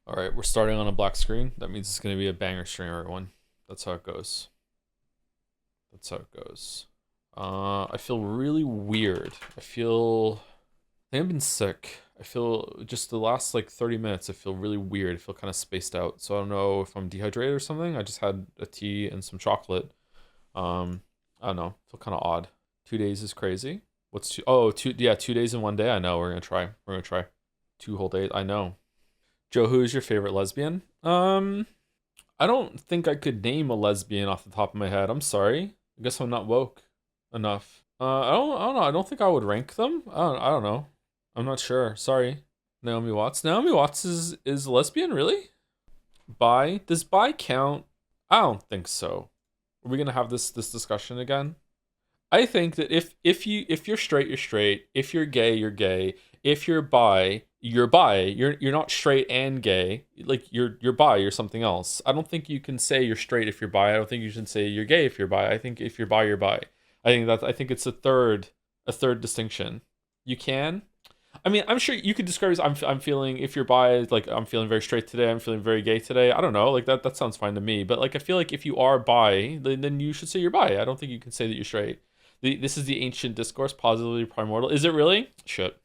All right, we're starting on a black screen. That means it's going to be a banger stream, everyone. That's how it goes. That's how it goes. I feel really weird. I think I've been sick. I feel just the last like 30 minutes, I feel really weird. I feel kind of spaced out. So I don't know if I'm dehydrated or something. I just had a tea and some chocolate. I don't know. I feel kind of odd. 2 days is crazy. What's two? Oh, two. Yeah, 2 days in one day. I know. We're gonna try. We're gonna try 2 whole days. I know. Joe, who is your favorite lesbian? I don't think I could name a lesbian off the top of my head. I'm sorry. I guess I'm not woke enough. I don't know. I don't think I would rank them. I don't know. I'm not sure. Sorry. Naomi Watts. Naomi Watts is lesbian, really? Bi? Does bi count? I don't think so. Are we gonna have this discussion again? I think that if you're straight, you're straight. If you're gay, you're gay. If you're bi, you're bi. You're not straight and gay. Like you're bi, you're something else. I don't think you can say you're straight if you're bi. I don't think you should say you're gay if you're bi. I think if you're bi, you're bi. I think it's a third distinction. You can. I mean, I'm sure you could describe it as I'm feeling if you're bi, like I'm feeling very straight today, I'm feeling very gay today. I don't know, like that sounds fine to me. But like I feel like if you are bi, then you should say you're bi. I don't think you can say that you're straight. This is the ancient discourse, positively primordial. Is it really? Shit.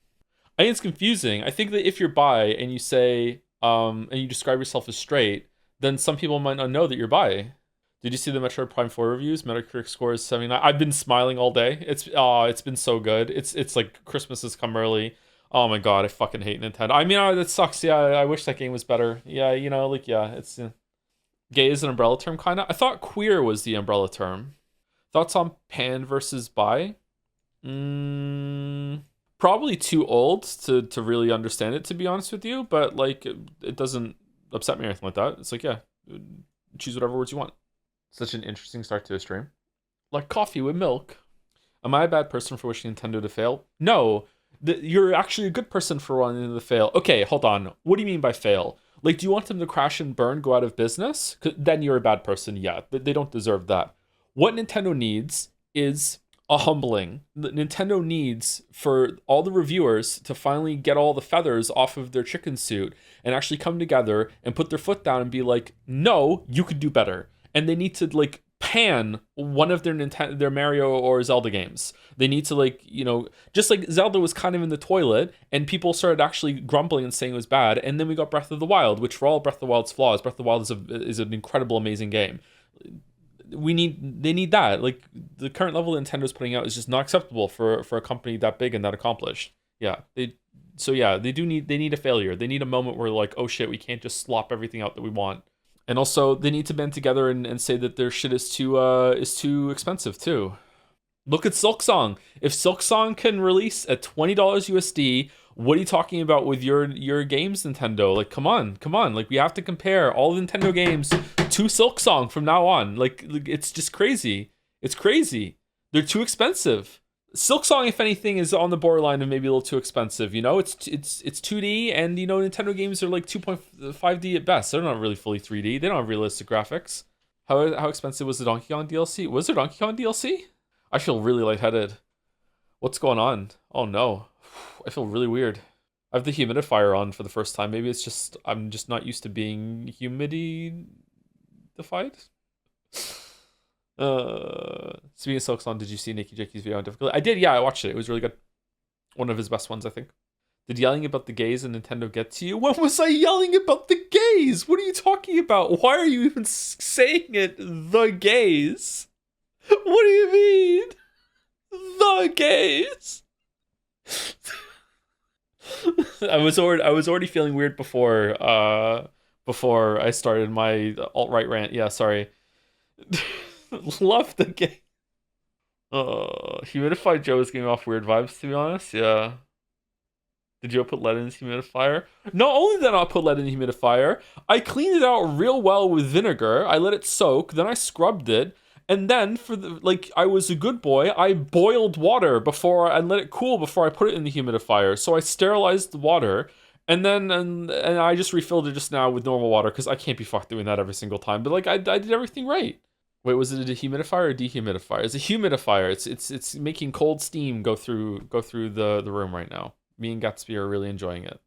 I think it's confusing. I think that if you're bi and you say and you describe yourself as straight, then some people might not know that you're bi. Did you see the Metroid Prime 4 reviews? Metacritic score is 79. I've been smiling all day. It's been so good. It's like Christmas has come early. Oh my god, I fucking hate Nintendo. I mean, that sucks. Yeah, I wish that game was better. Yeah, like yeah, it's gay is an umbrella term kind of. I thought queer was the umbrella term. Thoughts on pan versus bi? Probably too old to really understand it, to be honest with you. But like, it doesn't upset me or anything like that. It's like, yeah, choose whatever words you want. Such an interesting start to a stream. Like coffee with milk. Am I a bad person for wishing Nintendo to fail? No, you're actually a good person for wanting them to fail. Okay, hold on. What do you mean by fail? Like, do you want them to crash and burn, go out of business? 'Cause then you're a bad person. Yeah, they don't deserve that. What Nintendo needs is a humbling. Nintendo needs for all the reviewers to finally get all the feathers off of their chicken suit and actually come together and put their foot down and be like, no, you could do better. And they need to like pan one of their Mario or Zelda games. They need to like, just like Zelda was kind of in the toilet and people started actually grumbling and saying it was bad. And then we got Breath of the Wild, which for all Breath of the Wild's flaws, Breath of the Wild is an incredible, amazing game. They need that. Like the current level that Nintendo's putting out is just not acceptable for a company that big and that accomplished. Yeah. They need a failure. They need a moment where like, oh shit, we can't just slop everything out that we want. And also, they need to band together and say that their shit is too expensive too. Look at Silksong. If Silksong can release at $20 USD, what are you talking about with your games, Nintendo? Like, come on. Like, we have to compare all the Nintendo games to Silksong from now on. Like, it's just crazy. It's crazy. They're too expensive. Silksong, if anything, is on the borderline of maybe a little too expensive. It's 2D, and Nintendo games are like 2.5D at best. They're not really fully 3D. They don't have realistic graphics. How expensive was the Donkey Kong DLC? Was there Donkey Kong DLC? I feel really lightheaded. What's going on? Oh no, I feel really weird. I have the humidifier on for the first time. Maybe it's just I'm just not used to being humidified. Speaking of Silksong, did you see Nikki Jackie's video on difficulty? I did, yeah, I watched it. It was really good. One of his best ones, I think. Did yelling about the gays in Nintendo get to you? When was I yelling about the gays? What are you talking about? Why are you even saying it? The gays? What do you mean? The gays? I was already feeling weird before I started my alt-right rant. Yeah, sorry. Love the game. Humidified Joe is giving off weird vibes, to be honest. Yeah. Did Joe put lead in his humidifier? Not only did I not put lead in the humidifier, I cleaned it out real well with vinegar. I let it soak, then I scrubbed it, and then I was a good boy. I boiled water before I let it cool before I put it in the humidifier. So I sterilized the water, and then and I just refilled it just now with normal water because I can't be fucked doing that every single time. But like I did everything right. Wait, was it a humidifier or dehumidifier? It's a humidifier. It's making cold steam go through the room right now. Me and Gatsby are really enjoying it.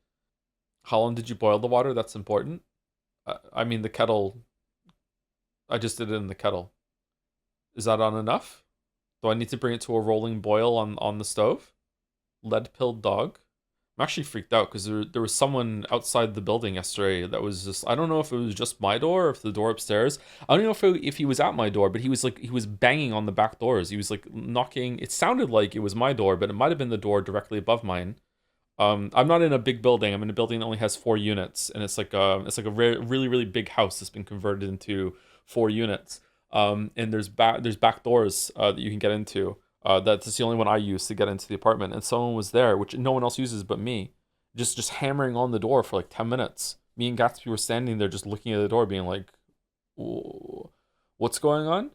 How long did you boil the water? That's important. I mean, the kettle, I just did it in the kettle. Is that on enough? Do I need to bring it to a rolling boil on the stove? Lead-pilled dog. I'm actually freaked out because there was someone outside the building yesterday that was just, I don't know if it was just my door or if the door upstairs. I don't know if he was at my door, but he was banging on the back doors. He was like knocking. It sounded like it was my door, but it might have been the door directly above mine. I'm not in a big building. I'm in a building that only has 4 units, and it's like a really really big house that's been converted into 4 units. And there's back doors that you can get into. That's the only one I use to get into the apartment. And someone was there, which no one else uses but me, just hammering on the door for like 10 minutes. Me and Gatsby were standing there just looking at the door, being like, "What's going on?"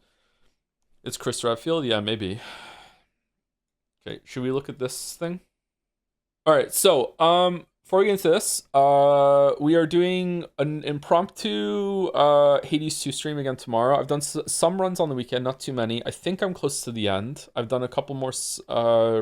It's Chris Redfield. Yeah, maybe. Okay, should we look at this thing? All right, so before we get into this, we are doing an impromptu Hades 2 stream again tomorrow. I've done some runs on the weekend, not too many. I think I'm close to the end. I've done a couple more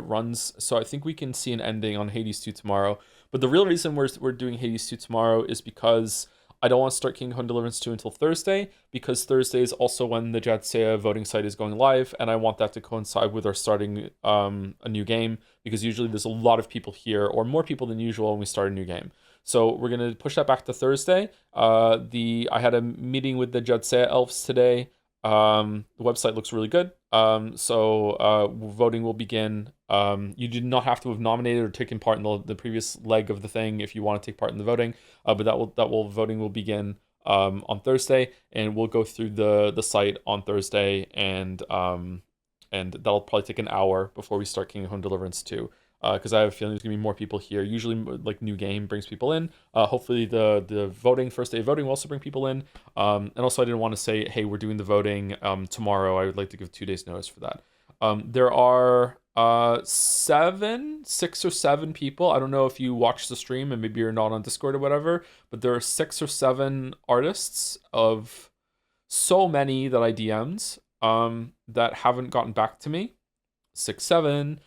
runs, so I think we can see an ending on Hades 2 tomorrow. But the real reason we're doing Hades 2 tomorrow is because I don't want to start Kingdom Come Deliverance 2 until Thursday, because Thursday is also when the Jadseya voting site is going live, and I want that to coincide with our starting a new game, because usually there's a lot of people here, or more people than usual when we start a new game. So we're going to push that back to Thursday. I had a meeting with the Jadseya elves today. The website looks really good. So voting will begin. You do not have to have nominated or taken part in the previous leg of the thing if you want to take part in the voting. But voting will begin on Thursday, and we'll go through the site on Thursday, and that'll probably take an hour before we start Kingdom Come Deliverance 2. Because I have a feeling there's gonna be more people here. Usually, like, new game brings people in. Hopefully, the voting, first day of voting, will also bring people in. And also, I didn't want to say, hey, we're doing the voting tomorrow. I would like to give 2 days notice for that. There are 6 or 7 people. I don't know if you watch the stream and maybe you're not on Discord or whatever, but there are 6 or 7 artists of so many that I DM'd that haven't gotten back to me. 6, 7.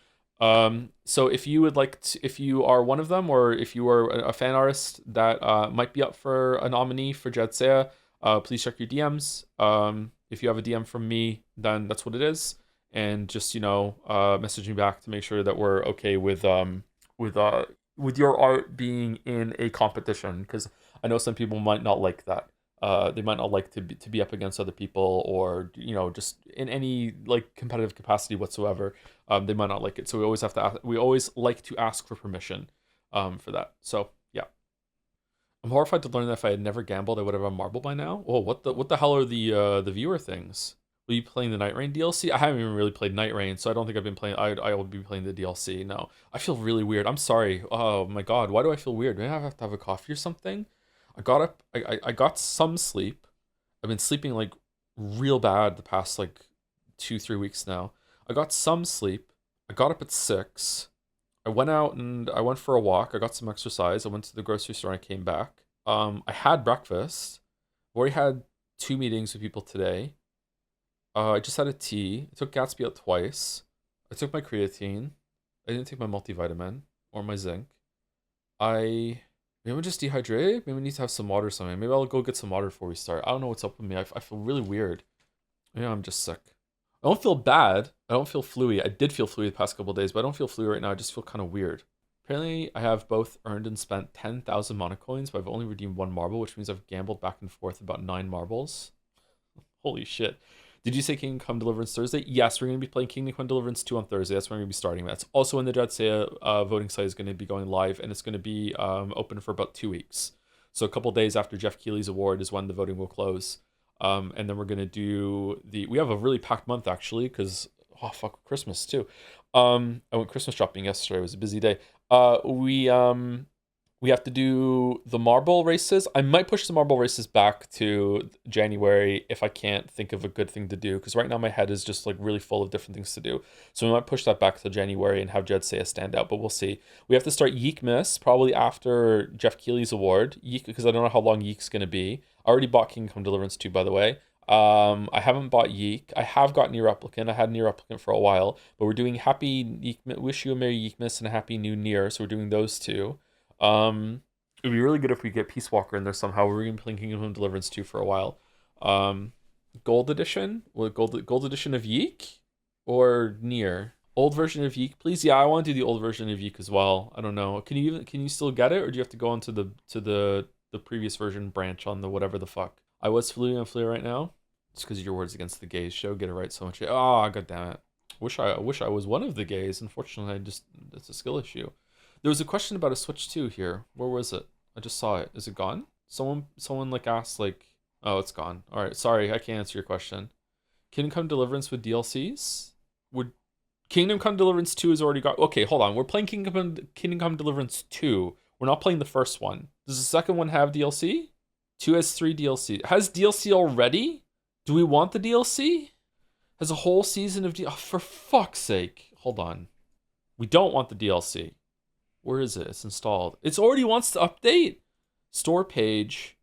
So if you would like to, if you are one of them, or if you are a fan artist that might be up for a nominee for Jadseya, please check your DMs. If you have a DM from me, then that's what it is, and just message me back to make sure that we're okay with your art being in a competition, because I know some people might not like that. They might not like to be up against other people, or just in any like competitive capacity whatsoever. They might not like it, so we always like to ask for permission for that. So yeah, I'm horrified to learn that if I had never gambled, I would have a marble by now. Oh, what the hell are the viewer things? Will you be playing the Night Rain DLC? I haven't even really played Night Rain, so I don't think I've been playing. I will be playing the DLC. No, I feel really weird. I'm sorry. Oh my god, why do I feel weird? Do I have to have a coffee or something? I got up. I got some sleep. I've been sleeping like real bad the past like 2-3 weeks now. I got some sleep. I got up at 6. I went out and I went for a walk. I got some exercise. I went to the grocery store and I came back. I had breakfast. I've already had 2 meetings with people today. I just had a tea. I took Gatsby out twice. I took my creatine. I didn't take my multivitamin or my zinc. Maybe I'm just dehydrated. Maybe we need to have some water or something. Maybe I'll go get some water before we start. I don't know what's up with me. I feel really weird. Maybe I'm just sick. I don't feel bad. I don't feel fluey. I did feel fluey the past couple of days, but I don't feel fluey right now. I just feel kind of weird. Apparently, I have both earned and spent 10,000 mana coins, but I've only redeemed 1 marble, which means I've gambled back and forth about 9 marbles. Holy shit. Did you say Kingdom Come Deliverance Thursday? Yes, we're going to be playing Kingdom Come Deliverance 2 on Thursday. That's when we're going to be starting. That's also when the Jadseya voting site is going to be going live, and it's going to be open for about 2 weeks. So a couple days after Jeff Keighley's award is when the voting will close. And then we're going to do we have a really packed month, actually, because, oh, fuck, Christmas, too. I went Christmas shopping yesterday. It was a busy day. We have to do the marble races. I might push the marble races back to January if I can't think of a good thing to do, because right now my head is just like really full of different things to do. So we might push that back to January and have Jadseya stand out, but we'll see. We have to start Yeekmas probably after Jeff Keighley's award, Yeek, because I don't know how long Yeek's going to be. I already bought Kingdom Come Deliverance 2, by the way. I haven't bought Yeek. I have got Near Replicant. I had Near Replicant for a while, but we're doing Happy Yeek, Wish You a Merry Yeekmas and a Happy New Year, so we're doing those two. It'd be really good if we get Peace Walker in there somehow. We're going to be playing Kingdom Come Deliverance 2 for a while. Gold edition? Well, gold edition of Yeek? Or Nier? Old version of Yeek, please. Yeah, I want to do the old version of Yeek as well. I don't know. Can you still get it, or do you have to go onto the previous version branch on the whatever the fuck? I was fluting on Flea right now. It's because of your words against the gays show. Get it right so much. Oh, god damn it. Wish I was one of the gays. Unfortunately, it's a skill issue. There was a question about a Switch 2 here. Where was it? I just saw it. Is it gone? Someone like asked like, oh, it's gone. All right, sorry, I can't answer your question. Kingdom Come Deliverance with DLCs? Would Kingdom Come Deliverance 2 has already got... Okay, hold on. We're playing Kingdom Come Deliverance 2. We're not playing the first one. Does the second one have DLC? 2 has 3 DLC. Has DLC already? Do we want the DLC? Has a whole season of DLC? Oh, for fuck's sake. Hold on. We don't want the DLC. Where is it? It's installed. It already wants to update. Store page.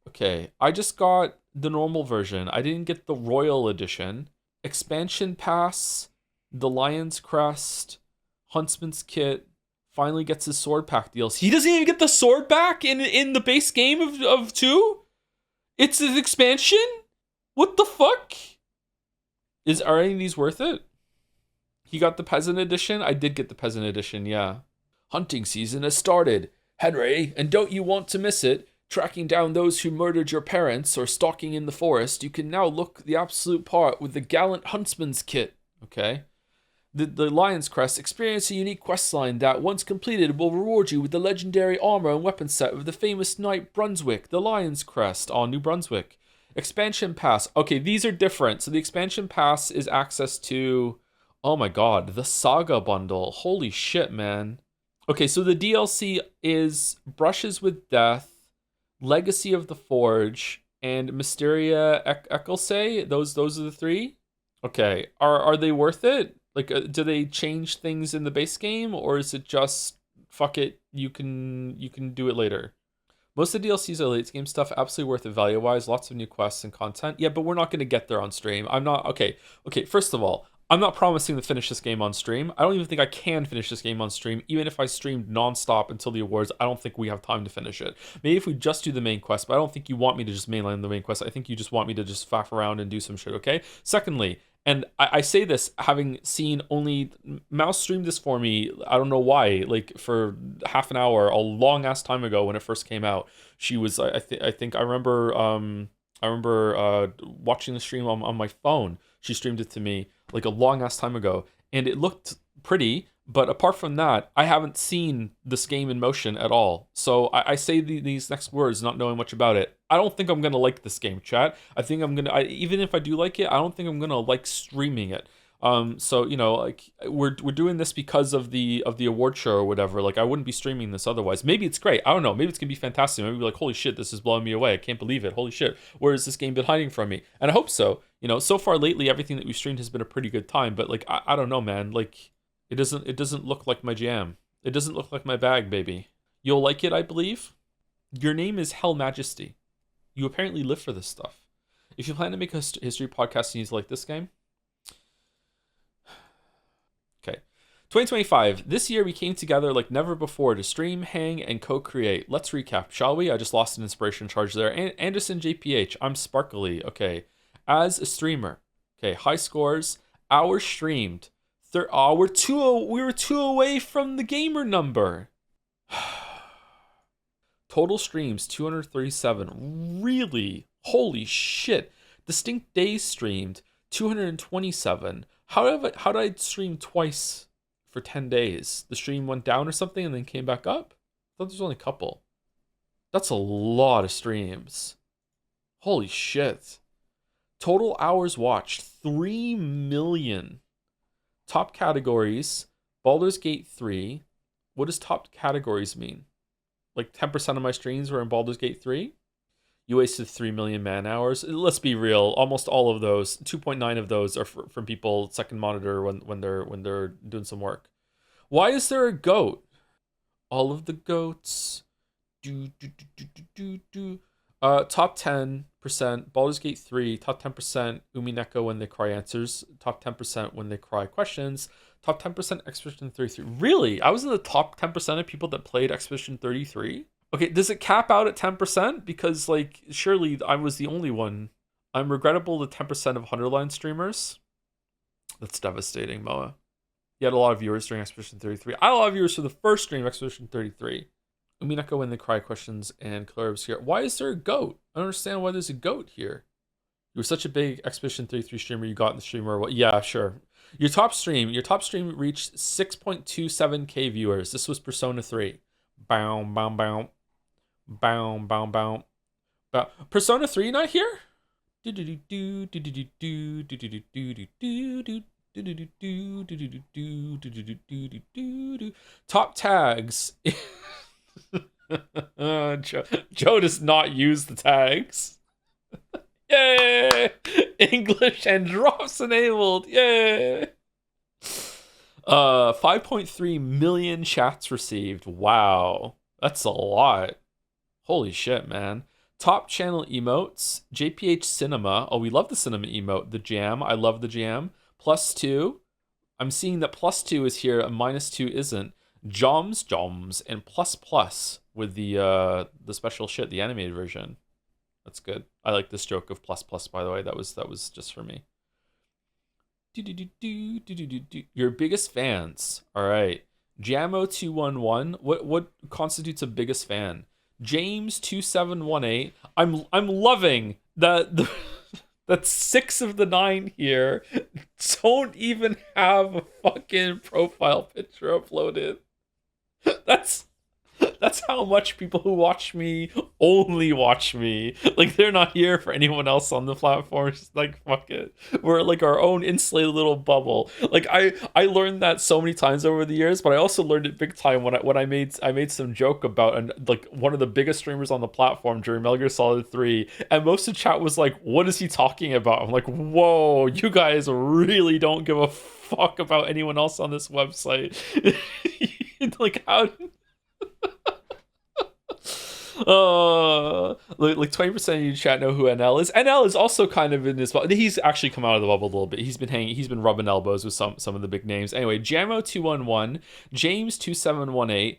Okay, I just got the normal version. I didn't get the Royal Edition. Expansion Pass, the Lion's Crest, Huntsman's Kit, finally gets his sword pack DLC. He doesn't even get the sword back in the base game of 2? It's an expansion? What the fuck? Are any of these worth it? He got the Peasant Edition? I did get the Peasant Edition, yeah. Hunting season has started. Henry, and don't you want to miss it? Tracking down those who murdered your parents or stalking in the forest, you can now look the absolute part with the Gallant Huntsman's Kit. Okay. The Lion's Crest, experience a unique questline that, once completed, will reward you with the legendary armor and weapon set of the famous knight Brunswick, the Lion's Crest, on New Brunswick. Expansion Pass. Okay, these are different. So the Expansion Pass is access to, oh my god, the Saga Bundle. Holy shit, man. Okay, so the DLC is Brushes with Death, Legacy of the Forge, and Mysteria Ecclesay. Those are the 3. Okay, are they worth it? Like, do they change things in the base game, or is it just fuck it? You can do it later. Most of the DLCs are late game stuff, absolutely worth it value wise. Lots of new quests and content. Yeah, but we're not going to get there on stream. I'm not okay. First of all, I'm not promising to finish this game on stream. I don't even think I can finish this game on stream. Even if I streamed nonstop until the awards, I don't think we have time to finish it. Maybe if we just do the main quest, but I don't think you want me to just mainline the main quest. I think you just want me to just faff around and do some shit, okay? Secondly, and I say this having seen only... Mouse streamed this for me, I don't know why, like for half an hour, a long ass time ago when it first came out. She was, I remember watching the stream on my phone. She streamed it to me like a long ass time ago, and it looked pretty, but apart from that, I haven't seen this game in motion at all. So I say these next words not knowing much about it. I don't think I'm gonna like this game, chat. I think I'm gonna, even if I do like it, I don't think I'm gonna like streaming it. So you know, like we're doing this because of the award show or whatever. Like I wouldn't be streaming this otherwise. Maybe it's great. I don't know. Maybe it's gonna be fantastic. Maybe like, holy shit, this is blowing me away. I can't believe it. Holy shit. Where has this game been hiding from me? And I hope so. You know, so far lately, everything that we've streamed has been a pretty good time. But like, I don't know, man. Like, it doesn't look like my jam. It doesn't look like my bag, baby. You'll like it, I believe. Your name is Hell Majesty. You apparently live for this stuff. If you plan to make a history podcast, you need to like this game. Okay. 2025. This year we came together like never before to stream, hang, and co-create. Let's recap, shall we? I just lost an inspiration charge there. Anderson JPH. I'm Sparkly. Okay. As a streamer. Okay. High scores. Hours streamed. We were 2 away from the gamer number. Total streams 237. Really? Holy shit. Distinct days streamed 227. How did I stream twice for 10 days? The stream went down or something and then came back up? I thought there was only a couple. That's a lot of streams. Holy shit. Total hours watched 3 million. Top categories, Baldur's Gate 3. What does top categories mean? Like 10% of my streams were in Baldur's Gate 3? You wasted 3 million man hours. Let's be real. Almost all of those, 2.9 of those are from people second monitor when they're doing some work. Why is there a goat? All of the goats. Top 10%, Baldur's Gate 3. Top 10%, Umineko when they cry answers. Top 10% when they cry questions. Top 10% Expedition 33. Really? I was in the top 10% of people that played Expedition 33? Okay, does it cap out at 10%? Because, like, surely I was the only one. I'm regrettable to 10% of Hunterline streamers. That's devastating, Moa. You had a lot of viewers during Expedition 33. I had a lot of viewers for the first stream of Expedition 33. Umineko when they cry questions and Clarib's here. Why is there a goat? I don't understand why there's a goat here. You were such a big Expedition 33 streamer, you got in the streamer. What? Yeah, sure. Your top stream reached 6.27k viewers. This was Persona 3. Bow, bow, bow. Bow, bow, bow. Bow. Persona 3 not here? Top tags. Joe does not use the tags. Yay! English and drops enabled. Yay! 5.3 million chats received. Wow. That's a lot. Holy shit, man. Top channel emotes. JPH Cinema. Oh, we love the cinema emote. The jam. I love the jam. +2. I'm seeing that +2 is here and -2 isn't. Joms, and ++ with the special shit, the animated version. That's good. I like this joke of ++, by the way. That was just for me. Your biggest fans. All right. Jamo211. What constitutes a biggest fan? James2718. I'm loving that that 6 of the 9 here don't even have a fucking profile picture uploaded. That's how much people who watch me only watch me. Like, they're not here for anyone else on the platform. It's just like, fuck it. We're like our own insulated little bubble. Like, I learned that so many times over the years, but I also learned it big time when I made some joke about like one of the biggest streamers on the platform during Metal Gear Solid 3, and most of the chat was like, what is he talking about? I'm like, whoa, you guys really don't give a fuck about anyone else on this website. Like, how... like 20% of you chat know who NL is. NL is also kind of in this bubble. He's actually come out of the bubble a little bit. He's been rubbing elbows with some of the big names. Anyway, Jamo211, James2718,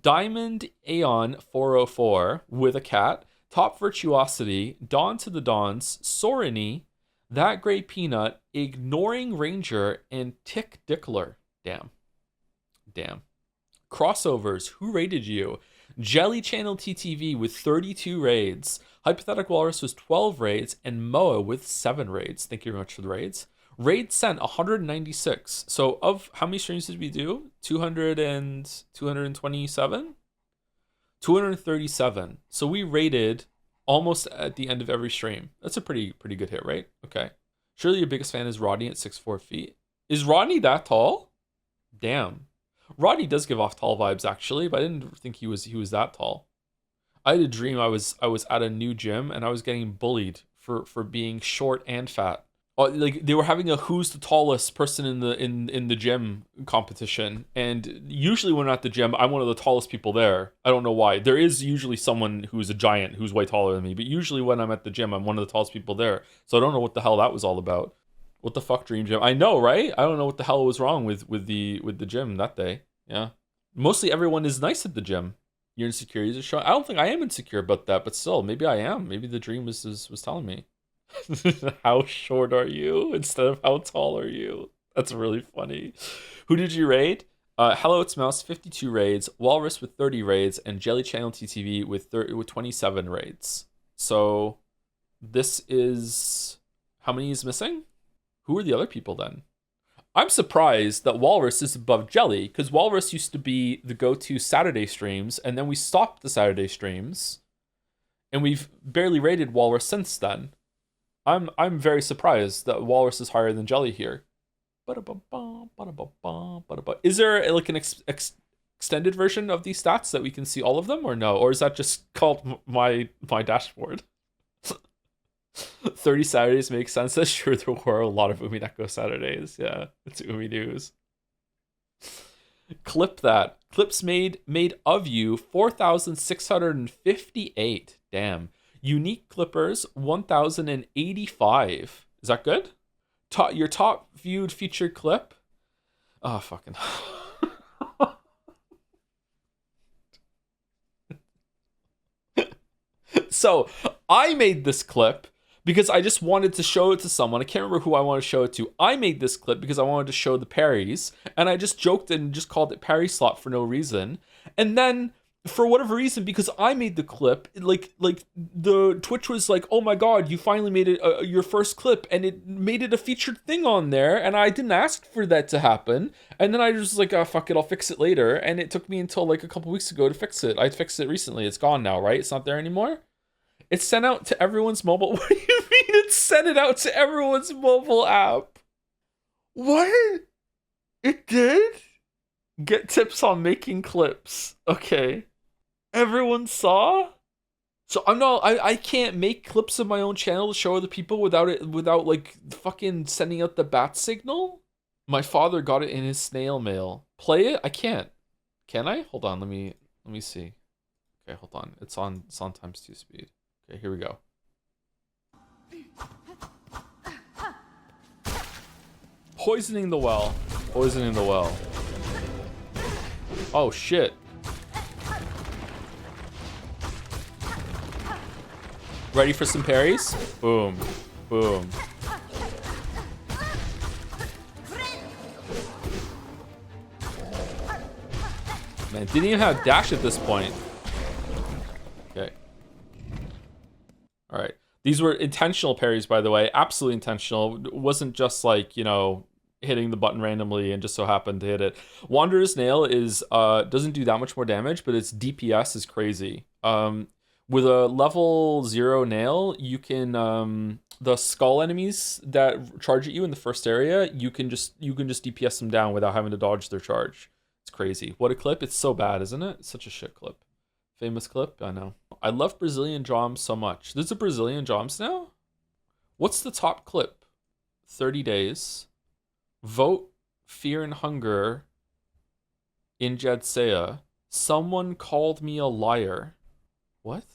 Diamond Aeon 404 with a cat, Top Virtuosity, Dawn to the Dawns, Soriny, That Great Peanut, Ignoring Ranger, and Tick Dickler. Damn. Crossovers, who rated you? Jelly Channel TTV with 32 raids. Hypothetical Walrus was 12 raids, and Moa with 7 raids. Thank you very much for the raids. Raid sent 196. So of how many streams did we do? 227? 237. So we rated almost at the end of every stream. That's a pretty good hit, right? Okay. Surely your biggest fan is Rodney at 6'4 feet. Is Rodney that tall? Damn. Rodney does give off tall vibes, actually, but I didn't think he was that tall. I had a dream I was at a new gym and I was getting bullied for being short and fat. Like, they were having a who's the tallest person in the gym competition, and usually when I'm at the gym, I'm one of the tallest people there. I don't know why. There is usually someone who's a giant who's way taller than me, but usually when I'm at the gym, I'm one of the tallest people there. So I don't know what the hell that was all about. What the fuck, Dream Gym? I know, right? I don't know what the hell was wrong with the gym that day. Yeah. Mostly everyone is nice at the gym. Your insecurities are showing. I don't think I am insecure about that, but still, maybe I am. Maybe the dream was telling me. How short are you instead of how tall are you? That's really funny. Who did you raid? Hello, it's Mouse, 52 raids, Walrus with 30 raids, and Jelly Channel TTV with 27 raids. So this is... How many is missing? Who are the other people then? I'm surprised that Walrus is above Jelly, because Walrus used to be the go-to Saturday streams, and then we stopped the Saturday streams, and we've barely rated Walrus since then. I'm very surprised that Walrus is higher than Jelly here. Is there like an extended version of these stats that we can see all of them, or no? Or is that just called my dashboard? 30 Saturdays makes sense. That's true. There were a lot of Umineko Saturdays. Yeah, it's Umi News. Clip that. Clips made of you, 4,658. Damn. Unique clippers, 1,085. Is that good? Your top viewed featured clip? Oh, fucking... So I made this clip because I just wanted to show it to someone. I can't remember who I want to show it to. I made this clip because I wanted to show the parries, and I just joked and just called it parry slot for no reason. And then for whatever reason, because I made the clip, like the Twitch was like, oh my god, you finally made it your first clip, and it made it a featured thing on there, and I didn't ask for that to happen. And then I was like, oh fuck it, I'll fix it later. And it took me until like a couple weeks ago to fix it. I fixed it recently. It's gone now, right? It's not there anymore. It's sent out to everyone's mobile. What do you mean it's sent it out to everyone's mobile app? What? It did? Get tips on making clips. Okay. Everyone saw? So I can't make clips of my own channel to show other people without like fucking sending out the bat signal? My father got it in his snail mail. Play it? I can't. Can I? Hold on, let me see. Okay, hold on. It's on ×2 speed. Okay, here we go. Poisoning the well. Poisoning the well. Oh shit. Ready for some parries? Boom. Boom. Man, didn't even have dash at this point. Okay. Alright. These were intentional parries, by the way. Absolutely intentional. It wasn't just like, you know, hitting the button randomly and just so happened to hit it. Wanderer's Nail is doesn't do that much more damage, but its DPS is crazy. With a level 0 nail, you can the skull enemies that charge at you in the first area, you can just DPS them down without having to dodge their charge. It's crazy. What a clip. It's so bad, isn't it? It's such a shit clip. Famous clip, I know. I love Brazilian drums so much. There's a Brazilian drums now? What's the top clip? 30 days. Vote Fear and Hunger in Jadsea. Someone called me a liar. What?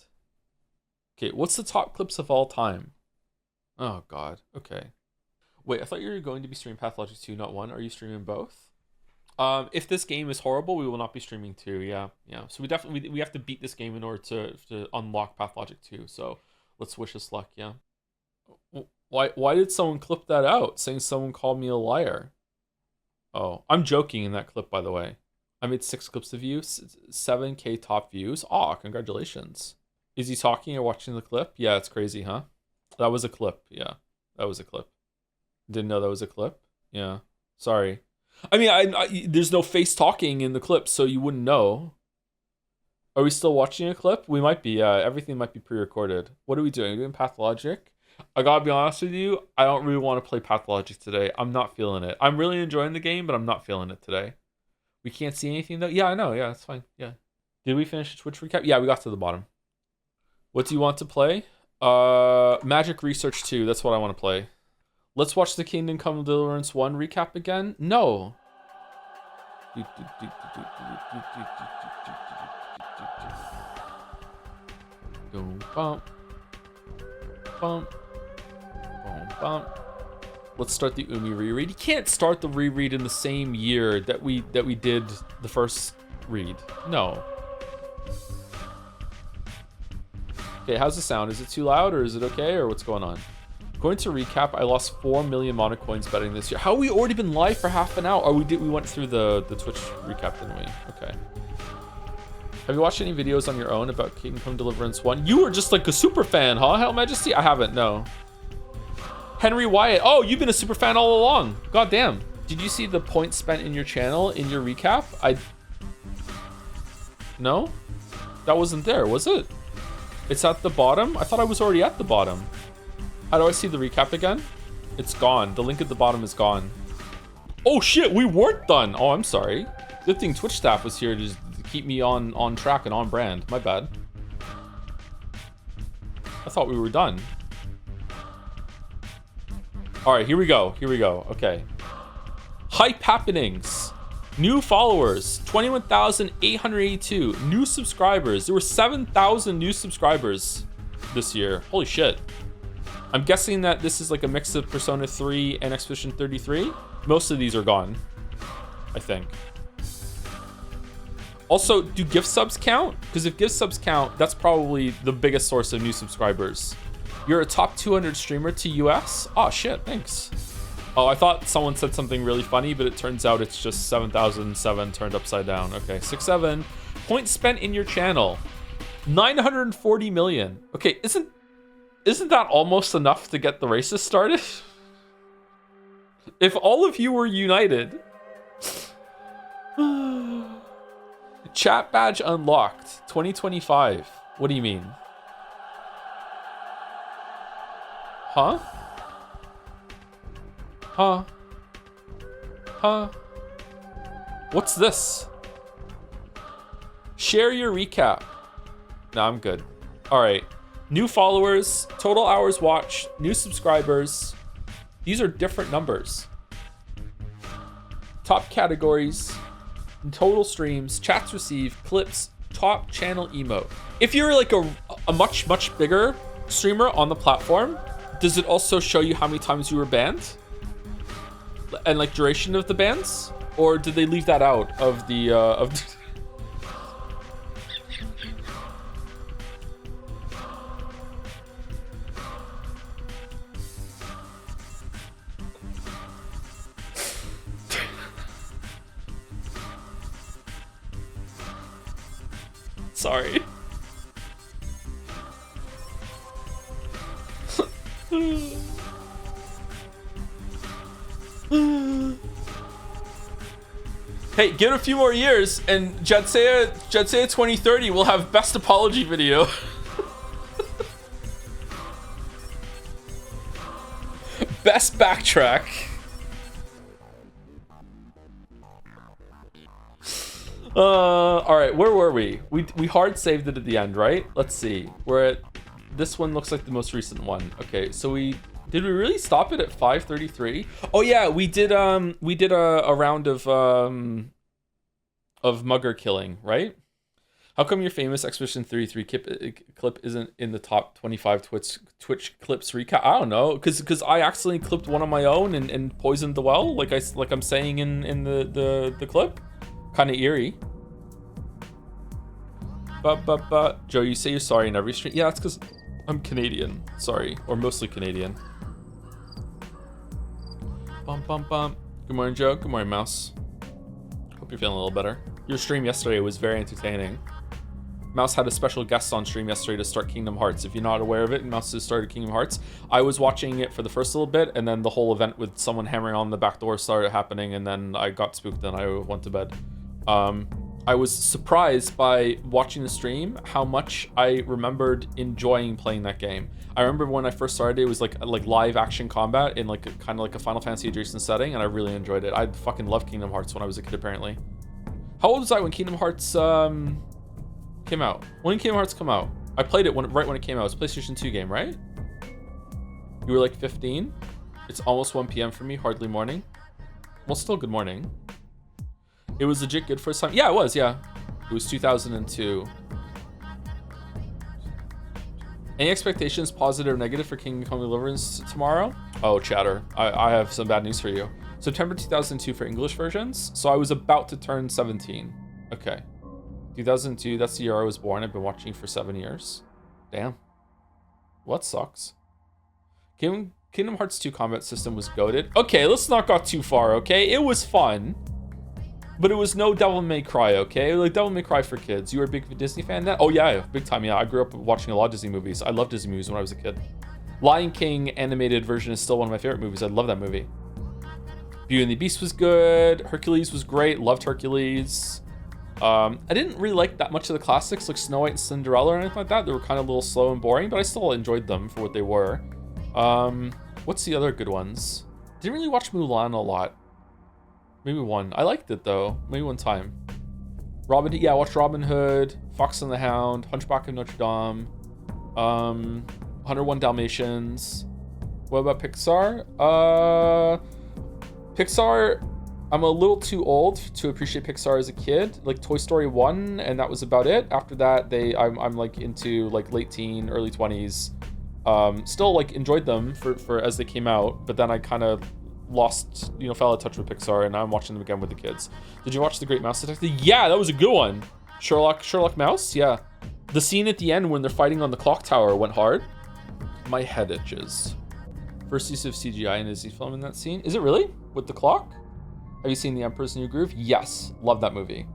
Okay, what's the top clips of all time? Oh god, okay. Wait, I thought you were going to be streaming Pathologic 2, not 1. Are you streaming both? If this game is horrible, we will not be streaming 2, yeah. So we have to beat this game in order to unlock Pathologic 2, so let's wish us luck, yeah. Why did someone clip that out, saying someone called me a liar? Oh, I'm joking in that clip, by the way. I made 6 clips of you, 7K top views. Aw, congratulations. Is he talking or watching the clip? Yeah, it's crazy, huh? That was a clip, yeah. That was a clip. Didn't know that was a clip? Yeah, sorry. I mean, I there's no face talking in the clip, so you wouldn't know. Are we still watching a clip? We might be, yeah. Everything might be pre-recorded. What are we doing? Are we doing Pathologic? I gotta be honest with you, I don't really want to play Pathologic today. I'm not feeling it. I'm really enjoying the game, but I'm not feeling it today. We can't see anything though? Yeah, I know. Yeah, that's fine. Yeah. Did we finish the Twitch recap? Yeah, we got to the bottom. What do you want to play? Magic Research 2. That's what I want to play. Let's watch the Kingdom Come Deliverance 1 recap again? No. Bump. Bump. Bump. Let's start the Umi reread. You can't start the reread in the same year that we did the first read. No. Okay, how's the sound? Is it too loud or is it okay or what's going on? Going to recap, I lost 4 million mana coins betting this year. How have we already been live for half an hour? Oh, we went through the Twitch recap, didn't we? Okay. Have you watched any videos on your own about Kingdom Come Deliverance 1? You were just like a super fan, huh, Hell Majesty? I haven't, no. Henry Wyatt. Oh, you've been a super fan all along. God damn. Did you see the points spent in your channel in your recap? No? That wasn't there, was it? It's at the bottom? I thought I was already at the bottom. How do I see the recap again? It's gone. The link at the bottom is gone. Oh shit, we weren't done. Oh, I'm sorry. Good thing Twitch staff was here to just keep me on track and on brand. My bad. I thought we were done. All right, here we go. Here we go. Okay. Hype happenings. New followers. 21,882. New subscribers. There were 7,000 new subscribers this year. Holy shit. I'm guessing that this is like a mix of Persona 3 and Expedition 33. Most of these are gone, I think. Also, do gift subs count? Because if gift subs count, that's probably the biggest source of new subscribers. You're a top 200 streamer to US? Oh shit, thanks. Oh, I thought someone said something really funny, but it turns out it's just 7007 turned upside down. Okay, 67. Points spent in your channel. 940 million. Okay, isn't that almost enough to get the races started? If all of you were united. Chat badge unlocked. 2025. What do you mean? Huh? Huh? Huh? What's this? Share your recap. No, I'm good. All right. New followers, total hours watched, new subscribers. These are different numbers. Top categories, total streams, chats received, clips, top channel emote. If you're like a much, much bigger streamer on the platform, does it also show you how many times you were banned? And like duration of the bans? Or did they leave that out of the, Sorry. Hey, give it a few more years and Jetsea 2030 will have best apology video. Best backtrack. All right, where were we? We hard saved it at the end, right? Let's see. We're at, this one looks like the most recent one. Okay, so did we really stop it at 5:33? Oh yeah, we did a round of mugger killing, right? How come your famous Expedition 33 clip isn't in the top 25 Twitch clips recap? I don't know, because I accidentally clipped one on my own and poisoned the well, like I'm saying in the clip. Kind of eerie. But Joe, you say you're sorry in every stream. Yeah, that's because I'm Canadian. Sorry, or mostly Canadian. Bum. Good morning, Joe. Good morning, Mouse. Hope you're feeling a little better. Your stream yesterday was very entertaining. Mouse had a special guest on stream yesterday to start Kingdom Hearts. If you're not aware of it, Mouse has started Kingdom Hearts. I was watching it for the first little bit, and then the whole event with someone hammering on the back door started happening, and then I got spooked and I went to bed. I was surprised by watching the stream how much I remembered enjoying playing that game. I remember when I first started, it was like live action combat in like kind of like a Final Fantasy adjacent setting, and I really enjoyed it. I fucking loved Kingdom Hearts when I was a kid, apparently. How old was I when Kingdom Hearts came out? When did Kingdom Hearts come out? I played it right when it came out. It was a PlayStation 2 game, right? You were like 15? It's almost 1 p.m. for me, hardly morning. Well, still good morning. It was legit good first time. Yeah, it was, yeah. It was 2002. Any expectations, positive or negative, for Kingdom Come Deliverance tomorrow? Oh, chatter. I have some bad news for you. September 2002 for English versions. So I was about to turn 17. Okay. 2002, that's the year I was born. I've been watching for 7 years. Damn. What sucks? Kingdom Hearts 2 combat system was goated. Okay, let's not go too far, okay? It was fun. But it was no Devil May Cry, okay? Like Devil May Cry for kids. You were a big Disney fan then? Oh yeah, big time, yeah. I grew up watching a lot of Disney movies. I loved Disney movies when I was a kid. Lion King animated version is still one of my favorite movies. I love that movie. Beauty and the Beast was good. Hercules was great. Loved Hercules. I didn't really like that much of the classics like Snow White and Cinderella or anything like that. They were kind of a little slow and boring, but I still enjoyed them for what they were. What's the other good ones? Didn't really watch Mulan a lot. Maybe one. I liked it though. Maybe one time. I watched Robin Hood, Fox and the Hound, Hunchback of Notre Dame, 101 Dalmatians. What about Pixar? Pixar, I'm a little too old to appreciate Pixar as a kid. Like Toy Story 1, and that was about it. After that, I'm like into like late teen, early 20s. Still like enjoyed them for as they came out, but then I kind of lost, fell out of touch with Pixar, and I'm watching them again with the kids. Did you watch The Great Mouse Detective? Yeah, that was a good one. Sherlock Mouse? Yeah. The scene at the end when they're fighting on the clock tower went hard. My head itches. First use of CGI in a Disney film in that scene. Is it really? With the clock? Have you seen The Emperor's New Groove? Yes. Love that movie.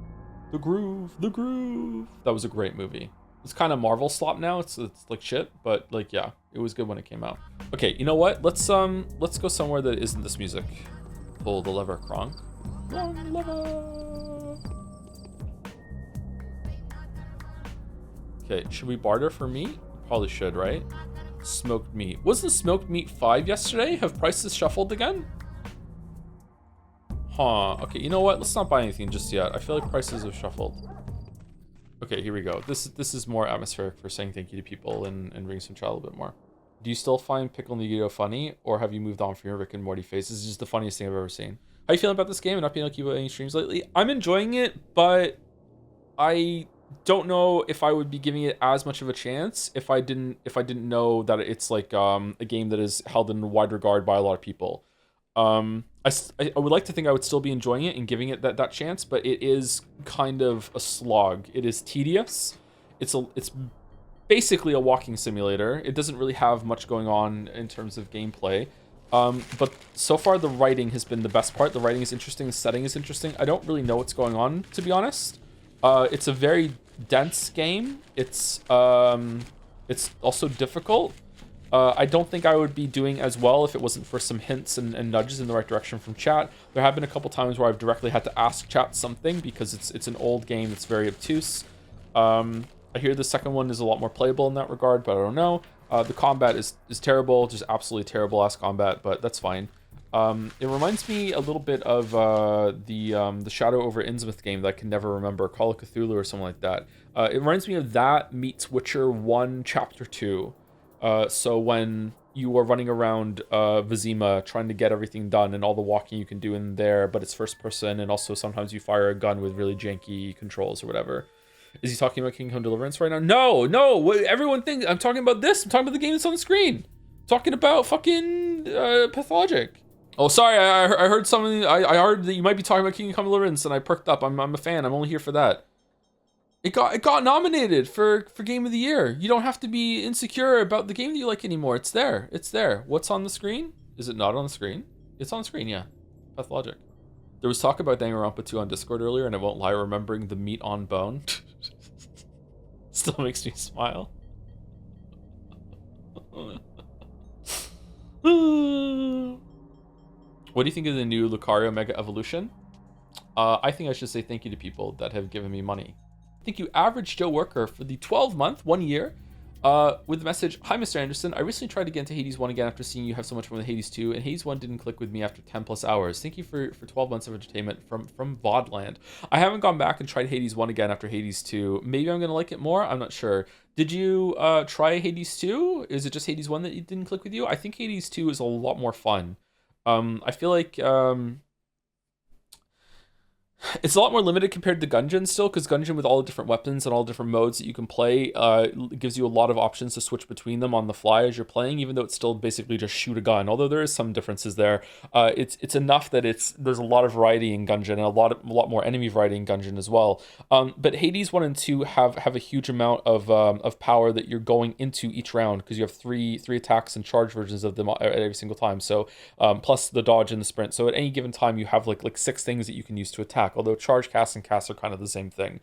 The Groove. That was a great movie. It's kind of Marvel slop now. It's like shit, but like, yeah, it was good when it came out. Okay, you know what? Let's go somewhere that isn't this music. Pull the lever, Kronk. Long lever. Okay, should we barter for meat? Probably should, right? Smoked meat. Wasn't smoked meat 5 yesterday? Have prices shuffled again? Huh. Okay, you know what? Let's not buy anything just yet. I feel like prices have shuffled. Okay, here we go. This is more atmospheric for saying thank you to people and bring some child a little bit more. Do you still find Pickle Nugito funny, or have you moved on from your Rick and Morty phase? This is just the funniest thing I've ever seen. How you feeling about this game and not being able to keep any streams lately? I'm enjoying it, but I don't know if I would be giving it as much of a chance if I didn't know that it's like a game that is held in wide regard by a lot of people. I would like to think I would still be enjoying it and giving it that chance, but it is kind of a slog. It is tedious. It's basically a walking simulator. It doesn't really have much going on in terms of gameplay. But so far the writing has been the best part. The writing is interesting, the setting is interesting. I don't really know what's going on, to be honest. It's a very dense game. It's also difficult. I don't think I would be doing as well if it wasn't for some hints and nudges in the right direction from chat. There have been a couple times where I've directly had to ask chat something because it's an old game that's very obtuse. I hear the second one is a lot more playable in that regard, but I don't know. The combat is terrible, just absolutely terrible ass combat, but that's fine. It reminds me a little bit of the Shadow over Innsmouth game that I can never remember, Call of Cthulhu or something like that. It reminds me of that meets Witcher 1 Chapter 2. So when you are running around Vizima trying to get everything done and all the walking you can do in there, but it's first person, and also sometimes you fire a gun with really janky controls or whatever. Is he talking about Kingdom Deliverance right now? No. Everyone thinks I'm talking about this. I'm talking about the game that's on the screen. I'm talking about fucking Pathologic. Oh, sorry. I heard something. I heard that you might be talking about Kingdom Come Deliverance, and I perked up. I'm a fan. I'm only here for that. It got nominated for Game of the Year. You don't have to be insecure about the game that you like anymore. It's there. It's there. What's on the screen? Is it not on the screen? It's on the screen, yeah. Pathologic. There was talk about Danganronpa 2 on Discord earlier, and I won't lie, remembering the meat on bone still makes me smile. What do you think of the new Lucario Mega Evolution? I think I should say thank you to people that have given me money. Thank you, Average Joe Worker, for the 12-month, 1 year, with the message, "Hi, Mr. Anderson. I recently tried to get into Hades 1 again after seeing you have so much fun with Hades 2, and Hades 1 didn't click with me after 10 plus hours. Thank you for 12 months of entertainment from Vodland." I haven't gone back and tried Hades 1 again after Hades 2. Maybe I'm going to like it more. I'm not sure. Did you try Hades 2? Is it just Hades 1 that didn't click with you? I think Hades 2 is a lot more fun. I feel like it's a lot more limited compared to Gungeon still, because Gungeon, with all the different weapons and all the different modes that you can play, gives you a lot of options to switch between them on the fly as you're playing, even though it's still basically just shoot a gun. Although there is some differences there, it's enough that there's a lot of variety in Gungeon and a lot more enemy variety in Gungeon as well. But Hades 1 and 2 have a huge amount of power that you're going into each round, because you have three attacks and charge versions of them every single time. So plus the dodge and the sprint. So at any given time you have like 6 things that you can use to attack. Although charge, cast, and cast are kind of the same thing.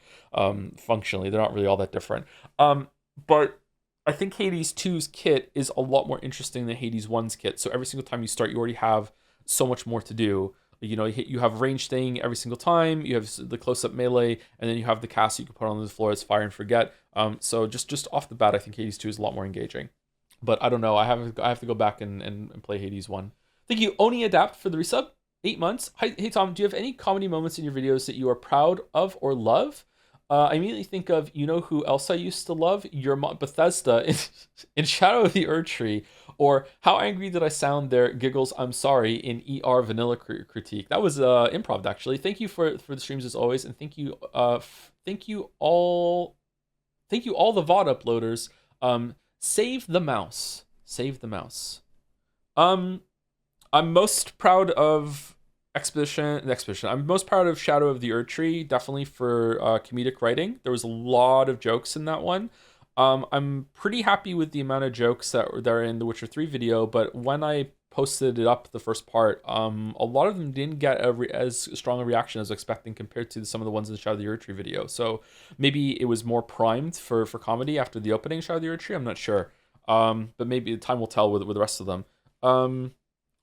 Functionally, they're not really all that different. But I think Hades 2's kit is a lot more interesting than Hades 1's kit. So every single time you start, you already have so much more to do. You have range thing every single time. You have the close-up melee, and then you have the cast you can put on the floor as fire and forget. So just off the bat, I think Hades 2 is a lot more engaging. But I don't know. I have to go back and play Hades 1. Thank you, Oni Adapt, for the resub. 8 months. Hey Tom, do you have any comedy moments in your videos that you are proud of or love? I immediately think of, you know who else I used to love? Your mom, Bethesda in Shadow of the Erdtree, or How Angry Did I Sound There? Giggles, I'm Sorry in ER Vanilla Critique. That was improv, actually. Thank you for the streams as always, and thank you all the VOD uploaders. Save the mouse. I'm most proud of Expedition. I'm most proud of Shadow of the Erd Tree, definitely for comedic writing. There was a lot of jokes in that one. I'm pretty happy with the amount of jokes that are in the Witcher 3 video, but when I posted it up, the first part, a lot of them didn't get as strong a reaction as I was expecting compared to some of the ones in the Shadow of the Erd Tree video. So maybe it was more primed for comedy after the opening Shadow of the Erd Tree. I'm not sure. But maybe time will tell with the rest of them.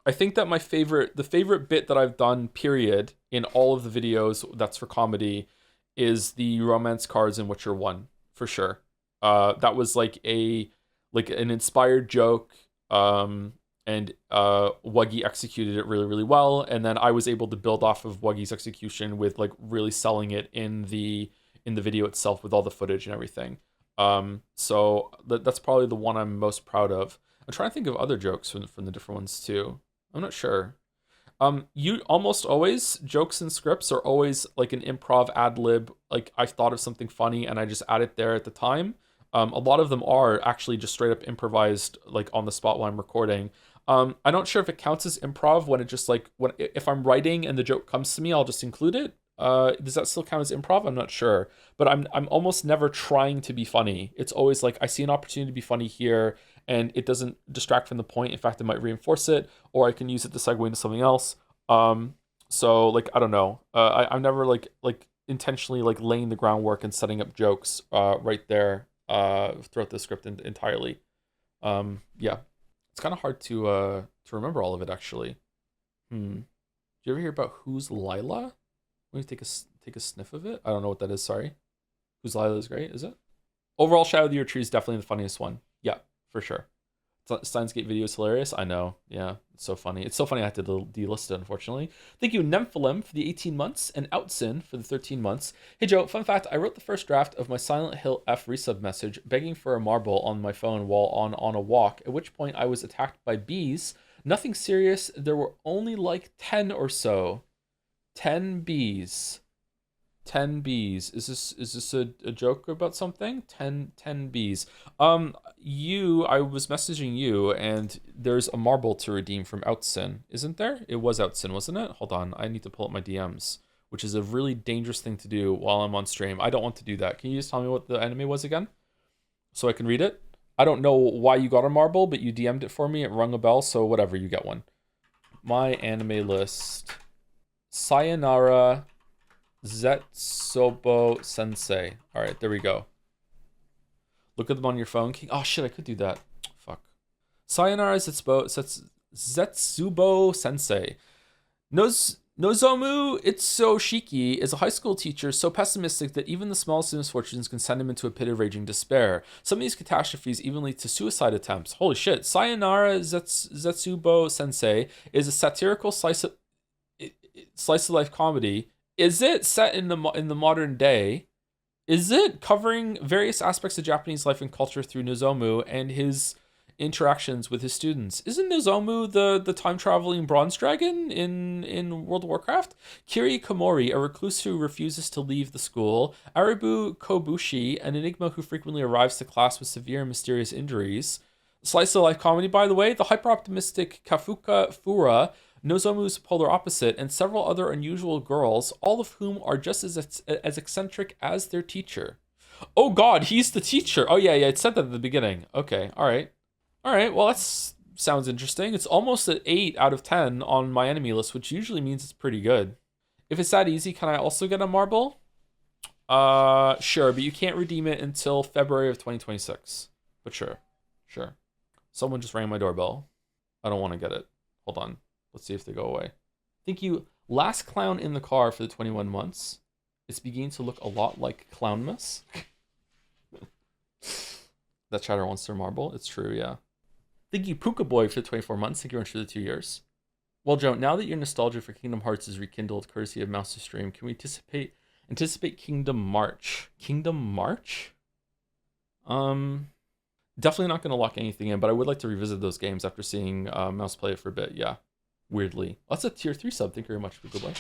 I think that the favorite bit that I've done, period, in all of the videos that's for comedy, is the romance cards in Witcher 1, for sure. That was like an inspired joke, and Wuggy executed it really, really well, and then I was able to build off of Wuggy's execution with like really selling it in the video itself with all the footage and everything. So that's probably the one I'm most proud of. I'm trying to think of other jokes from the different ones too. I'm not sure. You almost always, jokes and scripts are always like an improv ad lib. Like I thought of something funny and I just add it there at the time. A lot of them are actually just straight up improvised, like on the spot while I'm recording. I'm not sure if it counts as improv when it just like if I'm writing and the joke comes to me, I'll just include it. Does that still count as improv? I'm not sure, but I'm almost never trying to be funny. It's always like I see an opportunity to be funny here, and it doesn't distract from the point. In fact, it might reinforce it, or I can use it to segue into something else. So like I don't know. I'm never like intentionally like laying the groundwork and setting up jokes right there throughout the script entirely. Yeah, it's kind of hard to remember all of it actually. Did you ever hear about Who's Lila? Let me take a sniff of it. I don't know what that is. Sorry. Who's Lila is great. Is it? Overall, Shadow of the Year Tree is definitely the funniest one. Yeah, for sure. Steins Gate video is hilarious. I know. Yeah, it's so funny. It's so funny I had to delist it, unfortunately. Thank you, Nymphalem, for the 18 months and Outsin for the 13 months. Hey, Joe, fun fact, I wrote the first draft of my Silent Hill F resub message begging for a marble on my phone while on a walk, at which point I was attacked by bees. Nothing serious. There were only like 10 or so. 10 bees. 10 bees. Is this a joke about something? 10 bees. I was messaging you and there's a marble to redeem from Outsin, isn't there? It was Outsin, wasn't it? Hold on, I need to pull up my DMs, which is a really dangerous thing to do while I'm on stream. I don't want to do that. Can you just tell me what the anime was again? So I can read it? I don't know why you got a marble, but you DM'd it for me. It rung a bell, so whatever, you get one. My anime list. Sayonara Zetsubo Sensei. All right, there we go. Look at them on your phone. Oh shit, I could do that. Fuck. Sayonara Zetsubo Sensei. Nozomu Itsushiki is a high school teacher so pessimistic that even the smallest misfortunes can send him into a pit of raging despair. Some of these catastrophes even lead to suicide attempts. Holy shit. Sayonara Zetsubo Sensei is a satirical slice of life comedy. Is it set in the modern day? Is it covering various aspects of Japanese life and culture through Nozomu and his interactions with his students? Isn't Nozomu the time traveling bronze dragon in World of Warcraft? Kiri Komori, a recluse who refuses to leave the school. Aribu Kobushi, an enigma who frequently arrives to class with severe and mysterious injuries. Slice of life comedy, by the way. The hyper optimistic Kafuka Fura, Nozomu's polar opposite, and several other unusual girls, all of whom are just as eccentric as their teacher. Oh god, he's the teacher. Oh yeah, it said that at the beginning. Okay, all right, well that sounds interesting. It's almost at 8 out of 10 on my enemy list, which usually means it's pretty good. If it's that easy, can I also get a marble? Sure, but you can't redeem it until February of 2026. But sure. Someone just rang my doorbell. I don't want to get it. Hold on. Let's see if they go away. Thank you. Last clown in the car for the 21 months. It's beginning to look a lot like Clownmas. That chatter wants their marble. It's true, yeah. Thank you, Puka Boy, for the 24 months. Thank you very much for the 2 years. Well, Joe, now that your nostalgia for Kingdom Hearts is rekindled, courtesy of Mouse to Stream, can we anticipate Kingdom March? Kingdom March? Definitely not going to lock anything in, but I would like to revisit those games after seeing Mouse play it for a bit, yeah. Weirdly. That's a tier 3 sub. Thank you very much, Puka Boy.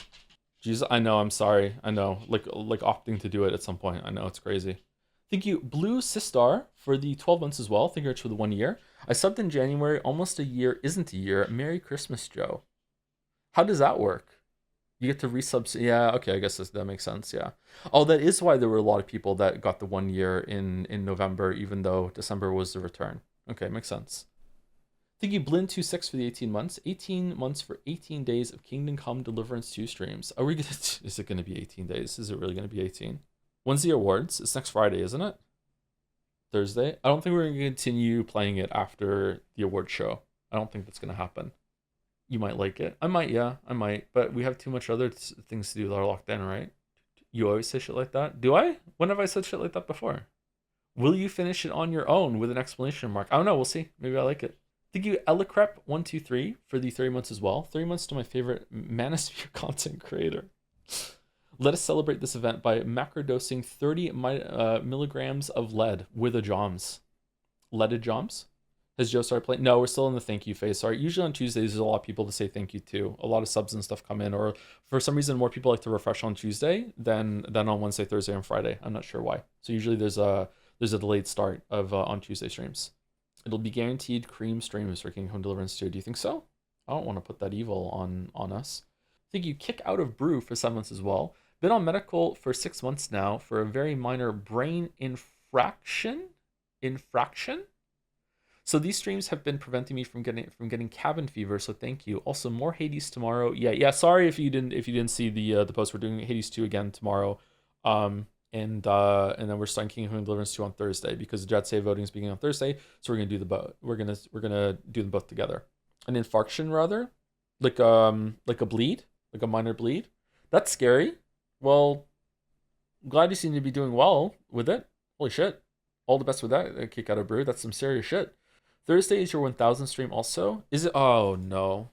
Jesus, I know, I'm sorry. I know. Like opting to do it at some point. I know, it's crazy. Thank you, Blue Sistar, for the 12 months as well. Thank you very much for the 1 year. I subbed in January. Almost a year isn't a year. Merry Christmas, Joe. How does that work? You get to resub. Yeah, okay, I guess that makes sense. Yeah. Oh, that is why there were a lot of people that got the 1 year in November, even though December was the return. Okay, makes sense. Thank you, Blin26 for the 18 months. 18 months for 18 days of Kingdom Come Deliverance 2 streams. Are we gonna? Is it gonna be 18 days? Is it really gonna be 18? When's the awards? It's next Friday, isn't it? Thursday. I don't think we're gonna continue playing it after the award show. I don't think that's gonna happen. You might like it. I might, yeah, I might. But we have too much other things to do that are locked in, right? You always say shit like that. Do I? When have I said shit like that before? Will you finish it on your own with an exclamation mark? I don't know. We'll see. Maybe I like it. Thank you, Elicrep123, for the 30 months as well. 30 months to my favorite Manosphere content creator. Let us celebrate this event by macrodosing 30 milligrams of lead with a Joms. Leaded Joms? Has Joe started playing? No, we're still in the thank you phase. Sorry. Usually on Tuesdays, there's a lot of people to say thank you to. A lot of subs and stuff come in, or for some reason, more people like to refresh on Tuesday than on Wednesday, Thursday, and Friday. I'm not sure why. So usually there's a delayed start of on Tuesday streams. It'll be guaranteed cream streams for Kingdom Come Deliverance 2. Do you think so? I don't want to put that evil on us. I think you kick out of brew for 7 months as well. Been on medical for 6 months now for a very minor brain infraction. So these streams have been preventing me from getting cabin fever. So thank you. Also, more Hades tomorrow. Yeah. Sorry if you didn't see the post. We're doing Hades 2 again tomorrow. And then we're starting Kingdom Come Deliverance 2 on Thursday because the Jet Save voting is beginning on Thursday. So we're gonna do the both. We're gonna do them both together. An infarction rather, like a bleed, like a minor bleed. That's scary. Well, glad you seem to be doing well with it. Holy shit! All the best with that. Kick out of brew. That's some serious shit. Thursday is your 1000 stream also. Is it? Oh no.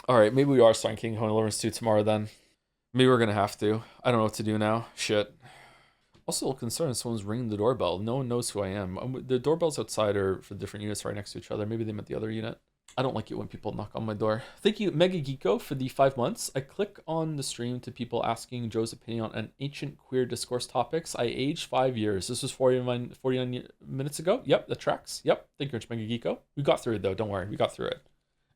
All right, maybe we are starting Kingdom Come Deliverance 2 tomorrow then. Maybe we're gonna have to. I don't know what to do now. Shit. Also, a little concerned someone's ringing the doorbell. No one knows who I am. The doorbells outside are for different units right next to each other. Maybe they meant the other unit. I don't like it when people knock on my door. Thank you, Mega Geeko, for the 5 months. I click on the stream to people asking Joe's opinion on an ancient queer discourse topics. I aged 5 years. This was 49 minutes ago. Yep, that tracks. Yep. Thank you, Mega Geeko. We got through it though. Don't worry, we got through it.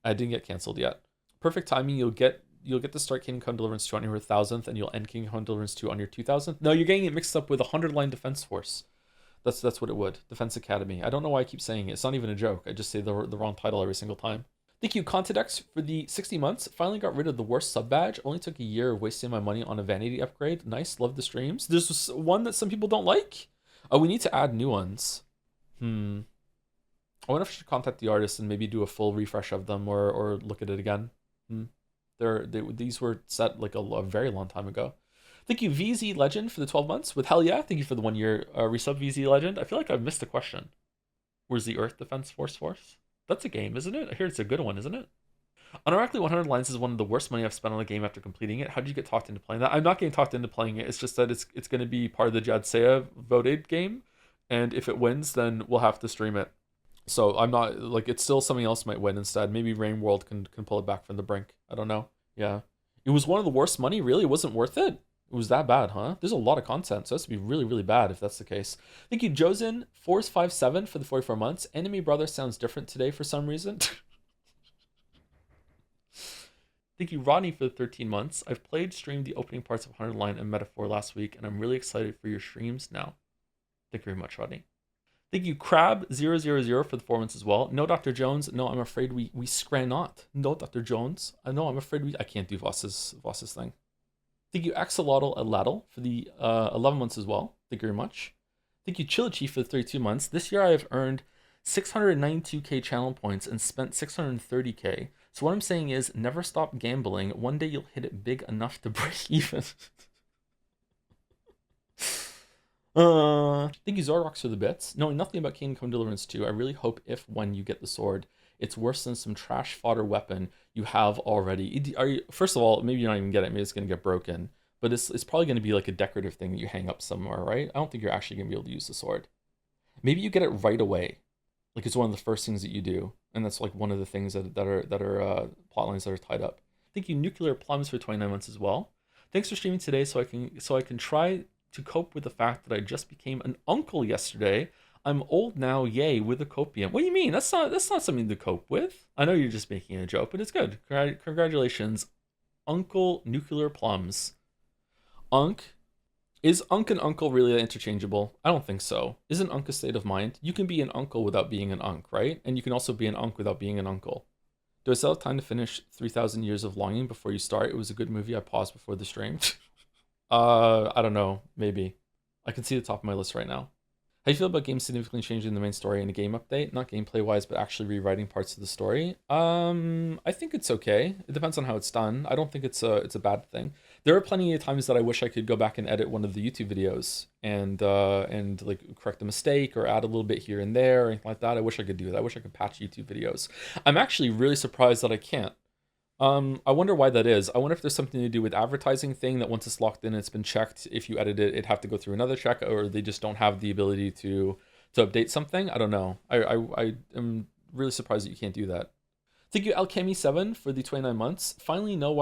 I didn't get canceled yet. Perfect timing. You'll get to start Kingdom Come Deliverance 2 on your 1000th, and you'll end Kingdom Come Deliverance 2 on your 2000th. No, you're getting it mixed up with a 100-line defense force. That's what it would. Defense Academy. I don't know why I keep saying it. It's not even a joke. I just say the wrong title every single time. Thank you, Contidex, for the 60 months. Finally got rid of the worst sub badge. Only took a year of wasting my money on a vanity upgrade. Nice. Love the streams. There's one that some people don't like. Oh, we need to add new ones. I wonder if I should contact the artist and maybe do a full refresh of them or look at it again. These were set like a very long time ago. Thank you, VZ Legend, for the 12 months with hell yeah. Thank you for the 1 year resub, VZ Legend. I feel like I've missed a question. Where's the Earth Defense Force? That's a game, isn't it? I hear it's a good one, isn't it? Unironically, 100 lines is one of the worst money I've spent on a game after completing it. How did you get talked into playing that? I'm not getting talked into playing it. It's just that it's going to be part of the Jadsea voted game, and if it wins, then we'll have to stream it. So I'm not like it's still something else might win instead. Maybe Rain World can pull it back from the brink. I don't know. Yeah, it was one of the worst money. Really, it wasn't worth it. It was that bad, huh? There's a lot of content, so it has to be really, really bad if that's the case. Thank you, Josen, Force57 for the 44 months. Enemy Brother sounds different today for some reason. Thank you, Rodney, for the 13 months. I've streamed the opening parts of 100 Line and Metaphor last week, and I'm really excited for your streams now. Thank you very much, Rodney. Thank you, Crab000 for the 4 months as well. No, Dr. Jones. No, I'm afraid we scran not. No, Dr. Jones. No, I'm afraid I can't do Voss's thing. Thank you, Axolotl Aladl, for the 11 months as well. Thank you very much. Thank you, Chillachi, for the 32 months. This year I have earned 692k channel points and spent 630k. So what I'm saying is never stop gambling. One day you'll hit it big enough to break even. Thank you, Zorox, for the bits. Knowing nothing about Kingdom Come Deliverance 2, I really hope when you get the sword, it's worse than some trash fodder weapon you have already. First of all, maybe you're not even getting it. Maybe it's going to get broken. But it's probably going to be like a decorative thing that you hang up somewhere, right? I don't think you're actually going to be able to use the sword. Maybe you get it right away. Like it's one of the first things that you do, and that's like one of the things that are plot lines that are tied up. Thank you, Nuclear Plums, for 29 months as well. Thanks for streaming today, so I can try to cope with the fact that I just became an uncle yesterday. I'm old now, yay, with a copium. What do you mean? That's not something to cope with. I know you're just making a joke, but it's good. Congratulations, Uncle Nuclear Plums. Is Unk and Uncle really interchangeable? I don't think so. Isn't Unk a state of mind? You can be an uncle without being an Unk, right? And you can also be an Unk without being an uncle. Do I still have time to finish 3,000 Years of Longing before you start? It was a good movie. I paused before the stream. I don't know. Maybe. I can see the top of my list right now. How do you feel about games significantly changing the main story in a game update? Not gameplay-wise, but actually rewriting parts of the story. I think it's okay. It depends on how it's done. I don't think it's a bad thing. There are plenty of times that I wish I could go back and edit one of the YouTube videos and like correct a mistake or add a little bit here and there or anything like that. I wish I could do that. I wish I could patch YouTube videos. I'm actually really surprised that I can't. I wonder why that is. I wonder if there's something to do with advertising thing that once it's locked in and it's been checked, if you edit it, it'd have to go through another check, or they just don't have the ability to update something. I don't know. I am really surprised that you can't do that. Thank you, Alchemy7, for the 29 months. Finally know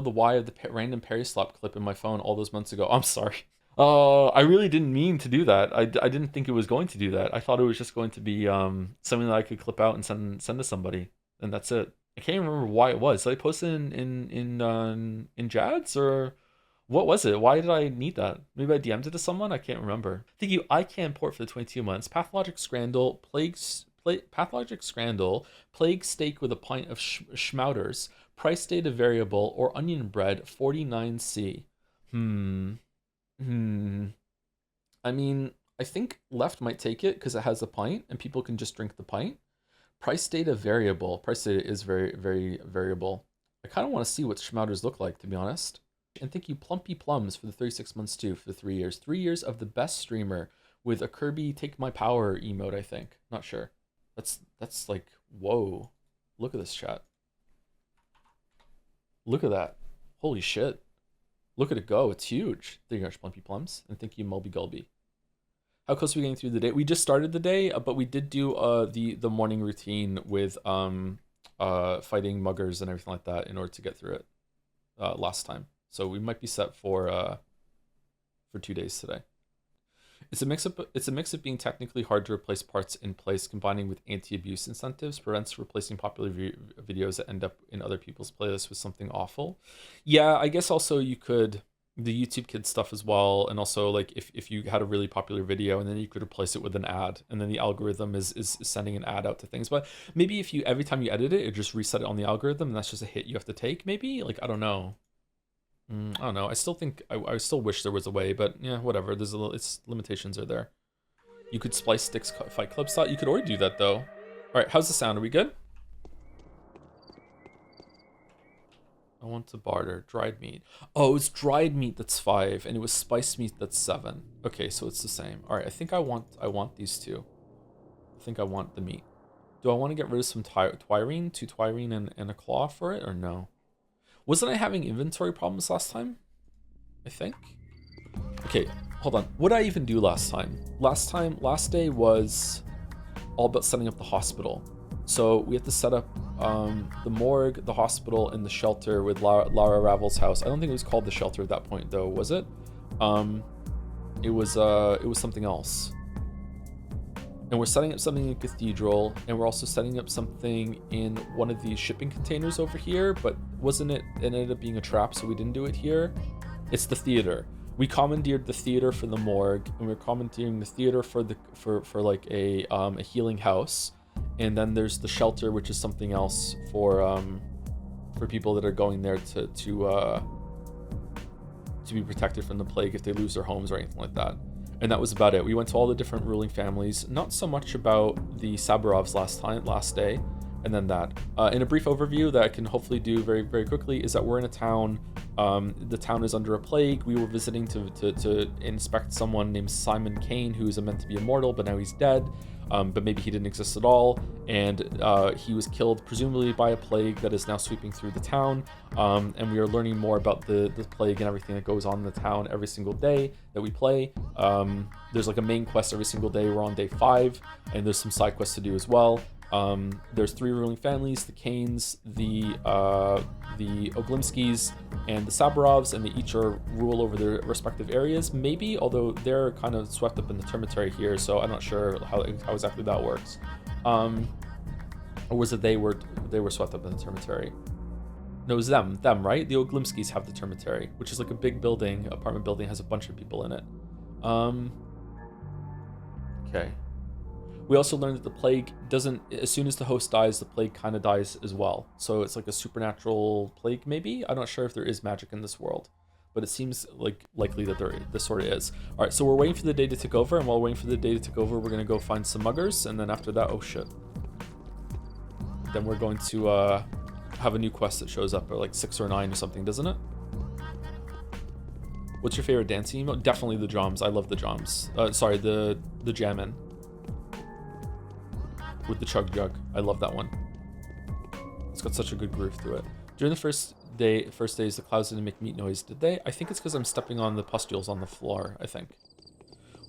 the why of the random Perry slap clip in my phone all those months ago. I'm sorry. I really didn't mean to do that. I didn't think it was going to do that. I thought it was just going to be something that I could clip out and send to somebody, and that's it. I can't even remember why it was. Did I post it in Jads, or what was it? Why did I need that? Maybe I DM'd it to someone? I can't remember. Thank you, I can port, for the 22 months. Pathologic Scrandle, Pathologic Scrandle, Plague Steak with a pint of schmouters, price data variable, or onion bread, 49C. I mean, I think left might take it because it has a pint and people can just drink the pint. Price data variable. Price data is very, very variable. I kind of want to see what schmouters look like, to be honest. And thank you, Plumpy Plums, for the 36 months too, for the 3 years. 3 years of the best streamer with a Kirby Take My Power emote, I think. Not sure. That's like, whoa. Look at this chat. Look at that. Holy shit. Look at it go. It's huge. There you go, Plumpy Plums. And thank you, Mulby Gulby. How close are we getting through the day? We just started the day, but we did do the morning routine with fighting muggers and everything like that in order to get through it last time. So we might be set for 2 days today. It's a mix of being technically hard to replace parts in place, combining with anti-abuse incentives, prevents replacing popular videos that end up in other people's playlists with something awful. Yeah, I guess also you could, the YouTube Kids stuff as well, and also like if you had a really popular video and then you could replace it with an ad, and then the algorithm is sending an ad out to things. But maybe if you, every time you edit it just reset it on the algorithm, and that's just a hit you have to take, maybe? Like, I don't know. I don't know. I still think I still wish there was a way, but yeah, whatever. There's its limitations are there. You could splice sticks, fight club style. You could already do that though. All right, how's the sound? Are we good? I want to barter dried meat. Oh, it's dried meat that's 5, and it was spiced meat that's 7. Okay, so it's the same. All right, I think I want these two. I think I want the meat. Do I want to get rid of some twirine, 2 twirine and a claw for it, or no? Wasn't I having inventory problems last time? I think. Okay, hold on. What did I even do last time? Last day was all about setting up the hospital. So we had to set up the morgue, the hospital, and the shelter with Lara Ravel's house. I don't think it was called the shelter at that point, though, was it? It was something else. And we're setting up something in Cathedral, and we're also setting up something in one of these shipping containers over here, but it ended up being a trap, so we didn't do it here. It's the theater. We commandeered the theater for the morgue, and we're commandeering the theater for like a healing house. And then there's the shelter, which is something else for people that are going there to be protected from the plague if they lose their homes or anything like that. And that was about it. We went to all the different ruling families. Not so much about the Saburovs last day. and then that. In a brief overview that I can hopefully do very, very quickly is that we're in a town. The town is under a plague. We were visiting to inspect someone named Simon Cain, who is meant to be immortal, but now he's dead. But maybe he didn't exist at all, and he was killed presumably by a plague that is now sweeping through the town. And we are learning more about the plague and everything that goes on in the town every single day that we play. There's like a main quest every single day. We're on day 5, and there's some side quests to do as well. There's 3 ruling families: the Kains, the Oglimskis, and the Saburovs, and they each rule over their respective areas, maybe, although they're kind of swept up in the termitary here, so I'm not sure how exactly that works. Or was it they were swept up in the termitary? No, it was them, right? The Oglimskis have the termitary, which is like a big building, apartment building, has a bunch of people in it. Okay. We also learned that the plague doesn't, as soon as the host dies, the plague kind of dies as well. So it's like a supernatural plague, maybe? I'm not sure if there is magic in this world, but it seems like likely that there sort of is. All right, so we're waiting for the day to tick over, and while waiting for the day to tick over, we're going to go find some muggers, and then after that, oh shit. Then we're going to have a new quest that shows up at like 6 or 9 or something, doesn't it? What's your favorite dancing emote? Definitely the drums. I love the drums. Sorry, the jammin'. With the chug jug. I love that one. It's got such a good groove to it. During the first days, the clouds didn't make meat noise, did they? I think it's because I'm stepping on the pustules on the floor, I think.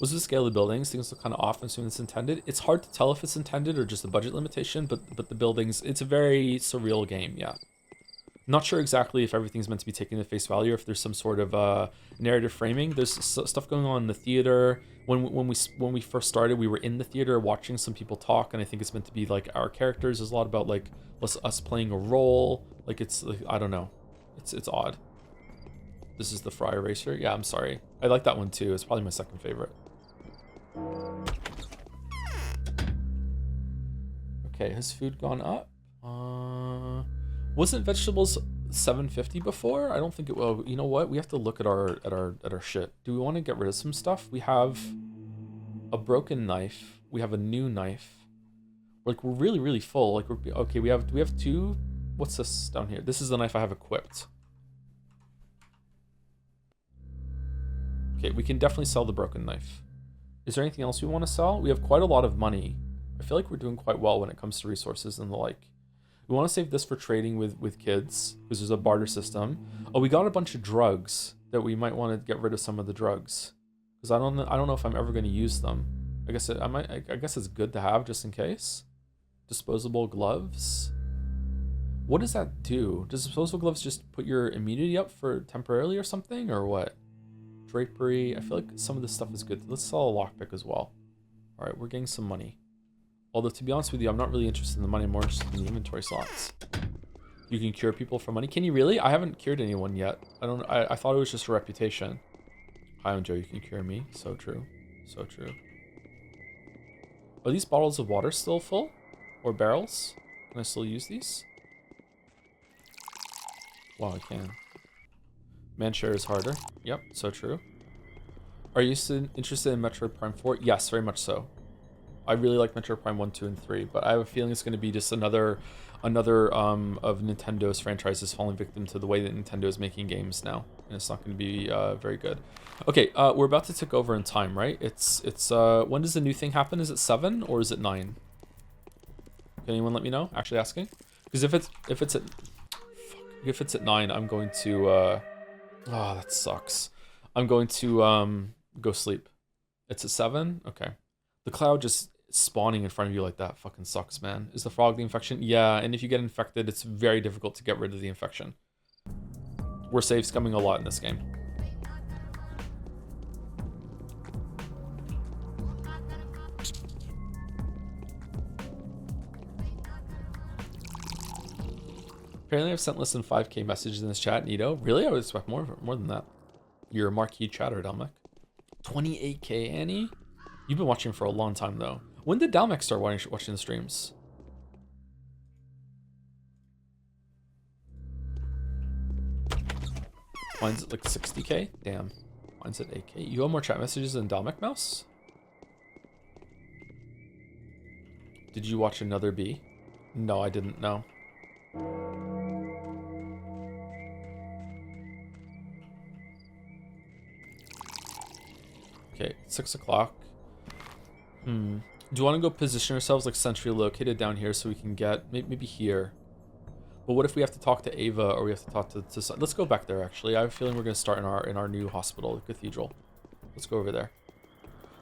Was the scale of the buildings? Things look kind of off as soon as it's intended. It's hard to tell if it's intended or just a budget limitation, but the buildings, it's a very surreal game, yeah. Not sure exactly if everything's meant to be taken at face value or if there's some sort of narrative framing. There's stuff going on in the theater. When we first started, we were in the theater watching some people talk, and I think it's meant to be like our characters. There's a lot about like us playing a role. Like it's like, I don't know. It's odd. This is the Fry Eraser. Yeah, I'm sorry. I like that one too. It's probably my second favorite. Okay, has food gone up? Wasn't vegetables $7.50 before? I don't think it will. You know what? We have to look at our shit. Do we want to get rid of some stuff? We have a broken knife. We have a new knife. Like we're really, really full. Like okay. Do we have 2? What's this down here? This is the knife I have equipped. Okay, we can definitely sell the broken knife. Is there anything else we want to sell? We have quite a lot of money. I feel like we're doing quite well when it comes to resources and the like. We want to save this for trading with kids, because there's a barter system. Oh, we got a bunch of drugs that we might want to get rid of some of the drugs, because I don't know if I'm ever going to use them. I guess I guess it's good to have just in case. Disposable gloves. What does that do? Does disposable gloves just put your immunity up for temporarily or something, or what? Drapery. I feel like some of this stuff is good. Let's sell a lockpick as well. All right, we're getting some money. Although, to be honest with you, I'm not really interested in the money. I'm more interested in the inventory slots. You can cure people for money. Can you really? I haven't cured anyone yet. I thought it was just a reputation. Hi, I'm Joe. You can cure me. So true. So true. Are these bottles of water still full? Or barrels? Can I still use these? Wow, I can. Manshare is harder. Yep, so true. Are you interested in Metroid Prime 4? Yes, very much so. I really like Metroid Prime 1, 2, and 3, but I have a feeling it's going to be just another of Nintendo's franchises falling victim to the way that Nintendo is making games now, and it's not going to be very good. Okay, we're about to tick over in time, right? It's when does the new thing happen? Is it 7 or is it 9? Can anyone let me know? Actually asking, because if it's at 9, I'm going to oh, that sucks. I'm going to go sleep. It's at 7. Okay. The cloud just spawning in front of you like that fucking sucks, man. Is the frog the infection? Yeah, and if you get infected, it's very difficult to get rid of the infection. We're safe scumming a lot in this game. Apparently I've sent less than 5k messages in this chat, Nito. Really? I would expect more than that. You're a marquee chatter, Dalmec. 28k, Annie? You've been watching for a long time, though. When did Dalmec start watching the streams? Mine's at like 60k? Damn. Mine's at 8k. You have more chat messages than Dalmec Mouse? Did you watch another bee? No, I didn't know. Okay, 6 o'clock. Do you want to go position ourselves like centrally located down here so we can get maybe here? But what if we have to talk to Ava or we have to talk to let's go back there actually. I have a feeling we're gonna start in our new hospital, the Cathedral. Let's go over there.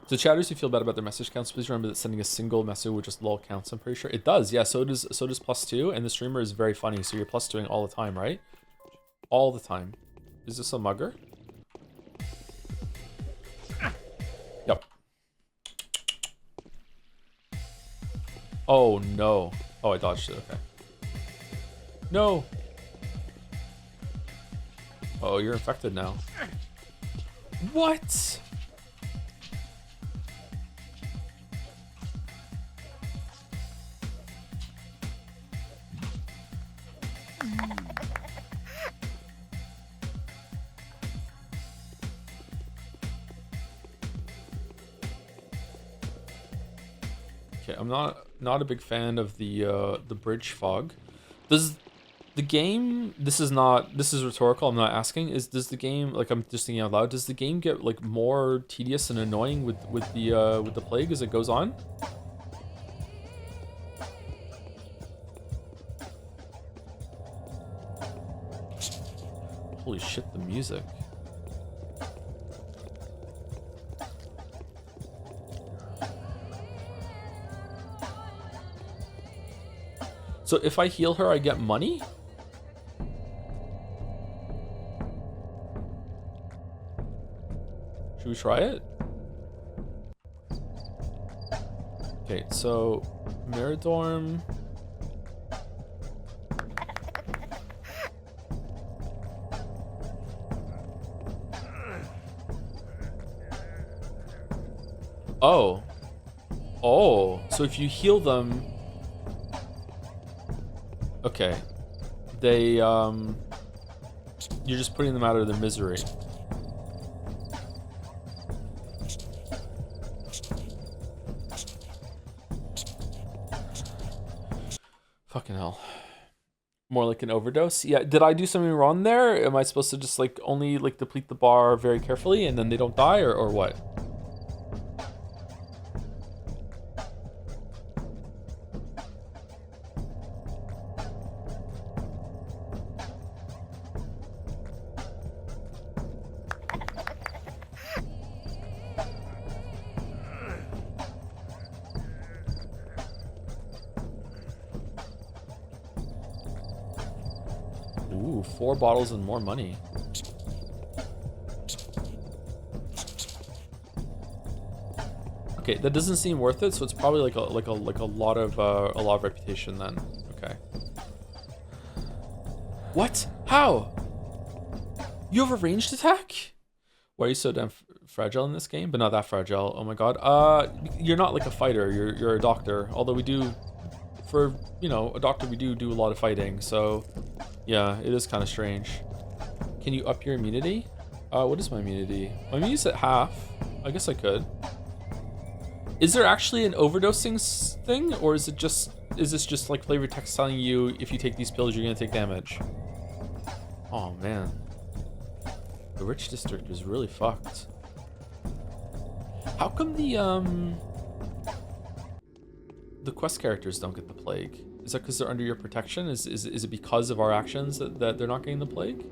So chatters who feel bad about their message counts, please remember that sending a single message with just lol counts, I'm pretty sure. It does, yeah, so does +2, and the streamer is very funny, so you're +2ing all the time, right? All the time. Is this a mugger? Yep. Oh no. Oh, I dodged it, okay. No! Oh, you're infected now. What? Okay, I'm not a big fan of the bridge fog. Does the game, this is rhetorical, I'm not asking, does the game, like I'm just thinking out loud, does the game get like more tedious and annoying with the plague as it goes on? Holy shit, the music. So if I heal her, I get money? Should we try it? Okay, so Meridorm. Oh. Oh, so if you heal them... Okay. They, you're just putting them out of their misery. Fucking hell. More like an overdose? Yeah, did I do something wrong there? Am I supposed to just, like, only, like, deplete the bar very carefully and then they don't die, or what? Ooh, 4 bottles and more money. Okay, that doesn't seem worth it, so it's probably like a lot of reputation then. Okay. What? How? You have a ranged attack? Why are you so damn fragile in this game? But not that fragile. Oh my god. You're not like a fighter. You're a doctor. Although we do, for you know, a doctor, we do a lot of fighting. So, yeah, it is kind of strange. Can you up your immunity? What is my immunity? My immunity's at half. I guess I could. Is there actually an overdosing thing, or is this just like flavor text telling you if you take these pills you're gonna take damage? Oh man, the rich district is really fucked. How come the quest characters don't get the plague? Is that because they're under your protection? Is it because of our actions that they're not getting the plague?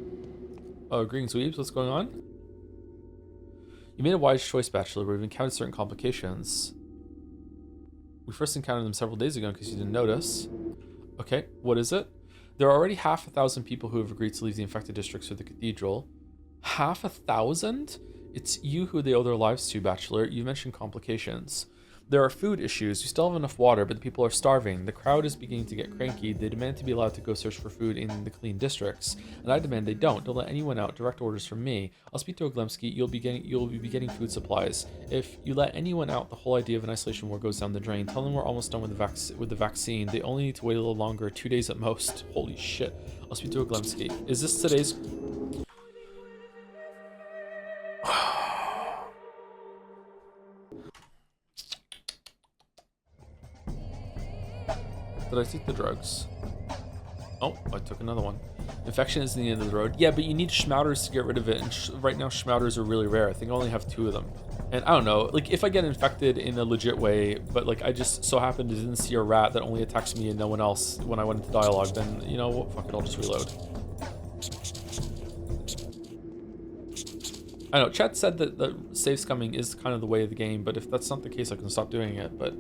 Oh, greetings, weebs. What's going on? You made a wise choice, Bachelor, but we've encountered certain complications. We first encountered them several days ago because you didn't notice. Okay, what is it? There are already 1,000 people who have agreed to leave the infected districts for the Cathedral. 1,000? It's you who they owe their lives to, Bachelor. You mentioned complications. There are food issues. We still have enough water, but the people are starving. The crowd is beginning to get cranky. They demand to be allowed to go search for food in the clean districts, and I demand they don't. Don't let anyone out. Direct orders from me. I'll speak to Oglemsky. You'll be getting food supplies. If you let anyone out, the whole idea of an isolation war goes down the drain. Tell them we're almost done with the vaccine. They only need to wait a little longer. 2 days at most. Holy shit. I'll speak to Oglemsky. Is this today's? Did I take the drugs? Oh, I took another one. Infection is the end of the road. Yeah, but you need schmouters to get rid of it, and right now schmouters are really rare. I think I only have 2 of them. And I don't know, like if I get infected in a legit way, but like I just so happened to didn't see a rat that only attacks me and no one else when I went into dialogue, then you know what, fuck it, I'll just reload. I know, chat said that the save scumming is kind of the way of the game, but if that's not the case, I can stop doing it, but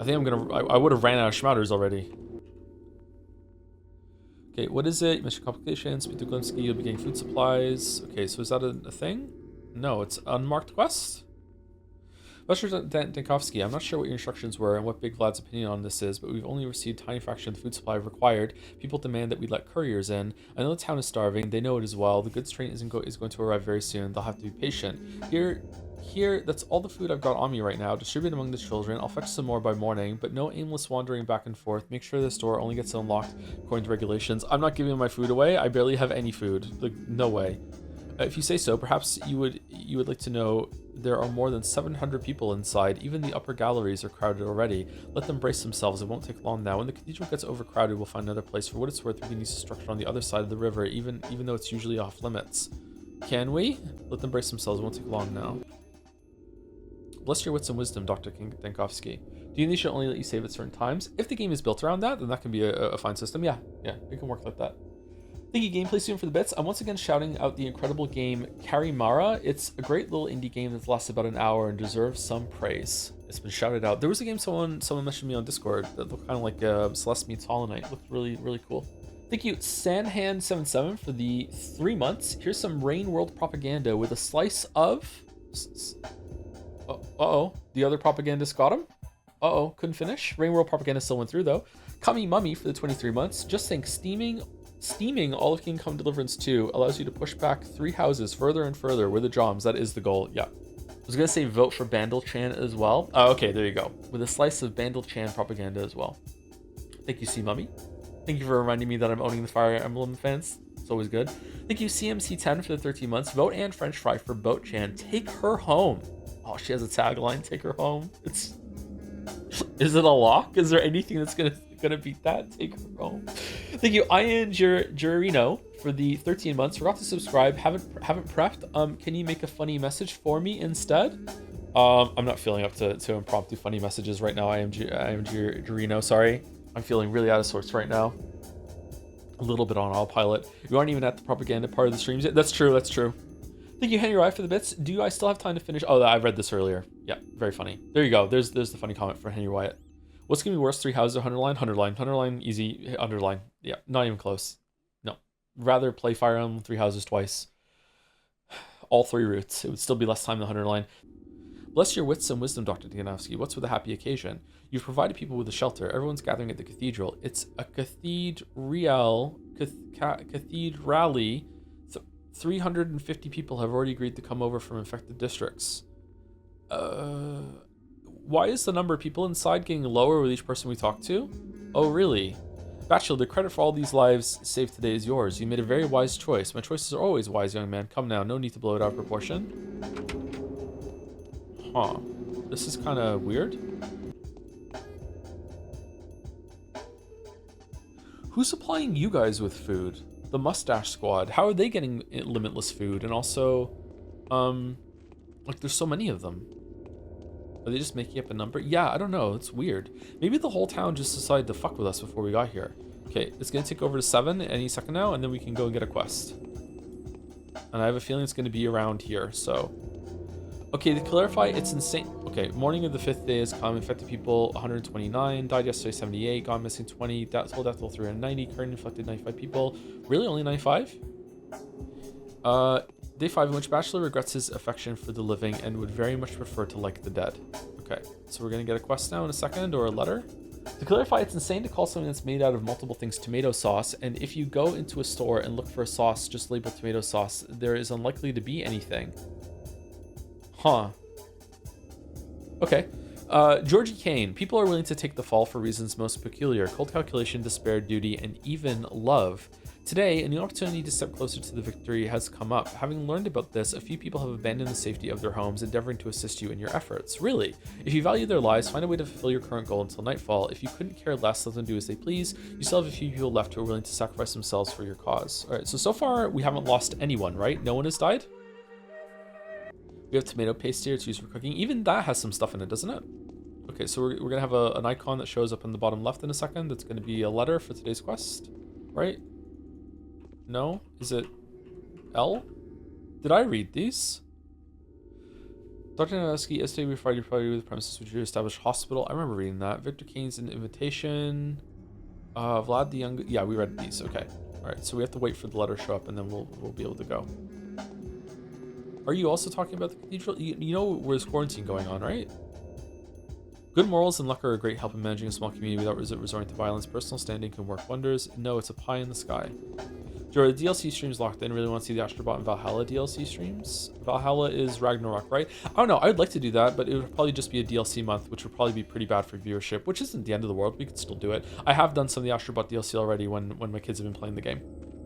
I think I would have ran out of schmouters already. Okay, what is it? You mentioned complications, speak to Glimpsky, you'll be getting food supplies. Okay, so is that a thing? No, it's unmarked quest? Buster Dankovsky, I'm not sure what your instructions were and what Big Vlad's opinion on this is, but we've only received a tiny fraction of the food supply required. People demand that we let couriers in. I know the town is starving. They know it as well. The goods train is going to arrive very soon. They'll have to be patient. Here, that's all the food I've got on me right now. Distribute among the children. I'll fetch some more by morning, but no aimless wandering back and forth. Make sure the store only gets unlocked according to regulations. I'm not giving my food away. I barely have any food. Like, no way. If you say so, perhaps you would like to know there are more than 700 people inside. Even the upper galleries are crowded already. Let them brace themselves. It won't take long now. When the cathedral gets overcrowded, we'll find another place. For what it's worth, we can use the structure on the other side of the river, even though it's usually off limits. Can we? Let them brace themselves. It won't take long now. Bless your wits and wisdom, Dr. Dankovsky. Do you think they should only let you save at certain times? If the game is built around that, then that can be a fine system. Yeah, it can work like that. Thank you, Gameplay Student, for the bits. I'm once again shouting out the incredible game Karimara. It's a great little indie game that lasts about an hour and deserves some praise. It's been shouted out. There was a game someone mentioned me on Discord that looked kind of like Celeste meets Hollow Knight. It looked really, really cool. Thank you, Sanhan77, for the 3 months. Here's some Rain World propaganda with a slice of... Uh-oh, the other propagandist got him? Uh-oh, couldn't finish. Rain World propaganda still went through, though. Kami Mummy for the 23 months. Just think, steaming all of Kingdom Come Deliverance 2 allows you to push back 3 houses further and further with the Joms. That is the goal. Yeah. I was going to say vote for Bandle Chan as well. Oh, okay, there you go. With a slice of Bandle Chan propaganda as well. Thank you, C Mummy. Thank you for reminding me that I'm owning the Fire Emblem fans. It's always good. Thank you, CMC10, for the 13 months. Vote and French Fry for Boat Chan. Take her home. Oh, she has a tagline. Take her home. Is it a lock? Is there anything that's gonna beat that? Take her home. Thank you, Ian Jurino, for the 13 months. Forgot to subscribe. Haven't prepped. Can you make a funny message for me instead? I'm not feeling up to impromptu funny messages right now. I am Jurino. Sorry, I'm feeling really out of sorts right now. A little bit on autopilot. You aren't even at the propaganda part of the streams yet. That's true. Thank you, Henry Wyatt, for the bits. Do I still have time to finish? Oh, I read this earlier. Yeah, very funny. There you go. There's the funny comment for Henry Wyatt. What's going to be worse, 3 houses or 100 line, easy, underline. Yeah, not even close. No. Rather play Fire Emblem 3 houses twice. All 3 routes. It would still be less time than 100 line. Bless your wits and wisdom, Dr. Tiganovsky. What's with a happy occasion? You've provided people with a shelter. Everyone's gathering at the cathedral. It's a cathedral. 350 people have already agreed to come over from infected districts. Why is the number of people inside getting lower with each person we talk to? Oh, really? Bachelor, the credit for all these lives saved today is yours. You made a very wise choice. My choices are always wise, young man. Come now, no need to blow it out of proportion. Huh. This is kind of weird. Who's supplying you guys with food? The Mustache Squad. How are they getting limitless food? And also, like there's so many of them. Are they just making up a number? Yeah, I don't know. It's weird. Maybe the whole town just decided to fuck with us before we got here. Okay, it's gonna take over to 7 any second now, and then we can go and get a quest. And I have a feeling it's gonna be around here, so. Okay, to clarify, it's insane. Okay, morning of the 5th day has come. Infected people 129, died yesterday 78, gone missing 20, total death toll 390, current infected 95 people. Really, only 95? Day 5 in which Bachelor regrets his affection for the living and would very much prefer to like the dead. Okay, so we're gonna get a quest now in a second, or a letter. To clarify, it's insane to call something that's made out of multiple things tomato sauce, and if you go into a store and look for a sauce just labeled tomato sauce, there is unlikely to be anything. Huh. Okay. Georgie Kane. People are willing to take the fall for reasons most peculiar. Cold calculation, despair, duty, and even love. Today, a new opportunity to step closer to the victory has come up. Having learned about this, a few people have abandoned the safety of their homes, endeavoring to assist you in your efforts. Really? If you value their lives, find a way to fulfill your current goal until nightfall. If you couldn't care less, let them do as they please. You still have a few people left who are willing to sacrifice themselves for your cause. Alright, so far, we haven't lost anyone, right? No one has died? We have tomato paste here to use for cooking. Even that has some stuff in it, doesn't it? Okay, so we're going to have an icon that shows up in the bottom left in a second. That's going to be a letter for today's quest, right? No? Is it L? Did I read these? Dr. Nanaski, yesterday we provided your party with the premises which you established hospital. I remember reading that. Victor Cains an invitation. Vlad the Younger. Yeah, we read these. Okay. All right. So we have to wait for the letter to show up, and then we'll be able to go. Are you also talking about the cathedral? You know where's quarantine going on, right? Good morals and luck are a great help in managing a small community without resorting to violence. Personal standing can work wonders. No, it's a pie in the sky. Joe, the DLC streams locked in. Really want to see the Astrobot and Valhalla DLC streams? Valhalla is Ragnarok, right? I don't know. I would like to do that, but it would probably just be a DLC month, which would probably be pretty bad for viewership, which isn't the end of the world. We could still do it. I have done some of the Astrobot DLC already when my kids have been playing the game.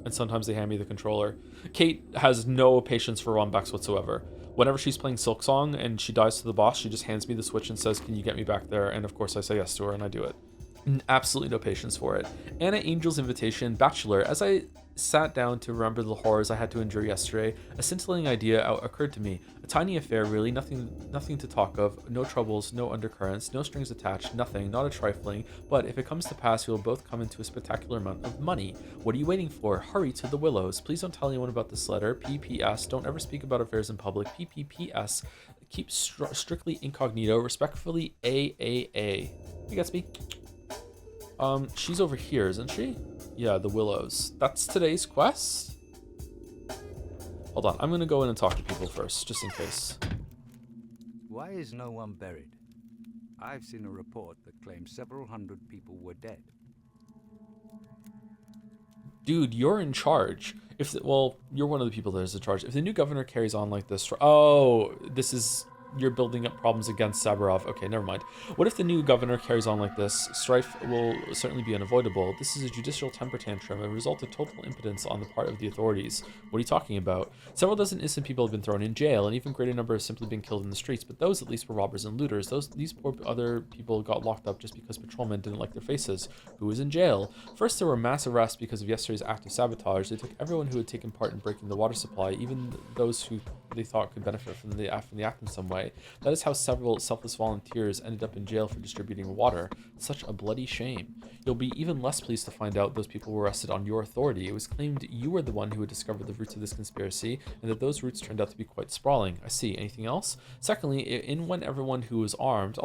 And sometimes they hand me the controller. Kate has no patience for runbacks whatsoever. Whenever she's playing Silksong and she dies to the boss, she just hands me the Switch and says, can you get me back there? And of course I say yes to her and I do it. Absolutely no patience for it. Anna Angel's Invitation, Bachelor. As I sat down to remember the horrors I had to endure yesterday, a scintillating idea occurred to me. A tiny affair, really, nothing to talk of, no troubles, no undercurrents, no strings attached, nothing, not a trifling, but if it comes to pass, we will both come into a spectacular amount of money. What are you waiting for? Hurry to the Willows. Please don't tell anyone about this letter. PPS, don't ever speak about affairs in public. PPPS, keep strictly incognito. Respectfully, AAA. You Gatsby. She's over here, isn't she? Yeah, the Willows. That's today's quest? Hold on, I'm gonna go in and talk to people first, just in case. Why is no one buried? I've seen a report that claims several hundred people were dead. Dude, you're in charge. Well, you're one of the people that is in charge. If the new governor carries on like this, oh, this is... You're building up problems against Saburov. Okay, never mind. What if the new governor carries on like this? Strife will certainly be unavoidable. This is a judicial temper tantrum, a result of total impotence on the part of the authorities. What are you talking about? Several dozen innocent people have been thrown in jail, and even greater number have simply been killed in the streets, but those at least were robbers and looters. These poor other people got locked up just because patrolmen didn't like their faces. Who was in jail? First, there were mass arrests because of yesterday's act of sabotage. They took everyone who had taken part in breaking the water supply, even those who they thought could benefit from the act in some way. That is how several selfless volunteers ended up in jail for distributing water. Such a bloody shame. You'll be even less pleased to find out those people were arrested on your authority. It was claimed you were the one who had discovered the roots of this conspiracy, and that those roots turned out to be quite sprawling. I see. Anything else? Secondly, in when everyone who was alarmed,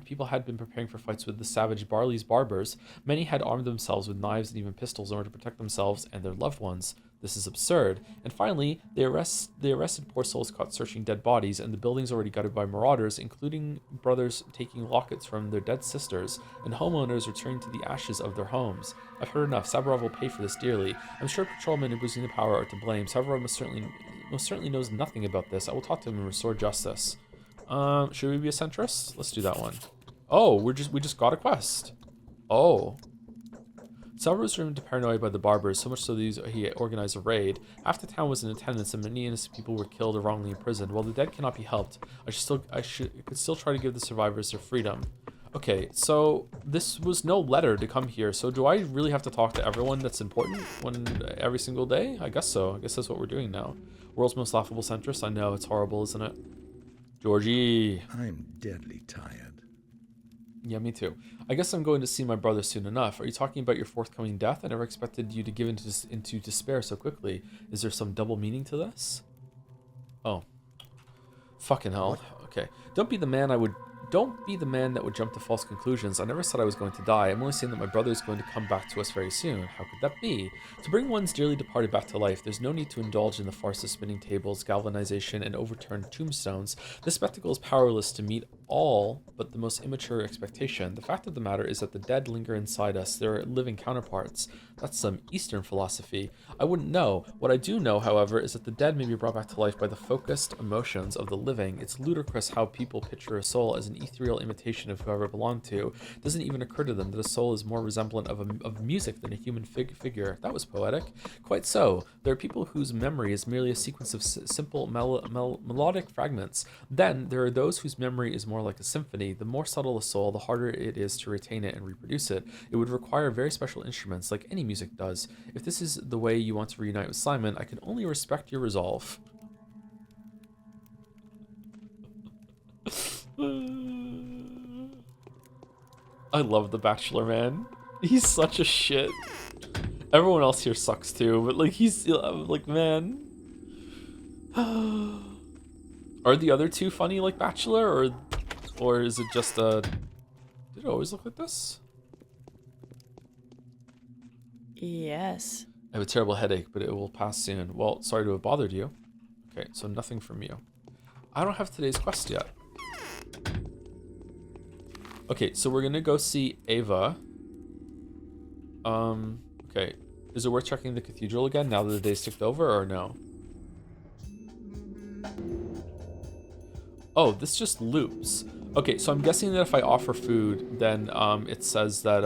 people had been preparing for fights with the savage Barley's barbers. Many had armed themselves with knives and even pistols in order to protect themselves and their loved ones. This is absurd. And finally, they arrested poor souls caught searching dead bodies, and the buildings already gutted by marauders, including brothers taking lockets from their dead sisters, and homeowners returning to the ashes of their homes. I've heard enough. Saburov will pay for this dearly. I'm sure patrolmen abusing the power are to blame. Saburov most certainly knows nothing about this. I will talk to him and restore justice. Should we be a centrist? Let's do that one. Oh, we just got a quest. Oh. Saburov was driven to paranoia by the barbers, so much so that he organized a raid. Half the town was in attendance, and many innocent people were killed or wrongly imprisoned. While the could cannot be helped, I could still try to give the survivors their freedom. Okay, so this was no letter to come here. So do I really have to talk to everyone that's important every single day? I guess so. I guess that's what we're doing now. World's most laughable centrist. I know, it's horrible, isn't it? Georgie. I'm deadly tired. Yeah, me too. I guess I'm going to see my brother soon enough. Are you talking about your forthcoming death? I never expected you to give into despair so quickly. Is there some double meaning to this? Oh. Fucking hell. What? Okay. Don't be the man that would jump to false conclusions. I never said I was going to die. I'm only saying that my brother is going to come back to us very soon. How could that be? To bring one's dearly departed back to life, there's no need to indulge in the farce of spinning tables, galvanization, and overturned tombstones. This spectacle is powerless to meet all but the most immature expectation. The fact of the matter is that the dead linger inside us. They're living counterparts. That's some Eastern philosophy. I wouldn't know. What I do know, however, is that the dead may be brought back to life by the focused emotions of the living. It's ludicrous how people picture a soul as an ethereal imitation of whoever it belonged to. It doesn't even occur to them that a soul is more resemblant of music than a human figure. That was poetic. Quite so. There are people whose memory is merely a sequence of simple melodic fragments. Then there are those whose memory is more like a symphony. The more subtle a soul, the harder it is to retain it and reproduce it. It would require very special instruments, like any music does. If this is the way you want to reunite with Simon, I can only respect your resolve. I love the Bachelor, man. He's such a shit. Everyone else here sucks too, but like he's like, man. Are the other two funny like Bachelor, or is it just a... Did it always look like this? Yes. I have a terrible headache, but it will pass soon. Well, sorry to have bothered you. Okay, so nothing from you. I don't have today's quest yet. Okay, so we're gonna go see Ava. Okay. Is it worth checking the cathedral again now that the day's ticked over, or no? Oh, this just loops. Okay, so I'm guessing that if I offer food, then it says that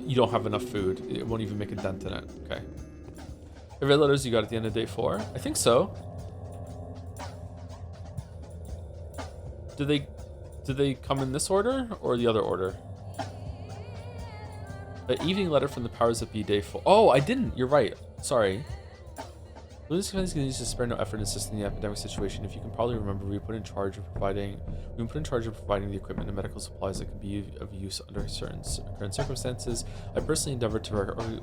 you don't have enough food. It won't even make a dent in it. Okay. The red letters you got at the end of day 4? I think so. Do they come in this order or the other order? An evening letter from the powers that be, day 4. Oh, I didn't. You're right. Sorry. Luna's Defense continues to spare no effort in assisting the epidemic situation. If you can probably remember, we were put in charge of providing the equipment and medical supplies that can be of use under certain current circumstances. I personally endeavored to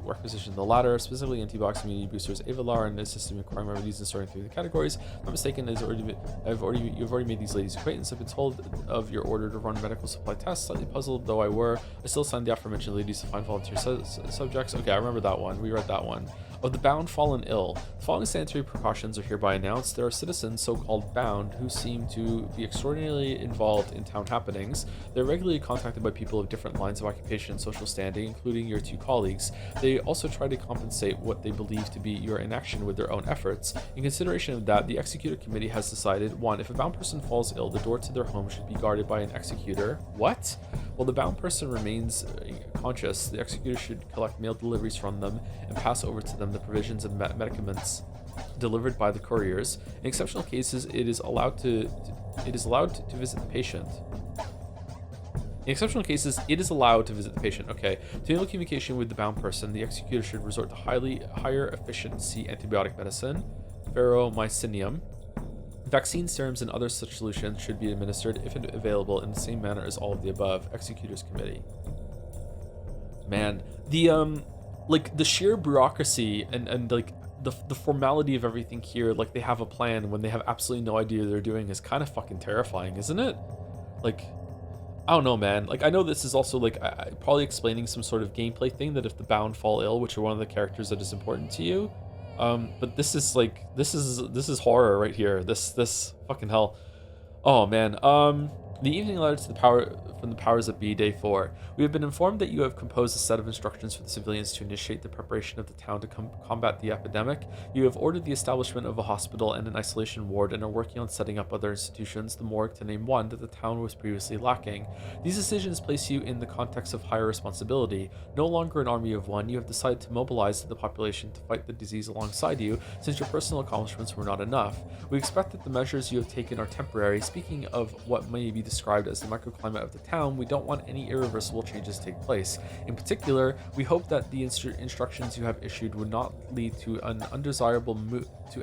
requisition the latter, specifically anti-box immunity boosters, Ava, Lara, and assisting me acquiring remedies and sorting through the categories. If I'm not mistaken, you've already made these ladies' acquaintance. I've been told of your order to run medical supply tests. Slightly puzzled though I were, I still signed the aforementioned ladies to find volunteer subjects. Okay, I remember that one. We read that one. Of the bound, fallen, ill. The following sanitary precautions are hereby announced. There are citizens, so-called bound, who seem to be extraordinarily involved in town happenings. They're regularly contacted by people of different lines of occupation and social standing, including your 2 colleagues. They also try to compensate what they believe to be your inaction with their own efforts. In consideration of that, the executor committee has decided, 1. If a bound person falls ill, the door to their home should be guarded by an executor. What? While the bound person remains conscious, the executor should collect mail deliveries from them and pass over to them the provisions of medicaments delivered by the couriers. In exceptional cases, it is allowed to visit the patient. In exceptional cases, it is allowed to visit the patient. Okay. To enable communication with the bound person, the executor should resort to higher efficiency antibiotic medicine, ferromycinium. Vaccine serums and other such solutions should be administered, if available, in the same manner as all of the above. Executors Committee. Man, the sheer bureaucracy and like the formality of everything here, like they have a plan when they have absolutely no idea what they're doing, is kind of fucking terrifying, isn't it? Like, I don't know, man. Like, I know this is also like probably explaining some sort of gameplay thing, that if the bound fall ill, which are one of the characters that is important to you, but this is like this is horror right here. This fucking hell. Oh man. The evening letter to from the powers that be, day 4. We have been informed that you have composed a set of instructions for the civilians to initiate the preparation of the town to combat the epidemic. You have ordered the establishment of a hospital and an isolation ward, and are working on setting up other institutions, the morgue to name one, that the town was previously lacking. These decisions place you in the context of higher responsibility. No longer an army of one, you have decided to mobilize the population to fight the disease alongside you, since your personal accomplishments were not enough. We expect that the measures you have taken are temporary. Speaking of what may be described as the microclimate of the town, we don't want any irreversible changes to take place. In particular, we hope that the instructions you have issued would not lead to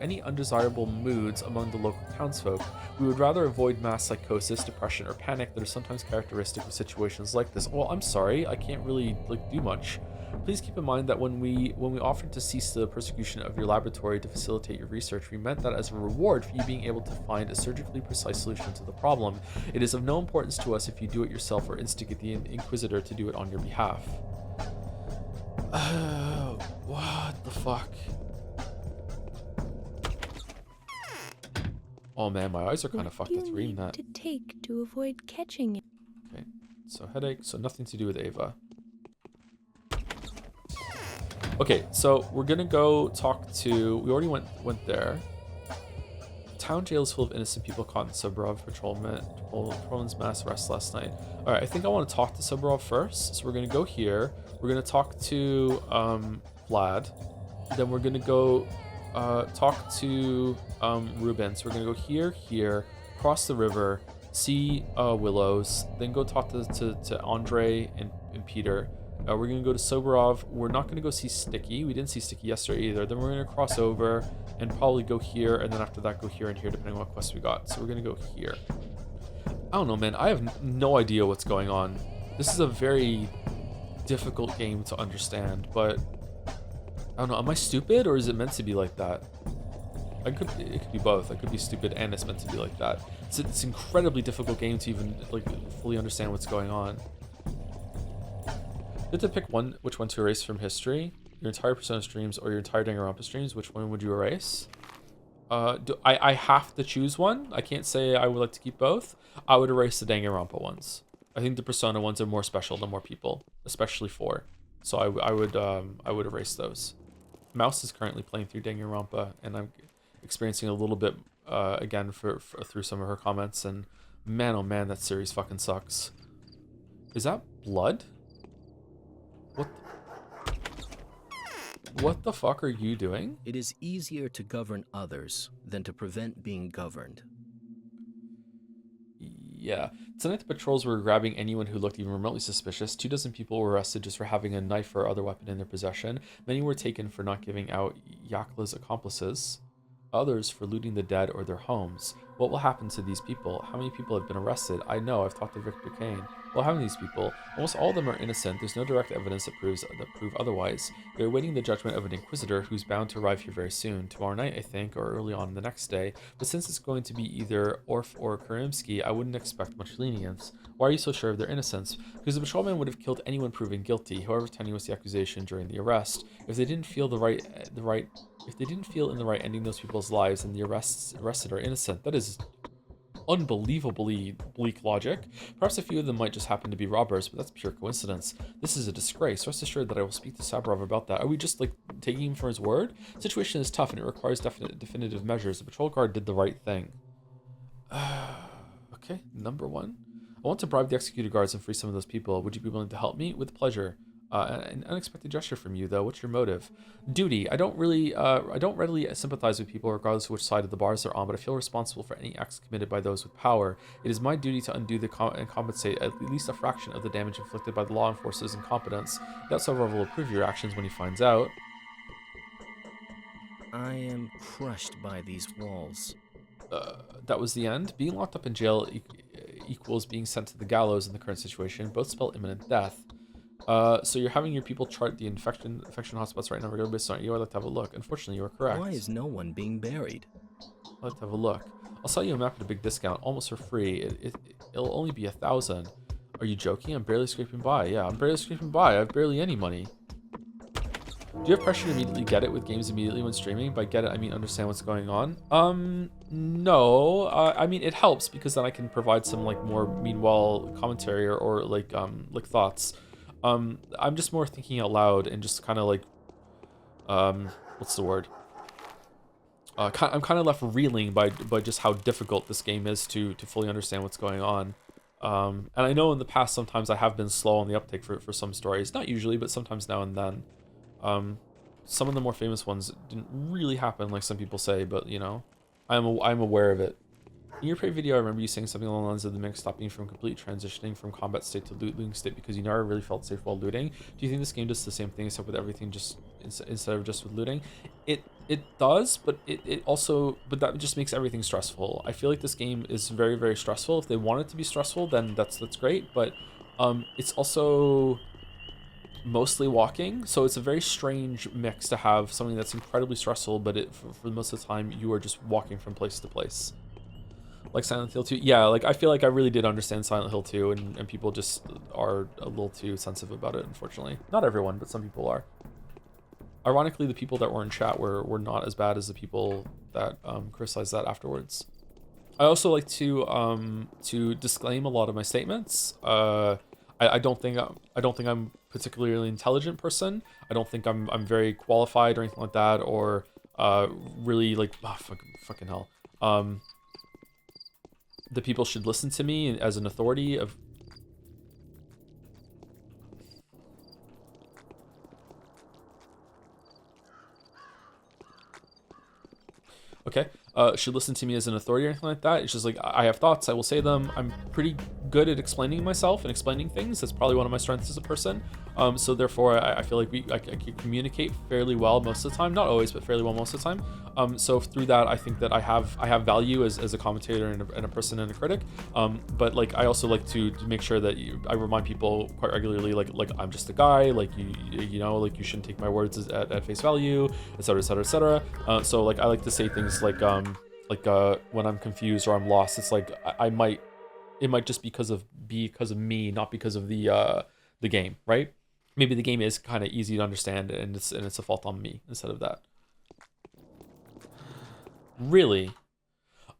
any undesirable moods among the local townsfolk. We would rather avoid mass psychosis, depression, or panic that are sometimes characteristic of situations like this. Well, I'm sorry, I can't really do much. Please keep in mind that when we offered to cease the persecution of your laboratory to facilitate your research, we meant that as a reward for you being able to find a surgically precise solution to the problem. It is of no importance to us if you do it yourself or instigate the Inquisitor to do it on your behalf. What the fuck? Oh man, my eyes are kind What of fucked do after you reading need that. to take to avoid catching it? Okay, so headache, so nothing to do with Ava. Okay, so we're gonna go talk to, we already went there. Town jail is full of innocent people caught in Saburov patrolman's mass arrest last night. Alright, I think I want to talk to Saburov first. So we're gonna go here. We're gonna talk to Vlad. Then we're gonna go talk to Rubin. So we're gonna go here, cross the river, see Willows, then go talk to Andre and Peter. We're gonna go to Saburov. We're not gonna go see Sticky. We didn't see Sticky yesterday either. Then we're gonna cross over and probably go here, and then after that go here and here, depending on what quest we got. So we're gonna go here. I don't know, man. I have no idea what's going on. This is a very difficult game to understand, but I don't know. Am I stupid, or is it meant to be like that? It could be both. I could be stupid and it's meant to be like that. It's an incredibly difficult game to even like fully understand what's going on. You have to pick which one to erase from history. Your entire Persona streams or your entire Danganronpa streams. Which one would you erase? I have to choose one. I can't say I would like to keep both. I would erase the Danganronpa ones. I think the Persona ones are more special to more people, especially 4. So I would erase those. Mouse is currently playing through Danganronpa, and I'm experiencing a little bit again through some of her comments. And man, oh man, that series fucking sucks. Is that blood? What the fuck are you doing? It is easier to govern others than to prevent being governed. Yeah. Tonight the patrols were grabbing anyone who looked even remotely suspicious. 24 people were arrested just for having a knife or other weapon in their possession. Many were taken for not giving out Yakla's accomplices. Others for looting the dead or their homes. What will happen to these people? How many people have been arrested? I know, I've talked to Victor Cain. What happened to these people? Almost all of them are innocent. There's no direct evidence that prove otherwise. They're awaiting the judgment of an inquisitor who's bound to arrive here very soon. Tomorrow night, I think, or early on the next day. But since it's going to be either Orf or Karimsky, I wouldn't expect much lenience. Why are you so sure of their innocence? Because the patrolman would have killed anyone proven guilty, however tenuous the accusation during the arrest. If they didn't feel if they didn't feel in the right ending those people's lives and the arrested are innocent, that is unbelievably bleak logic. Perhaps a few of them might just happen to be robbers, but that's pure coincidence. This is a disgrace. Rest assured that I will speak to Saburov about that. Are we just like taking him for his word? The situation is tough and it requires definitive measures. The patrol guard did the right thing. Okay, number 1. I want to bribe the executed guards and free some of those people. Would you be willing to help me? With pleasure. An unexpected gesture from you, though. What's your motive? Duty. I don't readily sympathize with people, regardless of which side of the bars they're on, but I feel responsible for any acts committed by those with power. It is my duty to undo and compensate at least a fraction of the damage inflicted by the law enforcement's incompetence. That Saburov will approve your actions when he finds out. I am crushed by these walls. That was the end. Being locked up in jail equals being sent to the gallows in the current situation. Both spell imminent death. So you're having your people chart the infection hotspots right now. Regular based on you. I'd like to have a look. Unfortunately, you are correct. Why is no one being buried? I'd like to have a look. I'll sell you a map at a big discount, almost for free. It'll only be 1,000. Are you joking? I'm barely scraping by. Yeah, I'm barely scraping by. I have barely any money. Do you have pressure to immediately get it with games immediately when streaming? By get it, I mean understand what's going on. No. I mean, it helps because then I can provide some like more meanwhile commentary or like thoughts. I'm just more thinking out loud and just kind of like, what's the word? I'm kind of left reeling by just how difficult this game is to fully understand what's going on. And I know in the past sometimes I have been slow on the uptake for some stories. Not usually, but sometimes now and then. Some of the more famous ones didn't really happen like some people say, but you know, I'm aware of it. In your pre-video, I remember you saying something along the lines of the mix stopping you from completely transitioning from combat state to looting state because you never really felt safe while looting. Do you think this game does the same thing except with everything just instead of just with looting? It does, but it also that just makes everything stressful. I feel like this game is very, very stressful. If they want it to be stressful, then that's great, but it's also mostly walking, so it's a very strange mix to have something that's incredibly stressful, but for most of the time you are just walking from place to place. Like Silent Hill 2, yeah, like I feel like I really did understand Silent Hill 2, and people just are a little too sensitive about it, unfortunately. Not everyone, but some people are. Ironically, the people that were in chat were not as bad as the people that criticized that afterwards. I also like to disclaim a lot of my statements. I don't think I'm particularly intelligent person. I don't think I'm very qualified or anything like that, or really like fucking hell. The people should listen to me as an authority of. Okay, should listen to me as an authority or anything like that. It's just like, I have thoughts, I will say them. I'm pretty good at explaining myself and explaining things. That's probably one of my strengths as a person. So therefore, I feel like I can communicate fairly well most of the time. Not always, but fairly well most of the time. So through that, I think that I have value as a commentator and a person and a critic. But like, I also like to make sure that I remind people quite regularly, like I'm just a guy. Like you know, like you shouldn't take my words at face value, etc., etc., etc. So like, I like to say things like when I'm confused or I'm lost, it's like it might just be because of me, not because of the game, right? Maybe the game is kind of easy to understand, and it's a fault on me instead of that. Really?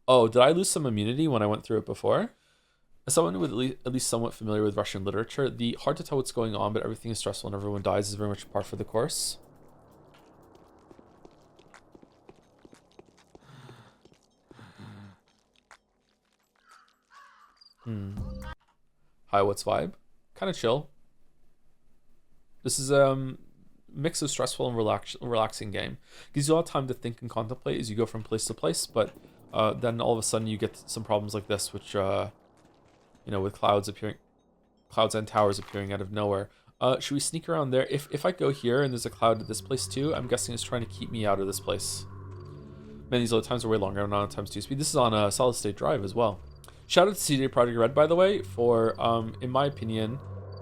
Oh, did I lose some immunity when I went through it before? As someone with at least somewhat familiar with Russian literature, the hard to tell what's going on, but everything is stressful and everyone dies is very much par for the course. Hi, what's vibe? Kind of chill. This is a mix of stressful and relaxing game. Gives you a lot of time to think and contemplate as you go from place to place, but then all of a sudden you get some problems like this, which you know, with clouds and towers appearing out of nowhere. Should we sneak around there? If I go here and there's a cloud at this place too, I'm guessing it's trying to keep me out of this place. Man, these load times are way longer. I'm not on times 2 speed. This is on a solid state drive as well. Shout out to CD Projekt Red, by the way, for, in my opinion,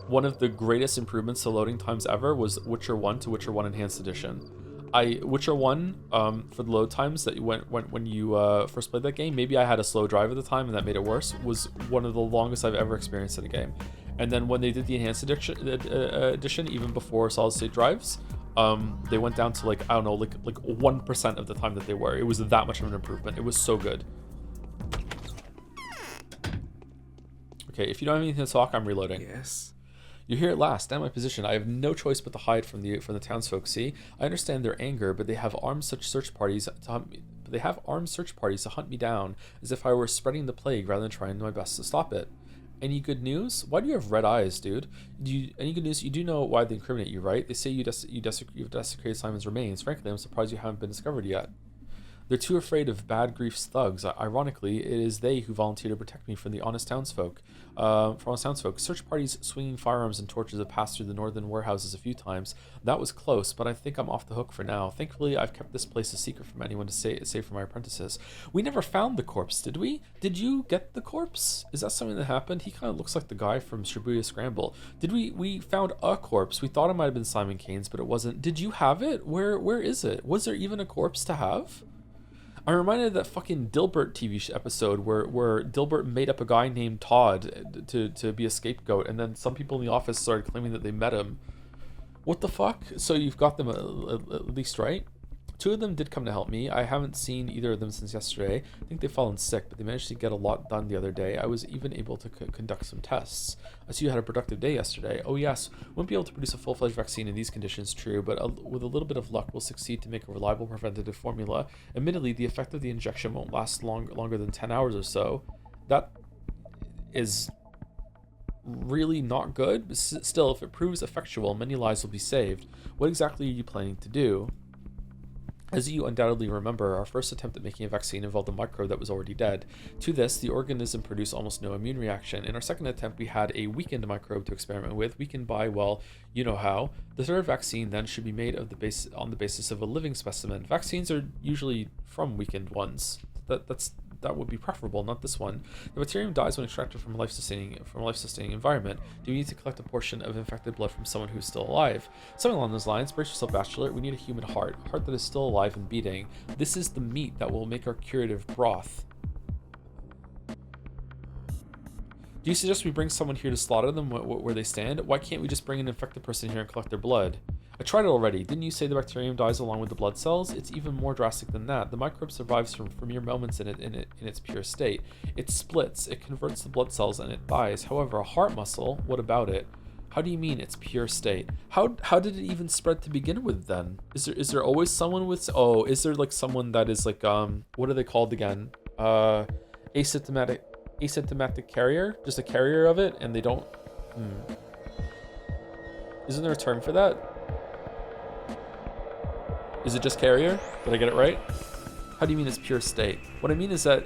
one of the greatest improvements to loading times ever was Witcher 1 to Witcher 1 Enhanced Edition. Witcher 1, for the load times that when you first played that game, maybe I had a slow drive at the time and that made it worse, was one of the longest I've ever experienced in a game. And then when they did the Enhanced edition, even before solid state drives, they went down to like, I don't know, like 1% of the time that they were. It was that much of an improvement. It was so good. Okay, if you don't have anything to talk, I'm reloading. Yes. You're here at last. Stand my position. I have no choice but to hide from the townsfolk. See, I understand their anger, but they have armed search parties to hunt me down, as if I were spreading the plague rather than trying my best to stop it. Any good news? Why do you have red eyes, dude? Any good news? You do know why they incriminate you, right? They say you've desecrated Simon's remains. Frankly, I'm surprised you haven't been discovered yet. They're too afraid of Bad Grief's thugs. Ironically, it is they who volunteer to protect me from the honest townsfolk. Search parties swinging firearms and torches have passed through the northern warehouses a few times. That was close, but I think I'm off the hook for now. Thankfully, I've kept this place a secret from anyone to save for my apprentices. We never found the corpse, did we? Did you get the corpse? Is that something that happened? He kind of looks like the guy from Shibuya Scramble. We found a corpse. We thought it might have been Simon Kains, but it wasn't. Did you have it? Where is it? Was there even a corpse to have? I'm reminded of that fucking Dilbert TV episode where Dilbert made up a guy named Todd to be a scapegoat, and then some people in the office started claiming that they met him. What the fuck? So you've got them at least, right? 2 of them did come to help me. I haven't seen either of them since yesterday. I think they've fallen sick, but they managed to get a lot done the other day. I was even able to conduct some tests. I see you had a productive day yesterday. Oh yes, won't be able to produce a full-fledged vaccine in these conditions, true, but with a little bit of luck, we'll succeed to make a reliable preventative formula. Admittedly, the effect of the injection won't last longer than 10 hours or so. That is really not good, but still, if it proves effectual, many lives will be saved. What exactly are you planning to do? As you undoubtedly remember, our first attempt at making a vaccine involved a microbe that was already dead. To this, the organism produced almost no immune reaction. In our second attempt, we had a weakened microbe to experiment with, weakened by, well, you know how. The third vaccine then should be made on the basis of a living specimen. Vaccines are usually from weakened ones. That would be preferable, not this one. The bacterium dies when extracted from a life-sustaining environment. Do we need to collect a portion of infected blood from someone who's still alive? Something along those lines. Brace yourself, bachelor. We need a human heart. A heart that is still alive and beating. This is the meat that will make our curative broth. Do you suggest we bring someone here to slaughter them where they stand? Why can't we just bring an infected person here and collect their blood? I tried it already. Didn't you say the bacterium dies along with the blood cells? It's even more drastic than that. The microbe survives for mere moments in its pure state. It splits, it converts the blood cells, and it dies. However, a heart muscle, what about it? How do you mean its pure state? How did it even spread to begin with then? Is there always someone with, oh, is there like someone that is like, what are they called again? Asymptomatic carrier? Just a carrier of it and they don't, Isn't there a term for that? Is it just carrier? Did I get it right? How do you mean its pure state? What I mean is the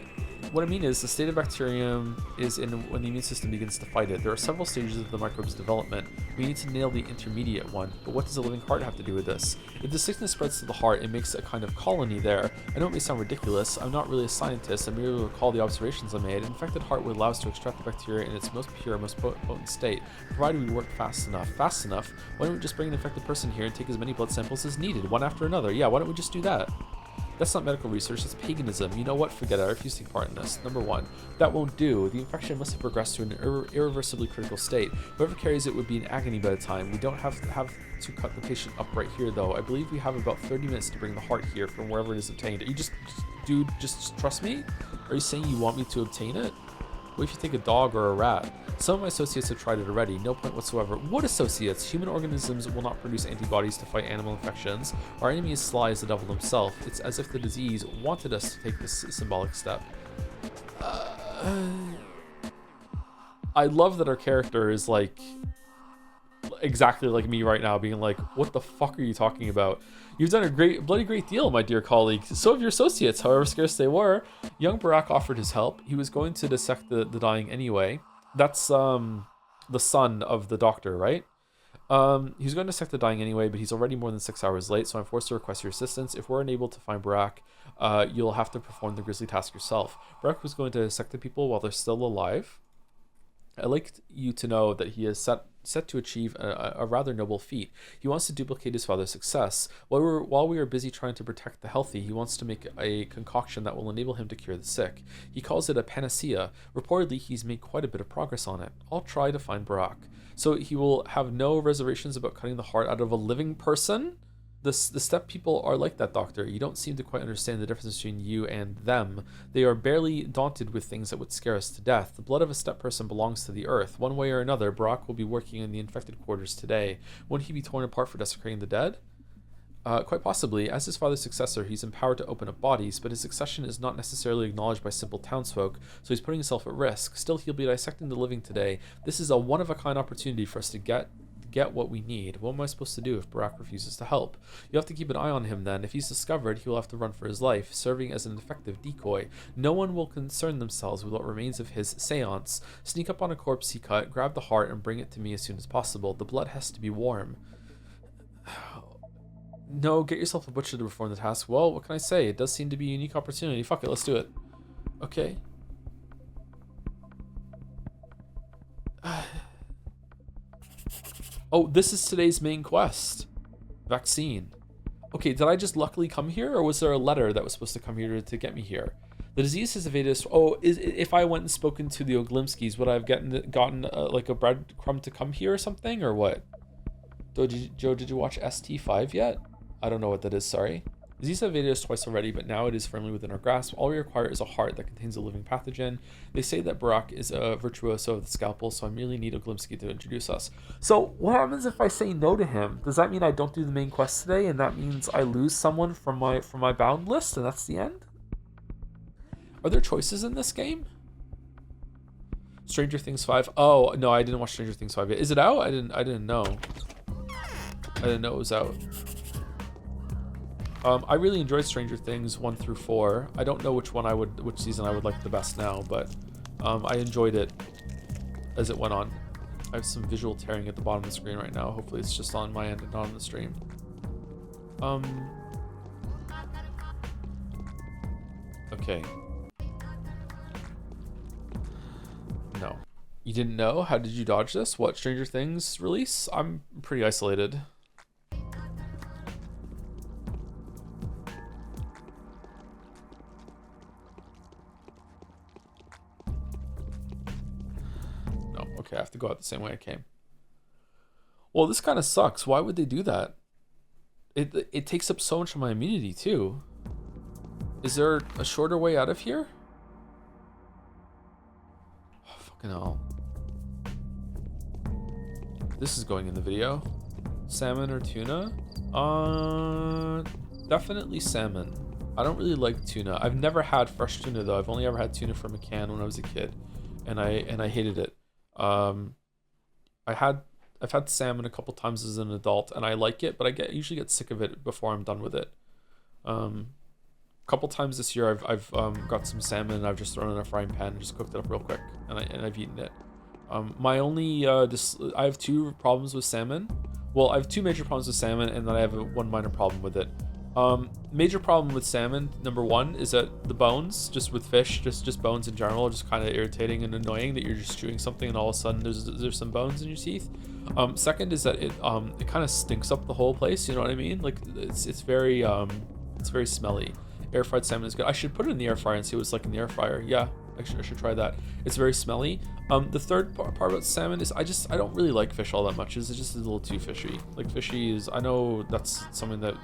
state of bacterium is in when the immune system begins to fight it. There are several stages of the microbe's development. We need to nail the intermediate one. But what does a living heart have to do with this? If the sickness spreads to the heart, it makes a kind of colony there. I know it may sound ridiculous. I'm not really a scientist. I merely recall the observations I made. An infected heart would allow us to extract the bacteria in its most pure, most potent state, provided we work fast enough. Fast enough? Why don't we just bring an infected person here and take as many blood samples as needed, one after another? Yeah, why don't we just do that? That's not medical research, that's paganism. You know what? Forget it. I refuse to take part in this. Number one, that won't do. The infection must have progressed to an irreversibly critical state. Whoever carries it would be in agony by the time. We don't have to cut the patient up right here, though. I believe we have about 30 minutes to bring the heart here from wherever it is obtained. Are you dude, just trust me? Are you saying you want me to obtain it? What if you take a dog or a rat? Some of my associates have tried it already, no point whatsoever. What associates? Human organisms will not produce antibodies to fight animal infections. Our enemy is sly as the devil himself. It's as if the disease wanted us to take this symbolic step. I love that our character is like exactly like me right now, being like, what the fuck are you talking about? You've done a bloody great deal, my dear colleague. So have your associates, however scarce they were. Young Burakh offered his help. He was going to dissect the dying anyway. That's the son of the doctor, right? He's going to dissect the dying anyway, but he's already more than 6 hours late, so I'm forced to request your assistance. If we're unable to find Burakh, you'll have to perform the grisly task yourself. Burakh was going to dissect the people while they're still alive. I'd like you to know that he is set to achieve a rather noble feat. He wants to duplicate his father's success. While we are busy trying to protect the healthy, he wants to make a concoction that will enable him to cure the sick. He calls it a panacea. Reportedly, he's made quite a bit of progress on it. I'll try to find Burakh. So he will have no reservations about cutting the heart out of a living person? The step people are like that, Doctor. You don't seem to quite understand the difference between you and them. They are barely daunted with things that would scare us to death. The blood of a step person belongs to the earth. One way or another, Burakh will be working in the infected quarters today. Won't he be torn apart for desecrating the dead? Quite possibly. As his father's successor, he's empowered to open up bodies, but his succession is not necessarily acknowledged by simple townsfolk, so he's putting himself at risk. Still, he'll be dissecting the living today. This is a one-of-a-kind opportunity for us to get what we need. What am I supposed to do if Burakh refuses to help? You have to keep an eye on him then. If he's discovered, he will have to run for his life, serving as an effective decoy. No one will concern themselves with what remains of his seance. Sneak up on a corpse he cut, grab the heart, and bring it to me as soon as possible. The blood has to be warm. No, get yourself a butcher to perform the task. Well, what can I say? It does seem to be a unique opportunity. Fuck it, let's do it. Okay. Oh, this is today's main quest. Vaccine. Okay, did I just luckily come here, or was there a letter that was supposed to come here to get me here? The disease has evaded us. Oh, if I went and spoken to the Oglimskis, would I have gotten like a breadcrumb to come here or something, or what? Joe, did you watch ST5 yet? I don't know what that is, sorry. Disease has evaded us twice already, but now it is firmly within our grasp. All we require is a heart that contains a living pathogen. They say that Burakh is a virtuoso of the scalpel, so I merely need Oglimsky to introduce us. So what happens if I say no to him? Does that mean I don't do the main quest today, and that means I lose someone from my bound list, and that's the end? Are there choices in this game? Stranger Things 5. Oh no, I didn't watch Stranger Things 5 yet. Is it out? I didn't know. I didn't know it was out. I really enjoyed Stranger Things 1 through 4. I don't know which season I would like the best now, but I enjoyed it as it went on. I have some visual tearing at the bottom of the screen right now. Hopefully it's just on my end and not on the stream. Okay. No. You didn't know? How did you dodge this? What, Stranger Things release? I'm pretty isolated. Okay, I have to go out the same way I came. Well, this kind of sucks. Why would they do that? it takes up so much of my immunity too. Is there a shorter way out of here? Oh, fucking hell. This is going in the video. Salmon or tuna? Definitely salmon. I don't really like tuna. I've never had fresh tuna though. I've only ever had tuna from a can when I was a kid, and I hated it. I've had salmon a couple times as an adult, and I like it, but I usually get sick of it before I'm done with it. Couple times this year I've got some salmon and I've just thrown it in a frying pan and just cooked it up real quick, and I've eaten it. My only I have two problems with salmon. Well, I have two major problems with salmon, and then I have one minor problem with it. Major problem with salmon, number one, is that the bones, just with fish, just bones in general, are just kind of irritating and annoying, that you're just chewing something and all of a sudden there's some bones in your teeth. Second is that it kind of stinks up the whole place, you know what I mean? Like it's very smelly. Air fried salmon is good. I should put it in the air fryer and see what it's like in the air fryer. Yeah, I should try that. It's very smelly. The third part about salmon is I don't really like fish all that much. It's just a little too fishy. Like fishy is, I know that's something that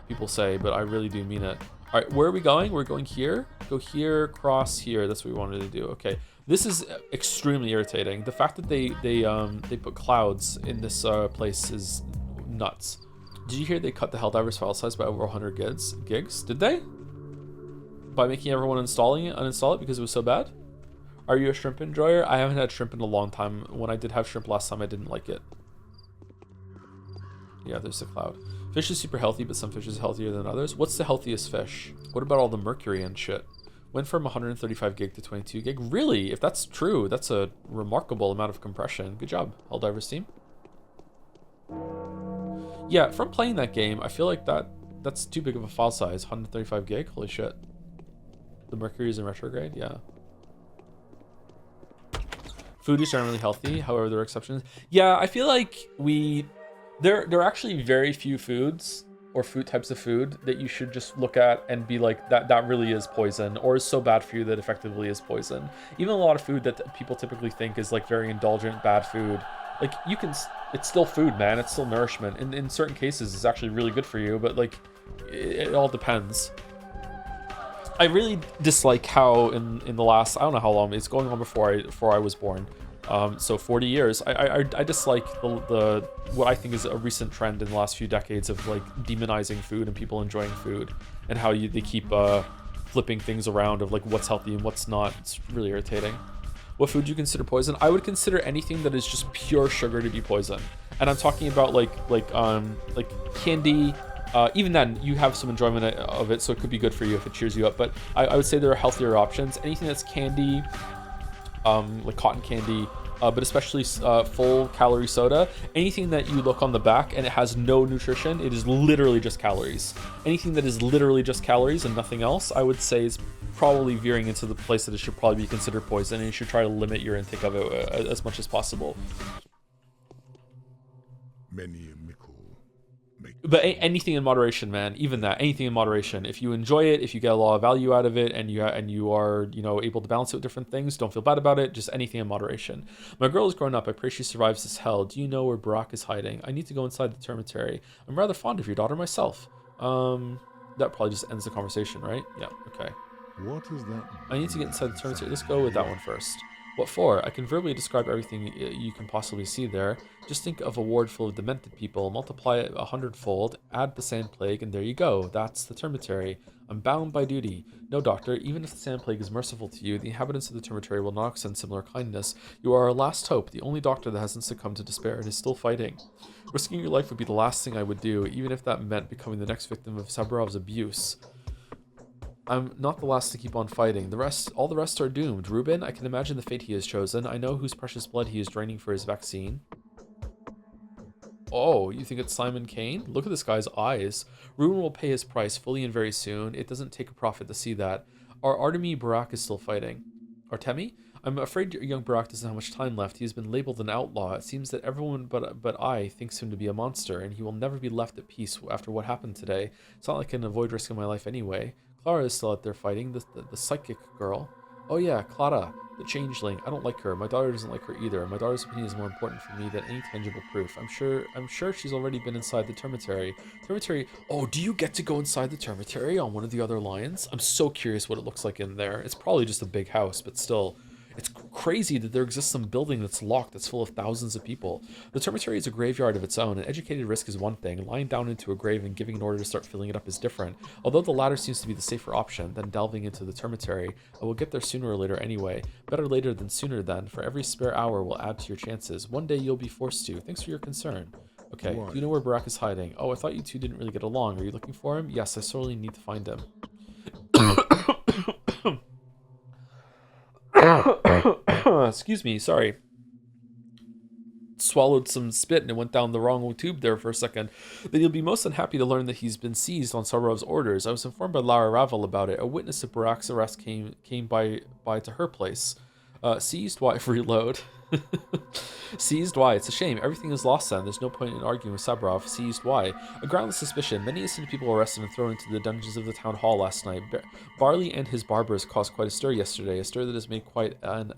people say, but I really do mean it. All right, where are we going? We're going here. Go here, cross here. That's what we wanted to do. Okay, this is extremely irritating. The fact that they put clouds in this place is nuts. Did you hear they cut the Helldivers file size by over 100 gigs? Did they? By making everyone uninstall it because it was so bad? Are you a shrimp enjoyer? I haven't had shrimp in a long time. When I did have shrimp last time, I didn't like it. Yeah, there's the cloud. Fish is super healthy, but some fish is healthier than others. What's the healthiest fish? What about all the mercury and shit? Went from 135 gig to 22 gig. Really? If that's true, that's a remarkable amount of compression. Good job, Helldivers team. Yeah, from playing that game, I feel like that's too big of a file size. 135 gig? Holy shit. The mercury is in retrograde? Yeah. Food is generally healthy, however there are exceptions. Yeah, I feel like there are actually very few foods or food types of food that you should just look at and be like, that really is poison, or is so bad for you that effectively is poison. Even a lot of food that people typically think is like very indulgent, bad food, like it's still food, man. It's still nourishment. In certain cases, it's actually really good for you, but like it all depends. I really dislike how in the last, I don't know how long, it's going on before I was born. So 40 years, I dislike the what I think is a recent trend in the last few decades of like demonizing food and people enjoying food, and how they keep flipping things around of like what's healthy and what's not. It's really irritating. What food do you consider poison? I would consider anything that is just pure sugar to be poison, and I'm talking about like candy. Even then, you have some enjoyment of it, so it could be good for you if it cheers you up. But I would say there are healthier options. Anything that's candy, like cotton candy, but especially full calorie soda. Anything that you look on the back and it has no nutrition, it is literally just calories. Anything that is literally just calories and nothing else, I would say is probably veering into the place that it should probably be considered poison, and you should try to limit your intake of it as much as possible. But anything in moderation, man. Even that, anything in moderation. If you enjoy it, if you get a lot of value out of it, and you are able to balance it with different things, don't feel bad about it. Just anything in moderation. My girl is growing up. I pray she survives this hell. Do you know where Burakh is hiding? I need to go inside the termitary. I'm rather fond of your daughter myself. That probably just ends the conversation, right? Yeah. Okay. What is that? I need to get inside the termitary. Let's go with that one first. What for? I can verbally describe everything you can possibly see there. Just think of a ward full of demented people, multiply it 100-fold, add the sand plague, and there you go. That's the termitary. I'm bound by duty. No, doctor, even if the sand plague is merciful to you, the inhabitants of the termitary will not extend similar kindness. You are our last hope, the only doctor that hasn't succumbed to despair and is still fighting. Risking your life would be the last thing I would do, even if that meant becoming the next victim of Saburovs' abuse. I'm not the last to keep on fighting. All the rest are doomed. Rubin, I can imagine the fate he has chosen. I know whose precious blood he is draining for his vaccine. Oh, you think it's Simon Cain? Look at this guy's eyes. Rubin will pay his price fully and very soon. It doesn't take a prophet to see that. Our Artemi Burakh is still fighting. Artemi? I'm afraid young Burakh doesn't have much time left. He has been labeled an outlaw. It seems that everyone but I thinks him to be a monster, and he will never be left at peace after what happened today. It's not like I can avoid risking my life anyway. Lara is still out there fighting, the psychic girl. Oh yeah, Clara, the changeling. I don't like her. My daughter doesn't like her either. My daughter's opinion is more important for me than any tangible proof. I'm sure she's already been inside the termitary. Termitary. Oh, do you get to go inside the termitary on one of the other lines? I'm so curious what it looks like in there. It's probably just a big house, but still. It's crazy that there exists some building that's locked that's full of thousands of people. The termitary is a graveyard of its own. An educated risk is one thing. Lying down into a grave and giving an order to start filling it up is different. Although the latter seems to be the safer option than delving into the termitary, I will get there sooner or later anyway. Better later than sooner then, for every spare hour will add to your chances. One day you'll be forced to. Thanks for your concern. Okay, do you know where Burakh is hiding? Oh, I thought you two didn't really get along. Are you looking for him? Yes, I sorely need to find him. Excuse me, sorry. Swallowed some spit and it went down the wrong tube there for a second. Then you'll be most unhappy to learn that he's been seized on Saburovs' orders. I was informed by Lara Ravel about it. A witness of Burakh's arrest came by to her place. Seized? Why? Reload. Seized? Why? It's a shame. Everything is lost then. There's no point in arguing with Saburov. Seized? Why? A groundless suspicion. Many innocent people were arrested and thrown into the dungeons of the town hall last night. Barley and his barbers caused quite a stir yesterday, a stir that has made quite an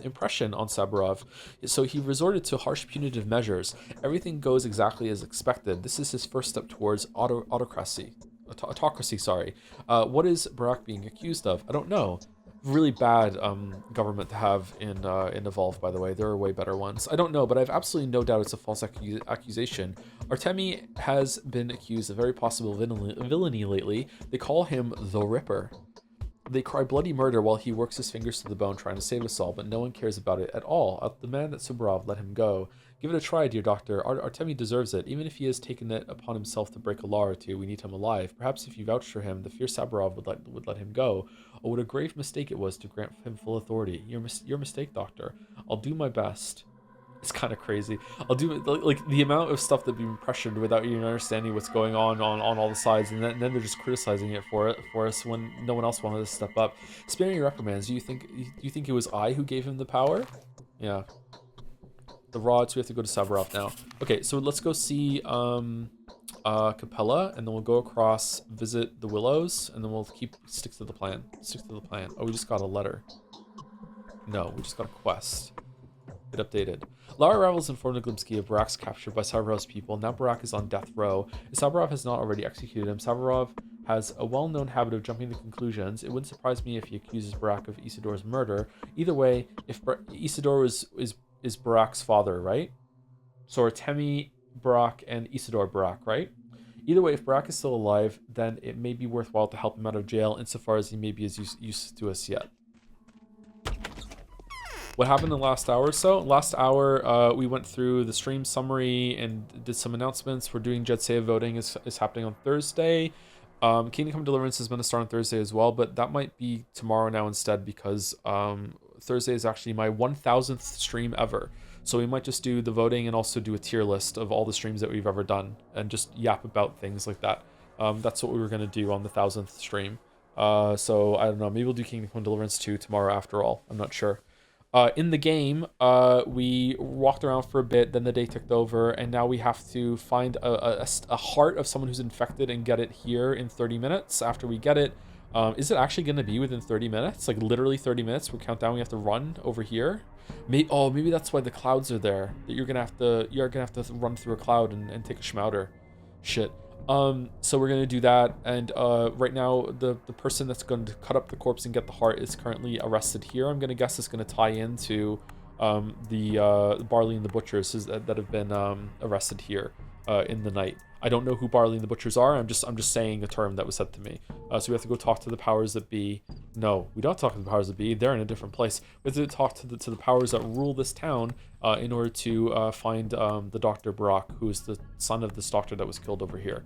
impression on Saburov. So he resorted to harsh punitive measures. Everything goes exactly as expected. This is his first step towards autocracy. Sorry. What is Burakh being accused of? I don't know. Really bad government to have in Evolve, by the way. There are way better ones. I don't know, but I have absolutely no doubt it's a false accusation. Artemi has been accused of very possible villainy lately. They call him the Ripper. They cry bloody murder while he works his fingers to the bone trying to save us all, but no one cares about it at all. The man that Saburov let him go. Give it a try, dear doctor. Artemi deserves it. Even if he has taken it upon himself to break a law or two, we need him alive. Perhaps if you vouched for him, the fierce Saburov would let him go. Oh, what a grave mistake it was to grant him full authority. Your mistake, doctor. I'll do my best. It's kind of crazy. I'll do like the amount of stuff that being pressured without even understanding what's going on all the sides, and then they're just criticizing it for us when no one else wanted to step up. Sparing your reprimands. Do you think it was I who gave him the power? Yeah. The rods. We have to go to Saburov now. Okay, so let's go see Capella, and then we'll go across, visit the Willows, and then we'll stick to the plan. Oh, we just got a letter. No, we just got a quest. It updated. Lara Ravel's informed Glimsky of Burakh's capture by Saburov's people. Now Burakh is on death row. If Saburov has not already executed him, Saburov has a well-known habit of jumping to conclusions. It wouldn't surprise me if he accuses Burakh of Isidor's murder. Either way, if Isidor is Burakh's father, right? So Artemi, Burakh, and Isidor Burakh, right? Either way, if Burakh is still alive, then it may be worthwhile to help him out of jail insofar as he may be as used to us yet. What happened in the last hour or so? Last hour, we went through the stream summary and did some announcements. We're doing Jed voting is happening on Thursday. Kingdom Come Deliverance is going to start on Thursday as well, but that might be tomorrow now instead because Thursday is actually my 1000th stream ever. So we might just do the voting and also do a tier list of all the streams that we've ever done and just yap about things like that. That's what we were going to do on the 1000th stream. So I don't know, maybe we'll do Kingdom Come Deliverance 2 tomorrow after all. I'm not sure. In the game, we walked around for a bit, then the day ticked over, and now we have to find a heart of someone who's infected and get it here in 30 minutes. After we get it, is it actually going to be within 30 minutes? Like literally 30 minutes? We count down, we have to run over here? Maybe that's why the clouds are there. That you're gonna have to run through a cloud and take a schmouder. Shit. So we're gonna do that, and right now the person that's going to cut up the corpse and get the heart is currently arrested here. I'm gonna guess it's gonna tie into the Barley and the Butchers that have been arrested here in the night. I don't know who Barley and the Butchers are. I'm just saying a term that was said to me. So we have to go talk to the powers that be. No, we don't talk to the powers that be. They're in a different place. We have to talk to the powers that rule this town in order to find the Dr. Burakh, who is the son of this doctor that was killed over here.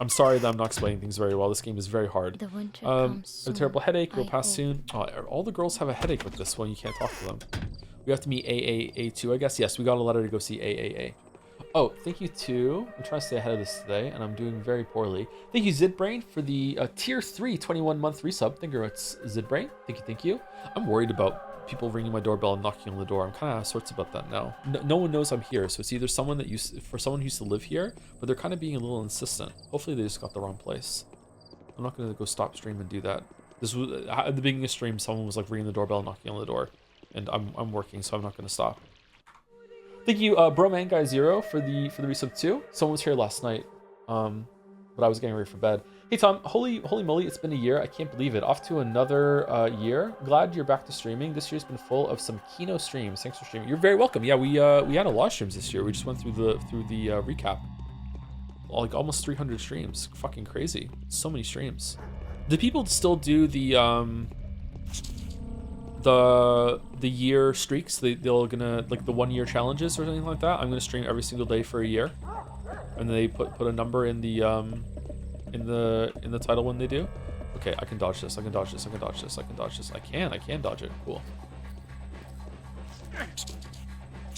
I'm sorry that I'm not explaining things very well. This game is very hard. The winter comes soon. A terrible headache will pass soon. Oh, all the girls have a headache with this one. You can't talk to them. We have to meet AAA2, I guess. Yes, we got a letter to go see AAA. Oh, thank you too. I'm trying to stay ahead of this today, and I'm doing very poorly. Thank you, Zidbrain, for the Tier 3 21-month resub. Thank you very much, Zidbrain. Thank you. I'm worried about people ringing my doorbell and knocking on the door. I'm kind of out of sorts about that now. No one knows I'm here, so it's either someone that someone who used to live here, but they're kind of being a little insistent. Hopefully they just got the wrong place. I'm not going to go stop stream and do that. This was at the beginning of stream. Someone was like ringing the doorbell, knocking on the door, and I'm working, so I'm not gonna stop. Thank you, Bromanguy0 for the resub too. Someone was here last night, but I was getting ready for bed. Hey Tom, holy moly, it's been a year. I can't believe it. Off to another year. Glad you're back to streaming. This year's been full of some Kino streams. Thanks for streaming. You're very welcome. Yeah, we had a lot of streams this year. We just went through the recap. Like almost 300 streams. Fucking crazy. So many streams. Do people still do the year streaks? They're gonna like the 1 year challenges or something like that. I'm gonna stream every single day for a year, and then they put a number in the title when they do. Okay, I can dodge this. I can dodge this. I can dodge this. I can dodge this. I can dodge it. Cool.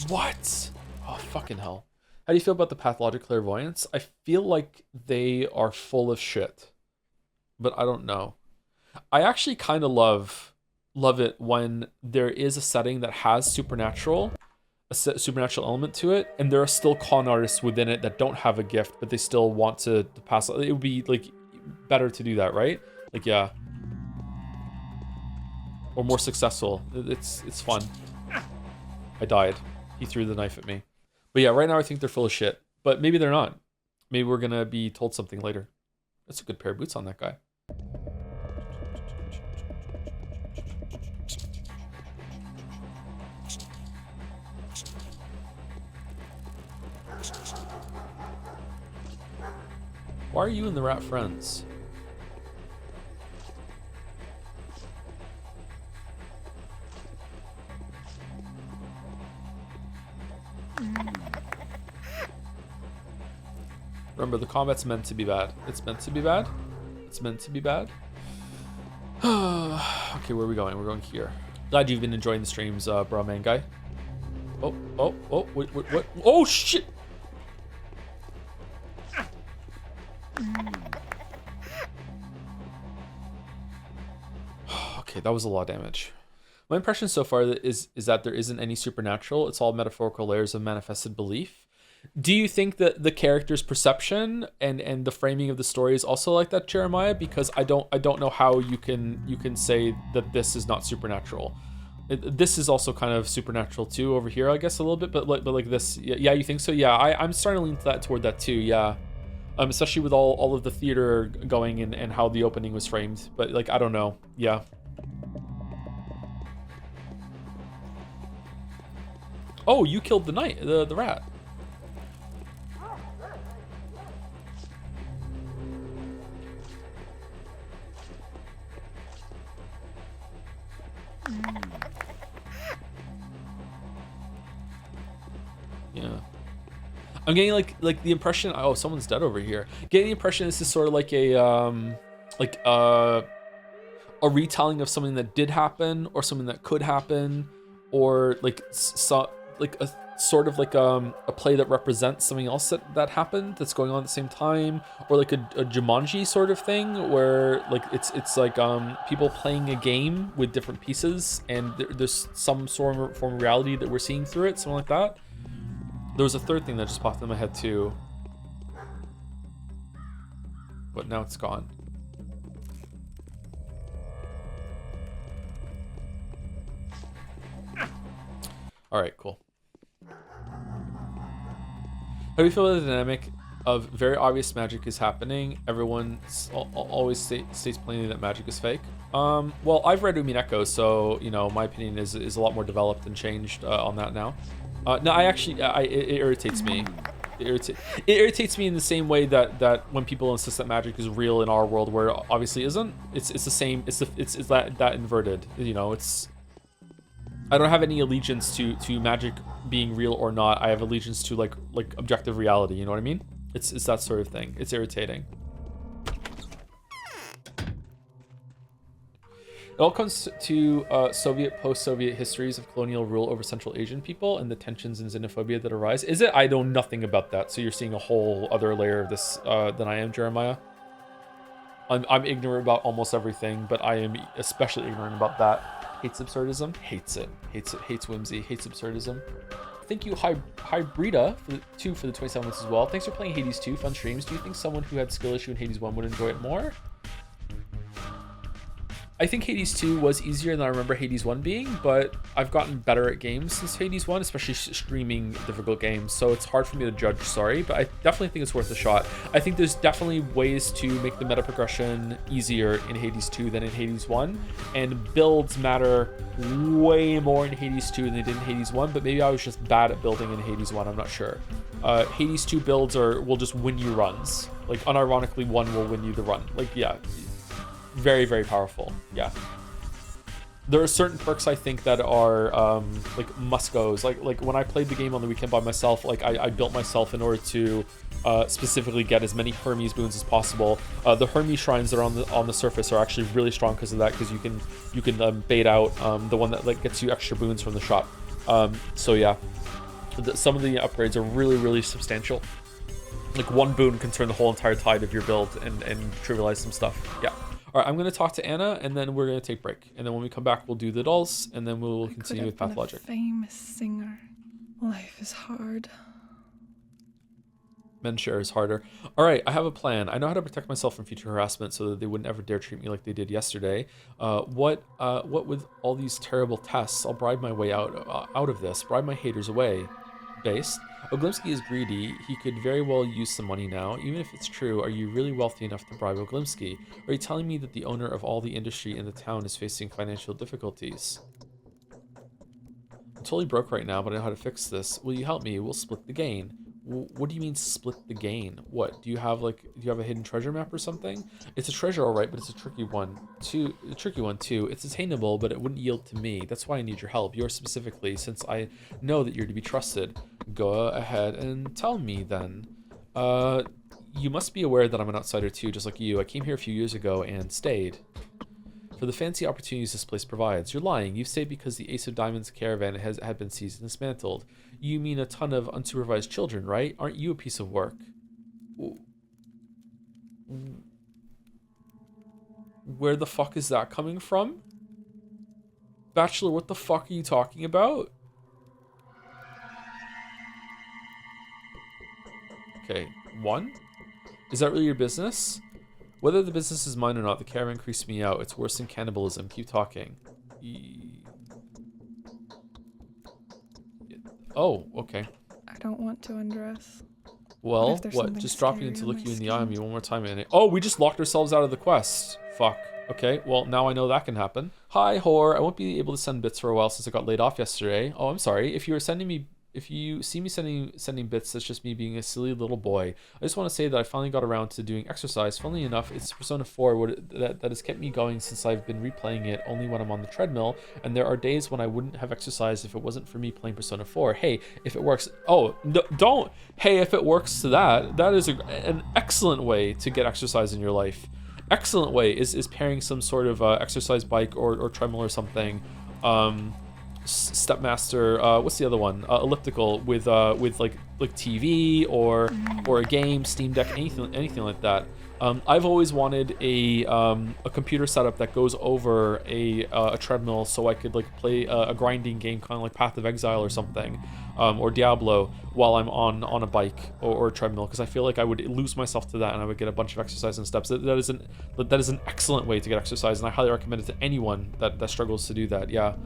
What? Oh fucking hell. How do you feel about the pathologic clairvoyance? I feel like they are full of shit, but I don't know. I actually kind of love it when there is a setting that has supernatural element to it, and there are still con artists within it that don't have a gift, but they still want to pass. It would be like better to do that, right? Like, yeah, or more successful. It's fun. I died. He threw the knife at me. But yeah, right now I think they're full of shit. But maybe they're not. Maybe we're gonna be told something later. That's a good pair of boots on that guy. Why are you and the rat friends? Remember, the combat's meant to be bad. It's meant to be bad. It's meant to be bad. Okay, where are we going? We're going here. Glad you've been enjoying the streams, bro, man guy. Oh, what? Oh, shit! Okay, that was a lot of damage. My impression so far is that there isn't any supernatural. It's all metaphorical layers of manifested belief. Do you think that the character's perception and the framing of the story is also like that, Jeremiah? Because I don't know how you can say that this is not supernatural. This is also kind of supernatural too over here, I guess, a little bit. But like this, yeah, you think so? Yeah, I'm starting to lean toward that too. Yeah, especially with all of the theater going and how the opening was framed. But like, I don't know. Yeah. Oh, you killed the knight, the rat. Yeah. I'm getting like the impression, oh, someone's dead over here. Getting the impression this is sort of like a retelling of something that did happen or something that could happen, or like a sort of like a play that represents something else that happened that's going on at the same time, or like a Jumanji sort of thing where like it's like people playing a game with different pieces, and there's some form of reality that we're seeing through it, something like that. There was a third thing that just popped in my head too, but now it's gone. All right, cool. How do you feel about the dynamic of very obvious magic is happening? Everyone always states plainly that magic is fake. Well, I've read Umineko, so you know my opinion is a lot more developed and changed on that now. No, it irritates me. It irritates me in the same way that when people insist that magic is real in our world, where it obviously isn't. It's the same. It's that inverted. You know, it's. I don't have any allegiance to magic being real or not. I have allegiance to like objective reality. You know what I mean? It's that sort of thing. It's irritating. It all comes to Soviet, post-Soviet histories of colonial rule over Central Asian people and the tensions and xenophobia that arise. Is it? I know nothing about that. So you're seeing a whole other layer of this than I am, Jeremiah. I'm ignorant about almost everything, but I am especially ignorant about that. Hates absurdism. Hates it. Hates whimsy. Hates absurdism. Thank you, Hybrida, for the 27 months as well. Thanks for playing Hades 2. Fun streams. Do you think someone who had skill issue in Hades 1 would enjoy it more? I think Hades 2 was easier than I remember Hades 1 being, but I've gotten better at games since Hades 1, especially streaming difficult games, so it's hard for me to judge, sorry, but I definitely think it's worth a shot. I think there's definitely ways to make the meta progression easier in Hades 2 than in Hades 1, and builds matter way more in Hades 2 than they did in Hades 1, but maybe I was just bad at building in Hades 1, I'm not sure. Hades 2 builds will just win you runs. Like, unironically, 1 will win you the run. Like, yeah. Very, very powerful. Yeah. There are certain perks I think that are like must-goes. Like when I played the game on the weekend by myself, like I built myself in order to specifically get as many Hermes boons as possible. The Hermes shrines that are on the surface are actually really strong because of that, because you can bait out the one that like gets you extra boons from the shop. So yeah, some of the upgrades are really, really substantial. Like 1 boon can turn the whole entire tide of your build and trivialize some stuff. Yeah. All right, I'm going to talk to Anna, and then we're going to take a break. And then when we come back, we'll do the dles, and then we'll continue with Pathologic. A famous singer. Life is hard. Men share is harder. All right, I have a plan. I know how to protect myself from future harassment so that they wouldn't ever dare treat me like they did yesterday. What with all these terrible tests? I'll bribe my way out of this. Bribe my haters away. Based. Oglimsky is greedy. He could very well use some money now. Even if it's true, are you really wealthy enough to bribe Oglimsky? Are you telling me that the owner of all the industry in the town is facing financial difficulties? I'm totally broke right now, but I know how to fix this. Will you help me? We'll split the gain. What do you mean split the gain? What, do you have a hidden treasure map or something? It's a treasure, all right, but it's a tricky one too. It's attainable, but it wouldn't yield to me. That's why I need your help, yours specifically, since I know that you're to be trusted. Go ahead and tell me then. You must be aware that I'm an outsider too, just like you. I came here a few years ago and stayed. For the fancy opportunities this place provides. You're lying. You've stayed because the Ace of Diamonds caravan had been seized and dismantled. You mean a ton of unsupervised children, right? Aren't you a piece of work? Where the fuck is that coming from? Bachelor, what the fuck are you talking about? Okay, 1? Is that really your business? Whether the business is mine or not, the caravan creeps me out. It's worse than cannibalism. Keep talking. Oh, okay. I don't want to undress. Well, what? Just dropping in to look you in the eye on me one more time. And oh, we just locked ourselves out of the quest. Fuck. Okay, well, now I know that can happen. Hi, whore. I won't be able to send bits for a while since I got laid off yesterday. Oh, I'm sorry. If you see me sending bits, that's just me being a silly little boy. I just want to say that I finally got around to doing exercise. Funnily enough, it's Persona 4 that has kept me going since I've been replaying it only when I'm on the treadmill, and there are days when I wouldn't have exercised if it wasn't for me playing Persona 4. Hey, if it works... Oh, don't... Hey, if it works to that is an excellent way to get exercise in your life. Excellent way is pairing some sort of exercise bike or treadmill or something. Stepmaster, what's the other one? Elliptical with like TV or a game, Steam Deck, anything like that. I've always wanted a computer setup that goes over a treadmill, so I could like play a grinding game, kind of like Path of Exile or something, or Diablo, while I'm on a bike or a treadmill, because I feel like I would lose myself to that and I would get a bunch of exercise and steps. That is an excellent way to get exercise, and I highly recommend it to anyone that struggles to do that. Yeah.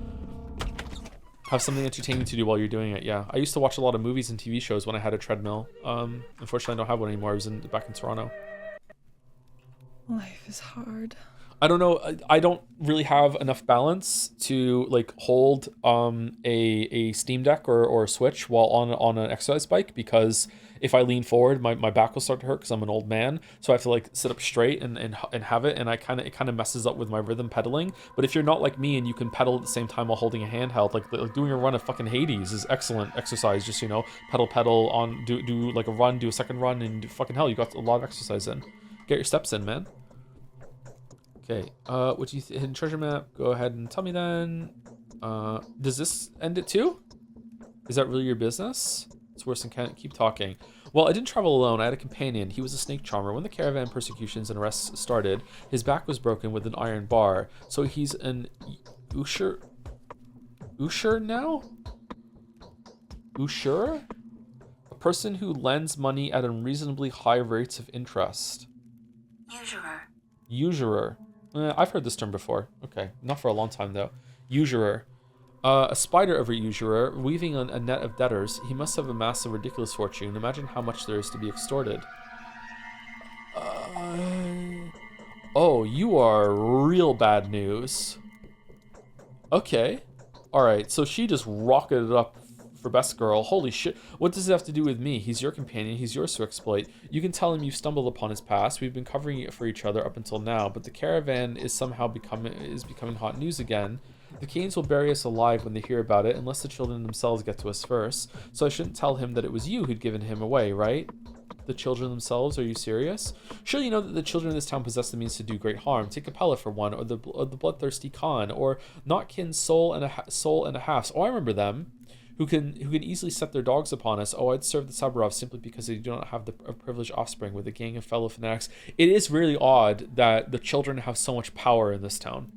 Have something entertaining to do while you're doing it. Yeah, I used to watch a lot of movies and TV shows when I had a treadmill. Unfortunately, I don't have one anymore. I was back in Toronto. Life is hard. I don't know. I don't really have enough balance to like hold a Steam Deck or a Switch while on an exercise bike, because if I lean forward, my back will start to hurt because I'm an old man. So I have to like sit up straight and have it, and it kind of messes up with my rhythm pedaling. But if you're not like me and you can pedal at the same time while holding a handheld, like doing a run of fucking Hades is excellent exercise. Just, you know, pedal on, do like a run, do a second run, and fucking hell, you got a lot of exercise in. Get your steps in, man. Okay, what do you hidden treasure map? Go ahead and tell me then. Does this end it too? Is that really your business? It's worse than can't keep talking. Well, I didn't travel alone. I had a companion. He was a snake charmer. When the caravan persecutions and arrests started, his back was broken with an iron bar. So he's an Usher now? Usher? A person who lends money at unreasonably high rates of interest. Usurer. Usurer. I've heard this term before. Okay, not for a long time though. Usurer. A spider of a usurer, weaving on a net of debtors. He must have amassed a ridiculous fortune. Imagine how much there is to be extorted. Oh, you are real bad news. Okay. Alright, so she just rocketed up for best girl. Holy shit. What does it have to do with me? He's your companion. He's yours to exploit. You can tell him you've stumbled upon his past. We've been covering it for each other up until now, but the caravan is somehow becoming hot news again. The Kains will bury us alive when they hear about it, unless the children themselves get to us first. So I shouldn't tell him that it was you who'd given him away, right? The children themselves? Are you serious? Surely you know that the children in this town possess the means to do great harm. Take Capella for one, or the bloodthirsty Khan, or Notkin's soul and a half. Oh, I remember them. Who can easily set their dogs upon us. Oh, I'd serve the Saburovs simply because they do not have the privileged offspring with a gang of fellow fanatics. It is really odd that the children have so much power in this town.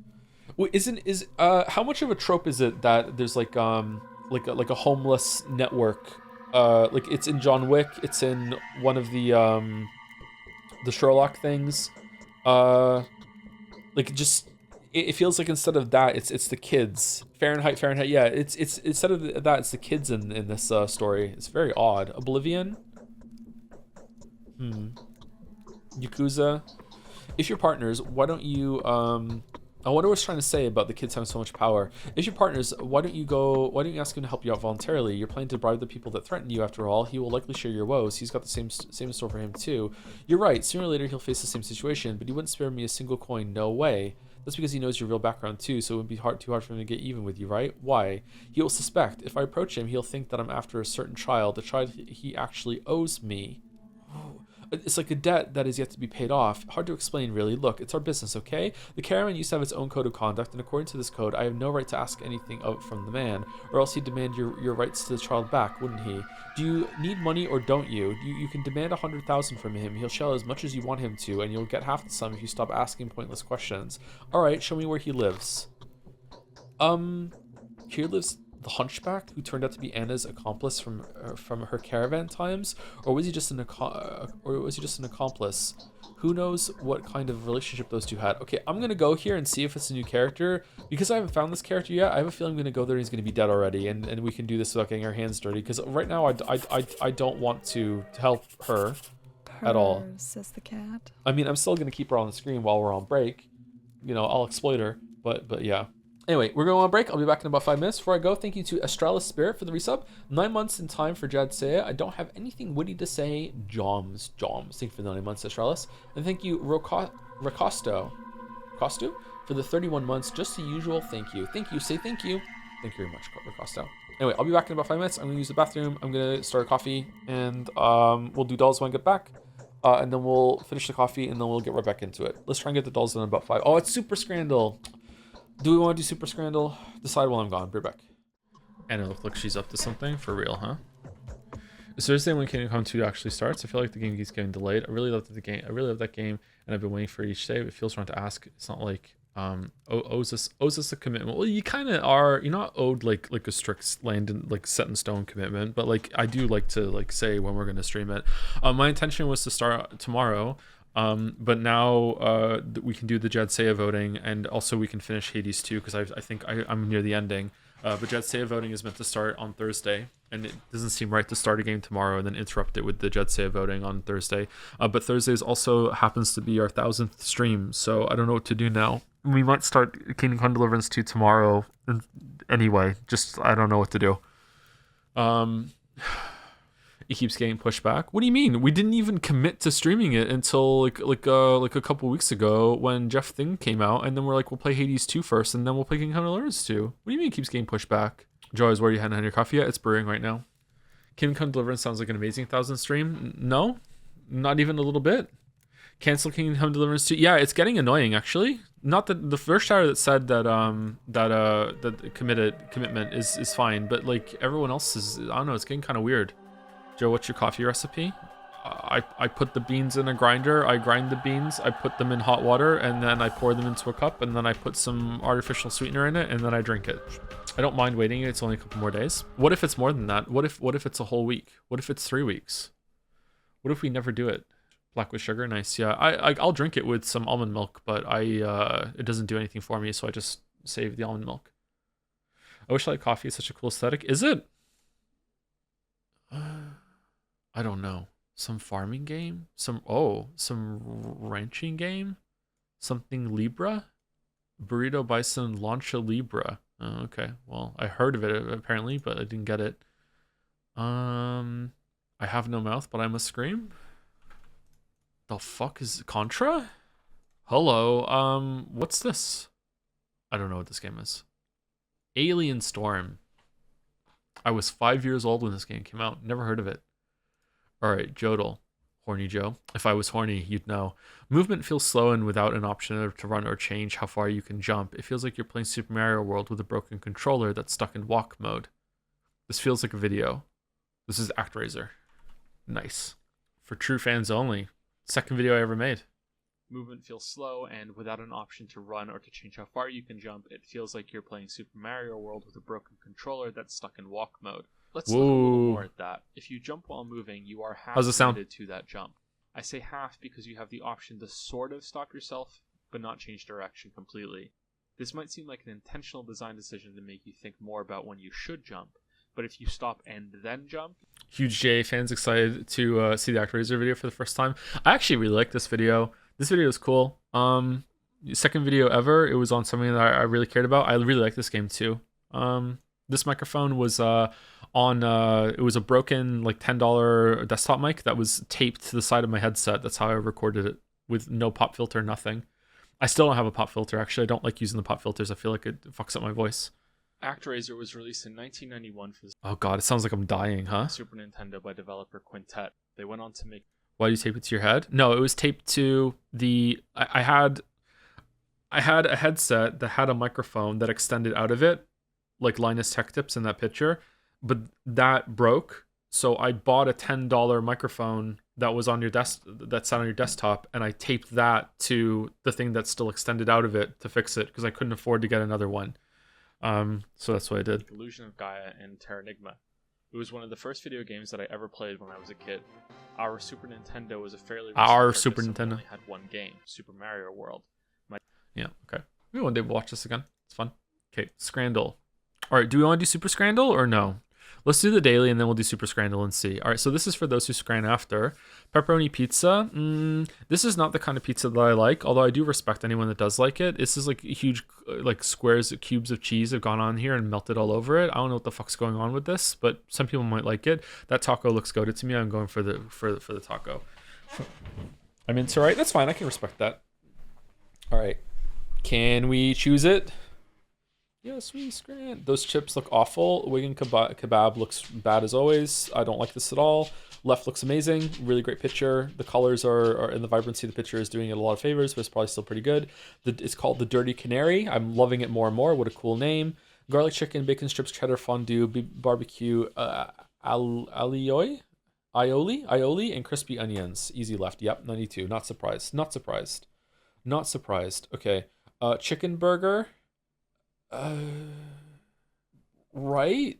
How much of a trope is it that there's like a homeless network? Like it's in John Wick, it's in one of the Sherlock things. It feels like instead of that, it's the kids. Fahrenheit. Yeah, it's instead of that, it's the kids in this story. It's very odd. Oblivion. Yakuza. If you're partners, why don't you I wonder what it's trying to say about the kids having so much power. If you're partners, why don't you ask him to help you out voluntarily? You're planning to bribe the people that threaten you after all. He will likely share your woes. He's got the same in store for him too. You're right, sooner or later he'll face the same situation, but he wouldn't spare me a single coin, no way. That's because he knows your real background too, so it wouldn't be too hard for him to get even with you, right? Why? He will suspect. If I approach him, he'll think that I'm after a certain child, the child he actually owes me. It's like a debt that is yet to be paid off. Hard to explain, really. Look, it's our business, okay? The caravan used to have its own code of conduct, and according to this code, I have no right to ask anything from the man, or else he'd demand your rights to the child back, wouldn't he? Do you need money or don't you? You can demand 100,000 from him. He'll shell as much as you want him to, and you'll get half the sum if you stop asking pointless questions. All right, show me where he lives. Here lives the hunchback who turned out to be Anna's accomplice from her caravan times, or was he just an accomplice? Who knows what kind of relationship those two had? Okay, I'm gonna go here and see if it's a new character. Because I haven't found this character yet, I have a feeling I'm gonna go there and he's gonna be dead already, and we can do this without getting our hands dirty. Because right now I don't want to help her at all. Says the cat. I mean, I'm still gonna keep her on the screen while we're on break. You know, I'll exploit her, but yeah. Anyway, we're going on break. I'll be back in about 5 minutes. Before I go, thank you to Astralis Spirit for the resub. 9 months in time for Jad Saya. I don't have anything witty to say. Joms. Thank you for the 9 months, Astralis. And thank you, Racosto for the 31 months. Just the usual. Thank you. Say thank you. Thank you very much, Racosto. Anyway, I'll be back in about 5 minutes. I'm going to use the bathroom. I'm going to start a coffee. And we'll do dolls when I get back. And then we'll finish the coffee. And then we'll get right back into it. Let's try and get the dolls done in about 5. Oh, it's Super Scrandal. Do we want to do Super Scrandal? Decide while I'm gone. Be right back. And it looks like she's up to something. For real, huh? Is Thursday when Kingdom Come 2 actually starts? I feel like the game keeps getting delayed. I really love that game, and I've been waiting for it each day. It feels wrong to ask. It's not like owes us a commitment. Well, you kind of are. You're not owed like a strict set in stone commitment, but like I do like to say when we're gonna stream it. My intention was to start tomorrow. But now we can do the Jad Saya voting, and also we can finish Hades 2 because I think I'm near the ending. But Jad Saya voting is meant to start on Thursday, and it doesn't seem right to start a game tomorrow and then interrupt it with the Jad Saya voting on Thursday. But Thursdays also happens to be our 1000th stream, so I don't know what to do now. We might start Kingdom Come Deliverance 2 tomorrow anyway. Just I don't know what to do. It keeps getting pushed back. What do you mean? We didn't even commit to streaming it until like a couple weeks ago when Jeff Thing came out, and then we're like, we'll play Hades 2 first, and then we'll play Kingdom Come Deliverance 2. What do you mean it keeps getting pushed back? Joy, where you hadn't had your coffee yet? It's brewing right now. Kingdom Come Deliverance sounds like an amazing 1000 stream. No, not even a little bit. Cancel Kingdom Come Deliverance 2. Yeah, it's getting annoying actually. Not that the first chatter that said that that commitment is fine, but like everyone else is, I don't know, it's getting kind of weird. Joe, what's your coffee recipe? I put the beans in a grinder. I grind the beans. I put them in hot water, and then I pour them into a cup, and then I put some artificial sweetener in it, and then I drink it. I don't mind waiting. It's only a couple more days. What if it's more than that? What if it's a whole week? What if it's 3 weeks? What if we never do it? Black with sugar, nice. Yeah, I'll drink it with some almond milk, but it doesn't do anything for me, so I just save the almond milk. I wish I like coffee. It's such a cool aesthetic. Is it? I don't know. Some farming game? Some ranching game? Something Libra? Burrito Bison Lancha Libra. Oh, okay. Well, I heard of it apparently, but I didn't get it. I have no mouth, but I must scream. The fuck is Contra? Hello. What's this? I don't know what this game is. Alien Storm. I was 5 years old when this game came out. Never heard of it. Alright, Jodel. Horny Joe. If I was horny, you'd know. Movement feels slow and without an option to run or change how far you can jump. It feels like you're playing Super Mario World with a broken controller that's stuck in walk mode. This feels like a video. This is ActRaiser. Nice. For true fans only. Second video I ever made. Movement feels slow, and without an option to run or to change how far you can jump, it feels like you're playing Super Mario World with a broken controller that's stuck in walk mode. Let's look a little more at that. If you jump while moving, you are half committed to that jump. I say half because you have the option to sort of stop yourself, but not change direction completely. This might seem like an intentional design decision to make you think more about when you should jump, but if you stop and then jump... Huge J fans excited to see the ActRaiser video for the first time. I actually really like this video. This video is cool. Second video ever. It was on something that I really cared about. I really like this game too. This microphone was it was a broken like $10 desktop mic that was taped to the side of my headset. That's how I recorded it, with no pop filter, nothing. I still don't have a pop filter. Actually, I don't like using the pop filters. I feel like it fucks up my voice. ActRaiser was released in 1991 for the... Oh god, it sounds like I'm dying, huh? Super Nintendo by developer Quintet. They went on to make... Why do you tape it to your head? No, it was taped to the... I had a headset that had a microphone that extended out of it, like Linus Tech Tips in that picture, but that broke. So I bought a $10 microphone that was on your that sat on your desktop, and I taped that to the thing that still extended out of it to fix it because I couldn't afford to get another one. So that's what I did. Illusion of Gaia and Terranigma. It was one of the first video games that I ever played when I was a kid. Our Super Nintendo was a fairly Super Nintendo only had one game, Super Mario World. Yeah, okay. Maybe one day we'll watch this again. It's fun. Okay, Scrandle. All right, do we want to do Super Scrandle or no? Let's do the daily and then we'll do Super Scrandle and see. All right, so this is for those who scran after. Pepperoni pizza. This is not the kind of pizza that I like, although I do respect anyone that does like it. This is like huge, like squares, cubes of cheese have gone on here and melted all over it. I don't know what the fuck's going on with this, but some people might like it. That taco looks goated to me. I'm going for the taco. I mean, it's all right. That's fine. I can respect that. All right. Can we choose it? Yes, we scran. Those chips look awful. Wigan kebab looks bad as always. I don't like this at all. Left looks amazing. Really great picture. The colors are and the vibrancy of the picture is doing it a lot of favors, but it's probably still pretty good. It's called the Dirty Canary. I'm loving it more and more. What a cool name. Garlic chicken, bacon strips, cheddar fondue, barbecue, aioli, and crispy onions. Easy left. Yep, 92. Not surprised. Not surprised. Not surprised. Okay. Chicken burger. Right?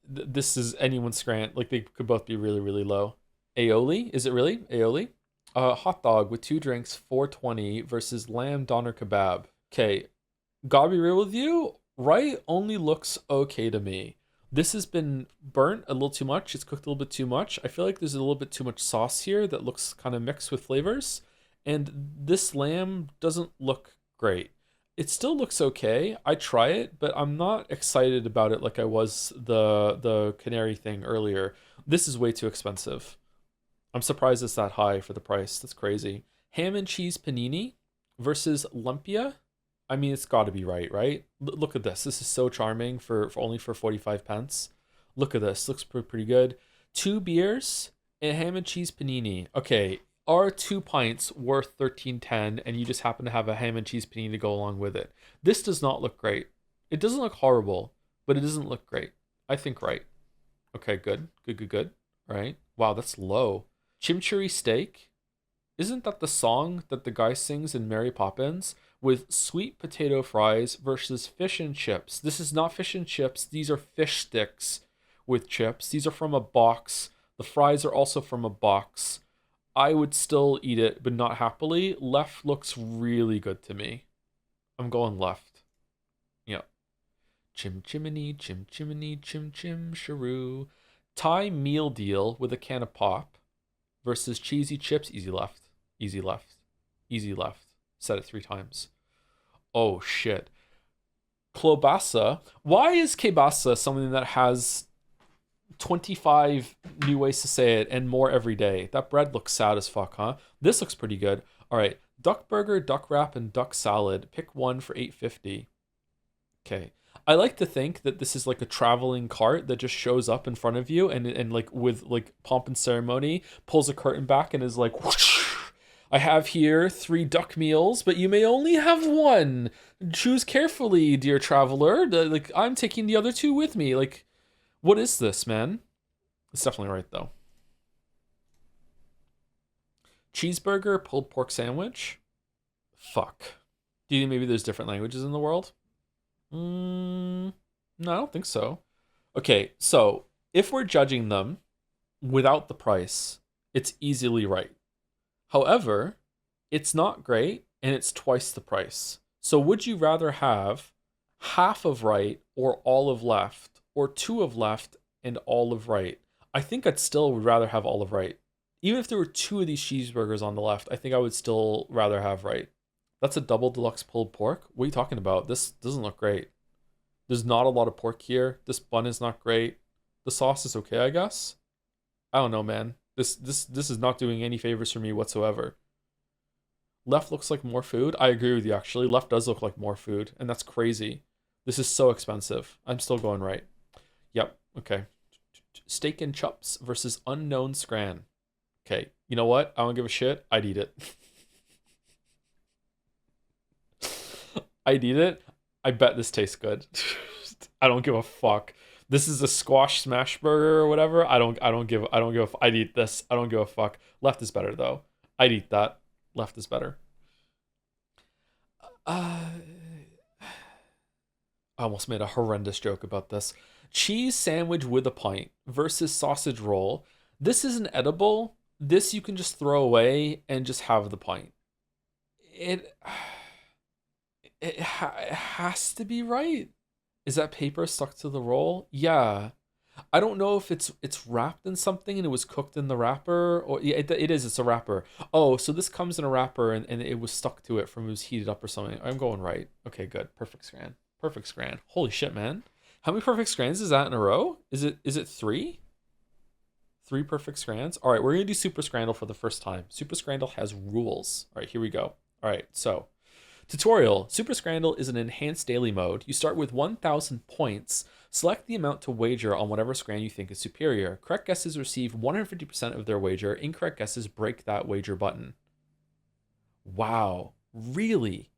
This is anyone's scrant. Like, they could both be really, really low. Aioli? Is it really? Aioli? Hot dog with 2 drinks, $4.20 versus lamb doner kebab. Okay. Gotta be real with you. Right only looks okay to me. This has been burnt a little too much. It's cooked a little bit too much. I feel like there's a little bit too much sauce here that looks kind of mixed with flavors. And this lamb doesn't look great. It still looks okay. I try it, but I'm not excited about it like I was the canary thing earlier. This is way too expensive. I'm surprised it's that high for the price. That's crazy. Ham and cheese panini versus lumpia. I mean, it's got to be right? Look at this. This is so charming for only for 45 pence. Look at this. Looks pretty good. 2 beers and ham and cheese panini. Okay. Are 2 pints worth $13.10 and you just happen to have a ham and cheese panini to go along with it? This does not look great. It doesn't look horrible, but it doesn't look great. I think right. Okay, good. Good. All right. Wow, that's low. Chimichurri steak. Isn't that the song that the guy sings in Mary Poppins? With sweet potato fries versus fish and chips. This is not fish and chips. These are fish sticks with chips. These are from a box. The fries are also from a box. I would still eat it, but not happily. Left looks really good to me. I'm going left. Yeah. Chim chimney, chim chimney, chim chim sharoo. Thai meal deal with a can of pop versus cheesy chips. Easy left. Easy left. Easy left. Said it 3 times. Oh shit. Klobasa. Why is kielbasa something that has 25 new ways to say it and more every day? That bread looks sad as fuck, huh? This looks pretty good. All right. Duck burger, duck wrap, and duck salad. Pick one for $8.50. Okay. I like to think that this is like a traveling cart that just shows up in front of you and like with like pomp and ceremony pulls a curtain back and is like, whoosh, I have here 3 duck meals, but you may only have 1. Choose carefully, dear traveler. Like, I'm taking the other 2 with me. Like, what is this, man? It's definitely right, though. Cheeseburger, pulled pork sandwich. Fuck. Do you think maybe there's different languages in the world? No, I don't think so. Okay, so if we're judging them without the price, it's easily right. However, it's not great and it's twice the price. So would you rather have half of right or all of left or 2 of left and all of right? I think I'd still would rather have all of right. Even if there were 2 of these cheeseburgers on the left, I think I would still rather have right. That's a double deluxe pulled pork. What are you talking about? This doesn't look great. There's not a lot of pork here. This bun is not great. The sauce is okay, I guess. I don't know, man. This is not doing any favors for me whatsoever. Left looks like more food. I agree with you, actually. Left does look like more food, and that's crazy. This is so expensive. I'm still going right. Yep, okay. Steak and chops versus unknown scran. Okay, you know what? I don't give a shit. I'd eat it. I'd eat it. I bet this tastes good. I don't give a fuck. This is a squash smash burger or whatever. I'd eat this. I don't give a fuck. Left is better though. I'd eat that. Left is better. I almost made a horrendous joke about this. Cheese sandwich with a pint versus sausage roll. This isn't edible. This you can just throw away and just have the pint. It has to be right. Is that paper stuck to the roll? Yeah. I don't know if it's wrapped in something and it was cooked in the wrapper, or yeah, it is. It's a wrapper. Oh, so this comes in a wrapper and it was stuck to it from it was heated up or something. I'm going right. Okay, good. Perfect scran. Perfect scran. Holy shit, man. How many perfect scrans is that in a row? Is it 3? 3 perfect scrans? All right, we're going to do Super Scrandle for the first time. Super Scrandle has rules. All right, here we go. All right, so tutorial. Super Scrandle is an enhanced daily mode. You start with 1,000 points. Select the amount to wager on whatever scran you think is superior. Correct guesses receive 150% of their wager. Incorrect guesses break that wager button. Wow. Really?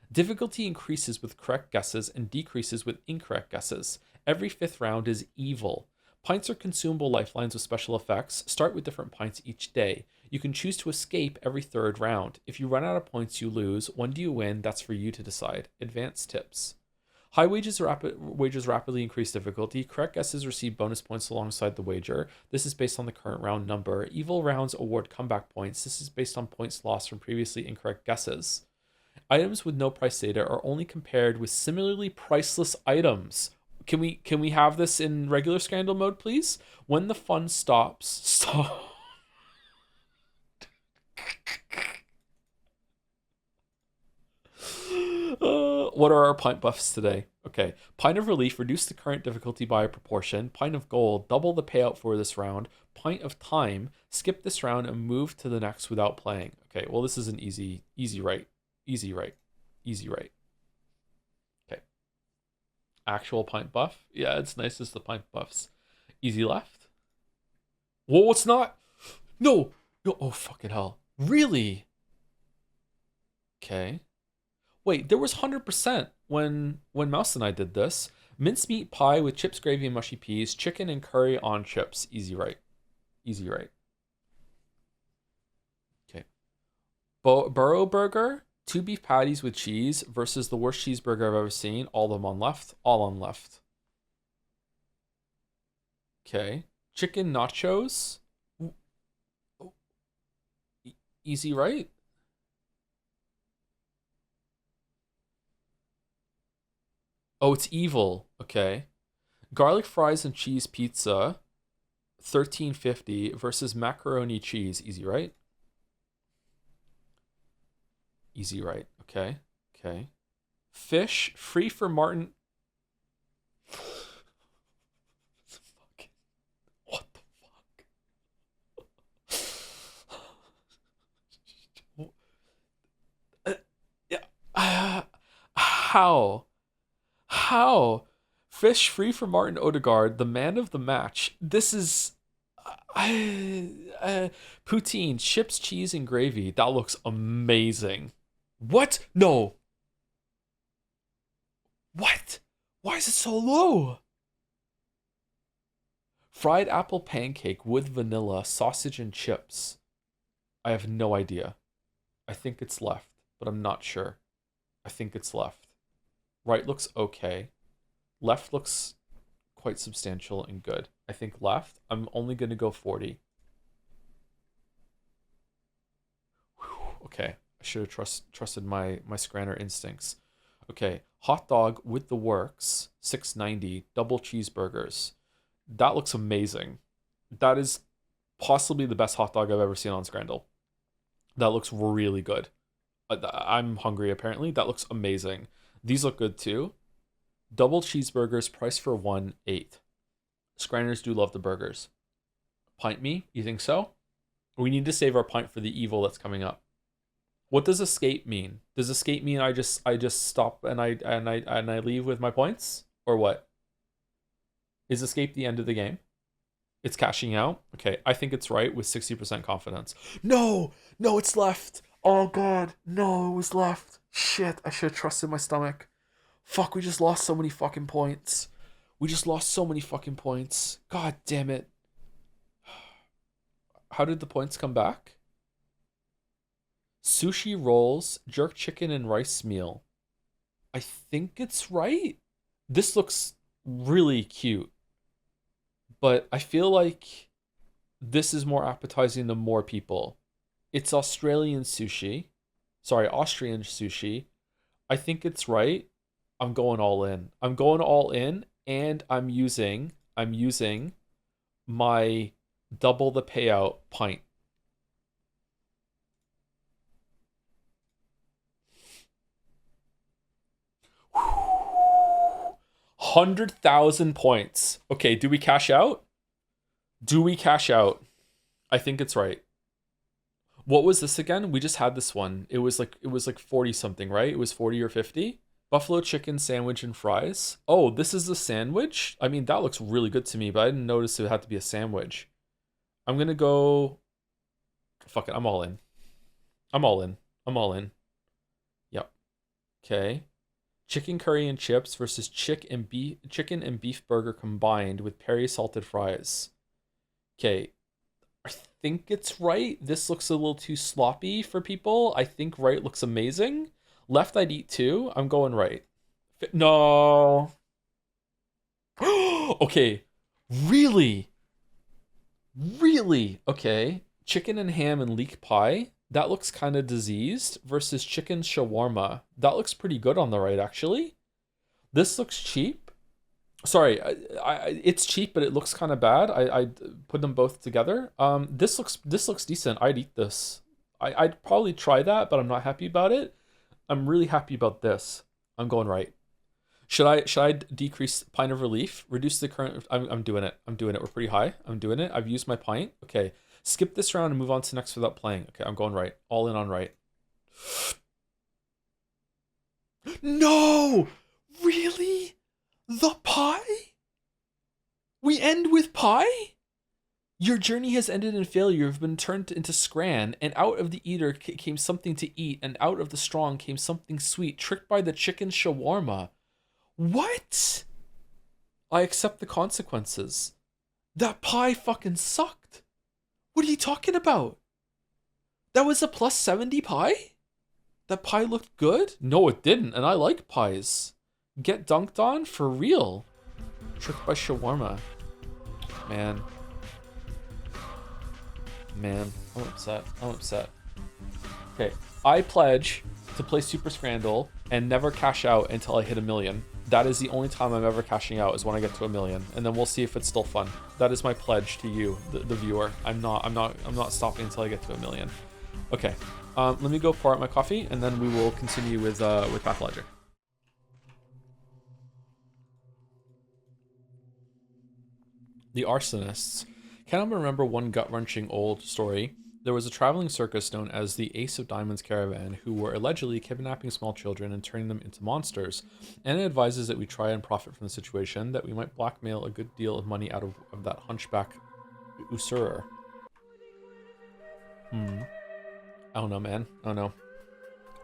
Difficulty increases with correct guesses and decreases with incorrect guesses. Every 5th round is evil. Pints are consumable lifelines with special effects. Start with different pints each day. You can choose to escape every 3rd round. If you run out of points, you lose. When do you win? That's for you to decide. Advanced tips. High wagers rapidly increase difficulty. Correct guesses receive bonus points alongside the wager. This is based on the current round number. Evil rounds award comeback points. This is based on points lost from previously incorrect guesses. Items with no price data are only compared with similarly priceless items. Can we have this in regular Scandal mode, please? When the fun stops, stop. What are our pint buffs today? Okay. Pint of Relief, reduce the current difficulty by a proportion. Pint of Gold, double the payout for this round. Pint of Time, skip this round and move to the next without playing. Okay, well this is an easy right. Easy right. Easy right. Okay. Actual pint buff. Yeah, it's nice as the pint buffs. Easy left. Whoa, it's not. No. Oh, fucking hell. Really? Okay. Wait, there was 100% when Mouse and I did this. Mincemeat pie with chips, gravy, and mushy peas. Chicken and curry on chips. Easy right. Easy right. Okay. Burrow burger. 2 beef patties with cheese versus the worst cheeseburger I've ever seen. All of them on left. All on left. Okay. Chicken nachos. Easy, right? Oh, it's evil. Okay. Garlic fries and cheese pizza, $13.50 versus macaroni cheese. Easy, right? Easy, right? Okay. Okay. Fish free for Martin. What the fuck? Yeah. How? How? Fish free for Martin Odegaard, the man of the match. This is poutine, chips, cheese, and gravy. That looks amazing. What? No. What? Why is it so low? Fried apple pancake with vanilla, sausage, and chips. I have no idea. I think it's left, but I'm not sure. I think it's left. Right looks okay. Left looks quite substantial and good. I think left, I'm only going to go 40. Whew, okay, I should have trusted my Scranner instincts. Okay, hot dog with the works, $6.90, double cheeseburgers. That looks amazing. That is possibly the best hot dog I've ever seen on Scrandle. That looks really good. I'm hungry apparently. That looks amazing. These look good too. Double cheeseburgers, price for $1.08. Scranners do love the burgers. Pint me? You think so? We need to save our pint for the evil that's coming up. What does escape mean? Does escape mean I just stop and I leave with my points? Or what? Is escape the end of the game? It's cashing out? Okay, I think it's right with 60% confidence. No! No, it's left! Oh god, no, it was left. Shit, I should have trusted my stomach. Fuck, we just lost so many fucking points. We just lost so many fucking points. God damn it. How did the points come back? Sushi rolls, jerk chicken, and rice meal. I think it's right. This looks really cute. But I feel like this is more appetizing to more people. It's Australian sushi. Sorry, Austrian sushi. I think it's right. I'm going all in. I'm going all in, and I'm using my double the payout pint. Whew. 100,000 points. Okay, do we cash out? Do we cash out? I think it's right. What was this again? We just had this one. It was like 40 something, right? It was 40 or 50. Buffalo chicken sandwich and fries. Oh, this is the sandwich? I mean, that looks really good to me, but I didn't notice it had to be a sandwich. I'm going to go... Fuck it, I'm all in. I'm all in. I'm all in. Yep. Okay. Chicken curry and chips versus chicken and beef burger combined with peri salted fries. Okay. I think it's right. This looks a little too sloppy for people. I think right looks amazing. Left I'd eat too. I'm going right. No. Okay. Really? Really? Okay. Chicken and ham and leek pie. That looks kind of diseased versus chicken shawarma. That looks pretty good on the right, actually. This looks cheap. Sorry, it's cheap, but it looks kind of bad. I put them both together. This looks decent. I'd eat this. I'd probably try that, but I'm not happy about it. I'm really happy about this. I'm going right. Should I decrease pint of relief? Reduce the current. I'm doing it. I'm doing it. We're pretty high. I'm doing it. I've used my pint. Okay. Skip this round and move on to next without playing. Okay, I'm going right. All in on right. No! Really? The pie? We end with pie? Your journey has ended in failure. You've been turned into Scran, and out of the eater came something to eat, and out of the strong came something sweet, tricked by the chicken shawarma. What? I accept the consequences. That pie fucking sucked. What are you talking about? That was a plus 70 pie? That pie looked good? No, it didn't, and I like pies. Get dunked on? For real. Tricked by shawarma. Man, I'm upset. Okay, I pledge to play Super Scrandle and never cash out until I hit 1 million. That is the only time I'm ever cashing out, is when I get to 1 million, and then we'll see if it's still fun. That is my pledge to you, the viewer. I'm not stopping until I get to 1 million. Okay, let me go pour out my coffee, and then we will continue with Pathologic. The Arsonists. Cannot remember one gut-wrenching old story. There was a traveling circus known as the Ace of Diamonds Caravan who were allegedly kidnapping small children and turning them into monsters. And it advises that we try and profit from the situation, that we might blackmail a good deal of money out of that hunchback usurer. I don't know, man. I don't know.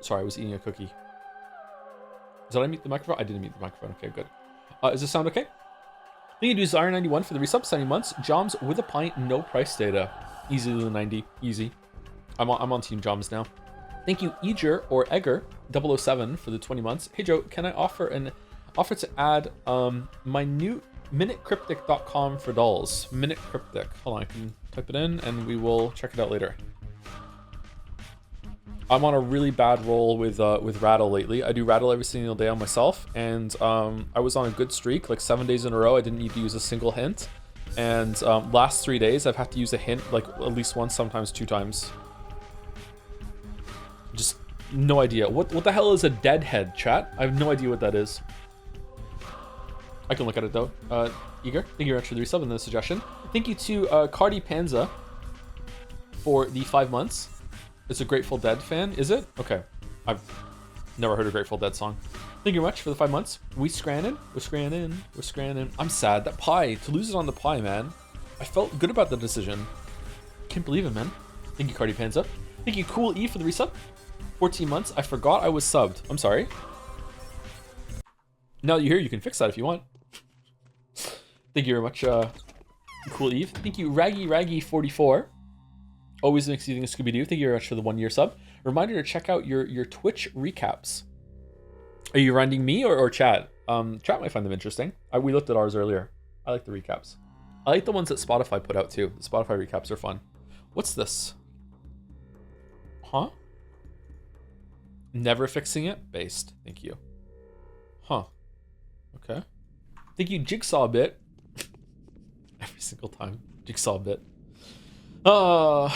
Sorry, I was eating a cookie. Did I mute the microphone? I didn't mute the microphone. Okay, good. Does this sound okay? Thank you to Desire91 for the resub, 70 months. Joms with a pint, no price data. Easy to the 90, easy. I'm on Team Joms now. Thank you, Eger or Egger 007 for the 20 months. Hey Joe, can I offer to add my new minutecryptic.com for dolls. Minute Cryptic. Hold on, I can type it in and we will check it out later. I'm on a really bad roll with Rattle lately. I do Rattle every single day on myself, and I was on a good streak, like 7 days in a row. I didn't need to use a single hint, and last 3 days I've had to use a hint like at least once, sometimes 2 times. Just no idea. What the hell is a deadhead, chat? I have no idea what that is. I can look at it though. Eager, thank you very much for the resub and the suggestion. Thank you to Cardi Panza for the 5 months. It's a Grateful Dead fan, is it? Okay. I've never heard a Grateful Dead song. Thank you very much for the 5 months. We're scranning. I'm sad. That pie, to lose it on the pie, man. I felt good about the decision. Can't believe it, man. Thank you, Cardi Panza. Thank you, Cool E, for the resub. 14 months. I forgot I was subbed. I'm sorry. Now that you're here, you can fix that if you want. Thank you very much, Cool Eve. Thank you, Raggy44. Always an exceeding Scooby-Doo. Thank you very much for the 1 year sub. Reminder to check out your Twitch recaps. Are you rending me or chat? Chat might find them interesting. We looked at ours earlier. I like the recaps. I like the ones that Spotify put out too. The Spotify recaps are fun. What's this? Huh? Never fixing it? Based. Thank you. Huh. Okay. Thank you, Jigsaw Bit. Every single time. Jigsaw Bit. Hello,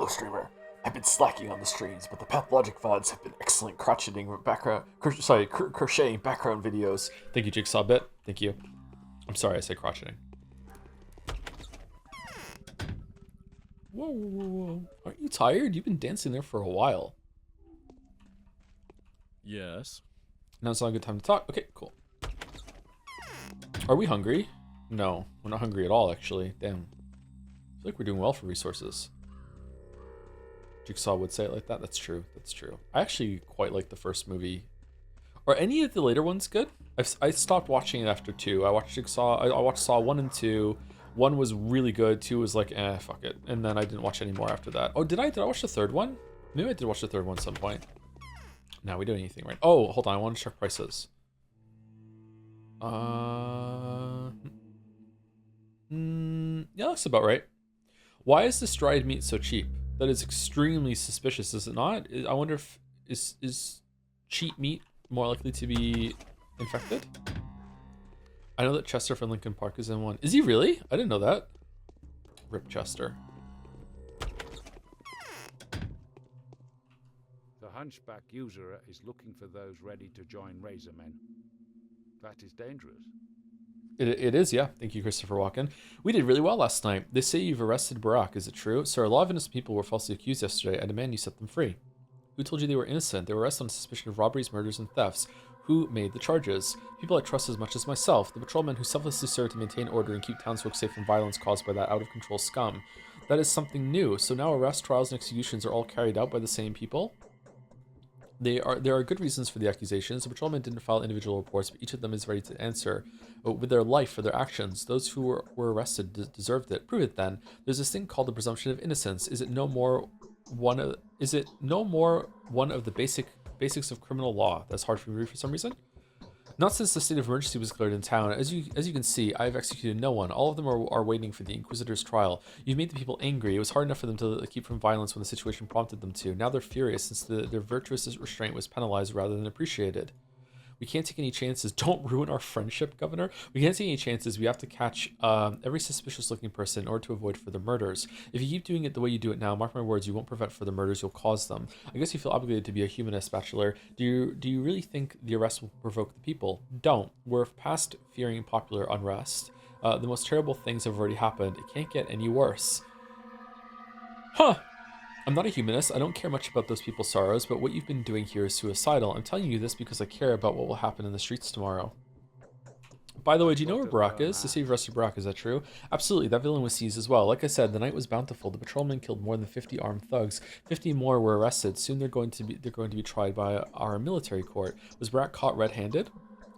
streamer. I've been slacking on the streams, but the Pathologic VODs have been excellent crocheting background videos. Thank you, Jigsaw Bit. Thank you. I'm sorry I said crocheting. Whoa. Aren't you tired? You've been dancing there for a while. Yes. Now it's not a good time to talk. Okay, cool. Are we hungry? No, we're not hungry at all, actually. Damn. I feel like we're doing well for resources. Jigsaw would say it like that. That's true. That's true. I actually quite like the first movie. Are any of the later ones good? I stopped watching it after 2. I watched Jigsaw. I watched Saw 1 and 2. 1 was really good. 2 was like, fuck it. And then I didn't watch any more after that. Oh, did I watch the third one? Maybe I did watch the third one at some point. Now we do anything right. Oh, hold on. I want to check prices. Yeah, that's about right. Why is this dried meat so cheap? That is extremely suspicious, is it not? I wonder if is cheap meat more likely to be infected? I know that Chester from Linkin Park is in one. Is he really? I didn't know that. Rip Chester. The hunchback usurer is looking for those ready to join Razormen. That is dangerous. It is, yeah. Thank you, Christopher Walken. We did really well last night. They say you've arrested Burakh. Is it true? Sir, a lot of innocent people were falsely accused yesterday. I demand you set them free. Who told you they were innocent? They were arrested on suspicion of robberies, murders, and thefts. Who made the charges? People I trust as much as myself. The patrolmen who selflessly serve to maintain order and keep townsfolk safe from violence caused by that out-of-control scum. That is something new. So now arrests, trials, and executions are all carried out by the same people? There are good reasons for the accusations. The patrolmen didn't file individual reports, but each of them is ready to answer with their life for their actions. Those who were arrested deserved it. Prove it then. There's this thing called the presumption of innocence. Is it no more one of the basics of criminal law? That's hard for me to read for some reason. Not since the state of emergency was declared in town. As you can see, I have executed no one. All of them are waiting for the Inquisitor's trial. You've made the people angry. It was hard enough for them to keep from violence when the situation prompted them to. Now they're furious since their virtuous restraint was penalized rather than appreciated. We can't take any chances. Don't ruin our friendship, Governor. We can't take any chances. We have to catch every suspicious-looking person in order to avoid further murders. If you keep doing it the way you do it now, mark my words, you won't prevent further murders. You'll cause them. I guess you feel obligated to be a humanist, Bachelor. Do you really think the arrest will provoke the people? Don't. We're past fearing popular unrest. The most terrible things have already happened. It can't get any worse. Huh. I'm not a humanist. I don't care much about those people's sorrows, but what you've been doing here is suicidal. I'm telling you this because I care about what will happen in the streets tomorrow. By the way, do you know where Burakh is? The city of arrested Burakh, is that true? Absolutely, that villain was seized as well. Like I said, the night was bountiful. The patrolmen killed more than 50 armed thugs. 50 more were arrested. Soon they're going to be tried by our military court. Was Burakh caught red-handed?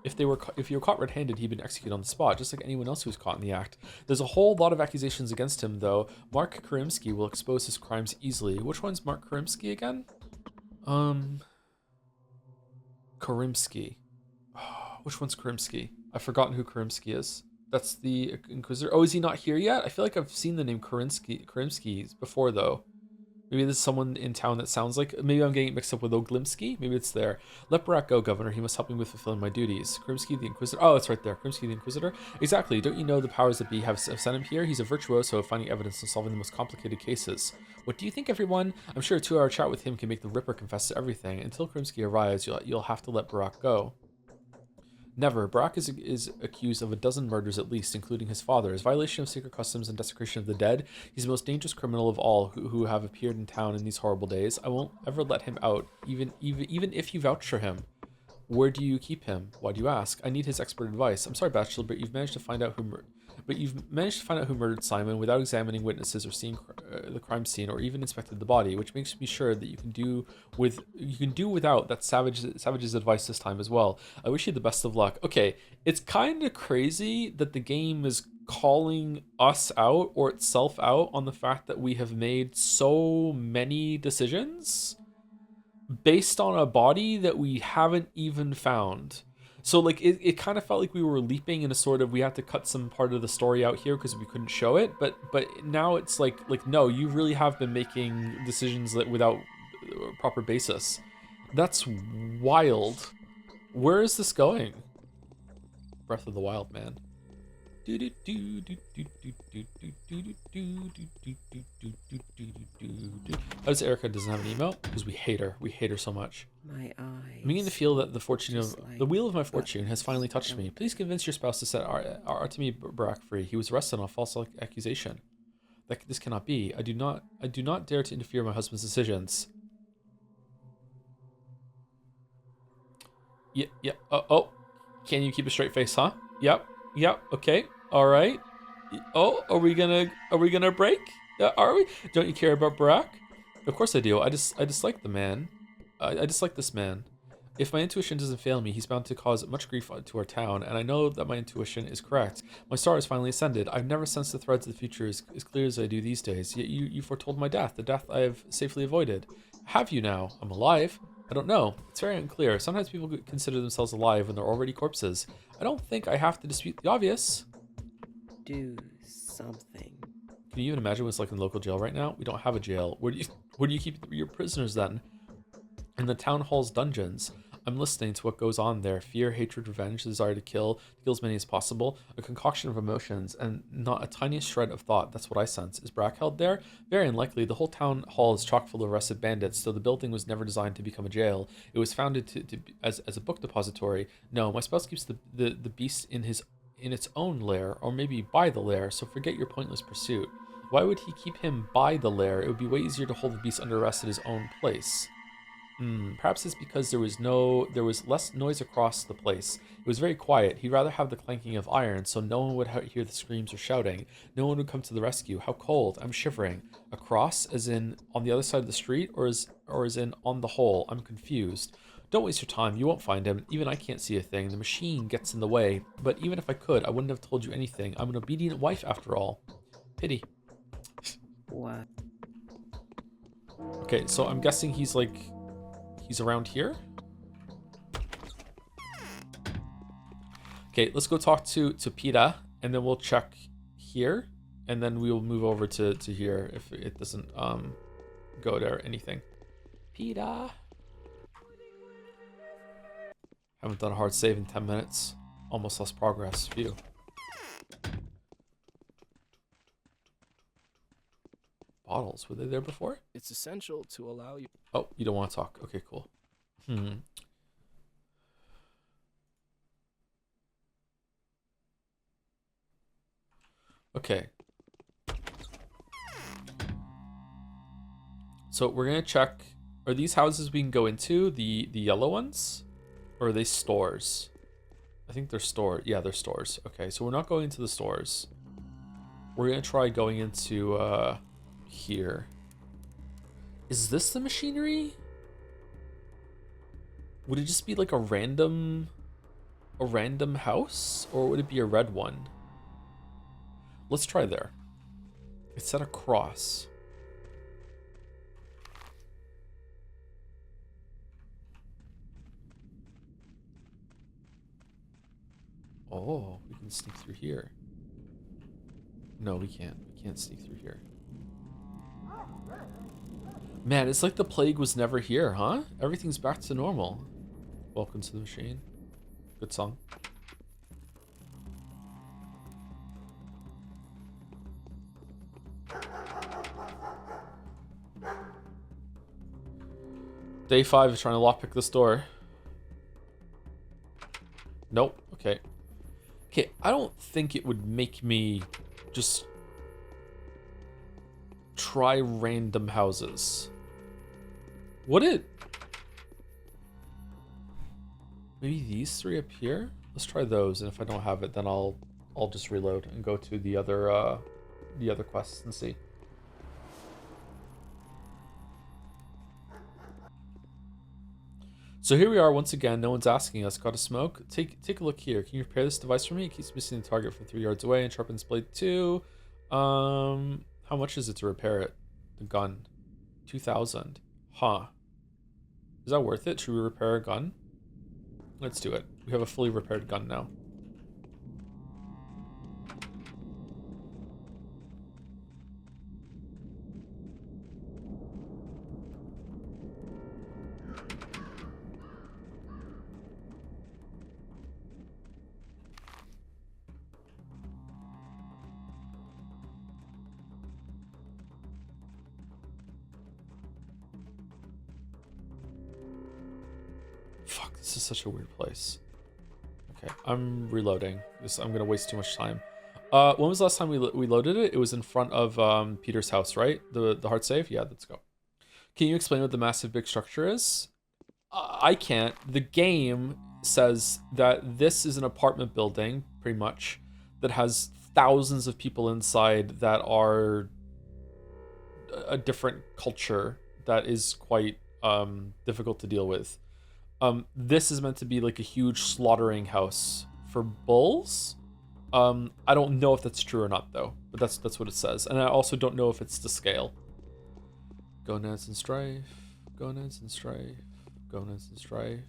If you were caught red-handed, he'd been executed on the spot, just like anyone else who was caught in the act. There's a whole lot of accusations against him, though. Mark Karimsky will expose his crimes easily. Which one's Mark Karimsky again? Karimsky. Which one's Karimsky? I've forgotten who Karimsky is. That's the Inquisitor. Oh, is he not here yet? I feel like I've seen the name Karimsky before, though. Maybe there's someone in town that sounds like... Maybe I'm getting it mixed up with Oglimsky. Maybe it's there. Let Burakh go, Governor. He must help me with fulfilling my duties. Karimsky the Inquisitor. Oh, it's right there. Karimsky the Inquisitor. Exactly. Don't you know the powers that be have sent him here? He's a virtuoso of finding evidence and solving the most complicated cases. What do you think, everyone? I'm sure a 2-hour chat with him can make the Ripper confess to everything. Until Karimsky arrives, you'll have to let Burakh go. Never. Burakh is accused of a dozen murders at least, including his father's. Violation of sacred customs and desecration of the dead. He's the most dangerous criminal of all who have appeared in town in these horrible days. I won't ever let him out, even if you vouch for him. Where do you keep him? Why do you ask? I need his expert advice. I'm sorry, Bachelor, but you've managed to find out who murdered Simon without examining witnesses or seeing the crime scene or even inspected the body, which makes me sure that you can do without that savage's advice this time as well. I wish you the best of luck. Okay, it's kind of crazy that the game is calling us out or itself out on the fact that we have made so many decisions based on a body that we haven't even found. So like it kind of felt like we were leaping in a sort of, we had to cut some part of the story out here because we couldn't show it, but now it's like no, you really have been making decisions that without a proper basis. That's wild. Where is this going? Breath of the Wild, man. How does Erica doesn't have an email? Because we hate her. We hate her so much. My eyes. I'm beginning to feel that the wheel of my fortune has finally touched me. Please convince your spouse to set Artemi Burakh free. He was arrested on a false accusation. This cannot be. I do not dare to interfere in my husband's decisions. Yeah. Oh. Can you keep a straight face, huh? Yep. Okay. All right. Oh, are we gonna break? Are we? Don't you care about Burakh? Of course I do. I dislike the man. I dislike this man. If my intuition doesn't fail me, he's bound to cause much grief to our town, and I know that my intuition is correct. My star has finally ascended. I've never sensed the threads of the future as clear as I do these days. Yet you foretold my death, the death I have safely avoided. Have you now? I'm alive. I don't know. It's very unclear. Sometimes people consider themselves alive when they're already corpses. I don't think I have to dispute the obvious. Do something. Can you even imagine what's like in the local jail right now? We don't have a jail. Where do you keep your prisoners then? In the town hall's dungeons. I'm listening to what goes on there. Fear, hatred, revenge, the desire to kill as many as possible. A concoction of emotions and not a tiniest shred of thought. That's what I sense. Is Burakh held there? Very unlikely. The whole town hall is chock full of arrested bandits, so the building was never designed to become a jail. It was founded as a book depository. No, my spouse keeps the beast in its own lair, or maybe by the lair, so forget your pointless pursuit. Why would he keep him by the lair? It would be way easier to hold the beast under arrest at his own place. Perhaps it's because there was less noise across the place. It was very quiet. He'd rather have the clanking of iron, so no one would hear the screams or shouting. No one would come to the rescue. How cold! I'm shivering. Across, as in on the other side of the street, or as in on the whole? I'm confused. Don't waste your time. You won't find him. Even I can't see a thing. The machine gets in the way. But even if I could, I wouldn't have told you anything. I'm an obedient wife after all. Pity. What? Okay, so I'm guessing he's around here? Okay, let's go talk to PETA, and then we'll check here, and then we will move over to here if it doesn't go to anything. PETA. Haven't done a hard save in 10 minutes. Almost lost progress. Phew. Bottles, were they there before? It's essential to allow you. Oh, you don't want to talk. Okay, cool. Okay. So we're gonna check. Are these houses we can go into, the yellow ones? Or are they stores? I think they're stores. Yeah, they're stores. Okay, so we're not going into the stores. We're gonna try going into here. Is this the machinery? Would it just be like a random house? Or would it be a red one? Let's try there. It's set across. Oh, we can sneak through here. No, we can't. We can't sneak through here. Man, it's like the plague was never here, huh? Everything's back to normal. Welcome to the machine. Good song. Day 5 is trying to lockpick this door. Nope. Okay. Okay, I don't think it would make me just try random houses. Would it? Maybe these 3 up here? Let's try those, and if I don't have it, then I'll just reload and go to the other quests and see. So here we are once again. No one's asking us. Got a smoke? Take a look here. Can you repair this device for me? It keeps missing the target from 3 yards away and sharpens blade 2. How much is it to repair it? The gun. 2,000. Huh. Is that worth it? Should we repair a gun? Let's do it. We have a fully repaired gun now. Fuck, this is such a weird place. Okay, I'm reloading. I'm gonna waste too much time. When was the last time we loaded it? It was in front of Peter's house, right? The hard save? Yeah, let's go. Can you explain what the massive big structure is? I can't. The game says that this is an apartment building, pretty much, that has thousands of people inside that are a different culture that is quite difficult to deal with. This is meant to be like a huge slaughtering house for bulls. I don't know if that's true or not though, but that's what it says. And I also don't know if it's to scale. Gonads and strife, gonads and strife, gonads and strife.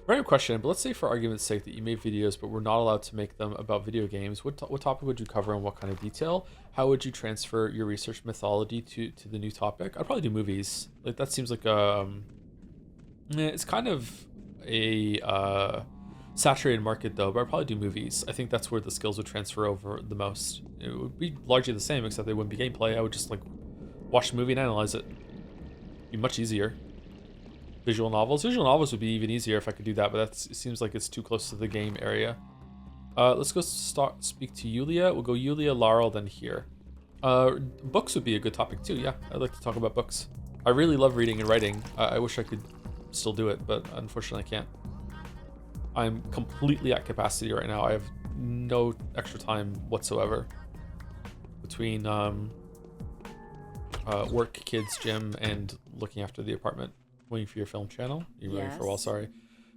Random question, but let's say for argument's sake that you made videos but were not allowed to make them about video games. What topic would you cover and what kind of detail? How would you transfer your research methodology to the new topic? I'd probably do movies. Like that seems like it's kind of a saturated market though, but I'd probably do movies. I think that's where the skills would transfer over the most. It would be largely the same, except they wouldn't be gameplay. I would just like watch the movie and analyze it. Be much easier. Visual novels would be even easier if I could do that, but it seems like it's too close to the game area. Let's go speak to Yulia. We'll go Yulia, Lara, then here. Books would be a good topic too. Yeah, I'd like to talk about books. I really love reading and writing. I wish I could still do it, but unfortunately I can't. I'm completely at capacity right now. I have no extra time whatsoever between work, kids, gym, and looking after the apartment. Waiting for your film channel. You're waiting for a while, sorry.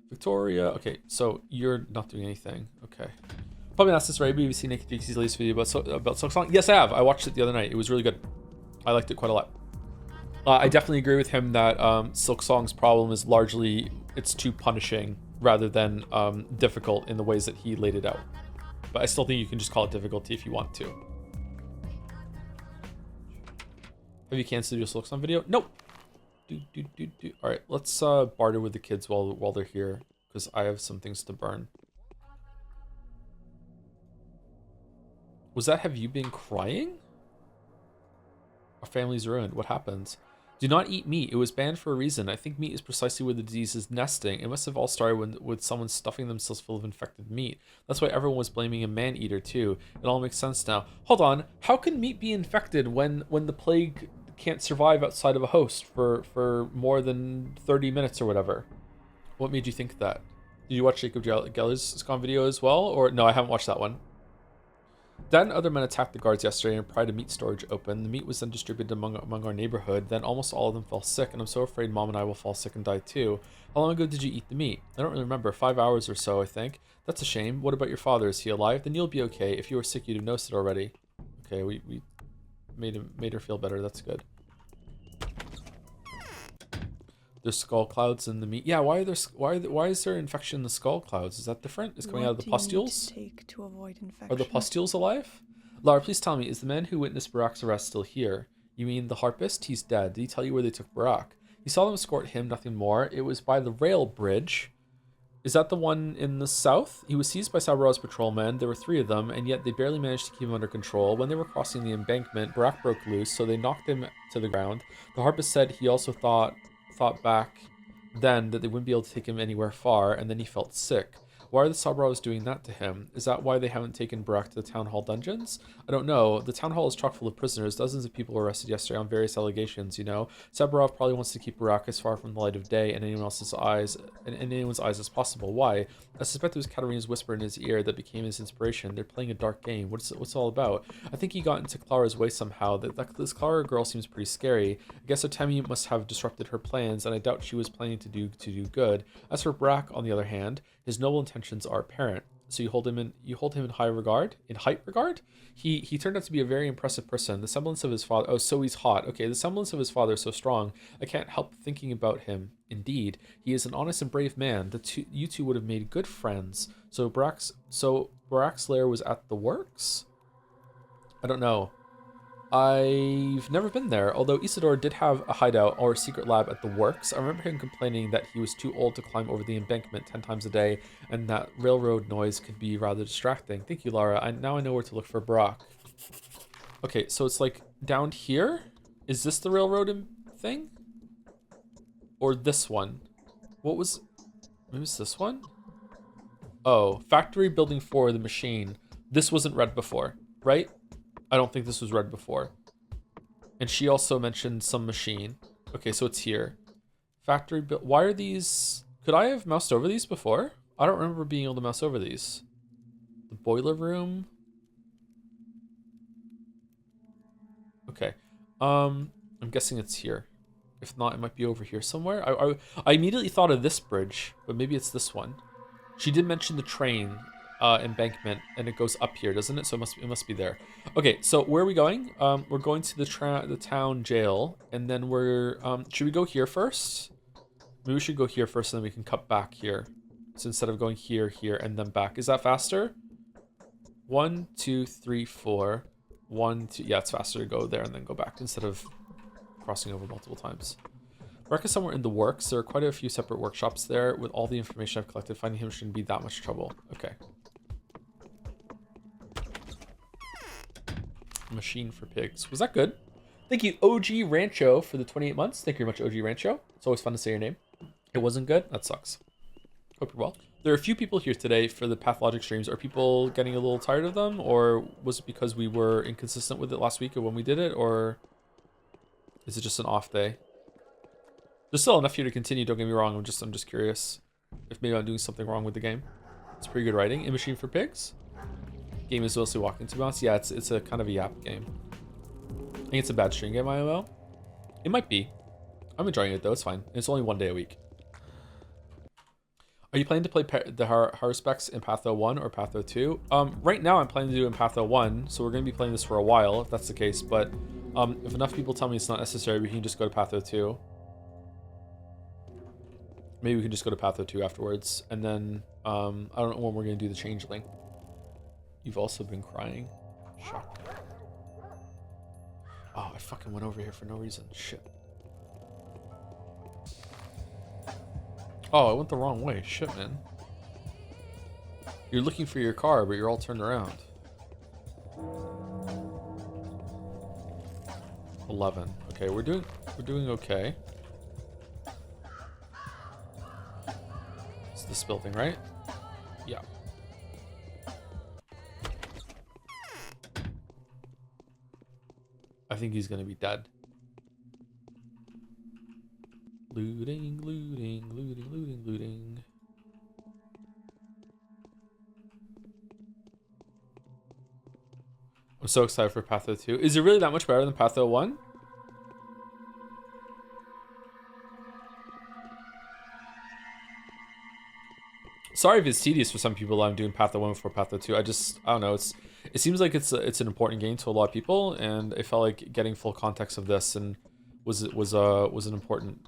Victoria, okay, so you're not doing anything. Okay. Probably asked this right, but you've seen Naked Dixie's latest video about Silk Song? Yes, I have. I watched it the other night. It was really good. I liked it quite a lot. I definitely agree with him that Silk Song's problem is largely it's too punishing rather than difficult in the ways that he laid it out. But I still think you can just call it difficulty if you want to. Have you canceled your looks on video? Nope. All right, let's barter with the kids while they're here, because I have some things to burn. Was that have you been crying? Our family's ruined. What happens? Do not eat meat. It was banned for a reason. I think meat is precisely where the disease is nesting. It must have all started with someone stuffing themselves full of infected meat. That's why everyone was blaming a man-eater too. It all makes sense now. Hold on. How can meat be infected when the plague can't survive outside of a host for more than 30 minutes or whatever? What made you think that? Did you watch Jacob Geller's Scon video as well? Or no, I haven't watched that one. Dad and other men attacked the guards yesterday and pried a meat storage open. The meat was then distributed among our neighborhood. Then almost all of them fell sick, and I'm so afraid Mom and I will fall sick and die too. How long ago did you eat the meat? I don't really remember. 5 hours or so, I think. That's a shame. What about your father? Is he alive? Then you'll be okay. If you were sick, you'd have noticed it already. Okay, we made her feel better. That's good. There's skull clouds in the meat. Yeah, why is there infection in the skull clouds? Is that different? It's coming out of the pustules? What do you need to take to avoid infection? Are the pustules alive? Lara, please tell me, is the man who witnessed Burakh's arrest still here? You mean the harpist? He's dead. Did he tell you where they took Burakh? He saw them escort him, nothing more. It was by the rail bridge. Is that the one in the south? He was seized by Saburovs patrolmen. There were 3 of them, and yet they barely managed to keep him under control. When they were crossing the embankment, Burakh broke loose, so they knocked him to the ground. The harpist said he also thought back then that they wouldn't be able to take him anywhere far, and then he felt sick. Why are the Saburovs doing that to him? Is that why they haven't taken Burakh to the town hall dungeons? I don't know. The town hall is chock full of prisoners. Dozens of people were arrested yesterday on various allegations, you know. Saburov probably wants to keep Burakh as far from the light of day and anyone's eyes as possible. Why? I suspect it was Katerina's whisper in his ear that became his inspiration. They're playing a dark game. What's it all about? I think he got into Clara's way somehow. This Clara girl seems pretty scary. I guess Otemi must have disrupted her plans, and I doubt she was planning to do good. As for Burakh, on the other hand, his noble intentions are apparent. So you hold him in height regard. He turned out to be a very impressive person. The semblance of his father. Oh, so he's hot. Okay, the semblance of his father is so strong. I can't help thinking about him. Indeed, he is an honest and brave man. You two would have made good friends. So Burakh's lair was at the works. I don't know. I've never been there, although Isidore did have a hideout or a secret lab at the works. I remember him complaining that he was too old to climb over the embankment 10 times a day, and that railroad noise could be rather distracting. Thank you, Lara. Now I know where to look for Burakh. Okay, so it's like down here? Is this the railroad thing? Or this one? Maybe it's this one? Oh, Factory Building 4, the machine. This wasn't read before, right? I don't think this was read before. And she also mentioned some machine. Okay, so it's here. Factory build. Why are these? Could I have moused over these before? I don't remember being able to mouse over these. The boiler room. Okay. I'm guessing it's here. If not, it might be over here somewhere. I immediately thought of this bridge, but maybe it's this one. She did mention the train embankment, and it goes up here, doesn't it? So it must be there. Okay, so where are we going? We're going to the town jail, and then we're should we go here first? Maybe we should go here first, and then we can cut back here. So instead of going here, and then back, is that faster? 1, 2, 3, 4. 1, 2. Yeah, it's faster to go there and then go back instead of crossing over multiple times. Burakh is somewhere in the works. There are quite a few separate workshops there. With all the information I've collected, finding him shouldn't be that much trouble. Okay. Machine for pigs. Was that good? Thank you, OG Rancho, for the 28 months. Thank you very much, OG Rancho. It's always fun to say your name. It wasn't good? That sucks. Hope you're well. There are a few people here today for the Pathologic streams. Are people getting a little tired of them? Or was it because we were inconsistent with it last week or when we did it? Or is it just an off day? There's still enough here to continue, don't get me wrong. I'm just curious if maybe I'm doing something wrong with the game. It's pretty good writing. A Machine for Pigs? Game is mostly walking, to be honest. Yeah, it's a kind of a yap game. I think it's a bad stream game, IMO. It might be. I'm enjoying it though, it's fine. It's only 1 day a week. Are you planning to play the Harspecs in Patho 1 or Patho 2? Right now I'm planning to do it in Patho 1, so we're going to be playing this for a while, if that's the case, but if enough people tell me it's not necessary, we can just go to Patho 2. Maybe we can just go to Patho 2 afterwards. And then, I don't know when we're going to do the changeling. You've also been crying. Shock. Oh, I fucking went over here for no reason. Shit. Oh, I went the wrong way. Shit, man. You're looking for your car, but you're all turned around. 11. Okay, we're doing okay. It's this building, right? Yeah. I think he's gonna be dead. Looting, looting, looting, looting, looting. I'm so excited for Patho 2. Is it really that much better than Patho 1? Sorry if it's tedious for some people. I'm doing Patho 1 before Patho 2. I don't know. It seems like it's an important game to a lot of people, and I felt like getting full context of this and was an important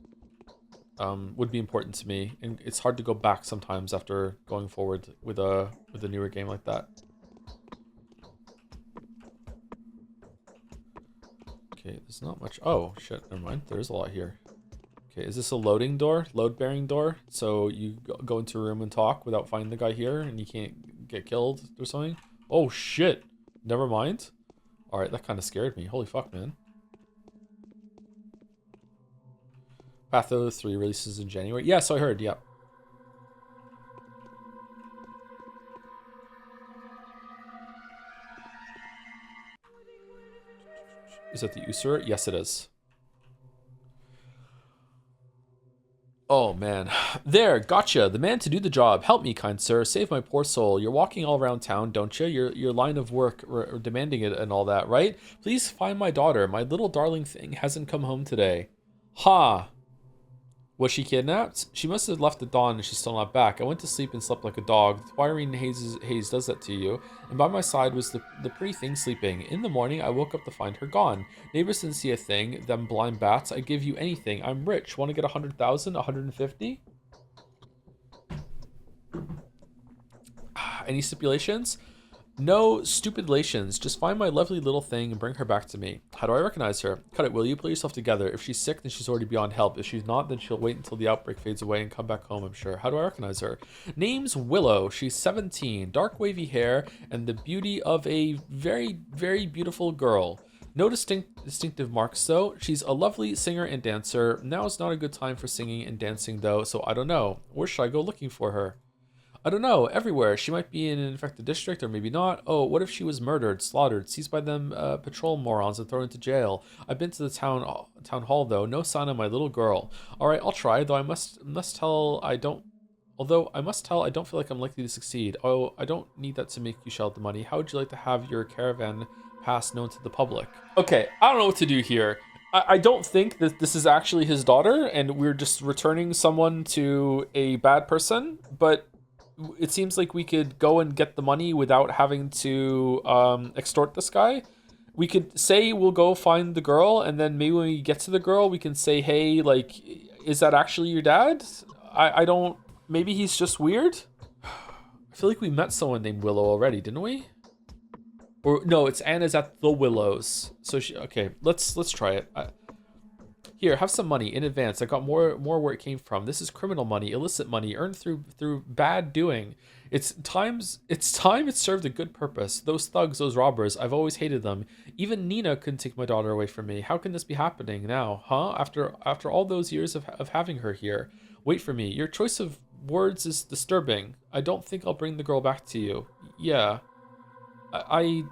would be important to me. And it's hard to go back sometimes after going forward with a newer game like that. Okay, there's not much. Oh shit, never mind. There is a lot here. Okay, is this a loading door? Load-bearing door? So you go into a room and talk without finding the guy here and you can't get killed or something? Oh shit. Never mind. Alright, that kind of scared me. Holy fuck, man. Patho 3 releases in January. Yeah, so I heard, yeah. Is that the Usura? Yes, it is. Oh, man. There, gotcha. The man to do the job. Help me, kind sir. Save my poor soul. You're walking all around town, don't you? Your line of work demanding it and all that, right? Please find my daughter. My little darling thing hasn't come home today. Ha! Was she kidnapped? She must have left at dawn and she's still not back. I went to sleep and slept like a dog. The twirling haze does that to you. And by my side was the pretty thing sleeping. In the morning, I woke up to find her gone. Neighbors didn't see a thing. Them blind bats. I'd give you anything. I'm rich. Want to get 100,000? 150? Any stipulations? No stipulations. Just find my lovely little thing and bring her back to me. How do I recognize her? Cut it, will you? Pull yourself together. If she's sick, then she's already beyond help. If she's not, then she'll wait until the outbreak fades away and come back home, I'm sure. How do I recognize her? Name's Willow. She's 17. Dark wavy hair and the beauty of a very, very beautiful girl. No distinctive marks, though. She's a lovely singer and dancer. Now is not a good time for singing and dancing, though, so I don't know. Where should I go looking for her? I don't know, everywhere. She might be in an infected district, or maybe not. Oh, what if she was murdered, slaughtered, seized by them patrol morons and thrown into jail? I've been to the town hall, though. No sign of my little girl. All right, I'll try, though I must tell I don't... Although I must tell I don't feel like I'm likely to succeed. Oh, I don't need that to make you shell out the money. How would you like to have your caravan pass known to the public? Okay, I don't know what to do here. I don't think that this is actually his daughter, and we're just returning someone to a bad person, but... It seems like we could go and get the money without having to extort this guy. We could say we'll go find the girl, and then maybe when we get to the girl, we can say, hey, like, is that actually your dad? I don't... Maybe he's just weird? I feel like we met someone named Willow already, didn't we? Or, no, it's Anna's at the Willows. So, okay, let's try it. Here, have some money in advance. I got more where it came from. This is criminal money, illicit money earned through bad doing. It's time it served a good purpose. Those thugs, those robbers, I've always hated them. Even Nina couldn't take my daughter away from me. How can this be happening now, huh? After all those years of having her here. Wait for me. Your choice of words is disturbing. I don't think I'll bring the girl back to you. Yeah. I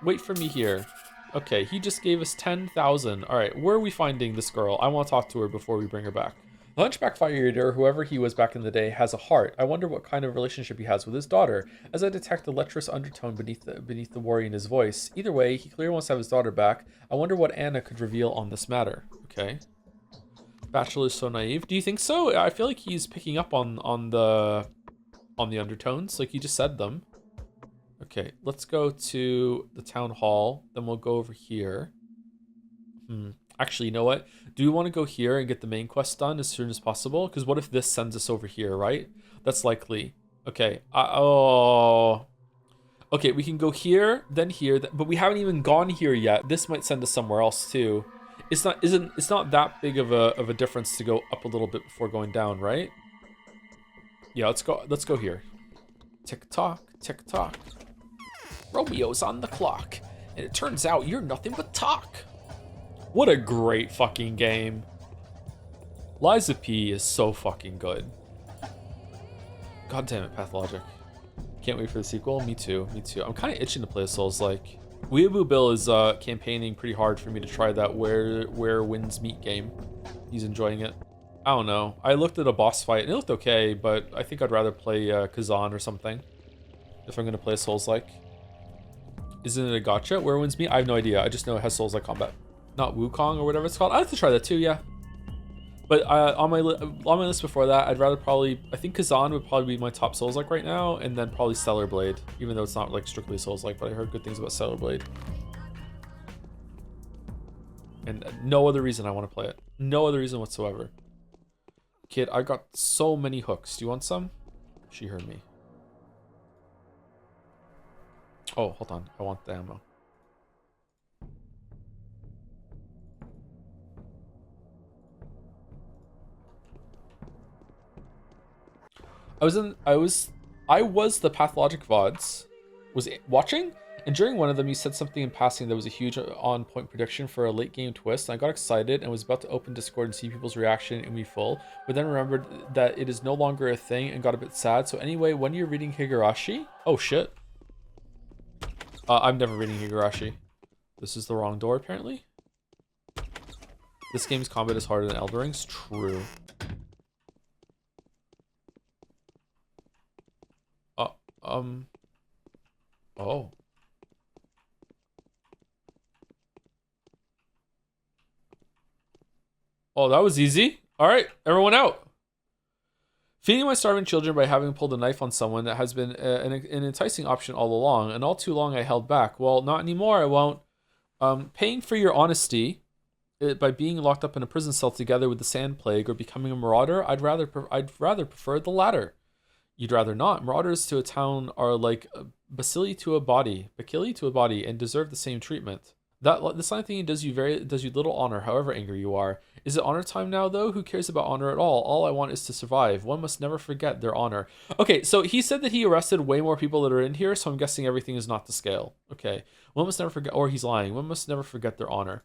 wait for me here. Okay, he just gave us 10,000. All right, where are we finding this girl? I want to talk to her before we bring her back. The Hunchback Fire Eater, whoever he was back in the day, has a heart. I wonder what kind of relationship he has with his daughter, as I detect a lecherous undertone beneath the worry in his voice. Either way, he clearly wants to have his daughter back. I wonder what Anna could reveal on this matter. Okay. Bachelor is so naive. Do you think so? I feel like he's picking up on the undertones, like he just said them. Okay, let's go to the town hall. Then we'll go over here. Actually, you know what? Do we want to go here and get the main quest done as soon as possible? Because what if this sends us over here, right? That's likely. Okay. Oh. Okay, we can go here, then here, but we haven't even gone here yet. This might send us somewhere else too. It's not that big of a difference to go up a little bit before going down, right? Yeah, let's go here. Tick tock, tick tock. Romeo's on the clock, and it turns out you're nothing but talk. What a great fucking game. Liza P is so fucking good. God damn it, Pathologic. Can't wait for the sequel. Me too. Me too. I'm kind of itching to play a Souls-like. Weeaboo Bill is campaigning pretty hard for me to try that where winds meet game. He's enjoying it. I don't know. I looked at a boss fight and it looked okay, but I think I'd rather play Kazan or something if I'm gonna play a Souls-like. Isn't it a gotcha? Where winds meet? I have no idea. I just know it has Souls-like combat. Not Wukong or whatever it's called. I'd like to try that too. Yeah. But on my list before that, I'd rather I think Kazan would probably be my top Souls-like right now, and then probably Stellar Blade, even though it's not like strictly Souls-like, but I heard good things about Stellar Blade. And no other reason I want to play it. No other reason whatsoever. Kid, I got so many hooks. Do you want some? She heard me. Oh, hold on. I want the ammo. I was the Pathologic VODs was watching, and during one of them you said something in passing that was a huge on-point prediction for a late game twist, and I got excited and was about to open Discord and see people's reaction in me full, but then remembered that it is no longer a thing and got a bit sad. So anyway, when you're reading Higurashi, oh shit. I'm never reading Higurashi. This is the wrong door apparently. This game's combat is harder than Elden Ring's. True. Oh. Oh, that was easy. All right, everyone out. Feeding my starving children by having pulled a knife on someone that has been an enticing option all along, and all too long I held back. Well, not anymore, I won't. Paying for your honesty by being locked up in a prison cell together with the Sand Plague or becoming a marauder, I'd rather prefer the latter. You'd rather not. Marauders to a town are like bacilli to a body, and deserve the same treatment. This line of thinking does you little honor, however angry you are. Is it honor time now, though? Who cares about honor at all? All I want is to survive. One must never forget their honor. Okay, so he said that he arrested way more people that are in here, so I'm guessing everything is not to scale. Okay. One must never forget, or he's lying. One must never forget their honor.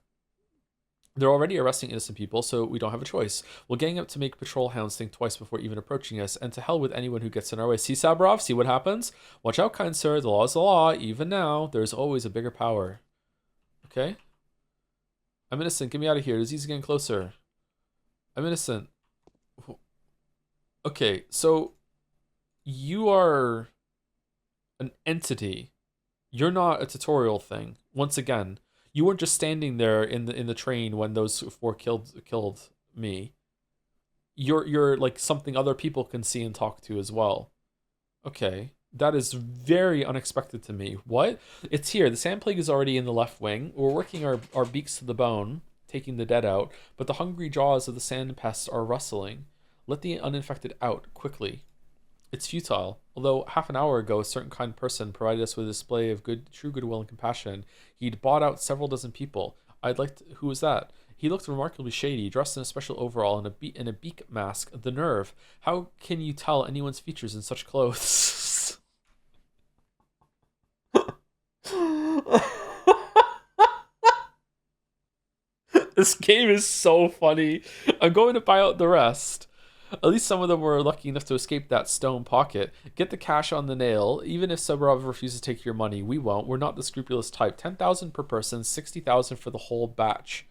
They're already arresting innocent people, so we don't have a choice. We'll gang up to make patrol hounds think twice before even approaching us, and to hell with anyone who gets in our way. See, Saburovs? See what happens? Watch out, kind sir. The law is the law. Even now, there's always a bigger power. Okay? I'm innocent. Get me out of here. Disease is getting closer. I'm innocent. Okay, so you are an entity. You're not a tutorial thing. Once again, you weren't just standing there in the train when those four killed me. You're like something other people can see and talk to as well. Okay. That is very unexpected to me. What? It's here. The Sand Plague is already in the left wing. We're working our beaks to the bone, taking the dead out, but the hungry jaws of the sand pests are rustling. Let the uninfected out, quickly. It's futile. Although half an hour ago, a certain kind person provided us with a display of true goodwill and compassion. He'd bought out several dozen people. Who was that? He looked remarkably shady, dressed in a special overall and a beak mask. The nerve. How can you tell anyone's features in such clothes? This game is so funny. I'm going to buy out the rest. At least some of them were lucky enough to escape that stone pocket. Get the cash on the nail. Even if Saburov refuses to take your money, we won't. We're not the scrupulous type. 10,000 per person, 60,000 for the whole batch.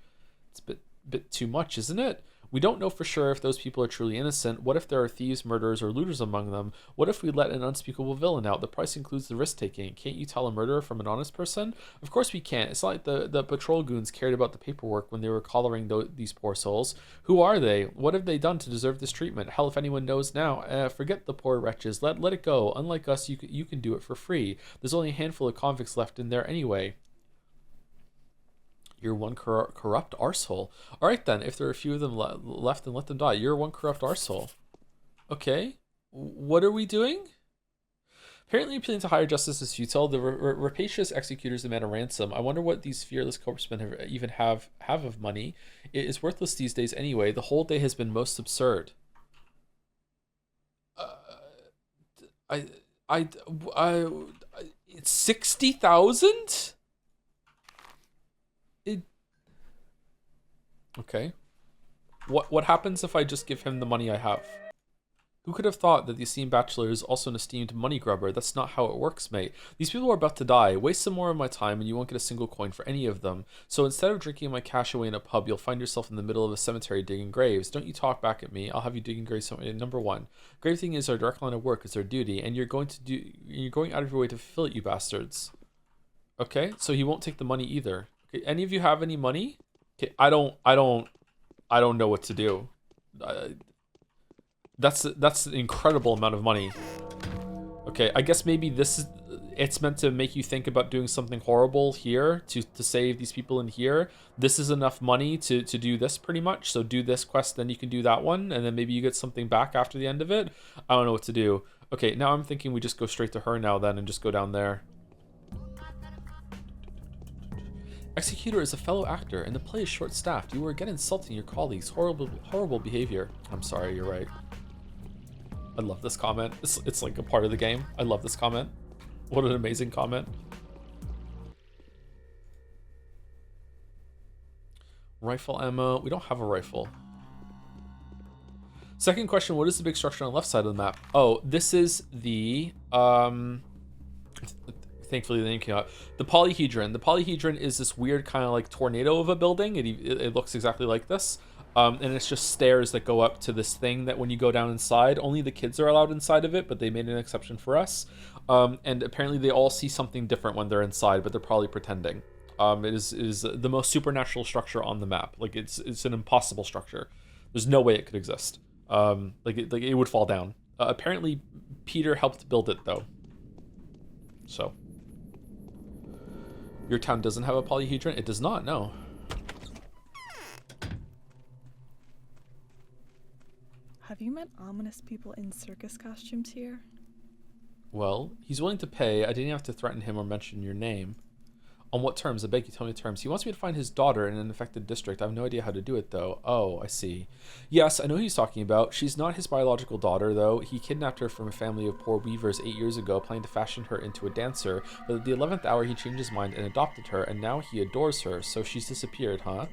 It's a bit too much, isn't it? We don't know for sure if those people are truly innocent. What if there are thieves, murderers, or looters among them? What if we let an unspeakable villain out? The price includes the risk-taking. Can't you tell a murderer from an honest person? Of course we can't. It's not like the patrol goons cared about the paperwork when they were collaring these poor souls. Who are they? What have they done to deserve this treatment? Hell, if anyone knows now, forget the poor wretches. Let it go. Unlike us, you can do it for free. There's only a handful of convicts left in there anyway. You're one corrupt arsehole. All right, then. If there are a few of them left, then let them die. You're one corrupt arsehole. Okay. What are we doing? Apparently appealing to higher justice is futile. The rapacious executors demand a ransom. I wonder what these fearless corpsemen even have of money. It is worthless these days anyway. The whole day has been most absurd. It's 60,000? Okay. What happens if I just give him the money I have? Who could have thought that the esteemed bachelor is also an esteemed money grubber? That's not how it works, mate. These people are about to die. Waste some more of my time and you won't get a single coin for any of them. So instead of drinking my cash away in a pub, you'll find yourself in the middle of a cemetery digging graves. Don't you talk back at me. I'll have you digging graves. Number one. Grave thing is our direct line of work. It's our duty. And you're going out of your way to fulfill it, you bastards. Okay, so he won't take the money either. Okay, any of you have any money? Okay, I don't know what to do. That's an incredible amount of money. Okay, I guess maybe it's meant to make you think about doing something horrible here to save these people in here. This is enough money to do this pretty much. So do this quest, then you can do that one, and then maybe you get something back after the end of it. I don't know what to do. Okay, now I'm thinking we just go straight to her now then and just go down there. Executor is a fellow actor, and the play is short-staffed. You are again insulting your colleagues. Horrible behavior. I'm sorry, you're right. I love this comment. It's like a part of the game. I love this comment. What an amazing comment. Rifle ammo. We don't have a rifle. Second question, what is the big structure on the left side of the map? Oh, this is the... Thankfully, the name came out. The polyhedron. The polyhedron is this weird kind of like tornado of a building. It looks exactly like this. And it's just stairs that go up to this thing that when you go down inside, only the kids are allowed inside of it, but they made an exception for us. And apparently they all see something different when they're inside, but they're probably pretending. It is the most supernatural structure on the map. Like it's an impossible structure. There's no way it could exist. Like it would fall down. Apparently Peter helped build it though. So. Your town doesn't have a polyhedron? It does not, no. Have you met ominous people in circus costumes here? Well, he's willing to pay. I didn't have to threaten him or mention your name. On what terms? I beg you, tell me the terms. He wants me to find his daughter in an affected district. I have no idea how to do it, though. Oh, I see. Yes, I know who he's talking about. She's not his biological daughter, though. He kidnapped her from a family of poor weavers 8 years ago, planning to fashion her into a dancer. But at the 11th hour, he changed his mind and adopted her, and now he adores her. So she's disappeared, huh?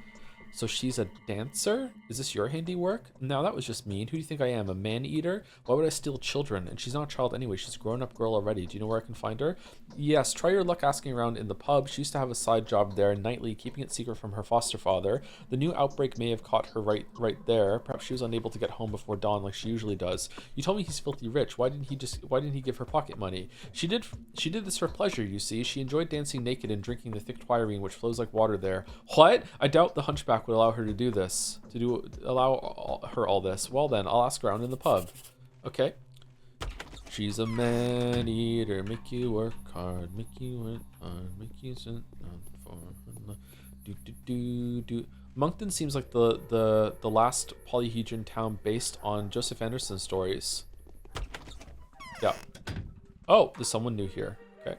So she's a dancer? Is this your handiwork? No, that was just mean. Who do you think I am, a man-eater? Why would I steal children? And she's not a child anyway. She's a grown-up girl already. Do you know where I can find her? Yes, try your luck asking around in the pub. She used to have a side job there nightly, keeping it secret from her foster father. The new outbreak may have caught her right there. Perhaps she was unable to get home before dawn like she usually does. You told me he's filthy rich. Why didn't he give her pocket money? She did this for pleasure, you see. She enjoyed dancing naked and drinking the thick twirine which flows like water there. What? I doubt the hunchback would allow her to do this. Allow her all this. Well then, I'll ask around in the pub. Okay. She's a man-eater, make you work hard, make you work hard, make you sit down for do. Moncton seems like the last polyhedron town based on Joseph Anderson's stories. Yeah. Oh, there's someone new here. Okay.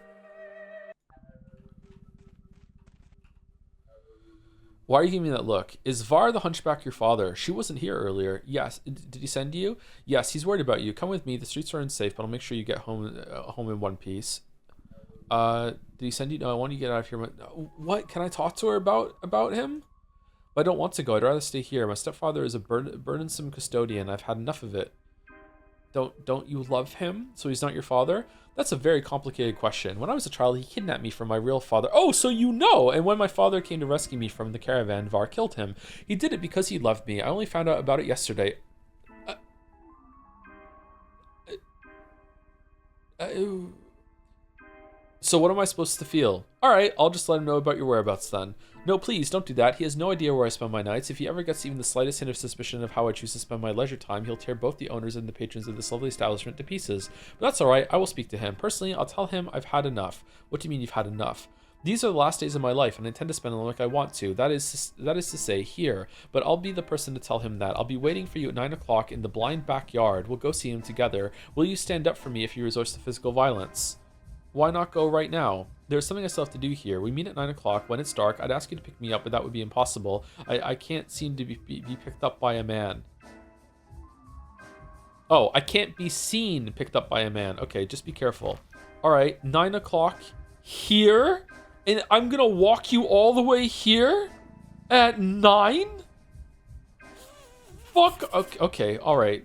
Why are you giving me that look? Is Var the hunchback your father? She wasn't here earlier. Yes. Did he send you? Yes, he's worried about you. Come with me. The streets are unsafe, but I'll make sure you get home in one piece. Did he send you? No, I want you to get out of here. What? Can I talk to her about him? I don't want to go. I'd rather stay here. My stepfather is a burdensome custodian. I've had enough of it. Don't you love him? So he's not your father? That's a very complicated question. When I was a child, he kidnapped me from my real father. Oh, so you know! And when my father came to rescue me from the caravan, Var killed him. He did it because he loved me. I only found out about it yesterday. So what am I supposed to feel? Alright, I'll just let him know about your whereabouts then. No, please, don't do that. He has no idea where I spend my nights. If he ever gets even the slightest hint of suspicion of how I choose to spend my leisure time, he'll tear both the owners and the patrons of this lovely establishment to pieces. But that's alright, I will speak to him. Personally, I'll tell him I've had enough. What do you mean you've had enough? These are the last days of my life, and I intend to spend them like I want to. That is to say, here. But I'll be the person to tell him that. I'll be waiting for you at 9 o'clock in the blind backyard. We'll go see him together. Will you stand up for me if he resorts to physical violence? Why not go right now? There's something I still have to do here. We meet at 9 o'clock. When it's dark, I'd ask you to pick me up, but that would be impossible. I can't seem to be picked up by a man. Oh, I can't be seen picked up by a man. Okay, just be careful. All right, 9 o'clock here? And I'm gonna walk you all the way here at 9? Fuck. Okay, all right.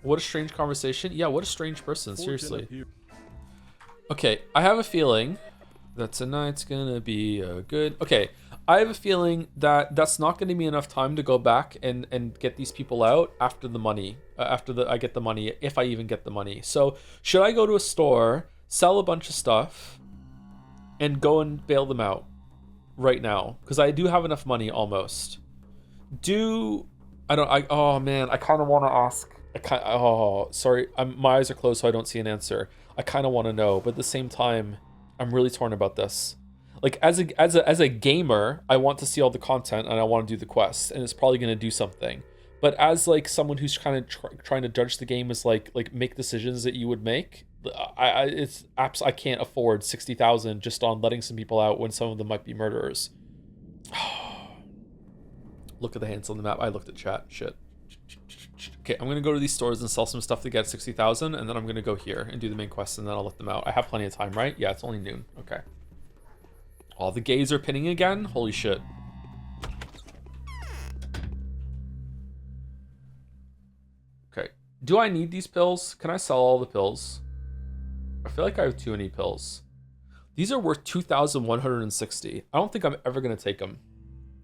What a strange conversation. Yeah, what a strange person, seriously. Okay, I have a feeling that tonight's gonna be good. Okay, I have a feeling that that's not gonna be enough time to go back and get these people out after the money. I get the money, if I even get the money. So, should I go to a store, sell a bunch of stuff, and go and bail them out right now? Because I do have enough money almost. Oh man, I kind of want to ask. Sorry, my eyes are closed so I don't see an answer. I kind of want to know, but at the same time, I'm really torn about this. Like as a gamer, I want to see all the content and I want to do the quests, and it's probably going to do something. But as like someone who's kind of trying to judge the game as like make decisions that you would make, I can't afford 60,000 just on letting some people out when some of them might be murderers. Look at the hands on the map. I looked at chat. Shit. Okay, I'm gonna go to these stores and sell some stuff to get 60,000, and then I'm gonna go here and do the main quest, and then I'll let them out. I have plenty of time, right? Yeah, it's only noon. Okay. All the gays are pinning again? Holy shit. Okay. Do I need these pills? Can I sell all the pills? I feel like I have too many pills. These are worth 2,160. I don't think I'm ever gonna take them.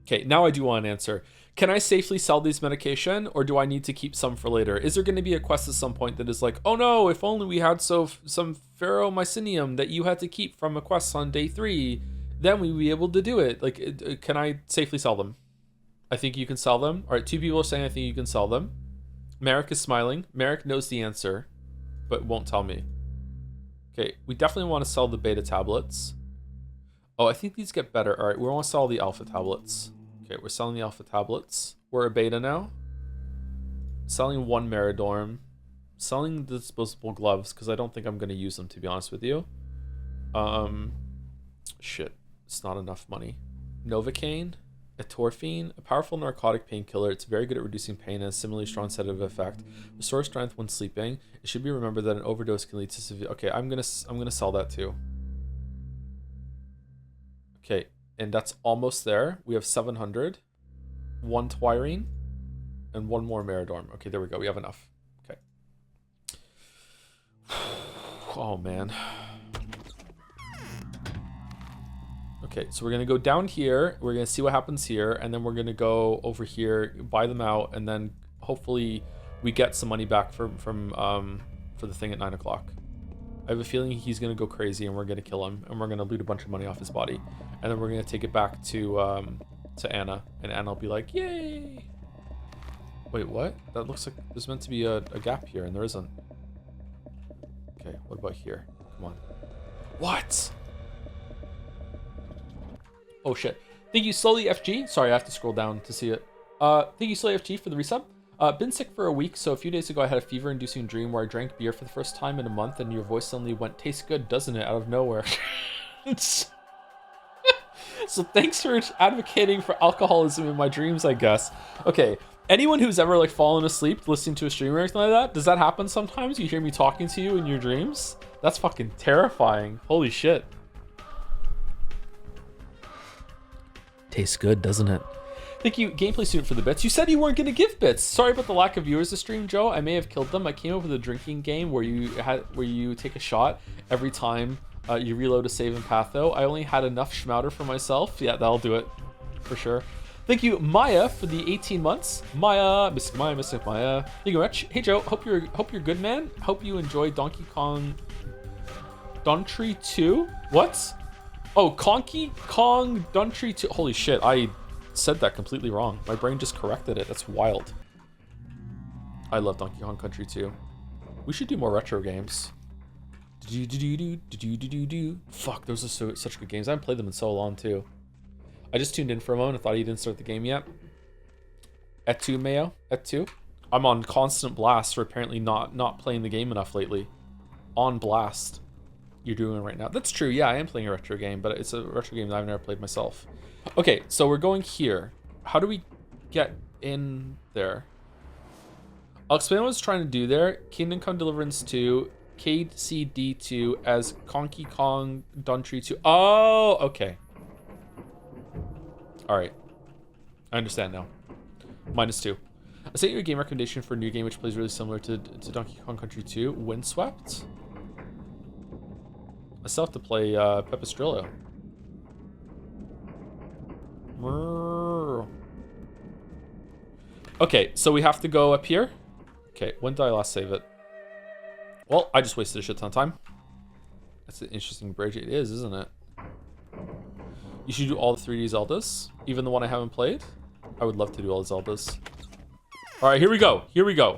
Okay, now I do want an answer. Can I safely sell these medication, or do I need to keep some for later? Is there going to be a quest at some point that is like, oh no, if only we had some ferromycinium that you had to keep from a quest on day 3, then we'd be able to do it. Like, can I safely sell them? I think you can sell them. All right, 2 people are saying I think you can sell them. Merrick is smiling. Merrick knows the answer, but won't tell me. Okay, we definitely want to sell the beta tablets. Oh, I think these get better. All right, we want to sell the alpha tablets. Okay, we're selling the alpha tablets. We're a beta now. Selling 1 Meridorm. Selling the disposable gloves, because I don't think I'm going to use them, to be honest with you. Shit. It's not enough money. Novocaine. Etorphine. A powerful narcotic painkiller. It's very good at reducing pain and has a similarly strong sedative effect. Restores strength when sleeping. It should be remembered that an overdose can lead to severe... Okay, I'm gonna sell that too. Okay. And that's almost there. We have 700, 1 Twirine, and 1 more Meridorm. Okay, there we go. We have enough. Okay. Oh, man. Okay, so we're going to go down here. We're going to see what happens here. And then we're going to go over here, buy them out. And then hopefully we get some money back for the thing at 9 o'clock. I have a feeling he's going to go crazy and we're going to kill him. And we're going to loot a bunch of money off his body. And then we're going to take it back to Anna. And Anna will be like, yay! Wait, what? That looks like there's meant to be a gap here, and there isn't. Okay, what about here? Come on. What? Oh, shit. Thank you, Slowly FG. Sorry, I have to scroll down to see it. Thank you, Slowly FG, for the resub. Been sick for a week, so a few days ago I had a fever-inducing dream where I drank beer for the first time in a month, and your voice suddenly went, tastes good, doesn't it, out of nowhere. So thanks for advocating for alcoholism in my dreams, I guess. Okay, anyone who's ever like fallen asleep listening to a stream or anything like that, does that happen sometimes? You hear me talking to you in your dreams? That's fucking terrifying. Holy shit. Tastes good, doesn't it? Thank you, Gameplay Student, for the bits. You said you weren't going to give bits. Sorry about the lack of viewers this stream, Joe. I may have killed them. I came up with a drinking game where you take a shot every time you reload a save in Patho. I only had enough schmouter for myself. Yeah, that'll do it for sure. Thank you, Maya, for the 18 months. Maya, Mystic Maya. Thank you very much. Hey, Joe. Hope you're good, man. Hope you enjoy Donkey Kong Country 2. What? Oh, Donkey Kong Country 2. Holy shit! I said that completely wrong. My brain just corrected it. That's wild. I love Donkey Kong Country 2. We should do more retro games. Fuck, those are such good games. I haven't played them in so long too. I just tuned in for a moment. I thought you didn't start the game yet. Et tu, Mayo? Et tu? I'm on constant blast for apparently not playing the game enough lately. On blast. You're doing it right now. That's true. Yeah, I am playing a retro game, but it's a retro game that I've never played myself. Okay, so we're going here. How do we get in there? I'll explain what I was trying to do there. Kingdom Come Deliverance 2, KCD2 as Conky Kong Country 2. Oh, okay. Alright. I understand now. -2. I sent you a game recommendation for a new game which plays really similar to Donkey Kong Country 2, Windswept. I still have to play Pepistrillo. Okay, so we have to go up here. Okay, when did I last save it? Well, I just wasted a shit ton of time. That's an interesting bridge. It is, isn't it? You should do all the 3D Zeldas, even the one I haven't played. I would love to do all the Zeldas. All right, here we go. Here we go.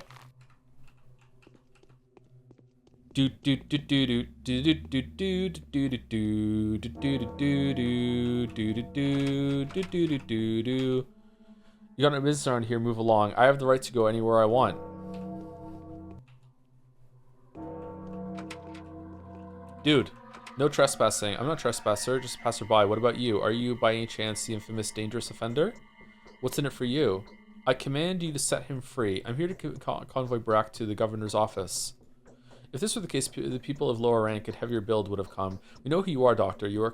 Do do do do do do do do do do do do do do do do do do do. You got a business around here. Move along. I have the right to go anywhere I want. Dude, no trespassing. I'm not a trespasser, just a passerby. What about you? Are you by any chance the infamous dangerous offender? What's in it for you? I command you to set him free. I'm here to convoy Burakh to the governor's office. If this were the case, the people of lower rank and heavier build would have come. We know who you are, Doctor. You are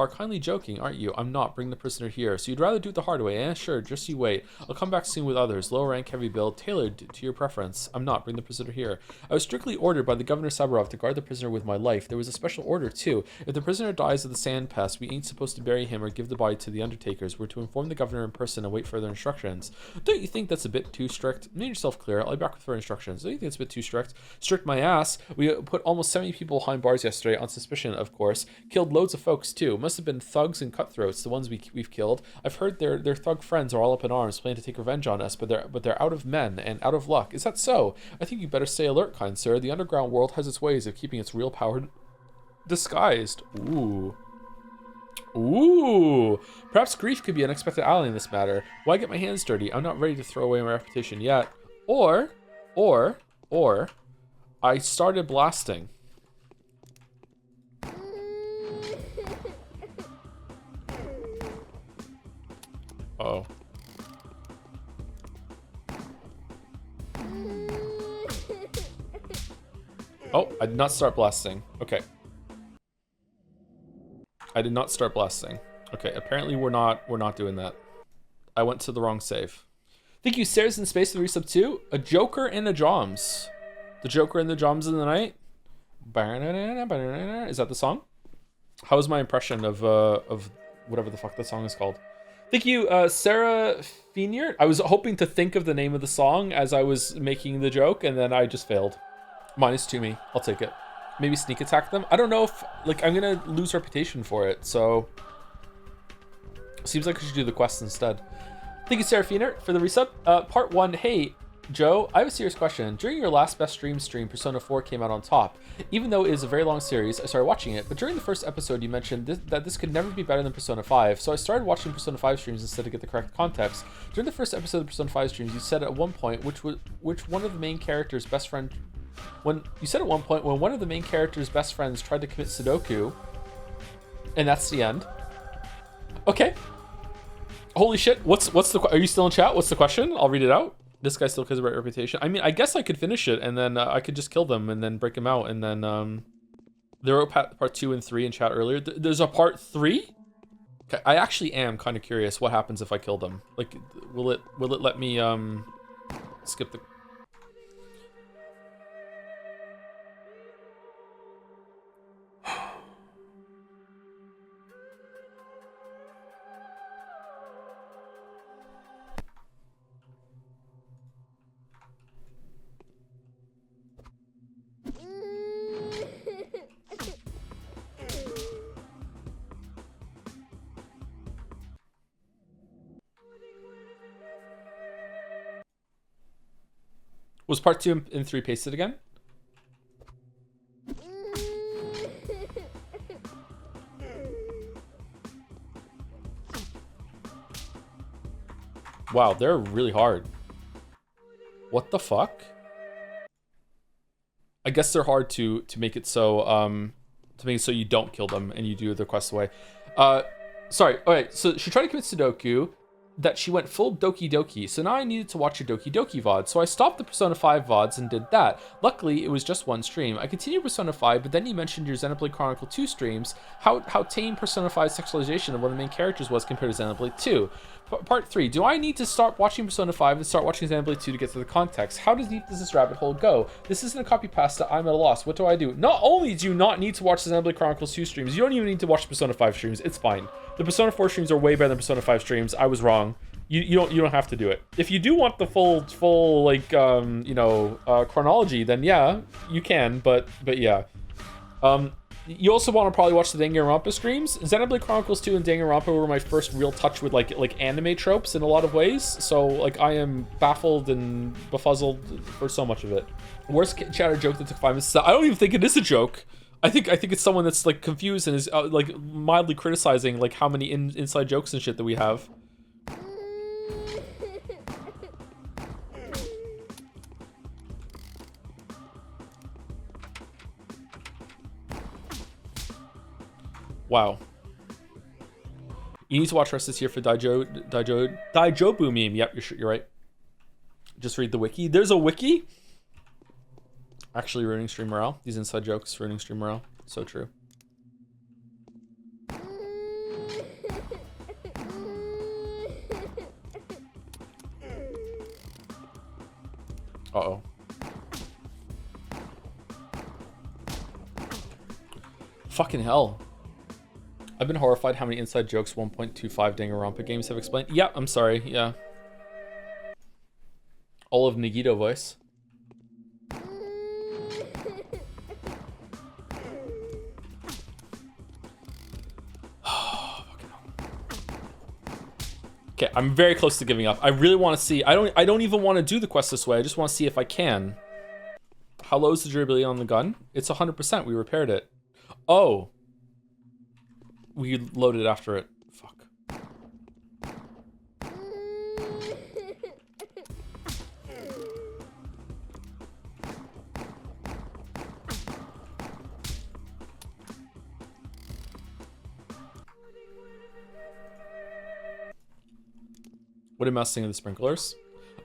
kindly joking, aren't you? I'm not. Bring the prisoner here. So you'd rather do it the hard way, eh? Sure, just you wait. I'll come back soon with others. Lower rank, heavy build, tailored to your preference. I'm not. Bring the prisoner here. I was strictly ordered by the Governor Saburov to guard the prisoner with my life. There was a special order, too. If the prisoner dies of the sand pest, we ain't supposed to bury him or give the body to the undertakers. We're to inform the governor in person and wait further instructions. Don't you think that's a bit too strict? Make yourself clear. I'll be back with further instructions. Don't you think it's a bit too strict? Strict my ass. We put almost 70 people behind bars yesterday on suspicion, of course. Killed loads of folks too. Must have been thugs and cutthroats, the ones we've killed. I've heard their thug friends are all up in arms, planning to take revenge on us, but they're out of men and out of luck. Is that so? I think you better stay alert, kind sir. The underground world has its ways of keeping its real power disguised. Ooh. Ooh. Perhaps grief could be an unexpected ally in this matter. Why get my hands dirty? I'm not ready to throw away my reputation yet. Or I started blasting. Uh-oh. Oh, I did not start blasting. Okay. I did not start blasting. Okay, apparently we're not doing that. I went to the wrong save. Thank you, Stairs in Space for the resub 2. A Joker and a Joms. The Joker and the Joms in the Night. Is that the song? How was my impression of whatever the fuck that song is called? Thank you, Sarah Feniert. I was hoping to think of the name of the song as I was making the joke, and then I just failed. -2 me. I'll take it. Maybe sneak attack them. I don't know if I'm gonna lose reputation for it, so seems like I should do the quest instead. Thank you, Sarah Feniert, for the resub. Part 1. Hey, Joe, I have a serious question. During your last best stream, Persona 4 came out on top. Even though it is a very long series, I started watching it, but during the first episode you mentioned that this could never be better than Persona 5, so I started watching Persona 5 streams instead to get the correct context. During the first episode of Persona 5 streams, you said at one point which one of the main characters' best friend when one of the main character's best friends tried to commit Sudoku, and that's the end. Okay. Holy shit, are you still in chat? What's the question? I'll read it out. This guy still cares about reputation. I mean, I guess I could finish it, and then I could just kill them, and then break them out, and then there were part 2 and 3 in chat earlier. There's a part 3? Okay, I actually am kind of curious what happens if I kill them. Like, will it let me skip the... Was part 2 and 3 pasted again? Wow, they're really hard. What the fuck? I guess they're hard to make it so you don't kill them and you do the quest away. Sorry. Okay, so she tried to commit Sudoku that she went full Doki Doki. So now I needed to watch a Doki Doki VOD. So I stopped the Persona 5 VODs and did that. Luckily, it was just one stream. I continued Persona 5, but then you mentioned your Xenoblade Chronicle 2 streams, how tame Persona 5's sexualization of one of the main characters was compared to Xenoblade 2. Part 3. Do I need to start watching Persona 5 and start watching Xenoblade 2 to get to the context? How deep does this rabbit hole go? This isn't a copy pasta. I'm at a loss. What do I do? Not only do you not need to watch the Xenoblade Chronicles 2 streams, you don't even need to watch Persona 5 streams. It's fine. The Persona 4 streams are way better than Persona 5 streams. I was wrong. You don't have to do it. If you do want the full like chronology, then yeah, you can. But yeah. You also want to probably watch the Danganronpa streams. Xenoblade Chronicles 2 and Danganronpa were my first real touch with like anime tropes in a lot of ways. So like I am baffled and befuzzled for so much of it. Worst chatter joke that took 5 minutes. I don't even think it is a joke. I think it's someone that's like confused and is like mildly criticizing like how many inside jokes and shit that we have. Wow. You need to watch rest this year for Daijobu meme. Yep, you're right. Just read the wiki. There's a wiki. Actually ruining stream morale. These inside jokes ruining stream morale. So true. Uh-oh. Fucking hell. I've been horrified how many inside jokes 1.25 Danganronpa games have explained. Yeah, I'm sorry. Yeah. All of Nagito voice. Okay, I'm very close to giving up. I really want to see. I don't even want to do the quest this way. I just want to see if I can. How low is the durability on the gun? It's 100%. We repaired it. Oh. We loaded after it. Fuck. What did Mouse think of the sprinklers?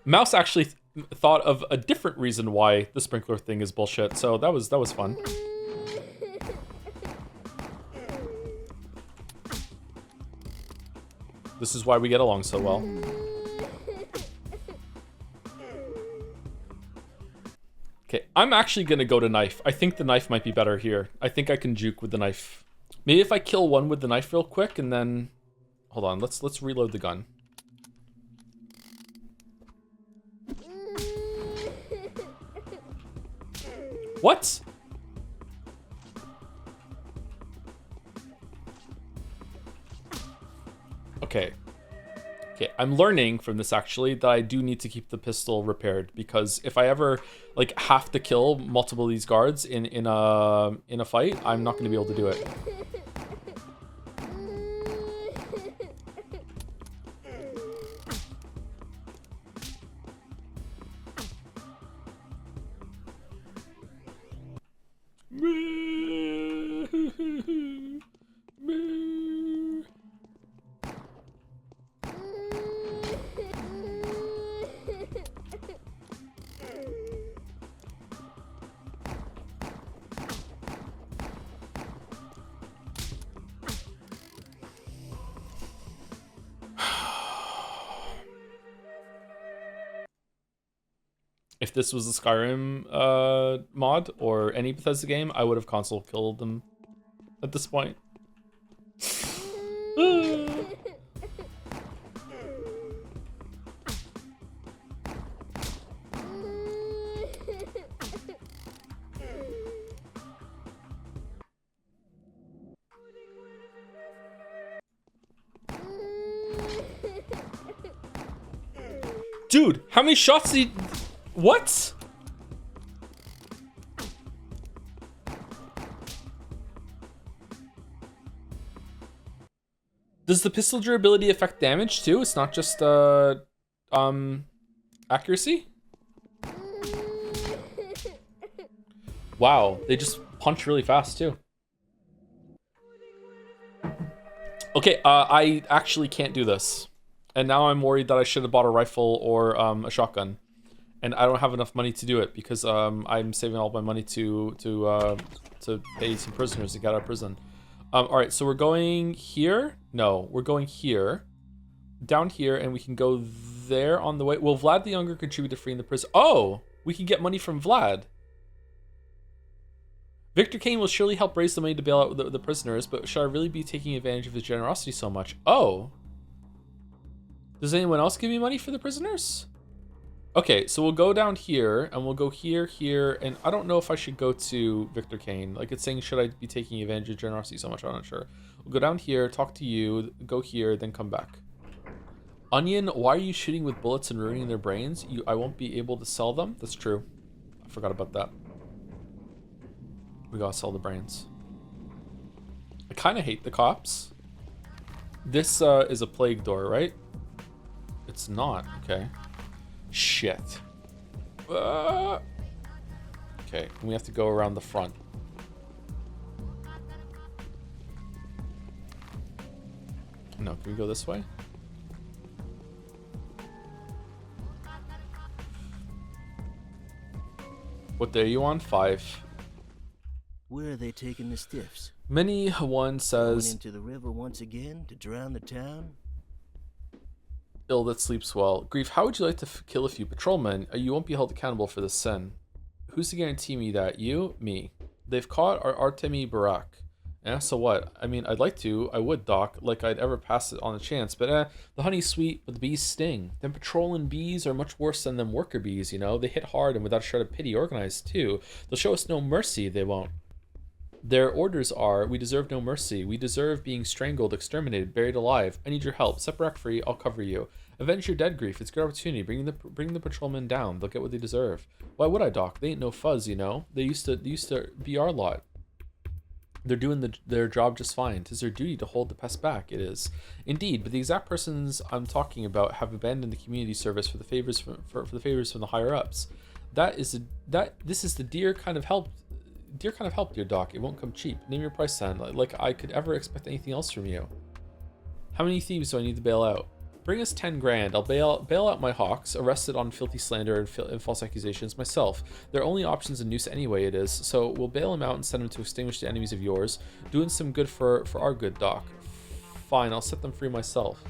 Mouse actually thought of a different reason why the sprinkler thing is bullshit, so that was fun. This is why we get along so well. Okay, I'm actually gonna go to knife. I think the knife might be better here. I think I can juke with the knife. Maybe if I kill one with the knife real quick and then... Hold on, let's reload the gun. What? Okay. Okay, I'm learning from this actually that I do need to keep the pistol repaired, because if I ever like have to kill multiple of these guards in a fight, I'm not going to be able to do it. If this was a Skyrim mod or any Bethesda game, I would have console killed them at this point. Dude, how many shots did he... What? Does the pistol durability affect damage too? It's not just accuracy? Wow, they just punch really fast too. Okay, I actually can't do this. And now I'm worried that I should have bought a rifle or a shotgun. And I don't have enough money to do it because I'm saving all my money to pay some prisoners to get out of prison. All right, so we're going here. No, we're going here, down here, and we can go there on the way. Will Vlad the Younger contribute to freeing the prison? Oh, we can get money from Vlad. Victor Cain will surely help raise the money to bail out the prisoners, but should I really be taking advantage of his generosity so much? Oh. Does anyone else give me money for the prisoners? Okay, so we'll go down here, and we'll go here, here, and I don't know if I should go to Victor Cain. Like, it's saying, should I be taking advantage of generosity so much? I'm not sure. We'll go down here, talk to you, go here, then come back. Onion, why are you shooting with bullets and ruining their brains? I won't be able to sell them? That's true. I forgot about that. We gotta sell the brains. I kind of hate the cops. This is a plague door, right? It's not. Okay. Shit. Okay, we have to go around the front. No, can we go this way? What day are you on? 5. Where are they taking the stiffs? Many one Going says, into the river once again to drown the town? ill that sleeps well. Grief, how would you like to kill a few patrolmen? You won't be held accountable for this sin. Who's to guarantee me that? You? Me. They've caught our Artemi Burakh. So what? I mean, I'd like to. I would, Doc, like I'd ever pass it on a chance. But the honey's sweet, but the bees sting. Them patrolling bees are much worse than them worker bees, you know? They hit hard and without a shred of pity, organized too. They'll show us no mercy, they won't. Their orders are, we deserve no mercy. We deserve being strangled, exterminated, buried alive. I need your help. Set Burakh free, I'll cover you. Avenge your dead, Grief. It's a good opportunity. Bring the patrolmen down. They'll get what they deserve. Why would I, Doc? They ain't no fuzz, you know? They used to be our lot. They're doing their job just fine. 'Tis their duty to hold the pest back. It is. Indeed, but the exact persons I'm talking about have abandoned the community service for the favors from the higher ups. This is the dear kind of help, dear Doc. It won't come cheap. Name your price then. Like I could ever expect anything else from you. How many thieves do I need to bail out? Bring us 10 grand. I'll bail out my hawks, arrested on filthy slander and false accusations myself. Their only option's a noose anyway, it is. So we'll bail them out and send them to extinguish the enemies of yours. Doing some good for our good, Doc. Fine, I'll set them free myself.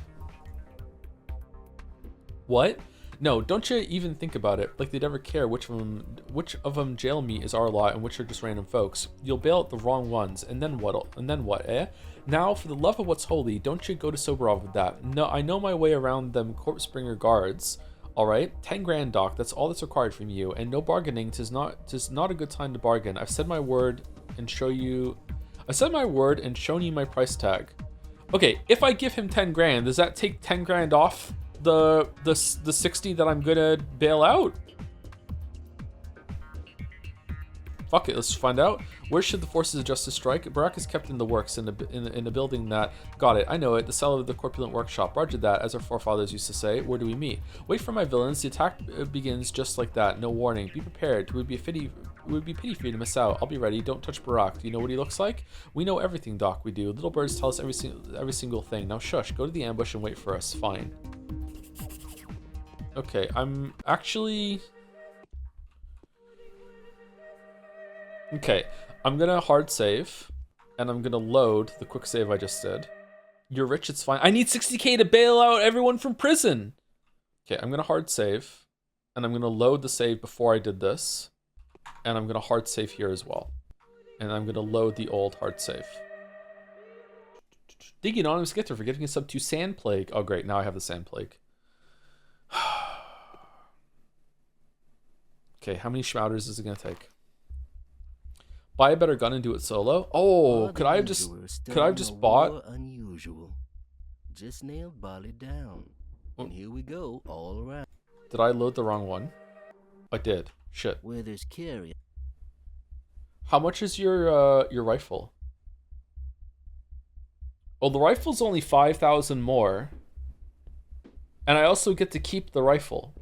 What? No, don't you even think about it. Like they'd ever care which of them jail meat is our lot and which are just random folks. You'll bail out the wrong ones, and then what, eh? Now, for the love of what's holy, don't you go to Saburovs with that. No, I know my way around them corpse bringer guards. All right, 10 grand, Doc. That's all that's required from you, and no bargaining. 'Tis not a good time to bargain. I've said my word and shown you my price tag. Okay, if I give him 10 grand, does that take 10 grand off the 60 that I'm gonna bail out? Fuck it, let's find out. Where should the forces of justice strike? Burakh is kept in the works in a building that... Got it, I know it. The cellar of the corpulent workshop. Roger that, as our forefathers used to say. Where do we meet? Wait for my villains. The attack begins just like that. No warning. Be prepared. It would be pity for you to miss out. I'll be ready. Don't touch Burakh. Do you know what he looks like? We know everything, Doc. We do. Little birds tell us every single thing. Now shush. Go to the ambush and wait for us. Fine. Okay, I'm actually... Okay, I'm gonna hard save, and I'm gonna load the quick save I just did. You're rich, it's fine. I need 60k to bail out everyone from prison! Okay, I'm gonna hard save, and I'm gonna load the save before I did this, and I'm gonna hard save here as well. And I'm gonna load the old hard save. Thank you, Anonymous Gifter, for giving us sub to Sand Plague. Oh great, now I have the Sand Plague. Okay, how many schmouters is it gonna take? Buy a better gun and do it solo. Oh, could I have just bought? Unusual. Just nailed Bali down. And here we go, all around. Did I load the wrong one? I did. Shit. Where there's carry. How much is your rifle? Oh, the rifle's only 5,000 more. And I also get to keep the rifle.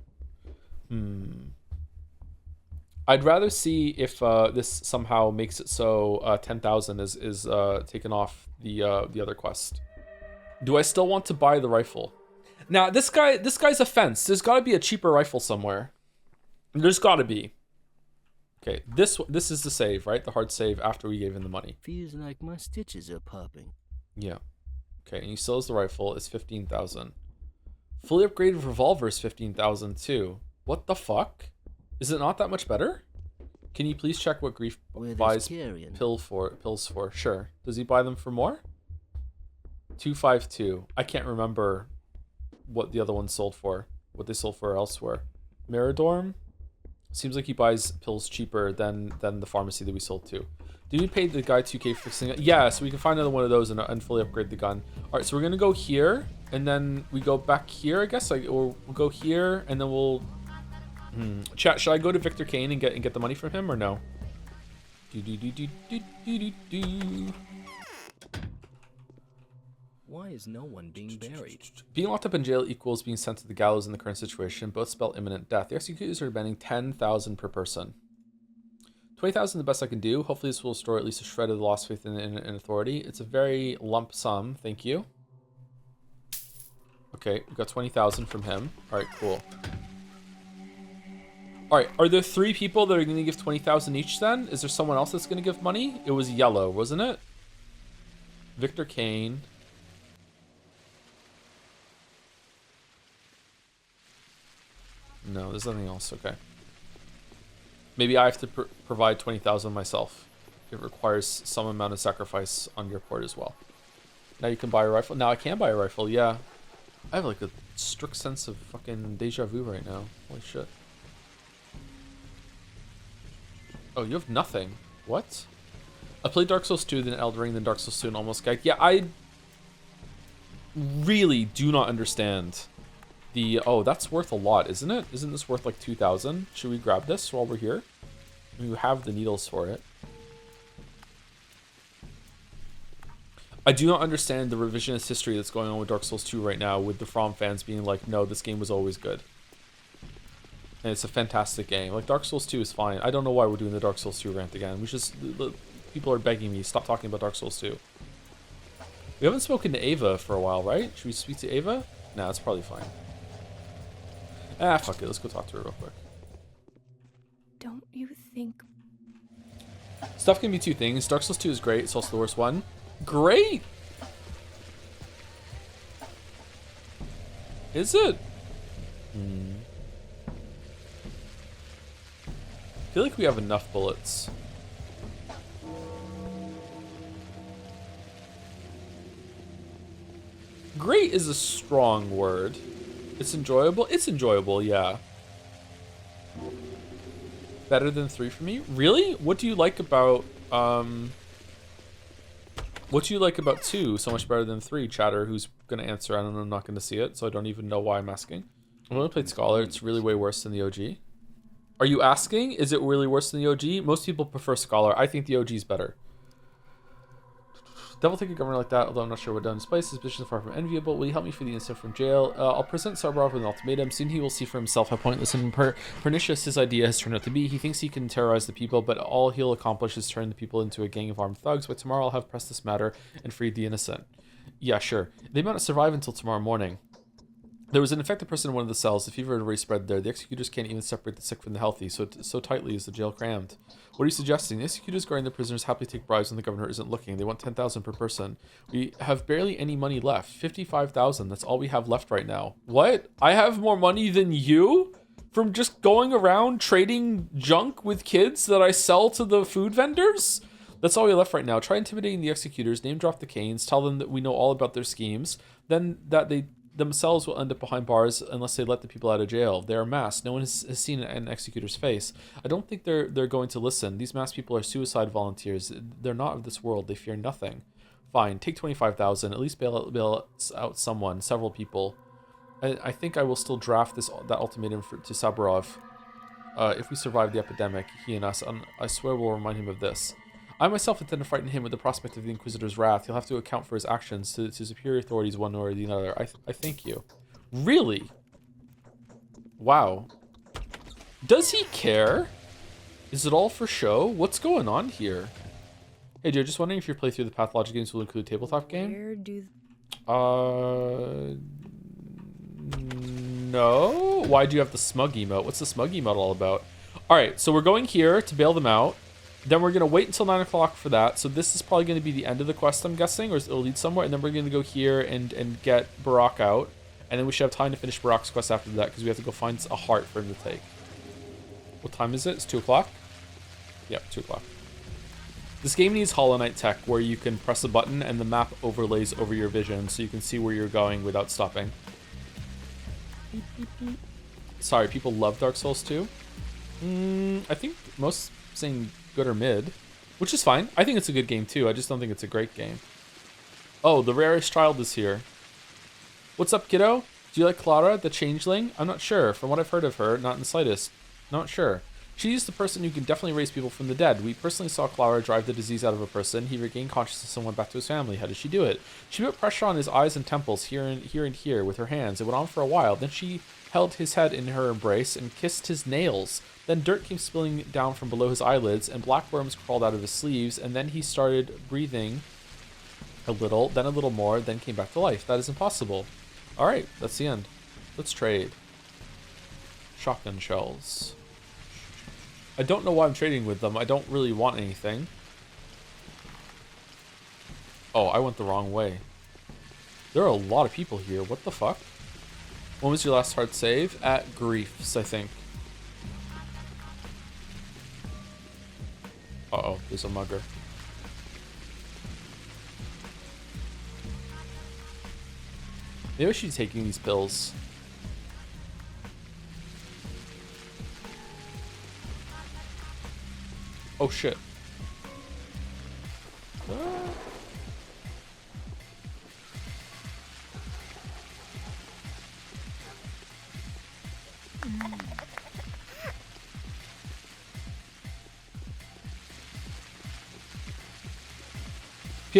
I'd rather see if this somehow makes it so 10,000 is taken off the other quest. Do I still want to buy the rifle? Now, this guy's a fence. There's got to be a cheaper rifle somewhere. There's got to be. Okay, this is the save, right? The hard save after we gave him the money. Feels like my stitches are popping. Yeah. Okay, and he still has the rifle. It's 15,000. Fully upgraded revolver is 15,000 too. What the fuck? Is it not that much better? Can you please check what Grief buys pills for? Sure. Does he buy them for more? 252. I can't remember what the other one sold for. What they sold for elsewhere. Miradorm? Seems like he buys pills cheaper than the pharmacy that we sold to. Did we pay the guy 2K for fixing it? Yeah, so we can find another one of those and fully upgrade the gun. All right, so we're going to go here, and then we go back here, I guess. Or we'll go here, and then we'll... Chat, should I go to Victor Cain and get the money from him, or no? Why is no one being buried? Being locked up in jail equals being sent to the gallows in the current situation. Both spell imminent death. The executors are demanding 10,000 per person. 20,000 is the best I can do. Hopefully this will restore at least a shred of the lost faith in authority. It's a very lump sum. Thank you. Okay, we got 20,000 from him. All right, cool. All right, are there 3 people that are going to give 20,000 each then? Is there someone else that's going to give money? It was yellow, wasn't it? Victor Cain. No, there's nothing else. Okay. Maybe I have to provide 20,000 myself. It requires some amount of sacrifice on your part as well. Now you can buy a rifle. Now I can buy a rifle, yeah. I have like a strict sense of fucking deja vu right now. Holy shit. Oh, you have nothing. What? I played Dark Souls 2, then Elden Ring, then Dark Souls 2, and almost gagged. Yeah, I really do not understand the... Oh, that's worth a lot, isn't it? Isn't this worth like 2,000? Should we grab this while we're here? I mean, we have the needles for it. I do not understand the revisionist history that's going on with Dark Souls 2 right now, with the From fans being like, no, this game was always good. And it's a fantastic game. Like, Dark Souls 2 is fine. I don't know why we're doing the Dark Souls 2 rant again. People are begging me, stop talking about Dark Souls 2. We haven't spoken to Ava for a while, right? Should we speak to Ava? Nah, it's probably fine. Ah, fuck it. Let's go talk to her real quick. Don't you think... Stuff can be 2 things. Dark Souls 2 is great. It's also the worst one. Great! Is it? I feel like we have enough bullets. Great is a strong word. It's enjoyable? It's enjoyable, yeah. Better than 3 for me? Really? What do you like about, what do you like about 2 so much better than 3, chatter, who's gonna answer? I don't know, I'm not gonna see it, so I don't even know why I'm asking. I've only played Scholar, it's really way worse than the OG. Are you asking? Is it really worse than the OG? Most people prefer Scholar. I think the OG is better. Devil take a governor like that, although I'm not sure what done. Spice his position is far from enviable. Will you help me free the innocent from jail? I'll present Saburovs with an ultimatum. Soon he will see for himself how pointless and pernicious his idea has turned out to be. He thinks he can terrorize the people, but all he'll accomplish is turn the people into a gang of armed thugs. But tomorrow I'll have pressed this matter and freed the innocent. Yeah, sure. They might not survive until tomorrow morning. There was an infected person in one of the cells. The fever had already spread there. The executors can't even separate the sick from the healthy, so tightly is the jail crammed. What are you suggesting? The executors guarding the prisoners happily take bribes when the governor isn't looking. They want 10,000 per person. We have barely any money left. 55,000. That's all we have left right now. What? I have more money than you? From just going around trading junk with kids that I sell to the food vendors? That's all we have left right now. Try intimidating the executors, name drop the Cains, tell them that we know all about their schemes, then that they themselves will end up behind bars unless they let the people out of jail. They are masked. No one has seen an executor's face. I don't think they're going to listen. These masked people are suicide volunteers. They're not of this world. They fear nothing. Fine, take 25,000. At least bail out someone, several people. I think I will still draft that ultimatum to Saburovs. If we survive the epidemic, he and us, I swear we'll remind him of this. I myself intend to frighten him with the prospect of the Inquisitor's wrath. He'll have to account for his actions to superior authorities one way or the other. I thank you. Really? Wow. Does he care? Is it all for show? What's going on here? Hey, dude, just wondering if your playthrough of the Pathologic games will include a tabletop game? Where do No. Why do you have the smug emote? What's the smug emote all about? All right, so we're going here to bail them out. Then we're going to wait until 9 o'clock for that. So this is probably going to be the end of the quest, I'm guessing, or it'll lead somewhere. And then we're going to go here and get Burakh out. And then we should have time to finish Burakh's quest after that because we have to go find a heart for him to take. What time is it? It's 2 o'clock? Yep, 2 o'clock. This game needs Hollow Knight tech where you can press a button and the map overlays over your vision so you can see where you're going without stopping. Beep, beep, beep. Sorry, people love Dark Souls 2. I think most saying good or mid, which is fine. I think it's a good game too. I just don't think it's a great game. Oh, the rarest child is here. What's up, kiddo? Do you like Lara, the changeling? I'm not sure. From what I've heard of her, not in the slightest. Not sure. She's the person who can definitely raise people from the dead. We personally saw Lara drive the disease out of a person. He regained consciousness and went back to his family. How did she do it? She put pressure on his eyes and temples here and here with her hands. It went on for a while. Then she held his head in her embrace and kissed his nails. Then dirt came spilling down from below his eyelids and black worms crawled out of his sleeves. And then he started breathing a little, then a little more, then came back to life. That is impossible. All right, that's the end. Let's trade. Shotgun shells. I don't know why I'm trading with them. I don't really want anything. Oh, I went the wrong way. There are a lot of people here. What the fuck? When was your last hard save? At Griefs, I think. Uh-oh, there's a mugger. Maybe I should be taking these pills. Oh shit.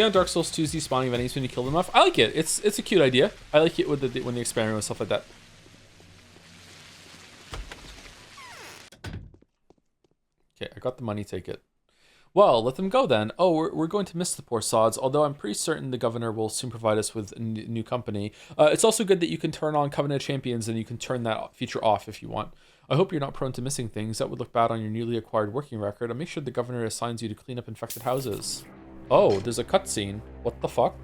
On Dark Souls 2's despawning of enemies when you kill them off. I like it. It's a cute idea. I like it with when they experiment with stuff like that. Okay, I got the money ticket. Well, let them go then. Oh, we're going to miss the poor sods, although I'm pretty certain the governor will soon provide us with a new company. It's also good that you can turn on Covenant Champions and you can turn that feature off if you want. I hope you're not prone to missing things. That would look bad on your newly acquired working record. And make sure the governor assigns you to clean up infected houses. Oh, there's a cutscene. What the fuck?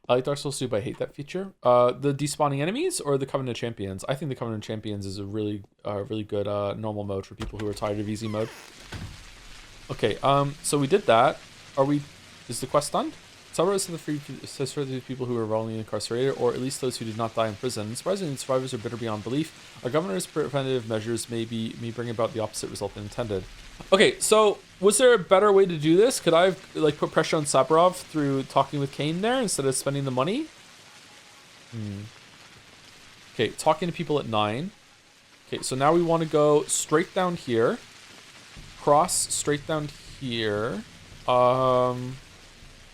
I like Dark Souls 2, but I hate that feature. The despawning enemies or the Covenant Champions? I think the Covenant Champions is a really good normal mode for people who are tired of easy mode. Okay, so we did that. Is the quest done? Saburovs says for the people who are wrongly incarcerated, or at least those who did not die in prison. Surprisingly, survivors are bitter beyond belief. Our governor's preventative measures may bring about the opposite result than intended. Okay, so was there a better way to do this? Could I have put pressure on Saburov through talking with Cain there instead of spending the money? Okay, talking to people at 9. Okay, so now we want to go straight down here, cross straight down here.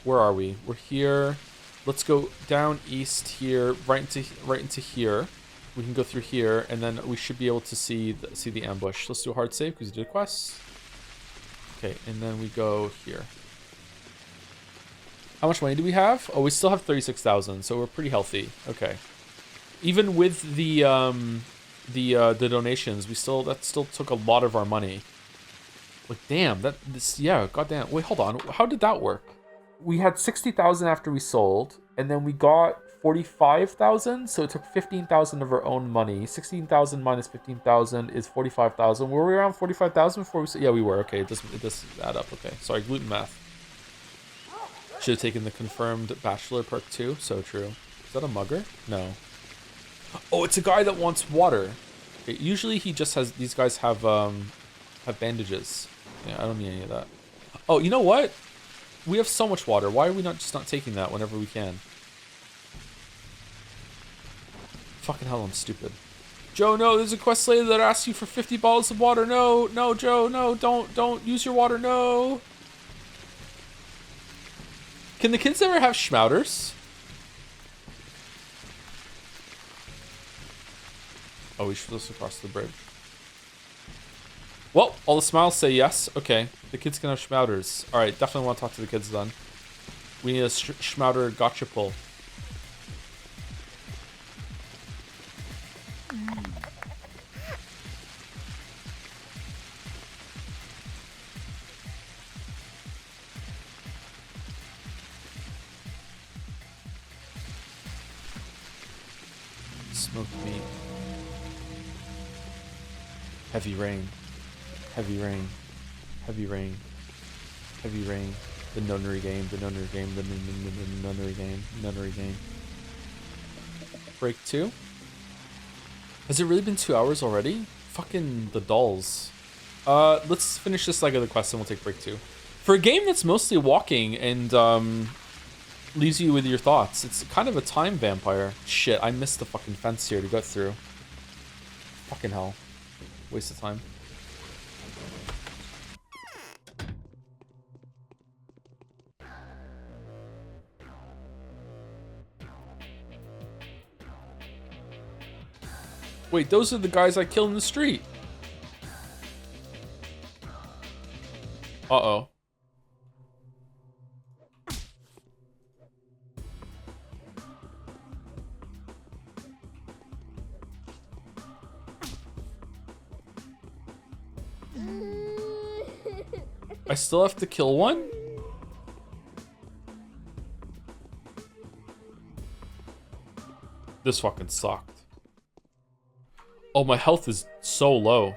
Where are we? We're here. Let's go down east here, right into here. We can go through here, and then we should be able to see the ambush. Let's do a hard save because we did a quest. Okay, and then we go here. How much money do we have? Oh, we still have 36,000, so we're pretty healthy. Okay. Even with the donations, that still took a lot of our money. Like, damn, yeah, goddamn. Wait, hold on. How did that work? We had 60,000 after we sold, and then we got 45,000, so it took 15,000 of our own money. 16,000 minus 15,000 is 45,000. Were we around 45,000 before we? Yeah, we were. Okay, it does add up. Okay, sorry, gluten math. Should have taken the confirmed bachelor perk too. So true. Is that a mugger? No. Oh, it's a guy that wants water. Okay, usually he just has. These guys have bandages. Yeah, I don't need any of that. Oh, you know what? We have so much water. Why are we not taking that whenever we can? Fucking hell, I'm stupid. Joe, no, there's a quest later that asks you for 50 bottles of water. No, no, Joe, no, don't use your water, no. Can the kids ever have schmouters? Oh, we should just across the bridge. Well, all the smiles say yes. Okay, the kids can have schmouters. All right, definitely want to talk to the kids then. We need a schmouter gotcha pull. Smoked meat. Heavy rain. Heavy rain. Heavy rain. Heavy rain. The nunnery game. The nunnery game. The nunnery game. Nunnery game. Break 2? Has it really been 2 hours already? Fucking the dolls. Let's finish this leg of the quest and we'll take break 2. For a game that's mostly walking and leaves you with your thoughts, it's kind of a time vampire. Shit, I missed the fucking fence here to go through. Fucking hell. Waste of time. Wait, those are the guys I killed in the street. Uh-oh. I still have to kill one? This fucking sucked. Oh, my health is so low.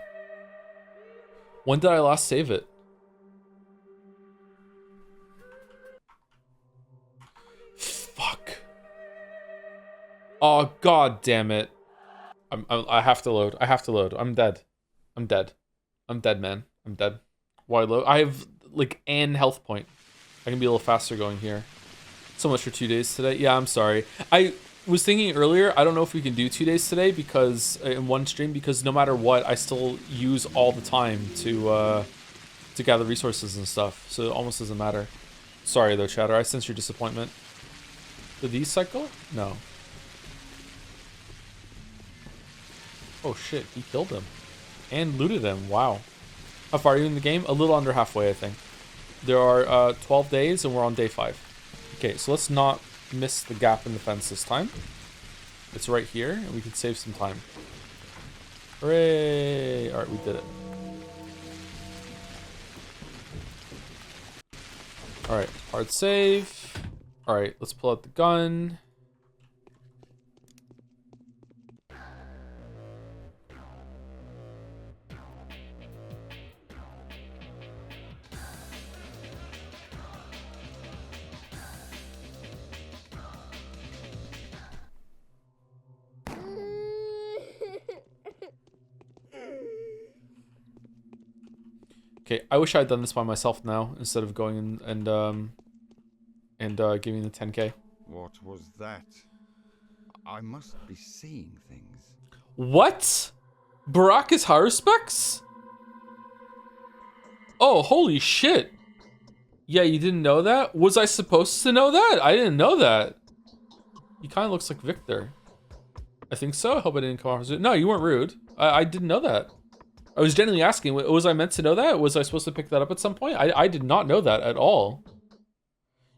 When did I last save it? Fuck. Oh, god damn it. I have to load. I have to load. I'm dead. I'm dead. I'm dead, man. I'm dead. Why load? I have, like, an health point. I can be a little faster going here. So much for 2 days today. Yeah, I'm sorry. I was thinking earlier, I don't know if we can do 2 days today because in one stream, because no matter what, I still use all the time to gather resources and stuff. So it almost doesn't matter. Sorry though, chatter. I sense your disappointment. Did these cycle? No. Oh shit, he killed him. And looted him. Wow. How far are you in the game? A little under halfway, I think. There are 12 days and we're on day 5. Okay, so let's not miss the gap in the fence this time. It's right here and we can save some time. Hooray! Alright, we did it. Alright, hard save. Alright, let's pull out the gun. Okay, I wish I had done this by myself now instead of going in and giving the 10k. What was that? I must be seeing things. What? Burakh is higher specs? Oh, holy shit. Yeah, you didn't know that? Was I supposed to know that? I didn't know that. He kind of looks like Victor. I think so. I hope I didn't come off as rude. No, you weren't rude. I didn't know that. I was genuinely asking, was I meant to know that? Was I supposed to pick that up at some point? I did not know that at all.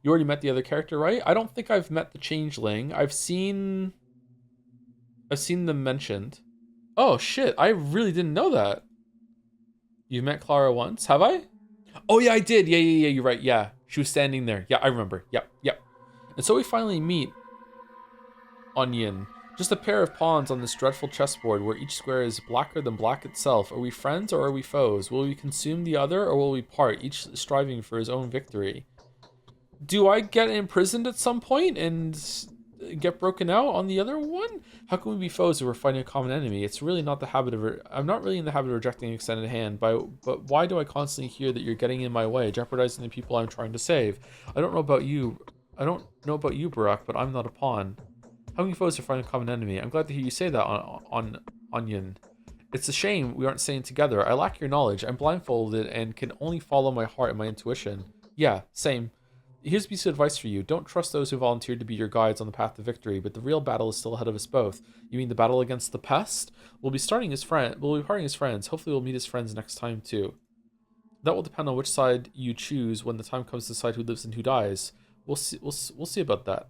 You already met the other character, right? I don't think I've met the changeling. I've seen them mentioned. Oh shit, I really didn't know that. You met Lara once, have I? Oh yeah, I did. Yeah, you're right. Yeah, she was standing there. Yeah, I remember. Yep. And so we finally meet Onion. Just a pair of pawns on this dreadful chessboard where each square is blacker than black itself. Are we friends or are we foes? Will we consume the other or will we part, each striving for his own victory? Do I get imprisoned at some point and get broken out on the other one? How can we be foes if we're fighting a common enemy? It's really not the habit of... I'm not really in the habit of rejecting an extended hand, but why do I constantly hear that you're getting in my way, jeopardizing the people I'm trying to save? I don't know about you, Burakh, but I'm not a pawn. How many foes are fighting a common enemy? I'm glad to hear you say that Onion. It's a shame we aren't staying together. I lack your knowledge. I'm blindfolded and can only follow my heart and my intuition. Yeah, same. Here's a piece of advice for you. Don't trust those who volunteered to be your guides on the path to victory, but the real battle is still ahead of us both. You mean the battle against the pest? We'll be parting as friends. Hopefully we'll meet as friends next time too. That will depend on which side you choose when the time comes to decide who lives and who dies. We'll see about that.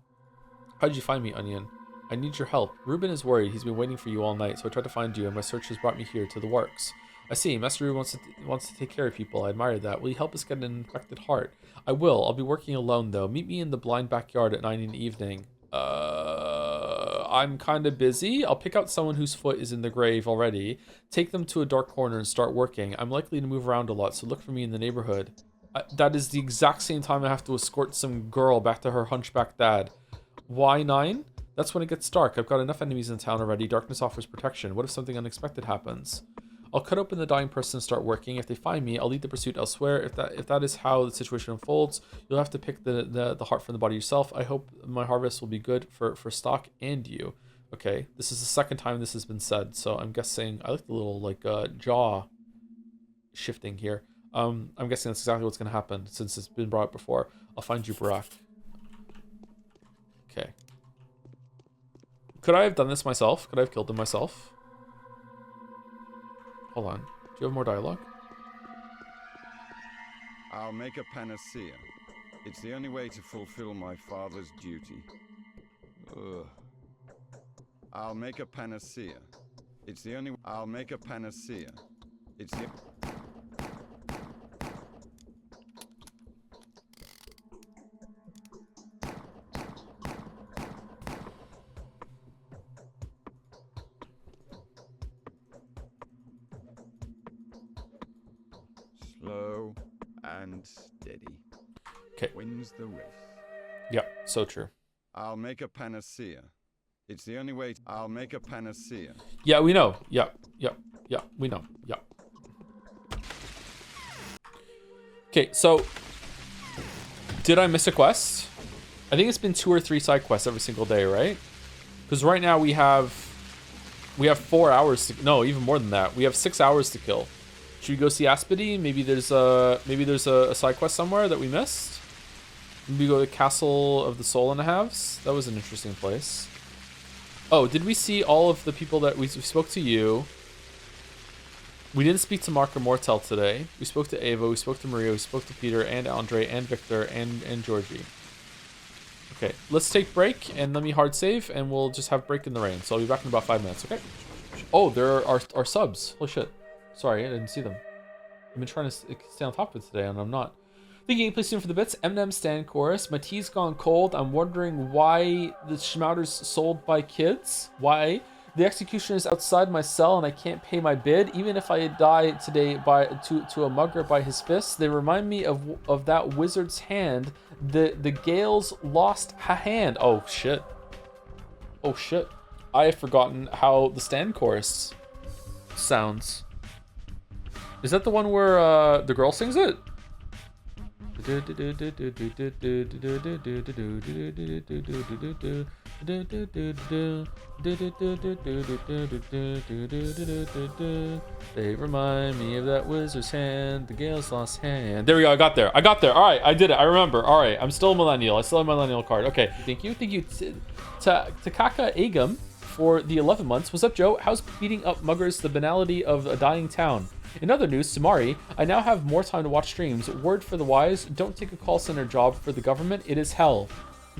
How did you find me, Onion? I need your help. Rubin is worried. He's been waiting for you all night, so I tried to find you, and my search has brought me here to the works. I see. Master Rubin wants to take care of people. I admire that. Will you help us get an infected heart? I will. I'll be working alone, though. Meet me in the blind backyard at 9 in the evening. I'm kind of busy. I'll pick out someone whose foot is in the grave already, take them to a dark corner, and start working. I'm likely to move around a lot, so look for me in the neighborhood. That is the exact same time I have to escort some girl back to her hunchback dad. Why 9? That's when it gets dark. I've got enough enemies in town already. Darkness offers protection. What if something unexpected happens? I'll cut open the dying person and start working. If they find me, I'll lead the pursuit elsewhere. If that is how the situation unfolds, you'll have to pick the heart from the body yourself. I hope my harvest will be good for stock and you. Okay, this is the second time this has been said, so I'm guessing I like the little jaw shifting here. I'm guessing that's exactly what's gonna happen since it's been brought up before. I'll find you, Burakh. Okay. Could I have done this myself? Could I have killed him myself? Hold on. Do you have more dialogue? I'll make a panacea. It's the only way to fulfill my father's duty. Ugh. I'll make a panacea. It's the only... I'll make a panacea. It's the... Slow and steady. Okay. Wins the race. Yeah, so true. I'll make a panacea. It's the only way. I'll make a panacea. Yeah, we know. Yeah, we know. Yeah. Okay, so did I miss a quest? I think it's been 2 or 3 side quests every single day, right? Because right now we have 4 hours to, no, even more than that. We have 6 hours to kill. Should we go see Aspity? Maybe there's a side quest somewhere that we missed. Maybe go to the Castle of the Soul and a Halves. That was an interesting place. Oh, did we see all of the people that we spoke to you? We didn't speak to Mark or Mortel today. We spoke to Ava, we spoke to Maria, we spoke to Peter and Andre and Victor and Georgie. Okay, let's take break and let me hard save and we'll just have break in the rain. So I'll be back in about 5 minutes, okay? Oh, there are subs. Holy shit. Sorry, I didn't see them. I've been trying to stay on top of it today and I'm not. Thinking please soon for the bits. Eminem Stan chorus. My tea's gone cold. I'm wondering why the schmouter's sold by kids. Why? The executioner is outside my cell and I can't pay my bid. Even if I die today to a mugger by his fists, they remind me of that wizard's hand. The Gale's lost hand. Oh shit. Oh shit. I have forgotten how the Stan chorus sounds. Is that the one where the girl sings it? They remind me of that wizard's hand, the Gale's lost hand. There we go, I got there. All right, I did it, I remember. All right, I'm still a millennial. I still have my millennial card. Okay, thank you Takaka Agam for the 11 months. What's up, Joe? How's beating up muggers the banality of a dying town? In other news, Samari, I now have more time to watch streams. Word for the wise, don't take a call center job for the government. It is hell.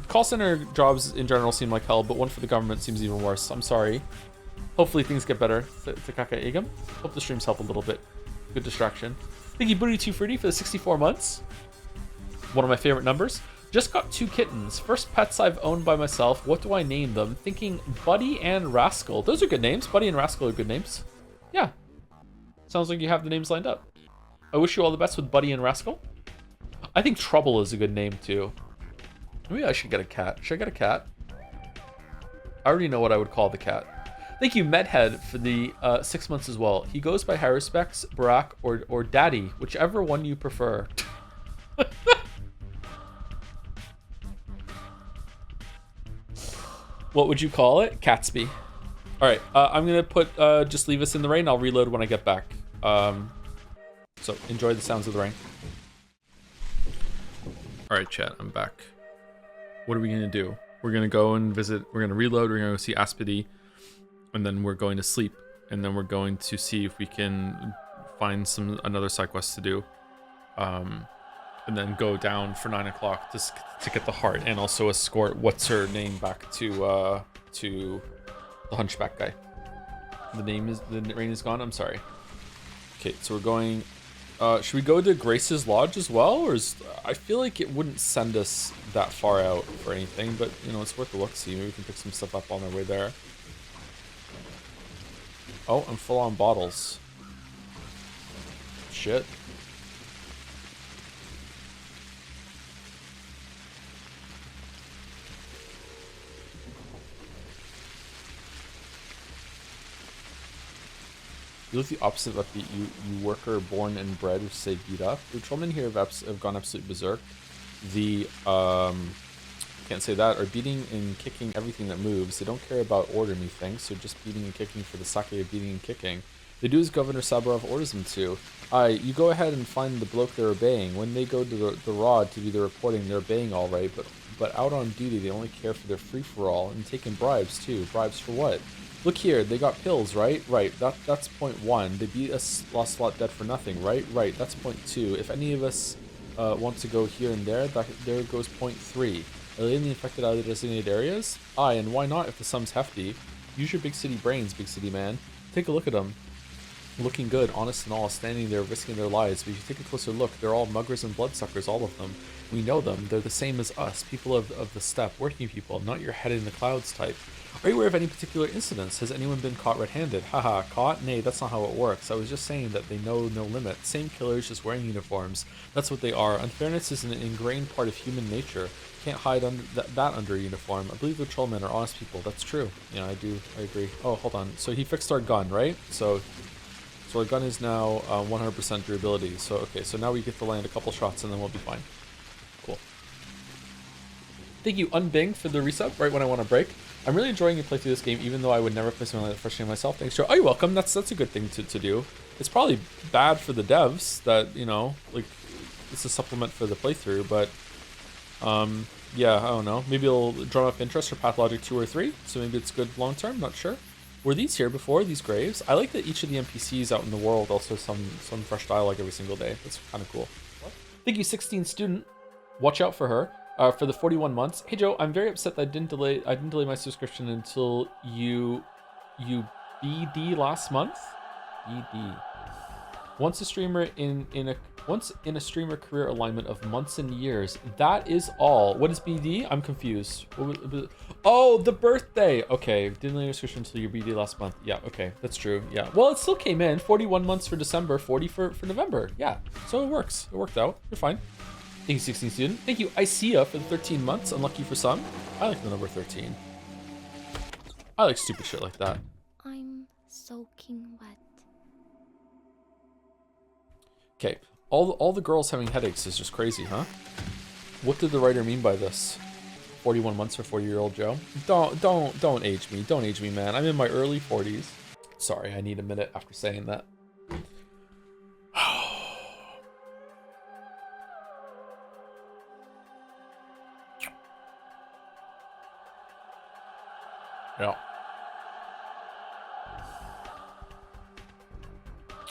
Call center jobs in general seem like hell, but one for the government seems even worse. I'm sorry. Hopefully things get better. Takaka Agam. Hope the streams help a little bit. Good distraction. Thank you, Booty2 Fruity, for the 64 months. One of my favorite numbers. Just got 2 kittens. First pets I've owned by myself. What do I name them? Thinking Buddy and Rascal. Those are good names. Buddy and Rascal are good names. Yeah. Sounds like you have the names lined up. I wish you all the best with Buddy and Rascal. I think Trouble is a good name too. Maybe I should get a cat. Should I get a cat? I already know what I would call the cat. Thank you, Medhead, for the 6 months as well. He goes by high respects, Burakh, or Daddy, whichever one you prefer. What would you call it? Catsby. All right, I'm gonna put just leave us in the rain. I'll reload when I get back. So enjoy the sounds of the rain. All right, chat, I'm back. What are we gonna do? We're gonna go and visit. We're gonna reload. We're gonna go see Aspedy, and then we're going to sleep, and then we're going to see if we can find another side quest to do, and then go down for 9 o'clock to get the heart, and also escort what's her name back to the hunchback guy. The rain is gone. I'm sorry. Okay, so we're going. Should we go to Grace's Lodge as well, or I feel like it wouldn't send us that far out for anything, but you know, it's worth a look. See, maybe we can pick some stuff up on our way there. Oh, I'm full on bottles. Shit. You look the opposite of upbeat. You worker born and bred, which say beat up. The trollmen here have gone absolute berserk. The can't say that, are beating and kicking everything that moves. They don't care about order, methinks. They're just beating and kicking for the sake of beating and kicking. They do as Governor Saburov orders them to. You go ahead and find the bloke they're obeying. When they go to the rod to do the reporting, they're obeying all right, but out on duty, they only care for their free-for-all and taking bribes too. Bribes for what? Look here, they got pills, right? Right, that's point 1. They beat us, lost a lot dead for nothing, right? Right, that's point 2. If any of us want to go here and there, there goes point 3. Alien the infected out of the designated areas? Aye, and why not if the sum's hefty? Use your big city brains, big city man. Take a look at them. Looking good, honest and all, standing there risking their lives. But if you take a closer look, they're all muggers and bloodsuckers, all of them. We know them. They're the same as us, people of the steppe, working people, not your head in the clouds type. Are you aware of any particular incidents? Has anyone been caught red-handed? Haha, caught? Nay, that's not how it works. I was just saying that they know no limit. Same killers, just wearing uniforms. That's what they are. Unfairness is an ingrained part of human nature. Can't hide under that under a uniform. I believe the trollmen are honest people. That's true. Yeah, I agree. Oh, hold on. So he fixed our gun, right? So our gun is now 100% durability. So, okay, so now we get to land a couple shots and then we'll be fine. Cool. Thank you, Unbing, for the resub right when I want to break. I'm really enjoying your play through this game, even though I would never play something like that frustrating myself. Thanks, Joe. Oh, you're welcome. That's a good thing to do. It's probably bad for the devs that, you know, like, it's a supplement for the playthrough, but, yeah, I don't know. Maybe it'll drum up interest for Pathologic 2 or 3, so maybe it's good long term, not sure. Were these here before, these graves? I like that each of the NPCs out in the world also some fresh dialogue every single day. That's kind of cool. Thank you, 16 student. Watch out for her. For the 41 months. Hey Joe, I'm very upset that I didn't delay my subscription until you BD last month. BD. Once a streamer in a streamer career alignment of months and years. That is all. What is BD? I'm confused. Oh, the birthday. Okay, didn't delay your subscription until your BD last month. Yeah, okay, that's true. Yeah. Well, it still came in. 41 months for December, 40 for November. Yeah. So it works. It worked out. You're fine. Thank you, 16 student. Thank you, Isia, for the 13 months. Unlucky for some. I like the number 13. I like stupid shit like that. I'm soaking wet. Okay, all the girls having headaches is just crazy, huh? What did the writer mean by this? 41 months for 40-year-old Joe? Don't age me. Don't age me, man. I'm in my early 40s. Sorry, I need a minute after saying that. Yeah.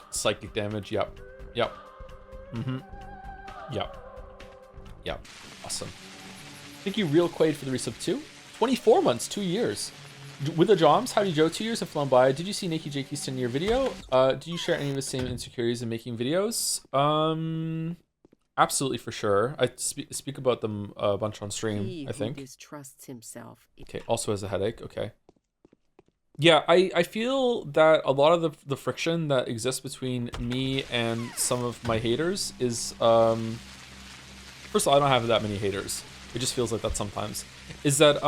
Psychic damage, yep. Yep. Mm-hmm. Yep. Yep. Awesome. Thank you, Real Quaid, for the resub too. 24 months, 2 years. With the Joms, howdy Joe, 2 years have flown by. Did you see Nakey Jakey's 10-year video? Do you share any of the same insecurities in making videos? Absolutely, for sure. I speak about them a bunch on stream, I think. He distrusts himself. Okay, also has a headache, okay. Yeah, I feel that a lot of the friction that exists between me and some of my haters is, first of all, I don't have that many haters. It just feels like that sometimes. Is that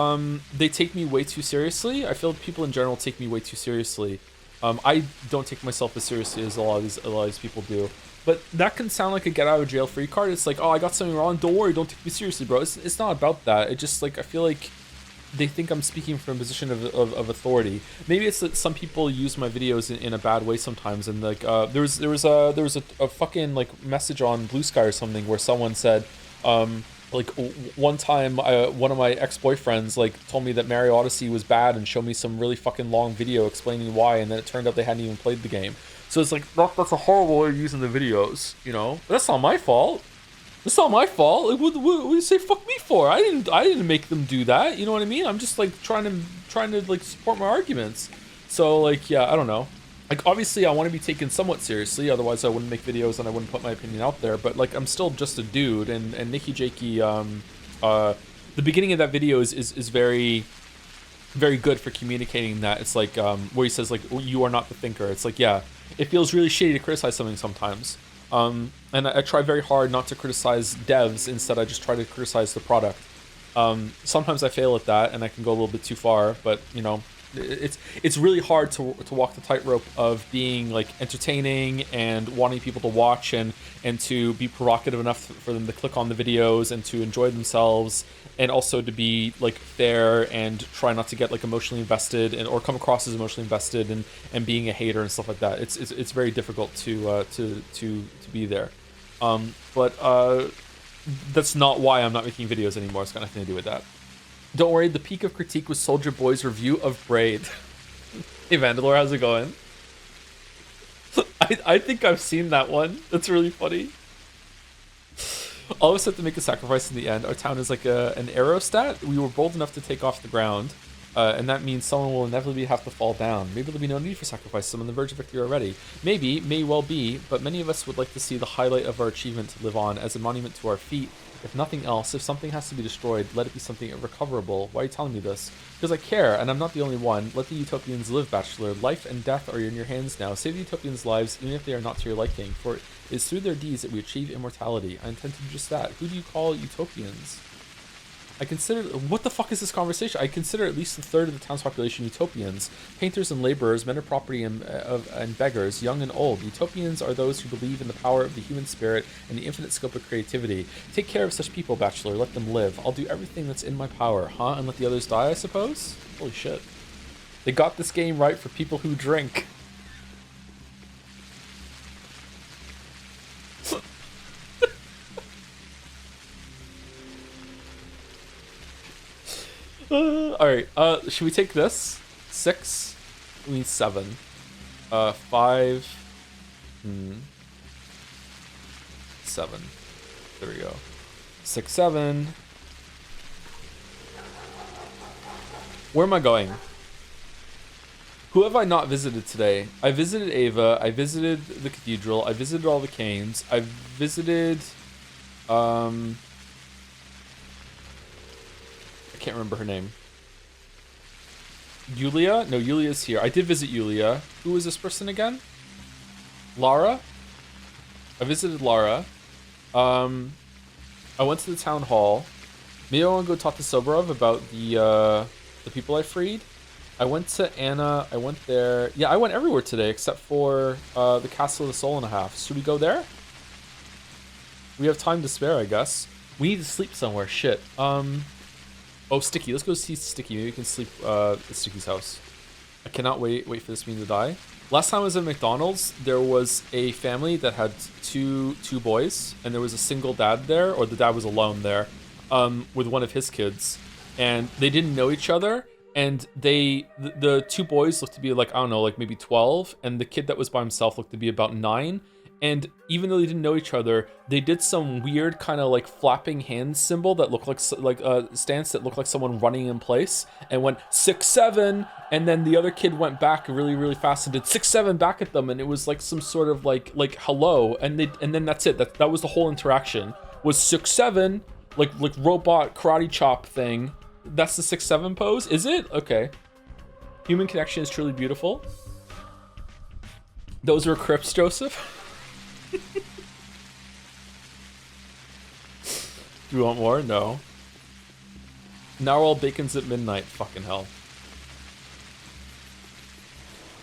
they take me way too seriously. I feel people in general take me way too seriously. I don't take myself as seriously as a lot of these people do. But that can sound like a get out of jail free card. It's like, oh, I got something wrong. Don't worry, don't take me seriously, bro. It's not about that. It just, like, I feel like they think I'm speaking from a position of authority. Maybe it's that some people use my videos in a bad way sometimes, and like there was a fucking like message on Blue Sky or something where someone said like one time one of my ex-boyfriends like told me that Mario Odyssey was bad and showed me some really fucking long video explaining why, and then it turned out they hadn't even played the game. So it's like that's a horrible way of using the videos, you know. But that's not my fault. It's not my fault. Like, what do you say fuck me for? I didn't make them do that. You know what I mean? I'm just like trying to like support my arguments. So like, yeah, I don't know. Like, obviously I want to be taken somewhat seriously, otherwise I wouldn't make videos and I wouldn't put my opinion out there. But like, I'm still just a dude, and Nikki Jakey, the beginning of that video is very, very good for communicating that. It's like where he says like, you are not the thinker. It's like, yeah, it feels really shitty to criticize something sometimes. And I try very hard not to criticize devs. Instead, I just try to criticize the product. Sometimes I fail at that, and I can go a little bit too far. But you know, it's really hard to walk the tightrope of being like entertaining and wanting people to watch and to be provocative enough for them to click on the videos and to enjoy themselves, and also to be like fair and try not to get like emotionally invested or come across as emotionally invested and being a hater and stuff like that. It's very difficult to be there. But that's not why I'm not making videos anymore. It's got nothing to do with that. Don't worry, the peak of critique was Soldier Boy's review of Braid. Hey Vandalore, how's it going? I think I've seen that one. That's really funny. All of us have to make a sacrifice in the end. Our town is like an aerostat. We were bold enough to take off the ground. And that means someone will inevitably have to fall down. Maybe there'll be no need for sacrifice. I'm on the verge of victory already. Maybe, may well be, but many of us would like to see the highlight of our achievement to live on as a monument to our feat. If nothing else, if something has to be destroyed, let it be something irrecoverable. Why are you telling me this? Because I care, and I'm not the only one. Let the Utopians live, Bachelor. Life and death are in your hands now. Save the Utopians' lives, even if they are not to your liking, for it is through their deeds that we achieve immortality. I intend to do just that. Who do you call Utopians? I consider... What the fuck is this conversation? I consider at least a third of the town's population Utopians. Painters and laborers, men of property and beggars, young and old. Utopians are those who believe in the power of the human spirit and the infinite scope of creativity. Take care of such people, Bachelor. Let them live. I'll do everything that's in my power. Huh? And let the others die, I suppose? Holy shit. They got this game right for people who drink. Alright, should we take this? 6? We need 7. 5. 7. There we go. 6, 7. Where am I going? Who have I not visited today? I visited Ava. I visited the Cathedral. I visited all the Cains. I visited... I can't remember her name. Yulia? No, Yulia's here. I did visit Yulia. Who was this person again? Lara? I visited Lara. I went to the town hall. Maybe I want to go talk to Saburov about the people I freed. I went to Anna. I went there. Yeah, I went everywhere today except for the Castle of the Soul and a Half. Should we go there? We have time to spare, I guess. We need to sleep somewhere. Shit. Oh, Sticky. Let's go see Sticky. Maybe we can sleep at Sticky's house. I cannot wait for this meme to die. Last time I was at McDonald's, there was a family that had two boys, and there was a single dad there, or the dad was alone there, with one of his kids, and they didn't know each other, and the two boys looked to be like, I don't know, like maybe 12, and the kid that was by himself looked to be about 9. And even though they didn't know each other, they did some weird kind of like flapping hand symbol that looked like a stance that looked like someone running in place, and went 6, 7, and then the other kid went back really, really fast and did 6, 7 back at them, and it was like some sort of like hello, and then that's it. That was the whole interaction. Was 6, 7, like robot karate chop thing. That's the 6, 7 pose, is it? Okay. Human connection is truly beautiful. Those were crypts, Joseph. Do you want more? No. Narwhal bacon's at midnight. Fucking hell.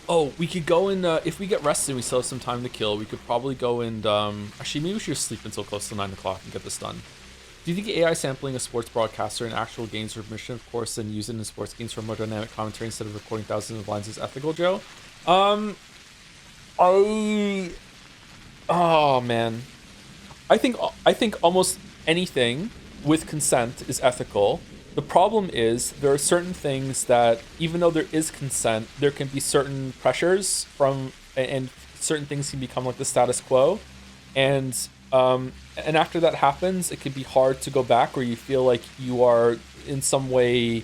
Oh, we could go and if we get rested and we still have some time to kill, we could probably go and actually maybe we should sleep until close to 9 o'clock and get this done. Do you think AI sampling a sports broadcaster in actual games for permission, of course, and use it in sports games for more dynamic commentary instead of recording thousands of lines is ethical, Joe? Oh man, I think almost anything with consent is ethical. The problem is there are certain things that, even though there is consent, there can be certain pressures from, and certain things can become like the status quo, and after that happens, it can be hard to go back, or you feel like you are in some way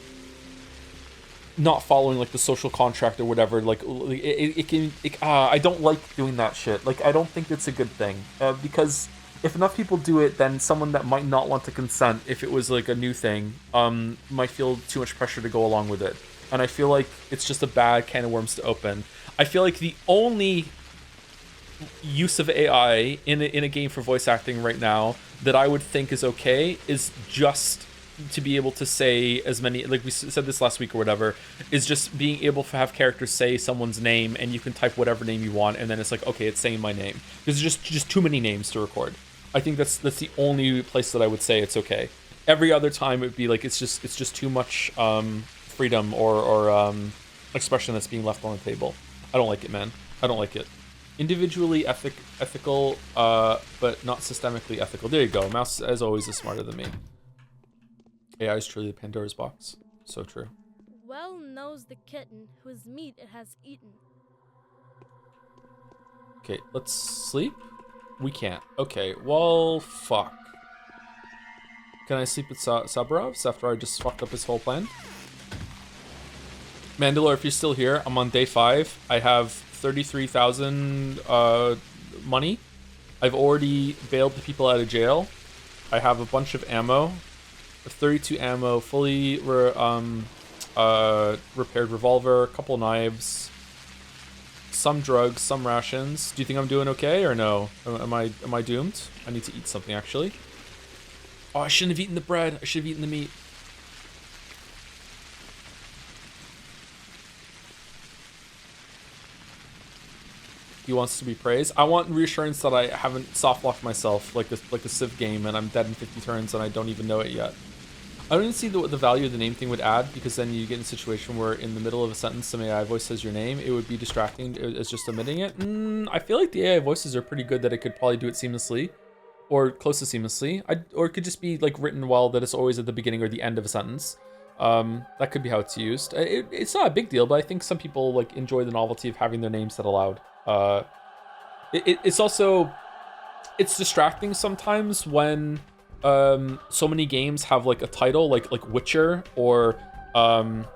not following like the social contract or whatever. Like I don't like doing that shit. Like I don't think it's a good thing, because if enough people do it, then someone that might not want to consent, if it was like a new thing, might feel too much pressure to go along with it. And I feel like it's just a bad can of worms to open. I feel like the only use of AI in a game for voice acting right now that I would think is okay is just to be able to say as many, like we said this last week or whatever, is just being able to have characters say someone's name, and you can type whatever name you want, and then it's like, okay, it's saying my name. There's just too many names to record. I think that's the only place that I would say it's okay. Every other time it would be like it's just too much freedom or expression that's being left on the table. I don't like it, man. I don't like it. Individually ethical, but not systemically ethical. There you go. Mouse, as always, is smarter than me. AI is truly the Pandora's box. So true. Well knows the kitten whose meat it has eaten. Okay, let's sleep. We can't. Okay, well, fuck. Can I sleep with Saburovs after I just fucked up his whole plan? Mandalore, if you're still here, I'm on day 5. I have 33,000 money. I've already bailed the people out of jail. I have a bunch of ammo. 32 ammo, fully repaired revolver, a couple knives, some drugs, some rations. Do you think I'm doing okay or no? Am I doomed? I need to eat something actually. Oh, I shouldn't have eaten the bread. I should have eaten the meat. He wants to be praised. I want reassurance that I haven't soft-locked myself like a Civ game and I'm dead in 50 turns and I don't even know it yet. I don't even see what the value of the name thing would add, because then you get in a situation where in the middle of a sentence some AI voice says your name. It would be distracting as just omitting it. I feel like the AI voices are pretty good that it could probably do it seamlessly or close to seamlessly. Or it could just be like written well that it's always at the beginning or the end of a sentence. That could be how it's used. It's not a big deal, but I think some people like enjoy the novelty of having their name said aloud. It's also, it's distracting sometimes when so many games have like a title like Witcher or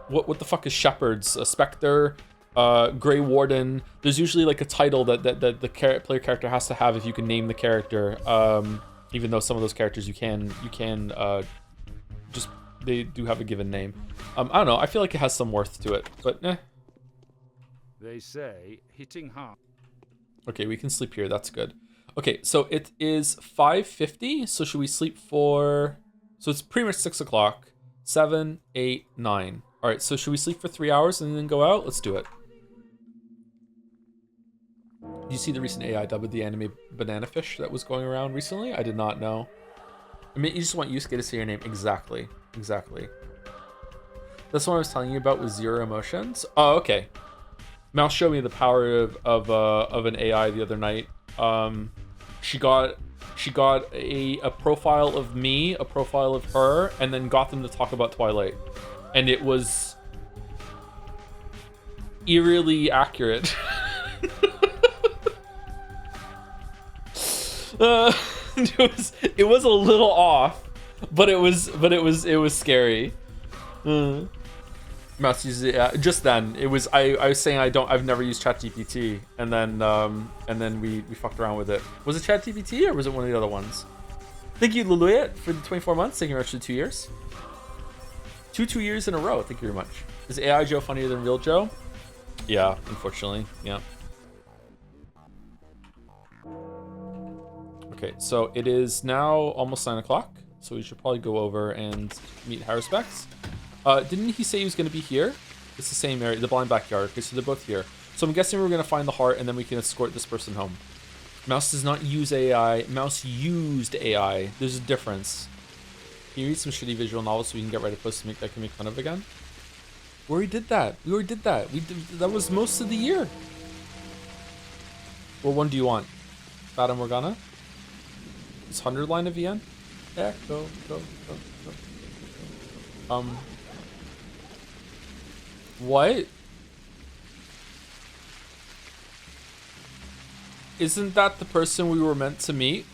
what the fuck is Shepherds, Spectre, Grey Warden. There's usually like a title that the player character has to have if you can name the character, even though some of those characters you can just, they do have a given name. I don't know, I feel like it has some worth to it, but They say hitting hard. Okay, we can sleep here. That's good. Okay, so it is 5:50. So should we sleep for... So it's pretty much 6 o'clock. 7, 8, 9. All right, so should we sleep for 3 hours and then go out? Let's do it. Did you see the recent AI dub of the anime banana fish that was going around recently? I did not know. I mean, you just want Yusuke to say your name. Exactly. Exactly. That's what I was telling you about with zero emotions. Oh, okay. Mouse showed me the power of an AI the other night. She got a profile of me, a profile of her, and then got them to talk about Twilight, and it was eerily accurate. It was a little off, but it was scary. Mouse uses it, just then. It was I was saying I've never used ChatGPT, and then we fucked around with it. Was it ChatGPT or was it one of the other ones? Thank you, Luluya, for the 24 months. Thank you very much for the 2 years. 2 years in a row. Thank you very much. Is AI Joe funnier than real Joe? Yeah, unfortunately. Yeah. Okay, so it is now almost 9 o'clock, so we should probably go over and meet Harrispex. Didn't he say he was going to be here? It's the same area, the blind backyard. Okay, so they're both here. So I'm guessing we're going to find the heart, and then we can escort this person home. Mouse does not use AI. Mouse used AI. There's a difference. Can you read some shitty visual novels so we can get right up close to make that can make fun of again? We already did that. We already did that. That was most of the year. What one do you want? Fata Morgana? Is 100 line of VN? Yeah, go. What? Isn't that the person we were meant to meet?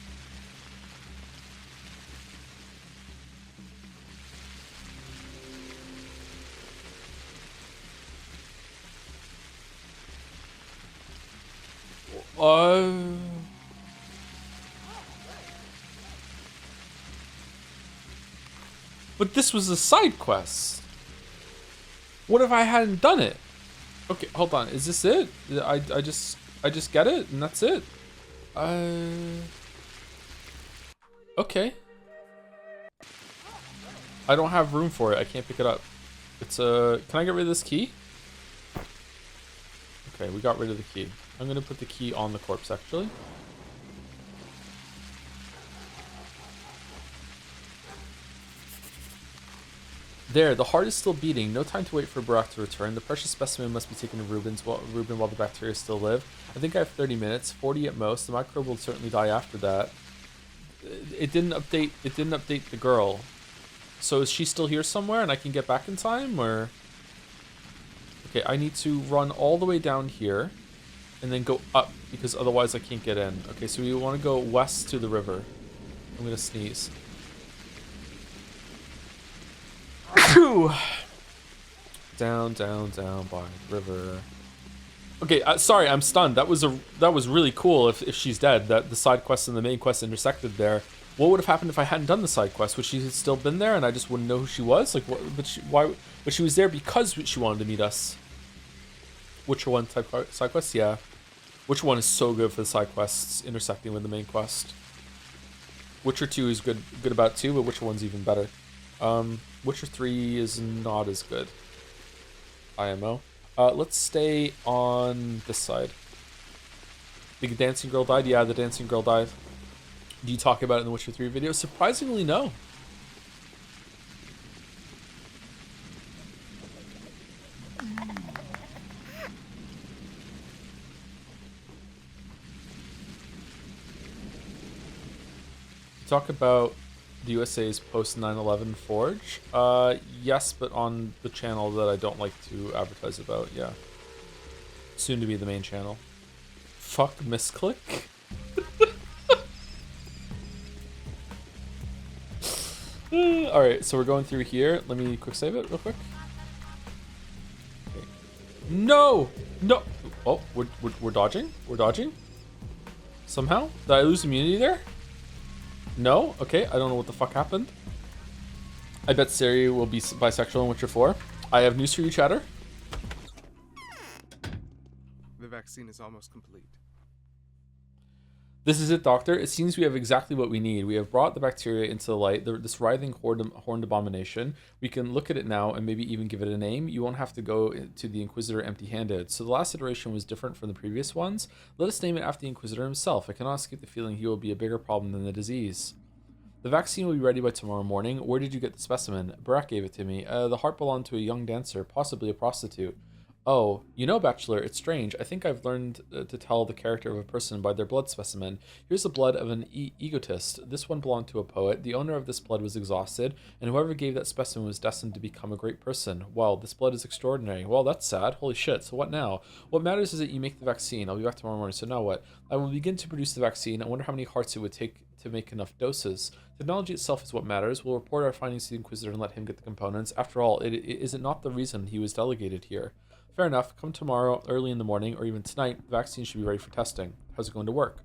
But this was a side quest. What if I hadn't done it? Okay, hold on. Is this it? I just get it and that's it. Okay. I don't have room for it. I can't pick it up. It's can I get rid of this key? Okay, we got rid of the key. I'm gonna put the key on the corpse actually. There, the heart is still beating. No time to wait for Burakh to return. The precious specimen must be taken to Rubin while the bacteria still live. I think I have 30 minutes, 40 at most. The microbe will certainly die after that. It didn't update the girl. So is she still here somewhere and I can get back in time, or? Okay, I need to run all the way down here and then go up because otherwise I can't get in. Okay, so we want to go west to the river. I'm gonna sneeze. Down by the river. Okay, sorry, I'm stunned. That was really cool. If she's dead, that the side quest and the main quest intersected there. What would have happened if I hadn't done the side quest? Would she have still been there and I just wouldn't know who she was? Like, what? Why? But she was there because she wanted to meet us. Witcher 1 type side quest, yeah. Witcher 1 is so good for the side quests intersecting with the main quest. Witcher 2 is good about too, but Witcher 1's even better. Witcher 3 is not as good. IMO. Let's stay on this side. The dancing girl died? Yeah, the dancing girl died. Do you talk about it in the Witcher 3 video? Surprisingly, no. Talk about the USA's post 9/11 Forge? Yes, but on the channel that I don't like to advertise about, yeah. Soon to be the main channel. Fuck misclick? Alright, so we're going through here. Let me quick save it real quick. Okay. No! No! Oh, we're dodging? We're dodging? Somehow? Did I lose immunity there? No? Okay, I don't know what the fuck happened. I bet Siri will be bisexual in Witcher 4. I have news for you, chatter. The vaccine is almost complete. This is it, Doctor. It seems we have exactly what we need. We have brought the bacteria into the light, this writhing horned abomination. We can look at it now and maybe even give it a name. You won't have to go to the Inquisitor empty-handed. So the last iteration was different from the previous ones. Let us name it after the Inquisitor himself. I cannot escape the feeling he will be a bigger problem than the disease. The vaccine will be ready by tomorrow morning. Where did you get the specimen? Burakh gave it to me. The heart belonged to a young dancer, possibly a prostitute. Oh, you know, Bachelor, it's strange. I think I've learned to tell the character of a person by their blood specimen. Here's the blood of an egotist. This one belonged to a poet. The owner of this blood was exhausted, and whoever gave that specimen was destined to become a great person. Well, this blood is extraordinary. Well, that's sad. Holy shit. So what now? What matters is that you make the vaccine. I'll be back tomorrow morning. So now what? I will begin to produce the vaccine. I wonder how many hearts it would take to make enough doses. Technology itself is what matters. We'll report our findings to the Inquisitor and let him get the components. After all, is it not the reason he was delegated here? Fair enough. Come tomorrow, early in the morning, or even tonight. The vaccine should be ready for testing. How's it going to work?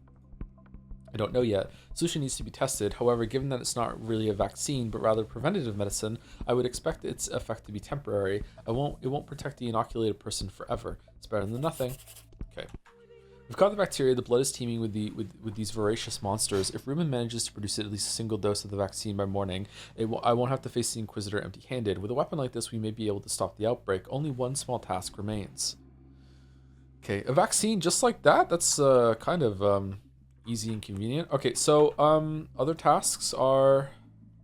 I don't know yet. Solution needs to be tested. However, given that it's not really a vaccine, but rather preventative medicine, I would expect its effect to be temporary. It won't protect the inoculated person forever. It's better than nothing. Okay. We've caught the bacteria. The blood is teeming with these voracious monsters. If Rubin manages to produce at least a single dose of the vaccine by morning, I won't have to face the Inquisitor empty-handed. With a weapon like this, we may be able to stop the outbreak. Only one small task remains. Okay, a vaccine just like that? That's kind of easy and convenient. Okay, so other tasks are...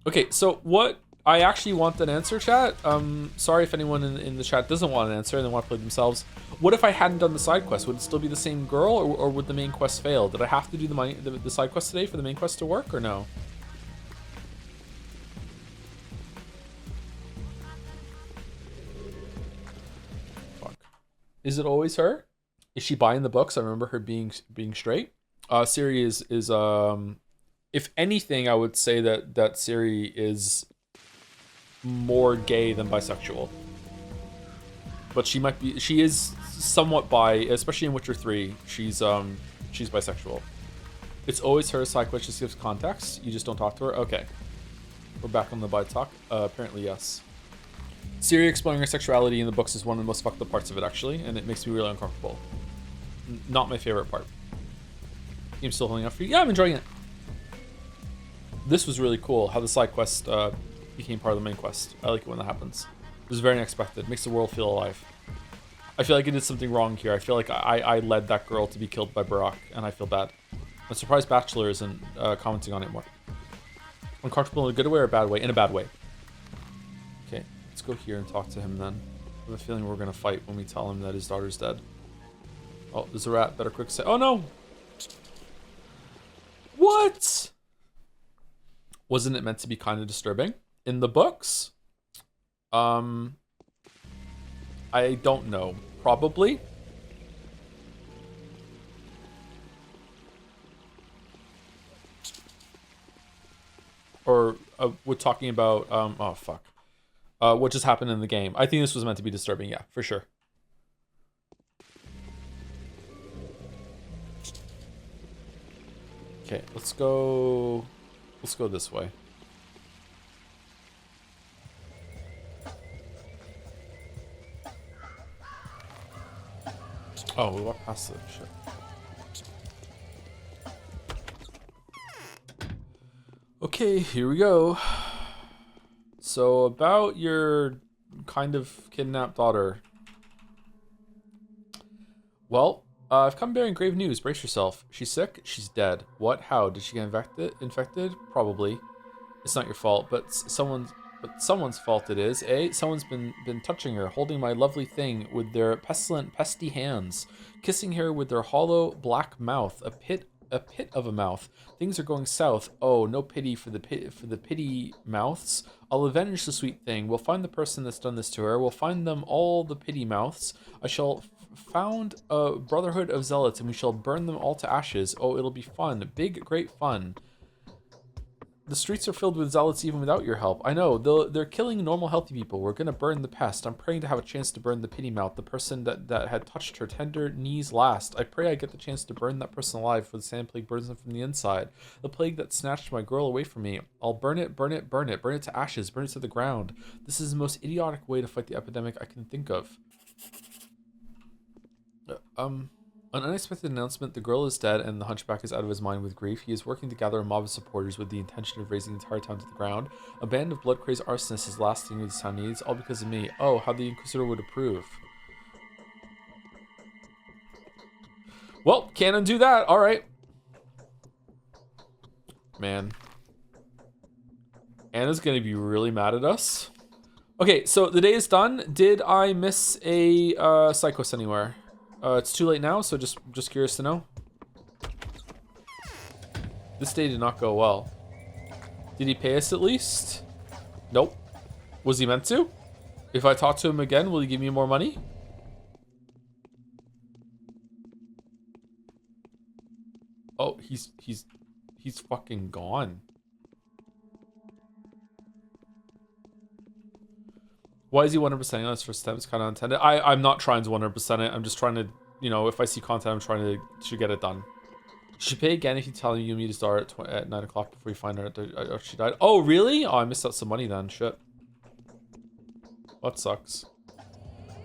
Okay, so what I actually want an answer, chat. Sorry if anyone in the chat doesn't want an answer and they want to play themselves. What if I hadn't done the side quest? Would it still be the same girl, or would the main quest fail? Did I have to do the side quest today for the main quest to work, or no? Fuck. Is it always her? Is she buying the books? I remember her being straight. Siri is if anything, I would say that Siri is more gay than bisexual. But she is somewhat bi, especially in Witcher 3. She's bisexual. It's always her. Side quest just gives context. You just don't talk to her. Okay. We're back on the bi talk. Apparently yes. Siri exploring her sexuality in the books is one of the most fucked up parts of it, actually, and it makes me really uncomfortable. Not my favorite part. Game's still holding up for you. Yeah, I'm enjoying it. This was really cool, how the side quest became part of the main quest. I like it when that happens. It was very unexpected. Makes the world feel alive. I feel like I did something wrong here. I feel like I led that girl to be killed by Burakh, and I feel bad. I'm surprised Bachelor isn't commenting on it more. Uncomfortable in a good way or a bad way? In a bad way. Okay, let's go here and talk to him then. I have a feeling we're going to fight when we tell him that his daughter's dead. Oh, there's a rat. Better quick say. Oh no! What? Wasn't it meant to be kind of disturbing? In the books? I don't know. Probably. Or we're talking about oh fuck. What just happened in the game. I think this was meant to be disturbing, yeah, for sure. Okay, let's go this way. Oh, we walked past it. Shit. Okay, here we go. So about your kind of kidnapped daughter. Well, I've come bearing grave news. Brace yourself. She's sick. She's dead. What? How? Did she get infected? Probably. It's not your fault, but someone's fault it is, eh? Someone's been touching her, holding my lovely thing with their pestilent, pesty hands, kissing her with their hollow black mouth, a pit of a mouth. Things are going south. Oh, no pity for the pity mouths. I'll avenge the sweet thing. We'll find the person that's done this to her. We'll find them all, the pity mouths. I shall found a brotherhood of zealots, and we shall burn them all to ashes. Oh, it'll be fun. Big, great fun. The streets are filled with zealots even without your help. I know, they're killing normal, healthy people. We're gonna burn the pest. I'm praying to have a chance to burn the pity mouth, the person that had touched her tender knees last. I pray I get the chance to burn that person alive, for the sand plague burns them from the inside. The plague that snatched my girl away from me. I'll burn it, burn it, burn it. Burn it to ashes, burn it to the ground. This is the most idiotic way to fight the epidemic I can think of. An unexpected announcement. The girl is dead and the hunchback is out of his mind with grief. He is working to gather a mob of supporters with the intention of raising the entire town to the ground. A band of blood-crazed arsonists is last thing this town needs, all because of me. Oh, how the Inquisitor would approve. Well, can't undo that. All right. Man. Anna's going to be really mad at us. Okay, so the day is done. Did I miss a side quest anywhere? It's too late now, so just curious to know. This day did not go well. Did he pay us at least? Nope. Was he meant to? If I talk to him again, will he give me more money? Oh, he's fucking gone. Why is he 100%ing on his first attempt? It's kind of unintended. I'm not trying to 100% it. I'm just trying to, you know, if I see content, I'm trying to get it done. You should pay again if you tell you meet his daughter at 9 o'clock before you find out she died. Oh, really? Oh, I missed out some money then. Shit. That sucks.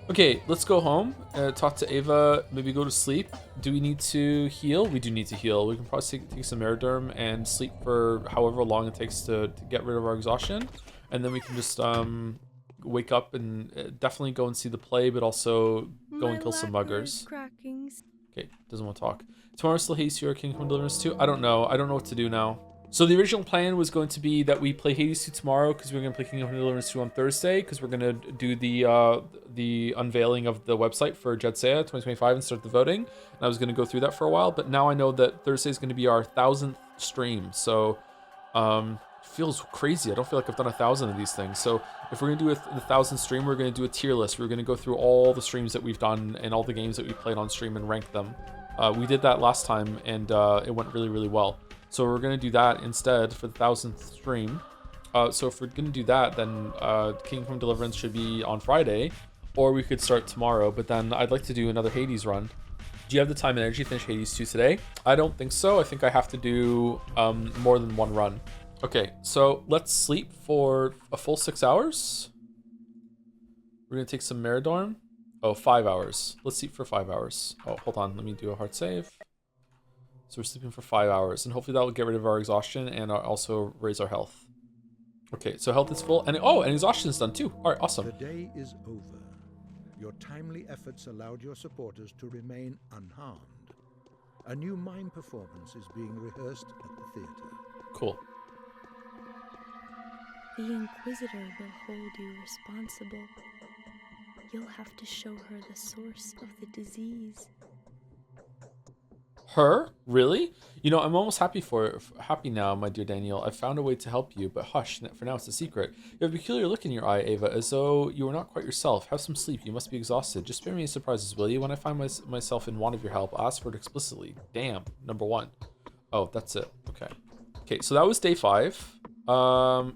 Okay, let's go home. Talk to Ava. Maybe go to sleep. Do we need to heal? We do need to heal. We can probably take some Meriderm and sleep for however long it takes to get rid of our exhaustion. And then we can just wake up and definitely go and see the play, but also go and kill some muggers. Okay, doesn't want to talk. Tomorrow still hates you or King Deliverance too? I don't know. I don't know what to do now. So the original plan was going to be that we play Hades 2 tomorrow because we're going to play Kingdom of Deliverance 2 on Thursday because we're going to do the unveiling of the website for Jetsea 2025 and start the voting. And I was going to go through that for a while, but now I know that Thursday is going to be our 1,000th stream. So feels crazy. I don't feel like I've done 1,000 of these things. So if we're going to do the 1,000th stream, we're going to do a tier list. We're going to go through all the streams that we've done and all the games that we played on stream and rank them. We did that last time and it went really, really well. So we're going to do that instead for the 1,000th stream. So if we're going to do that, then Kingdom Deliverance should be on Friday, or we could start tomorrow. But then I'd like to do another Hades run. Do you have the time and energy to finish Hades 2 today? I don't think so. I think I have to do more than one run. Okay, so let's sleep for a full 6 hours. We're going to take some Meridorm. Oh, 5 hours. Let's sleep for 5 hours. Oh, hold on. Let me do a hard save. So we're sleeping for 5 hours, and hopefully that will get rid of our exhaustion and also raise our health. Okay, so health is full, and exhaustion is done too. All right, awesome. The day is over. Your timely efforts allowed your supporters to remain unharmed. A new mime performance is being rehearsed at the theater. Cool. The Inquisitor will hold you responsible. You'll have to show her the source of the disease. Her? Really? You know, I'm almost happy now, my dear Daniel. I've found a way to help you, but hush, for now it's a secret. You have a peculiar look in your eye, Ava, as though you are not quite yourself. Have some sleep. You must be exhausted. Just spare me any surprises, will you? When I find myself in want of your help, I'll ask for it explicitly. Damn. Number 1. Oh, that's it. Okay. Okay, so that was day 5.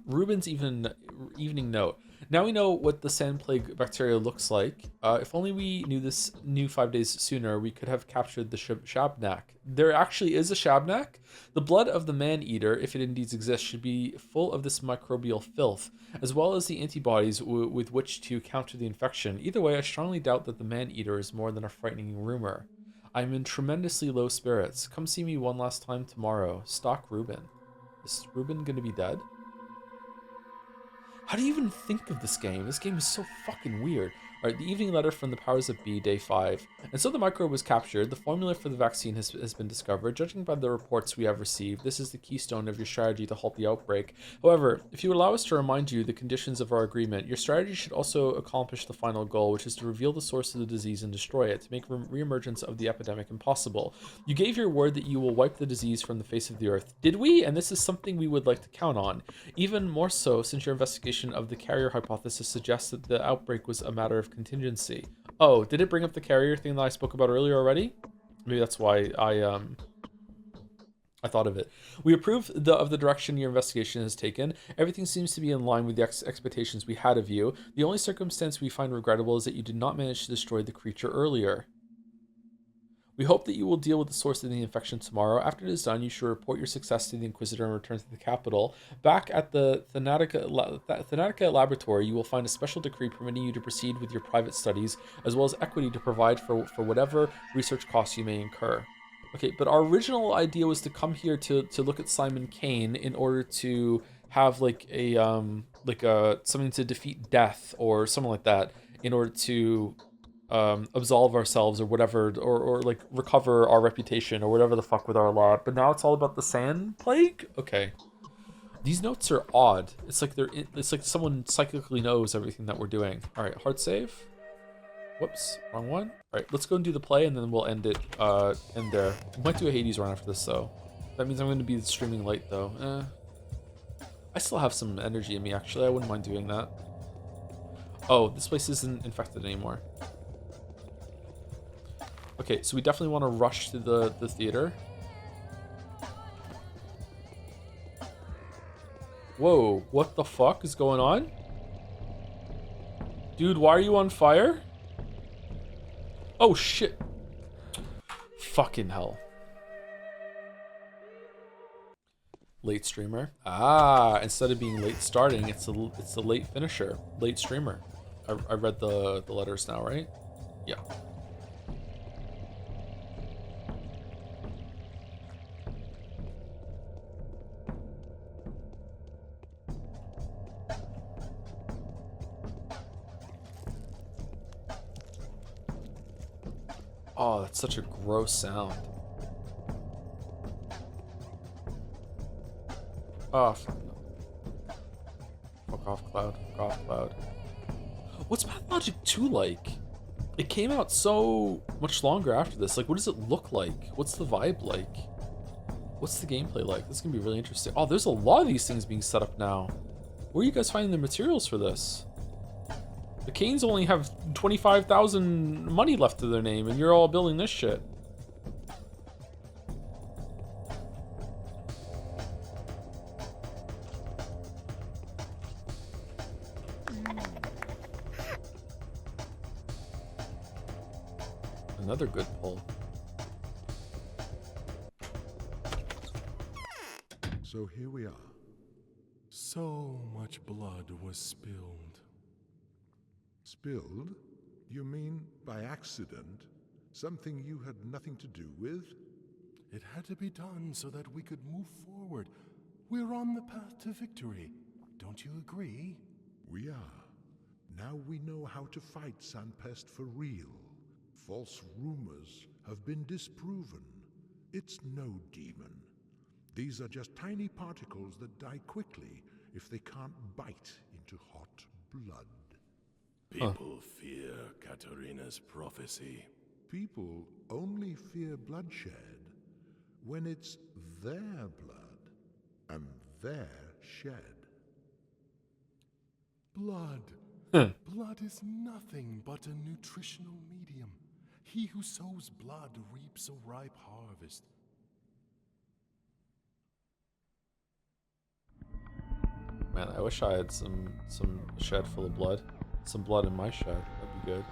Rubin's evening note. Now we know what the sand plague bacteria looks like. If only we knew 5 days sooner, we could have captured the Shabnak. There actually is a Shabnak. The blood of the man-eater, if it indeed exists, should be full of this microbial filth, as well as the antibodies with which to counter the infection. Either way, I strongly doubt that the man-eater is more than a frightening rumor. I'm in tremendously low spirits. Come see me one last time tomorrow. Stalk Rubin. Is Rubin gonna be dead? How do you even think of this game? This game is so fucking weird. Alright, the evening letter from the powers that be, day 5. And so the microbe was captured. The formula for the vaccine has been discovered. Judging by the reports we have received, this is the keystone of your strategy to halt the outbreak. However, if you allow us to remind you the conditions of our agreement, your strategy should also accomplish the final goal, which is to reveal the source of the disease and destroy it, to make reemergence of the epidemic impossible. You gave your word that you will wipe the disease from the face of the earth. Did we? And this is something we would like to count on. Even more so, since your investigation of the carrier hypothesis suggests that the outbreak was a matter of contingency. Oh, did it bring up the carrier thing that I spoke about earlier already? Maybe that's why I thought of it. We approve of the direction your investigation has taken. Everything seems to be in line with the expectations we had of you. The only circumstance we find regrettable is that you did not manage to destroy the creature earlier. We hope that you will deal with the source of the infection tomorrow. After it is done, you should report your success to the Inquisitor and return to the capital. Back at the Thanatica laboratory, you will find a special decree permitting you to proceed with your private studies, as well as equity to provide for whatever research costs you may incur. Okay, but our original idea was to come here to look at Simon Cain in order to have like a something to defeat death or something like that in order to absolve ourselves or whatever, or like recover our reputation or whatever the fuck with our lab. But now it's all about the sand plague. Okay, these notes are odd. It's like it's like someone psychically knows everything that we're doing. All right, hard save. Whoops, wrong one. All right, let's go and do the play, and then we'll end it. End there. We might do a Hades run after this though. That means I'm going to be streaming late though. I still have some energy in me actually. I wouldn't mind doing that. Oh, this place isn't infected anymore. Okay, so we definitely want to rush to the theater. Whoa, what the fuck is going on? Dude, why are you on fire? Oh shit. Fucking hell. Late streamer. Ah, instead of being late starting, it's the late finisher. Late streamer. I read the letters now, right? Yeah. Oh, that's such a gross sound. Oh, fuck off, Cloud. Fuck off, Cloud. What's Pathologic 2 like? It came out so much longer after this. Like, what does it look like? What's the vibe like? What's the gameplay like? This is gonna be really interesting. Oh, there's a lot of these things being set up now. Where are you guys finding the materials for this? The Kains only have 25,000 money left to their name, and you're all building this shit. Another good pull. So here we are. So much blood was spilled. Spilled? You mean by accident? Something you had nothing to do with? It had to be done so that we could move forward. We're on the path to victory. Don't you agree? We are. Now we know how to fight Sanpest for real. False rumors have been disproven. It's no demon. These are just tiny particles that die quickly if they can't bite into hot blood. People fear Katarina's prophecy. People only fear bloodshed when it's their blood and their shed. Blood. Blood is nothing but a nutritional medium. He who sows blood reaps a ripe harvest. Man, I wish I had some shed full of blood. Some blood in my shed. That'd be good.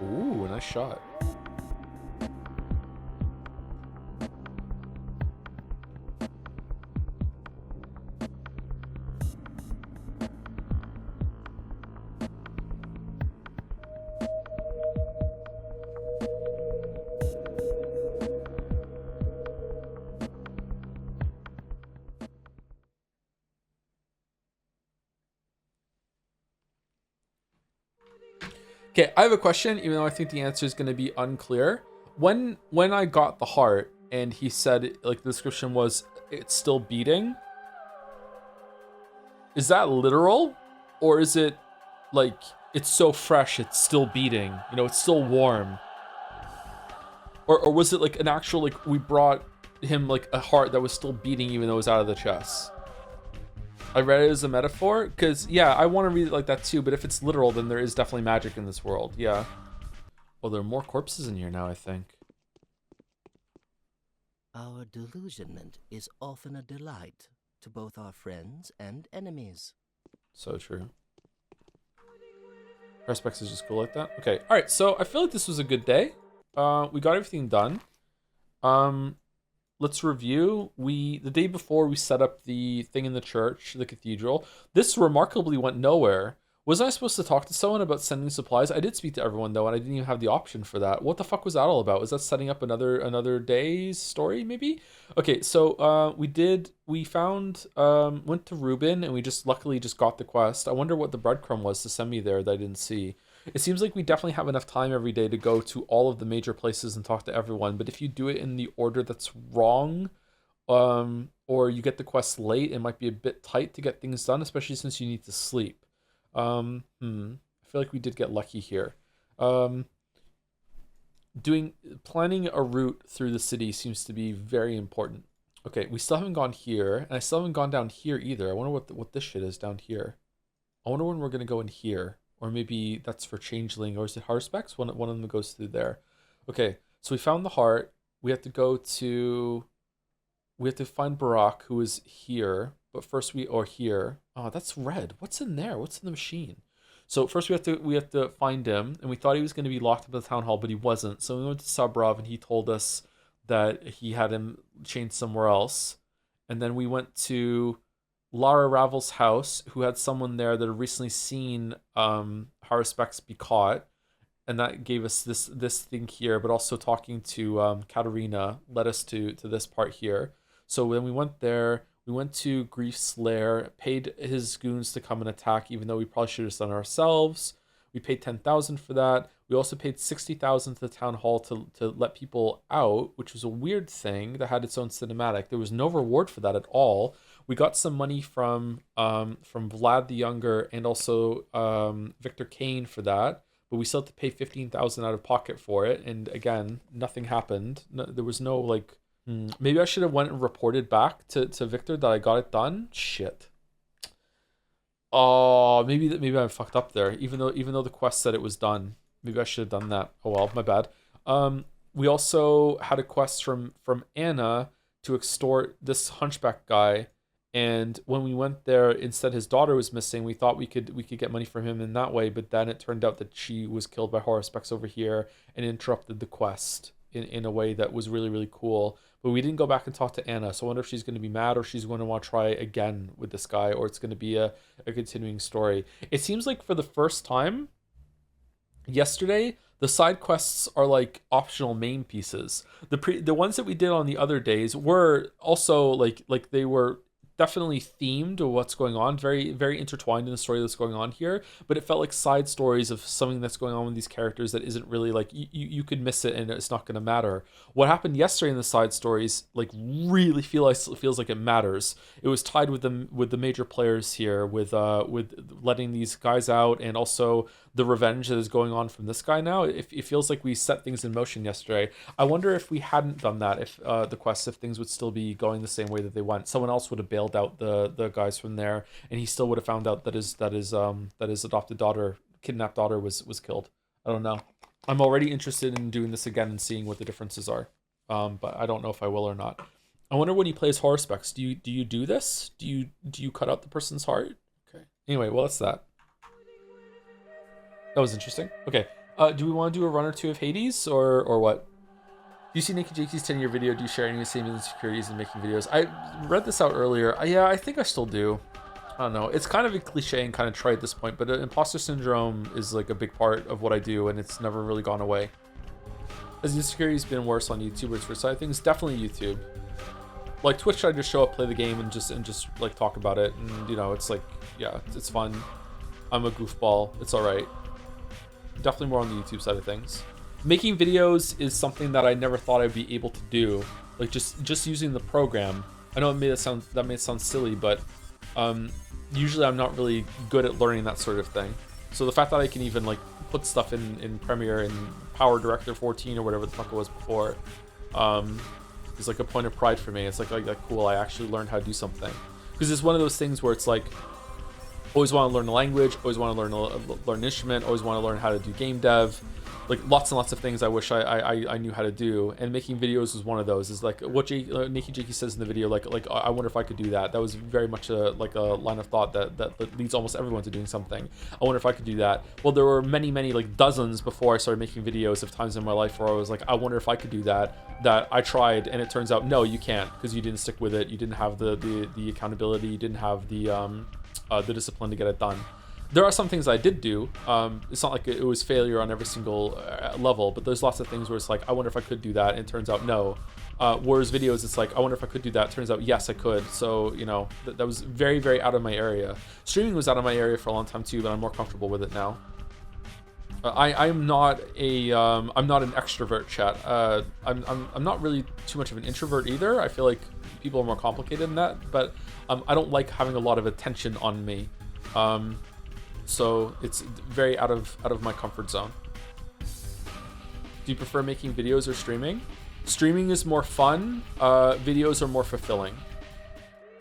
Ooh, nice shot. Okay, I have a question, even though I think the answer is going to be unclear. When I got the heart and he said, like, the description was, it's still beating, is that literal? Or is it, like, it's so fresh, it's still beating? You know, it's still warm? Or was it, like, an actual, like, we brought him, like, a heart that was still beating even though it was out of the chest? I read it as a metaphor, because, yeah, I want to read it like that too, but if it's literal, then there is definitely magic in this world, yeah. Well, there are more corpses in here now, I think. Our delusionment is often a delight to both our friends and enemies. So true. Perspex is just cool like that? Okay, alright, so I feel like this was a good day. We got everything done. Let's review. The day before we set up the thing in the church, the cathedral. This remarkably went nowhere. Was I supposed to talk to someone about sending supplies? I did speak to everyone though, and I didn't even have the option for that. What the fuck was that all about? Was that setting up another day's story maybe? Okay, so we found went to Rubin and we just luckily just got the quest. I wonder what the breadcrumb was to send me there that I didn't see. It seems like we definitely have enough time every day to go to all of the major places and talk to everyone, but if you do it in the order that's wrong, or you get the quest late, it might be a bit tight to get things done, especially since you need to sleep. I feel like we did get lucky here. Planning a route through the city seems to be very important. Okay, we still haven't gone here, and I still haven't gone down here either. I wonder what this shit is down here. I wonder when we're gonna go in here. Or maybe that's for Changeling, or is it Harspecs? One of them goes through there. Okay, so we found the heart. We have to find Burakh, who is here. But first here. Oh, that's red. What's in there? What's in the machine? So first we have to find him, and we thought he was going to be locked up in the town hall, but he wasn't. So we went to Saburovs, and he told us that he had him chained somewhere else. And then we went to Lara Ravel's house, who had someone there that had recently seen Harspecs be caught, and that gave us this thing here, but also talking to Katarina led us to this part here. So when we went there, we went to Grief's lair, paid his goons to come and attack, even though we probably should have done it ourselves. We paid 10,000 for that. We also paid 60,000 to the town hall to let people out, which was a weird thing that had its own cinematic. There was no reward for that at all. We got some money from Vlad the Younger and also Victor Cain for that, but we still had to pay 15,000 out of pocket for it. And again, nothing happened. No, there was no like. Maybe I should have went and reported back to Victor that I got it done. Shit. Oh, maybe I fucked up there. Even though the quest said it was done, maybe I should have done that. Oh well, my bad. We also had a quest from Anna to extort this hunchback guy, and when we went there, instead his daughter was missing. We thought we could get money from him in that way, but then it turned out that she was killed by Horospex over here and interrupted the quest in a way that was really, really cool. But we didn't go back and talk to Anna, so I wonder if she's going to be mad or she's going to want to try again with this guy, or it's going to be a continuing story. It seems like for the first time yesterday, the side quests are like optional main pieces. The ones that we did on the other days were also like they were definitely themed to what's going on, very, very intertwined in the story that's going on here, but it felt like side stories of something that's going on with these characters that isn't really like you could miss it and it's not going to matter. What happened yesterday in the side stories like really feels like it matters. It was tied with the major players here, with letting these guys out, and also the revenge that is going on from this guy now. It feels like we set things in motion yesterday. I wonder if we hadn't done that, if the quests, if things would still be going the same way that they went. Someone else would have bailed out the guys from there, and he still would have found out that his adopted daughter, kidnapped daughter, was killed. I don't know. I'm already interested in doing this again and seeing what the differences are, but I don't know if I will or not. I wonder when he plays Horospex, do you do this? Do you cut out the person's heart? Okay. Anyway, well, that's that. That was interesting. Okay. Do we want to do a run or two of Hades or what? Do you see Nikki Jakey's 10-year video? Do you share any of the same insecurities in making videos? I read this out earlier. Yeah, I think I still do. I don't know. It's kind of a cliche and kind of trite at this point, but imposter syndrome is like a big part of what I do, and it's never really gone away. Has insecurities been worse on YouTube or for side things? Definitely YouTube. Like Twitch, I just show up, play the game, and just like talk about it, and you know, it's like, yeah, it's fun. I'm a goofball. It's all right. Definitely more on the YouTube side of things. Making videos is something that I never thought I'd be able to do. Like just using the program. I know that may sound silly, but usually I'm not really good at learning that sort of thing. So the fact that I can even like put stuff in Premiere and Power Director 14 or whatever the fuck it was before, is like a point of pride for me. It's like cool, I actually learned how to do something. Because it's one of those things where it's like, always want to learn a language, always want to learn an instrument, always want to learn how to do game dev. Like lots and lots of things I wish I knew how to do, and making videos was one of those. Is like what Nikki Jakey says in the video, like I wonder if I could do that. That was very much a line of thought that leads almost everyone to doing something. I wonder if I could do that. Well, there were many like dozens before I started making videos of times in my life where I was like, I wonder if I could do that. That I tried, and it turns out no, you can't, because you didn't stick with it. You didn't have the accountability. You didn't have the discipline to get it done. There are some things I did do. It's not like it was failure on every single level, but there's lots of things where it's like, I wonder if I could do that, and it turns out no. Whereas videos, it's like, I wonder if I could do that. It turns out yes, I could. So you know, that was very, very out of my area. Streaming was out of my area for a long time too, but I'm more comfortable with it now. I'm not an extrovert, chat. I'm not really too much of an introvert either. I feel like people are more complicated than that, but I don't like having a lot of attention on me. So it's very out of my comfort zone. Do you prefer making videos or streaming? Streaming is more fun. Videos are more fulfilling.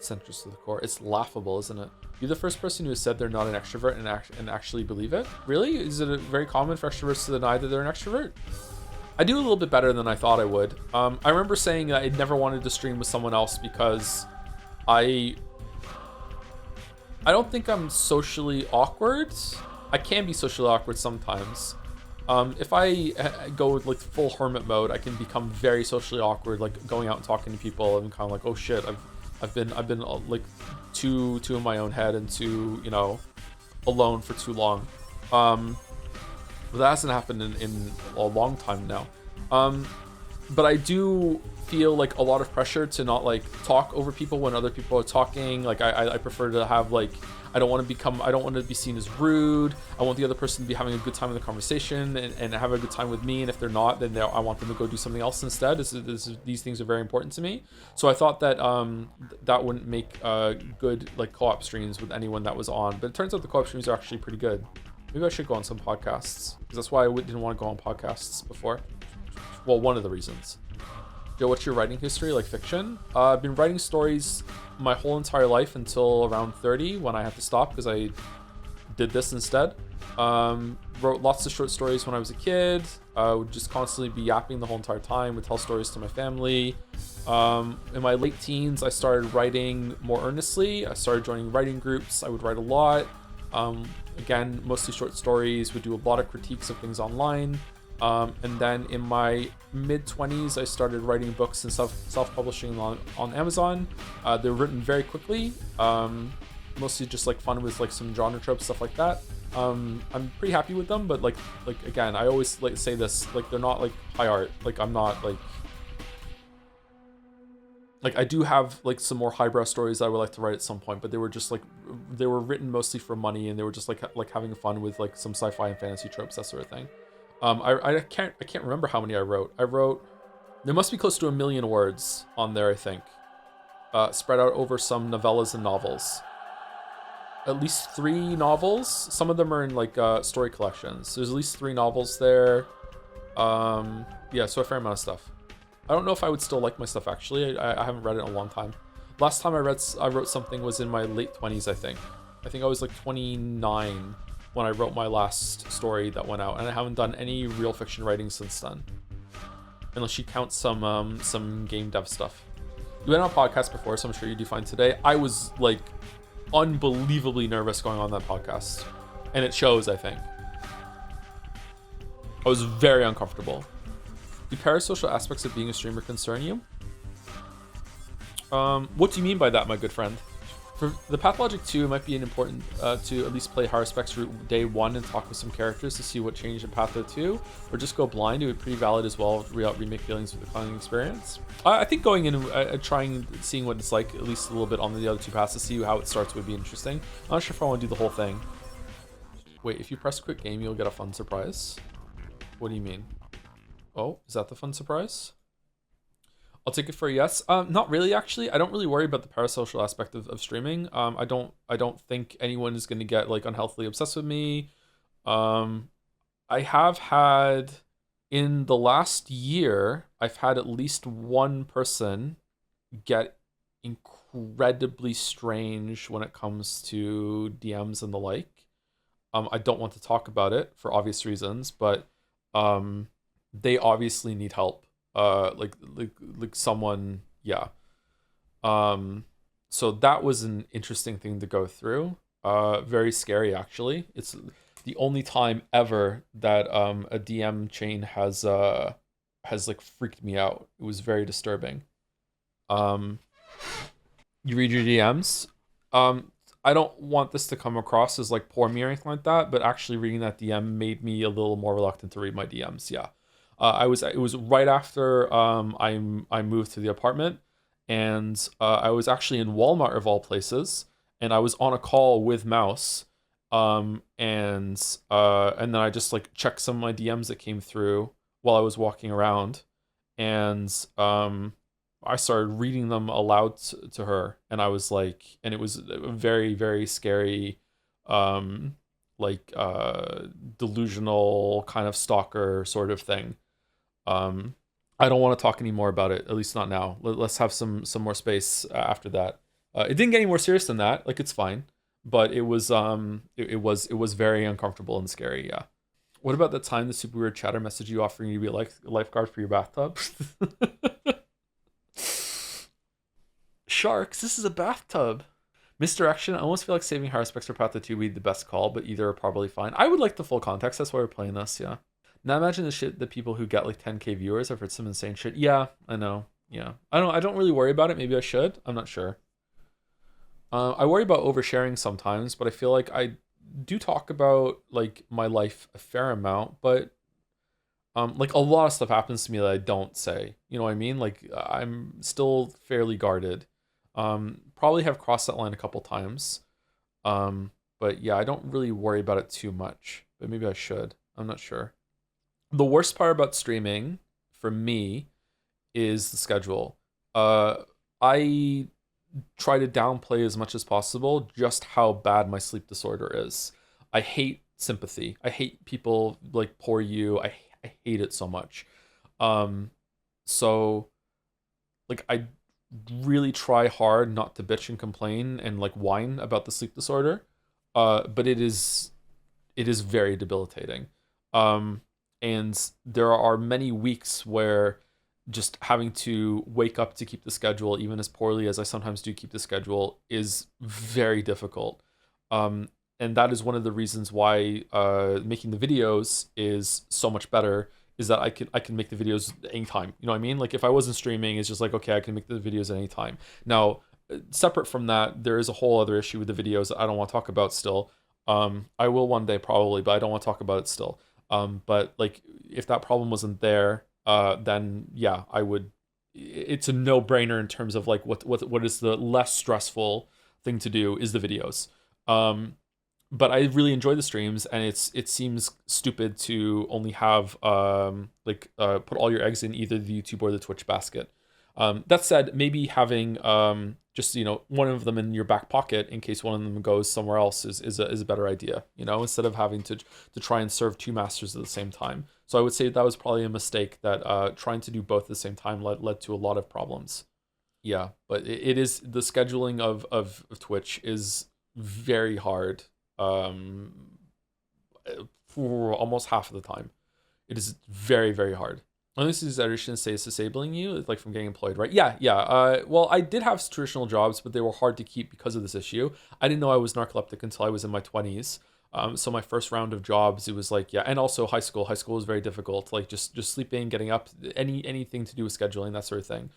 Centrist to the core. It's laughable, isn't it? You're the first person who has said they're not an extrovert and actually believe it? Really? Is it very common for extroverts to deny that they're an extrovert? I do a little bit better than I thought I would. I remember saying that I never wanted to stream with someone else because I don't think I'm socially awkward. I can be socially awkward sometimes. If I go with like full hermit mode, I can become very socially awkward, like going out and talking to people and kind of like, oh shit, I've been like too in my own head and too, you know, alone for too long. But that hasn't happened in a long time now. but I do feel like a lot of pressure to not like talk over people when other people are talking. Like I prefer to have like, I don't want to be seen as rude. I want the other person to be having a good time in the conversation and have a good time with me. And if they're not, then I want them to go do something else instead. These things are very important to me. So I thought that that wouldn't make good like co-op streams with anyone that was on. But it turns out the co-op streams are actually pretty good. Maybe I should go on some podcasts, because that's why I didn't want to go on podcasts before. Well, one of the reasons. Joe, what's your writing history, like fiction? I've been writing stories my whole entire life until around 30, when I had to stop because I did this instead. Wrote lots of short stories when I was a kid. Would just constantly be yapping the whole entire time. Would tell stories to my family. In my late teens, I started writing more earnestly. I started joining writing groups. I would write a lot. Again, mostly short stories. Would do a lot of critiques of things online. And then in my mid-20s, I started writing books and self-publishing on Amazon. They were written very quickly, mostly just like fun with like some genre tropes, stuff like that. I'm pretty happy with them, but like again, I always like say this, like they're not like high art. Like I'm not like I do have like some more highbrow stories I would like to write at some point, but they were just like, they were written mostly for money, and they were just like having fun with like some sci-fi and fantasy tropes, that sort of thing. I can't remember how many I wrote. There must be close to 1 million words on there, I think. Spread out over some novellas and novels. At least 3 novels. Some of them are in like story collections. There's at least 3 novels there. Yeah, so a fair amount of stuff. I don't know if I would still like my stuff actually. I haven't read it in a long time. Last time I wrote something was in my late 20s, I think. I think I was like 29 when I wrote my last story that went out, and I haven't done any real fiction writing since then. Unless you count some game dev stuff. You went on a podcast before, so I'm sure you do fine today. I was like unbelievably nervous going on that podcast, and it shows, I think. I was very uncomfortable. Do parasocial aspects of being a streamer concern you? What do you mean by that, my good friend? For the Pathologic 2, it might be important to at least play higher specs route day 1 and talk with some characters to see what changed in Patho 2, or just go blind. It would be pretty valid as well, remake feelings with the cloning experience. I think going in and trying, seeing what it's like, at least a little bit on the other 2 paths to see how it starts would be interesting. I'm not sure if I want to do the whole thing. Wait, if you press quit game, you'll get a fun surprise? What do you mean? Oh, is that the fun surprise? I'll take it for a yes. Not really, actually. I don't really worry about the parasocial aspect of streaming. I don't think anyone is going to get like unhealthily obsessed with me. I have had, in the last year, I've had at least one person get incredibly strange when it comes to DMs and the like. I don't want to talk about it for obvious reasons, but they obviously need help. Like someone, yeah. So that was an interesting thing to go through. Very scary, actually. It's the only time ever that a DM chain has like freaked me out. It was very disturbing. You read your DMs. I don't want this to come across as like poor me or anything like that, but actually reading that DM made me a little more reluctant to read my DMs. Yeah. It was right after I moved to the apartment, and I was actually in Walmart of all places, and I was on a call with Mouse, and then I just like checked some of my DMs that came through while I was walking around, and I started reading them aloud to her, and I was like, and it was a very, very scary, delusional kind of stalker sort of thing. I don't want to talk anymore about it, at least not now. Let's have some more space after that. It didn't get any more serious than that. Like, it's fine, but it was it was very uncomfortable and scary. Yeah. What about the time the super weird chatter messaged you offering you to be a lifeguard for your bathtub? Sharks, this is a bathtub. Misdirection, I almost feel like saving higher specs for Patho 2 would be the best call, but either are probably fine. I would like the full context, that's why we're playing this, yeah. Now imagine the people who get like 10k viewers. I've heard some insane shit. Yeah, I know. Yeah. I don't really worry about it. Maybe I should. I'm not sure. I worry about oversharing sometimes, but I feel like I do talk about like my life a fair amount, but Like a lot of stuff happens to me that I don't say. You know what I mean? Like I'm still fairly guarded. Probably have crossed that line a couple times. But yeah, I don't really worry about it too much. But maybe I should. I'm not sure. The worst part about streaming for me is the schedule. I try to downplay as much as possible just how bad my sleep disorder is. I hate sympathy. I hate people like poor you. I hate it so much. So like I really try hard not to bitch and complain and like whine about the sleep disorder. But it is very debilitating. And there are many weeks where just having to wake up to keep the schedule, even as poorly as I sometimes do keep the schedule, is very difficult. And that is one of the reasons why making the videos is so much better, is that I can make the videos anytime. You know what I mean? Like if I wasn't streaming, it's just like, okay, I can make the videos at any time. Now, separate from that, there is a whole other issue with the videos that I don't want to talk about still. I will one day probably, but I don't want to talk about it still. But like if that problem wasn't there, then yeah, I would. It's a no-brainer in terms of like what is the less stressful thing to do is the videos. But I really enjoy the streams, and it seems stupid to only have put all your eggs in either the YouTube or the Twitch basket. That said, maybe having just one of them in your back pocket in case one of them goes somewhere else is a better idea. Instead of having to try and serve two masters at the same time. So I would say that was probably a mistake, that trying to do both at the same time led to a lot of problems. Yeah, but it is, the scheduling of Twitch is very hard. For almost half of the time, it is very, very hard. Unless these editions say it's disabling you, like from getting employed, right? Yeah. Well, I did have traditional jobs, but they were hard to keep because of this issue. I didn't know I was narcoleptic until I was in my 20s. So my first round of jobs, it was like, yeah, and also high school. High school was very difficult. Like just sleeping, getting up, anything to do with scheduling, that sort of thing.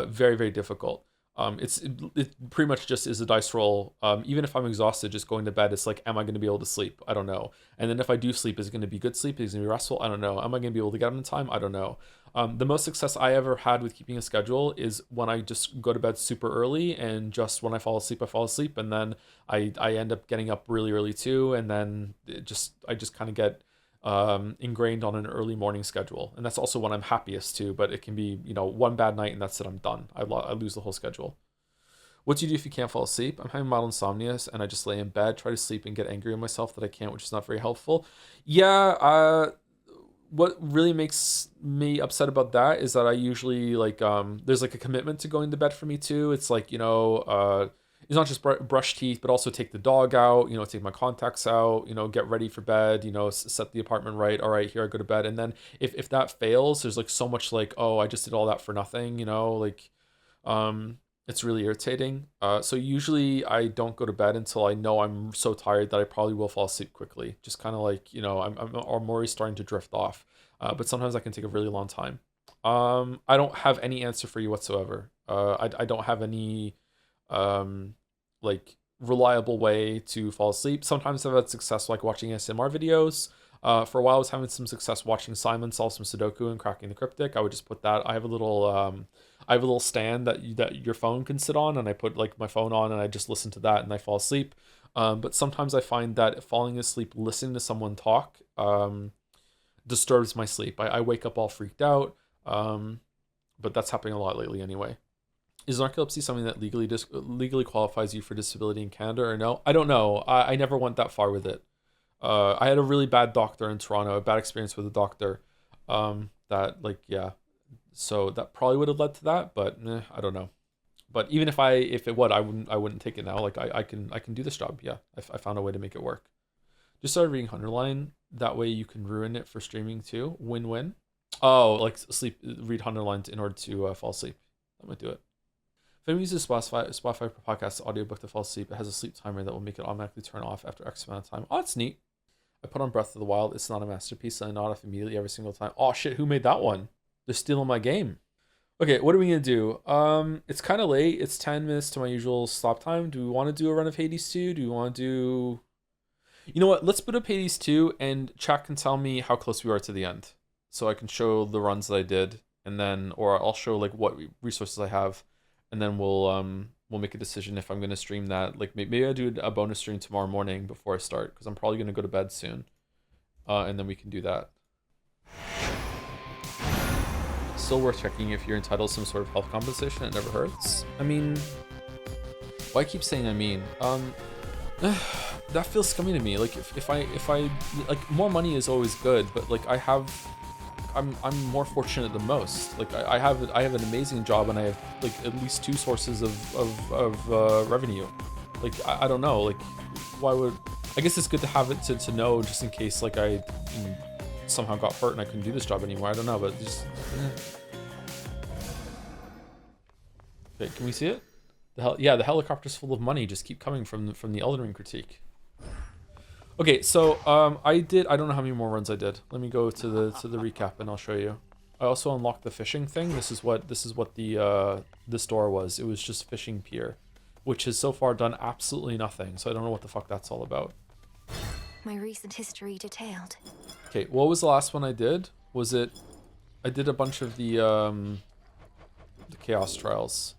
Very, very difficult. It pretty much just is a dice roll. Even if I'm exhausted, just going to bed, it's like, am I going to be able to sleep? I don't know. And then if I do sleep, is it going to be good sleep? Is it going to be restful? I don't know. Am I going to be able to get up in time? I don't know. The most success I ever had with keeping a schedule is when I just go to bed super early, and just when I fall asleep, and then I end up getting up really early too, and then I just kind of get ingrained on an early morning schedule, and that's also when I'm happiest too. But it can be one bad night and that's it, I'm done. I lose the whole schedule. What do you do if you can't fall asleep? I'm having mild insomnia, and I just lay in bed, try to sleep, and get angry at myself that I can't, which is not very helpful. Yeah. What really makes me upset about that is that I usually there's like a commitment to going to bed for me too. It's like it's not just brush teeth, but also take the dog out, take my contacts out, get ready for bed, set the apartment right. All right, here I go to bed. And then if that fails, there's like so much like, oh, I just did all that for nothing, it's really irritating. So usually I don't go to bed until I know I'm so tired that I probably will fall asleep quickly. Just kind of like, I'm already starting to drift off. But sometimes that can take a really long time. I don't have any answer for you whatsoever. I don't have any reliable way to fall asleep. Sometimes I've had success like watching ASMR videos. For a while I was having some success watching Simon solve some Sudoku and cracking the cryptic. I would just put that. I have a little stand that your phone can sit on, and I put like my phone on and I just listen to that and I fall asleep. But sometimes I find that falling asleep listening to someone talk disturbs my sleep. I wake up all freaked out. But that's happening a lot lately anyway. Is narcolepsy something that legally qualifies you for disability in Canada or no? I don't know. I never went that far with it. I had a really bad doctor in Toronto, a bad experience with a doctor. So that probably would have led to that, but I don't know. But even if it would, I wouldn't take it now. Like I can do this job. Yeah, I found a way to make it work. Just started reading Hunterline. That way you can ruin it for streaming too. Win-win. Oh, like read Hunterline in order to fall asleep. That might do it. If anyone uses Spotify for podcasts audiobook to fall asleep, it has a sleep timer that will make it automatically turn off after X amount of time. Oh, that's neat. I put on Breath of the Wild. It's not a masterpiece, so I nod off immediately every single time. Oh shit, who made that one? They're stealing my game. Okay, what are we gonna do? It's kind of late. It's 10 minutes to my usual stop time. Do we want to do a run of Hades 2? Do we want to do... You know what? Let's put up Hades 2, and chat can tell me how close we are to the end. so I can show the runs that I did, and then, or I'll show like what resources I have, and then we'll make a decision if I'm gonna stream that. Like maybe I do a bonus stream tomorrow morning before I start, because I'm probably gonna go to bed soon, and then we can do that. Still worth checking if you're entitled to some sort of health compensation. It never hurts. I mean, why I keep saying I mean? That feels scummy to me. Like if I like, more money is always good, but like I'm more fortunate than most. Like I have an amazing job, and I have like at least 2 sources of revenue. Like I don't know. Like why would, I guess it's good to have it to know, just in case like I somehow got hurt and I couldn't do this job anymore. I don't know, but just okay, can we see it? The helicopter's full of money. Just keep coming from the Elden Ring critique. Okay, so I don't know how many more runs I did. Let me go to the recap and I'll show you. I also unlocked the fishing thing. This is what the this door was. It was just fishing pier, which has so far done absolutely nothing. So I don't know what the fuck that's all about. My recent history detailed. Okay, what was the last one I did? I did a bunch of the Chaos Trials.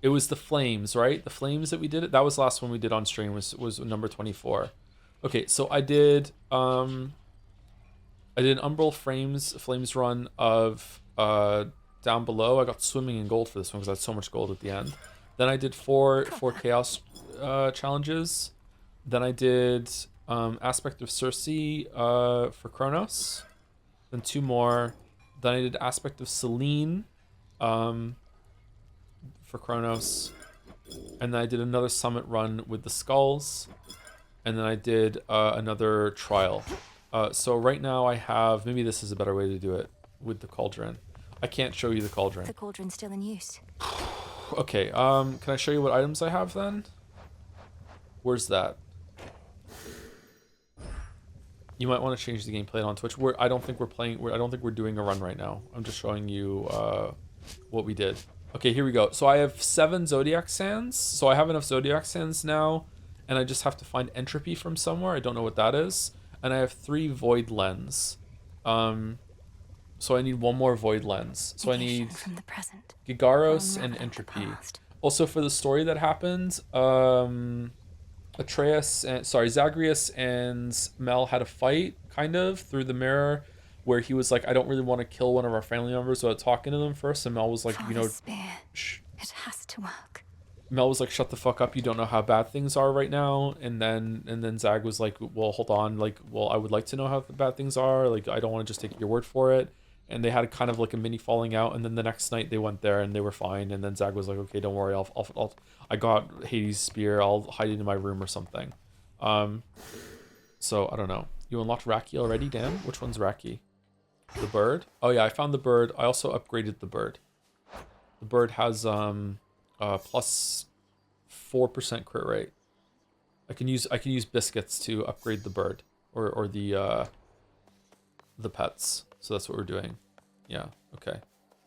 It was the flames, right? The flames that we did. That was the last one we did on stream. Was number 24. Okay, so I did an Umbral Flames run of down below. I got swimming in gold for this one because I had so much gold at the end. Then I did four Chaos challenges. Then I did Aspect of Circe for Kronos. Then 2 more. Then I did Aspect of Selene for Kronos. And then I did another summit run with the skulls. And then I did another trial. So right now I have, maybe this is a better way to do it, with the cauldron. I can't show you the cauldron. The cauldron's still in use. Okay, can I show you what items I have then? Where's that? You might want to change the gameplay on Twitch. I don't think we're doing a run right now. I'm just showing you what we did. Okay, here we go. So I have 7 Zodiac Sands. So I have enough Zodiac Sands now, and I just have to find entropy from somewhere. I don't know what that is. And I have 3 Void Lens. So I need 1 more Void Lens. So I need Gigaros and entropy. Also, for the story that happened, Zagreus and Mel had a fight, kind of, through the mirror, where he was like, I don't really want to kill one of our family members without talking to them first, and Mel was like, it has to work. Mel was like, shut the fuck up, you don't know how bad things are right now. And then Zag was like, well, hold on, like, well, I would like to know how bad things are, like, I don't want to just take your word for it. And they had kind of like a mini falling out, and then the next night they went there and they were fine. And then Zag was like, okay, don't worry, I got Hades' spear, I'll hide it in my room or something. So I don't know. You unlocked Raki already, Dan? Which one's Raki? The bird? Oh yeah, I found the bird. I also upgraded the bird. The bird has plus 4% crit rate. I can use biscuits to upgrade the bird or the pets. So that's what we're doing. Yeah, okay.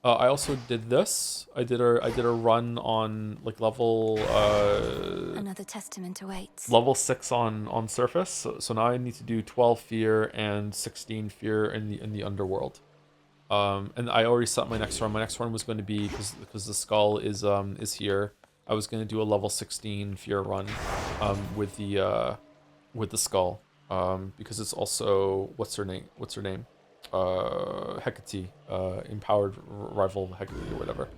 I also did this. I did a run on like level Another testament awaits. Level 6 on surface. So now I need to do 12 fear and 16 fear in the underworld. And I already set my next run. My next run was going to be, because the skull is here. I was going to do a level 16 fear run with the skull, because it's also what's her name? Hecate, empowered rival Hecate or whatever.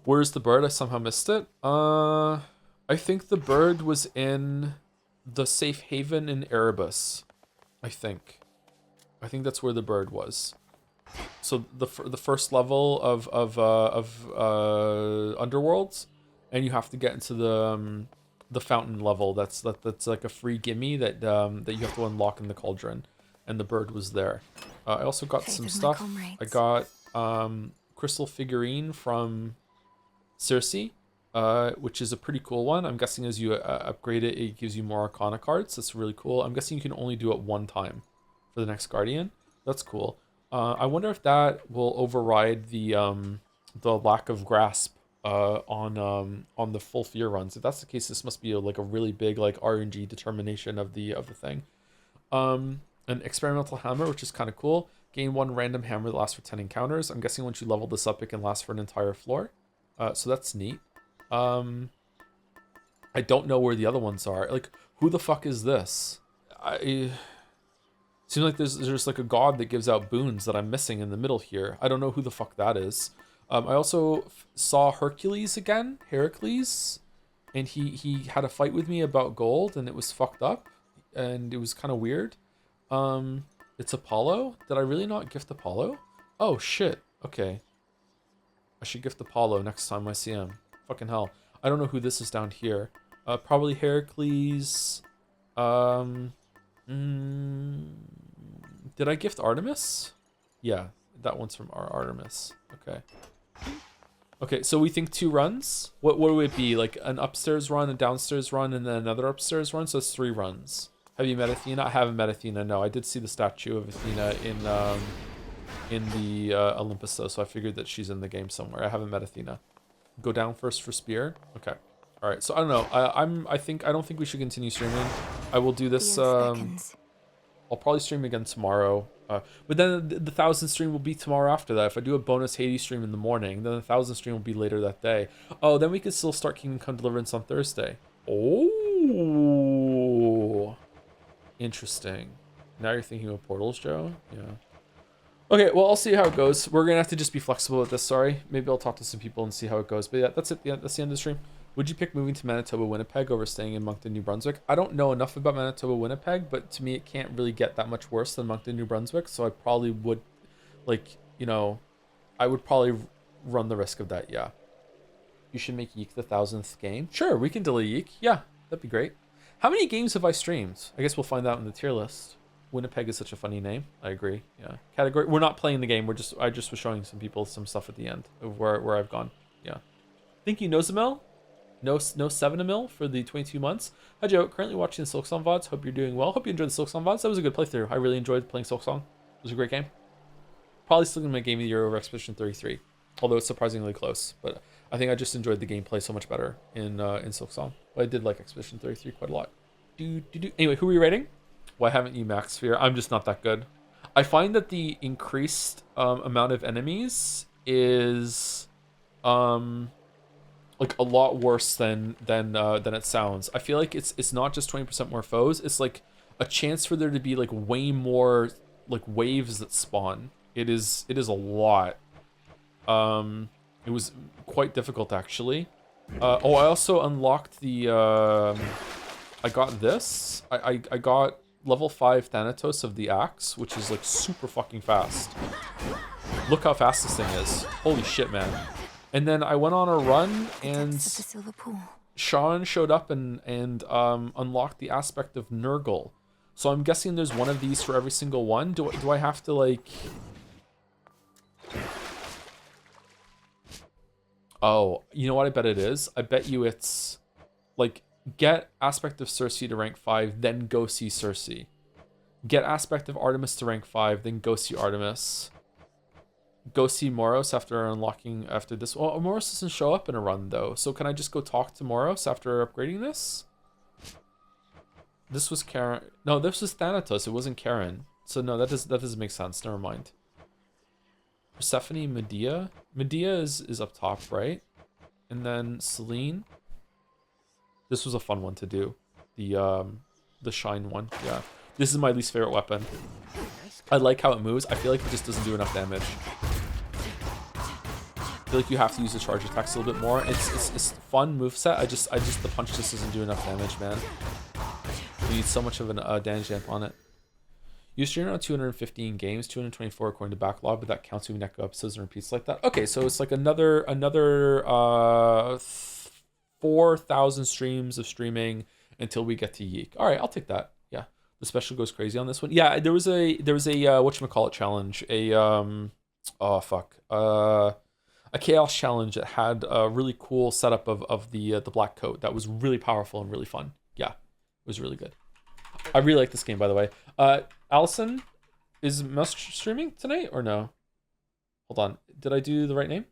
Where's the bird? I somehow missed it. I think the bird was in the safe haven in Erebus. I think that's where the bird was. So the first level of Underworlds, and you have to get into the fountain level. That's like a free gimme that you have to unlock in the cauldron, and the bird was there. I also got some stuff. I got crystal figurine from Circe, which is a pretty cool one. I'm guessing as you upgrade it, it gives you more Arcana cards. That's really cool. I'm guessing you can only do it 1 time for the next Guardian. That's cool. I wonder if that will override the lack of grasp on the full fear runs. If that's the case, this must be like a really big like RNG determination of the thing. An experimental hammer, which is kind of cool. Gain 1 random hammer that lasts for 10 encounters. I'm guessing once you level this up, it can last for an entire floor. So that's neat. I don't know where the other ones are. Like, who the fuck is this? Seems like there's like a god that gives out boons that I'm missing in the middle here. I don't know who the fuck that is. I also saw Hercules again, Heracles, and he had a fight with me about gold, and it was fucked up, and it was kind of weird. It's Apollo. Did I really not gift Apollo? Oh shit. Okay. I should gift Apollo next time I see him. Fucking hell. I don't know who this is down here. Probably Heracles. Did I gift Artemis? Yeah, that one's from Artemis. Okay. Okay, so we think 2 runs. What would it be? Like an upstairs run, a downstairs run, and then another upstairs run? So it's 3 runs. Have you met Athena? I haven't met Athena. No, I did see the statue of Athena in the Olympus though, so I figured that she's in the game somewhere. I haven't met Athena. Go down first for spear. Okay. All right. So I don't know. I don't think we should continue streaming. I will do this. I'll probably stream again tomorrow. But then the 1,000 stream will be tomorrow after that. If I do a bonus Hades stream in the morning, then the 1,000 stream will be later that day. Oh, then we could still start Kingdom Come Deliverance on Thursday. Oh, interesting. Now you're thinking of portals, Joe? Yeah. Okay, well, I'll see how it goes. We're going to have to just be flexible with this, sorry. Maybe I'll talk to some people and see how it goes. But yeah, that's it. Yeah, that's the end of the stream. Would you pick moving to Manitoba, Winnipeg over staying in Moncton, New Brunswick? I don't know enough about Manitoba, Winnipeg, but to me, it can't really get that much worse than Moncton, New Brunswick. So I probably would, like, you know, I would probably run the risk of that, yeah. You should make Yeek the 1,000th game. Sure, we can delay Yeek. Yeah, that'd be great. How many games have I streamed? I guess we'll find out in the tier list. Winnipeg is such a funny name. I agree. Yeah. Category. We're not playing the game. I just was showing some people some stuff at the end of where I've gone. Yeah. Thank you, Nozamel. No 7 for the 22 months. Hi Joe, currently watching the Silksong VODs. Hope you're doing well. Hope you enjoyed the Silksong VODs. That was a good playthrough. I really enjoyed playing Silksong. It was a great game. Probably still gonna make Game of the Year over Expedition 33, although it's surprisingly close. But I think I just enjoyed the gameplay so much better in Silksong. But I did like Expedition 33 quite a lot. Anyway, who are we rating? Why haven't you maxed Fear? I'm just not that good. I find that the increased amount of enemies is like a lot worse than it sounds. I feel like it's not just 20% more foes. It's like a chance for there to be like way more like waves that spawn. It is a lot. It was quite difficult actually. Oh, I also unlocked the I got this. I got level 5 Thanatos of the Axe, which is like super fucking fast. Look how fast this thing is. Holy shit, man. And then I went on a run and Sean showed up and unlocked the aspect of Nurgle. So I'm guessing there's one of these for every single one. Do I have to like... Oh, you know what I bet it is? I bet you it's like get Aspect of Circe to rank 5, then go see Circe. Get Aspect of Artemis to rank 5, then go see Artemis. Go see Moros after this. Well, Moros doesn't show up in a run though, so can I just go talk to Moros after upgrading this? This was Karen. No, this was Thanatos. It wasn't Karen. So no, that doesn't make sense. Never mind. Persephone, Medea. Medea is up top, right? And then Selene. This was a fun one to do. The shine one. Yeah. This is my least favorite weapon. I like how it moves. I feel like it just doesn't do enough damage. I feel like you have to use the charge attacks a little bit more. It's fun moveset. I just the punch just doesn't do enough damage, man. You need so much of a damage amp on it. You stream around 215 games, 224 according to backlog, but that counts when we neko episodes and repeats like that. Okay, so it's like another 4,000 streams of streaming until we get to Yeek. All right, I'll take that. Yeah, the special goes crazy on this one. Yeah, there was a whatchamacallit challenge, a chaos challenge that had a really cool setup of the black coat that was really powerful and really fun. Yeah, it was really good. I really like this game, by the way. Allison, is Must streaming tonight or no? Hold on, did I do the right name?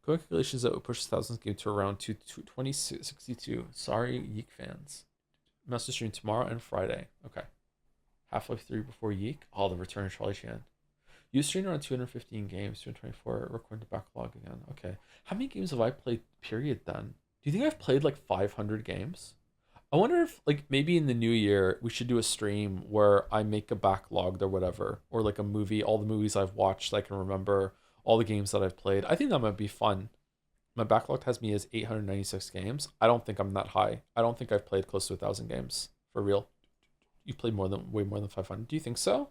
Congratulations that would push the 1,000th game to around 2062. Sorry, Yeek fans. Must stream tomorrow and Friday. Okay. Half-Life 3 before Yeek. Oh, the return of Charlie Chan. You streamed around 215 games, 224, recording the backlog again. Okay. How many games have I played, period, then? Do you think I've played like 500 games? I wonder if, like, maybe in the new year, we should do a stream where I make a backlog or whatever, or like a movie, all the movies I've watched, I can remember all the games that I've played. I think that might be fun. My backlog has me as 896 games. I don't think I'm that high. I don't think I've played close to 1,000 games, for real. You played way more than 500. Do you think so?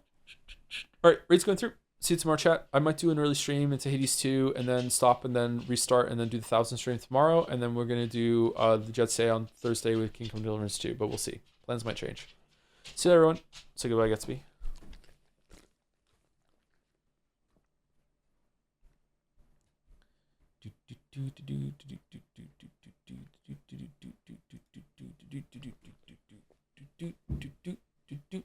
All right, raid's going through. See you tomorrow, chat. I might do an early stream into Hades 2 and then stop and then restart and then do the 1,000 stream tomorrow. And then we're going to do the Jet Say on Thursday with Kingdom Deliverance 2, but we'll see. Plans might change. See you, everyone. Say goodbye, Gatsby. Do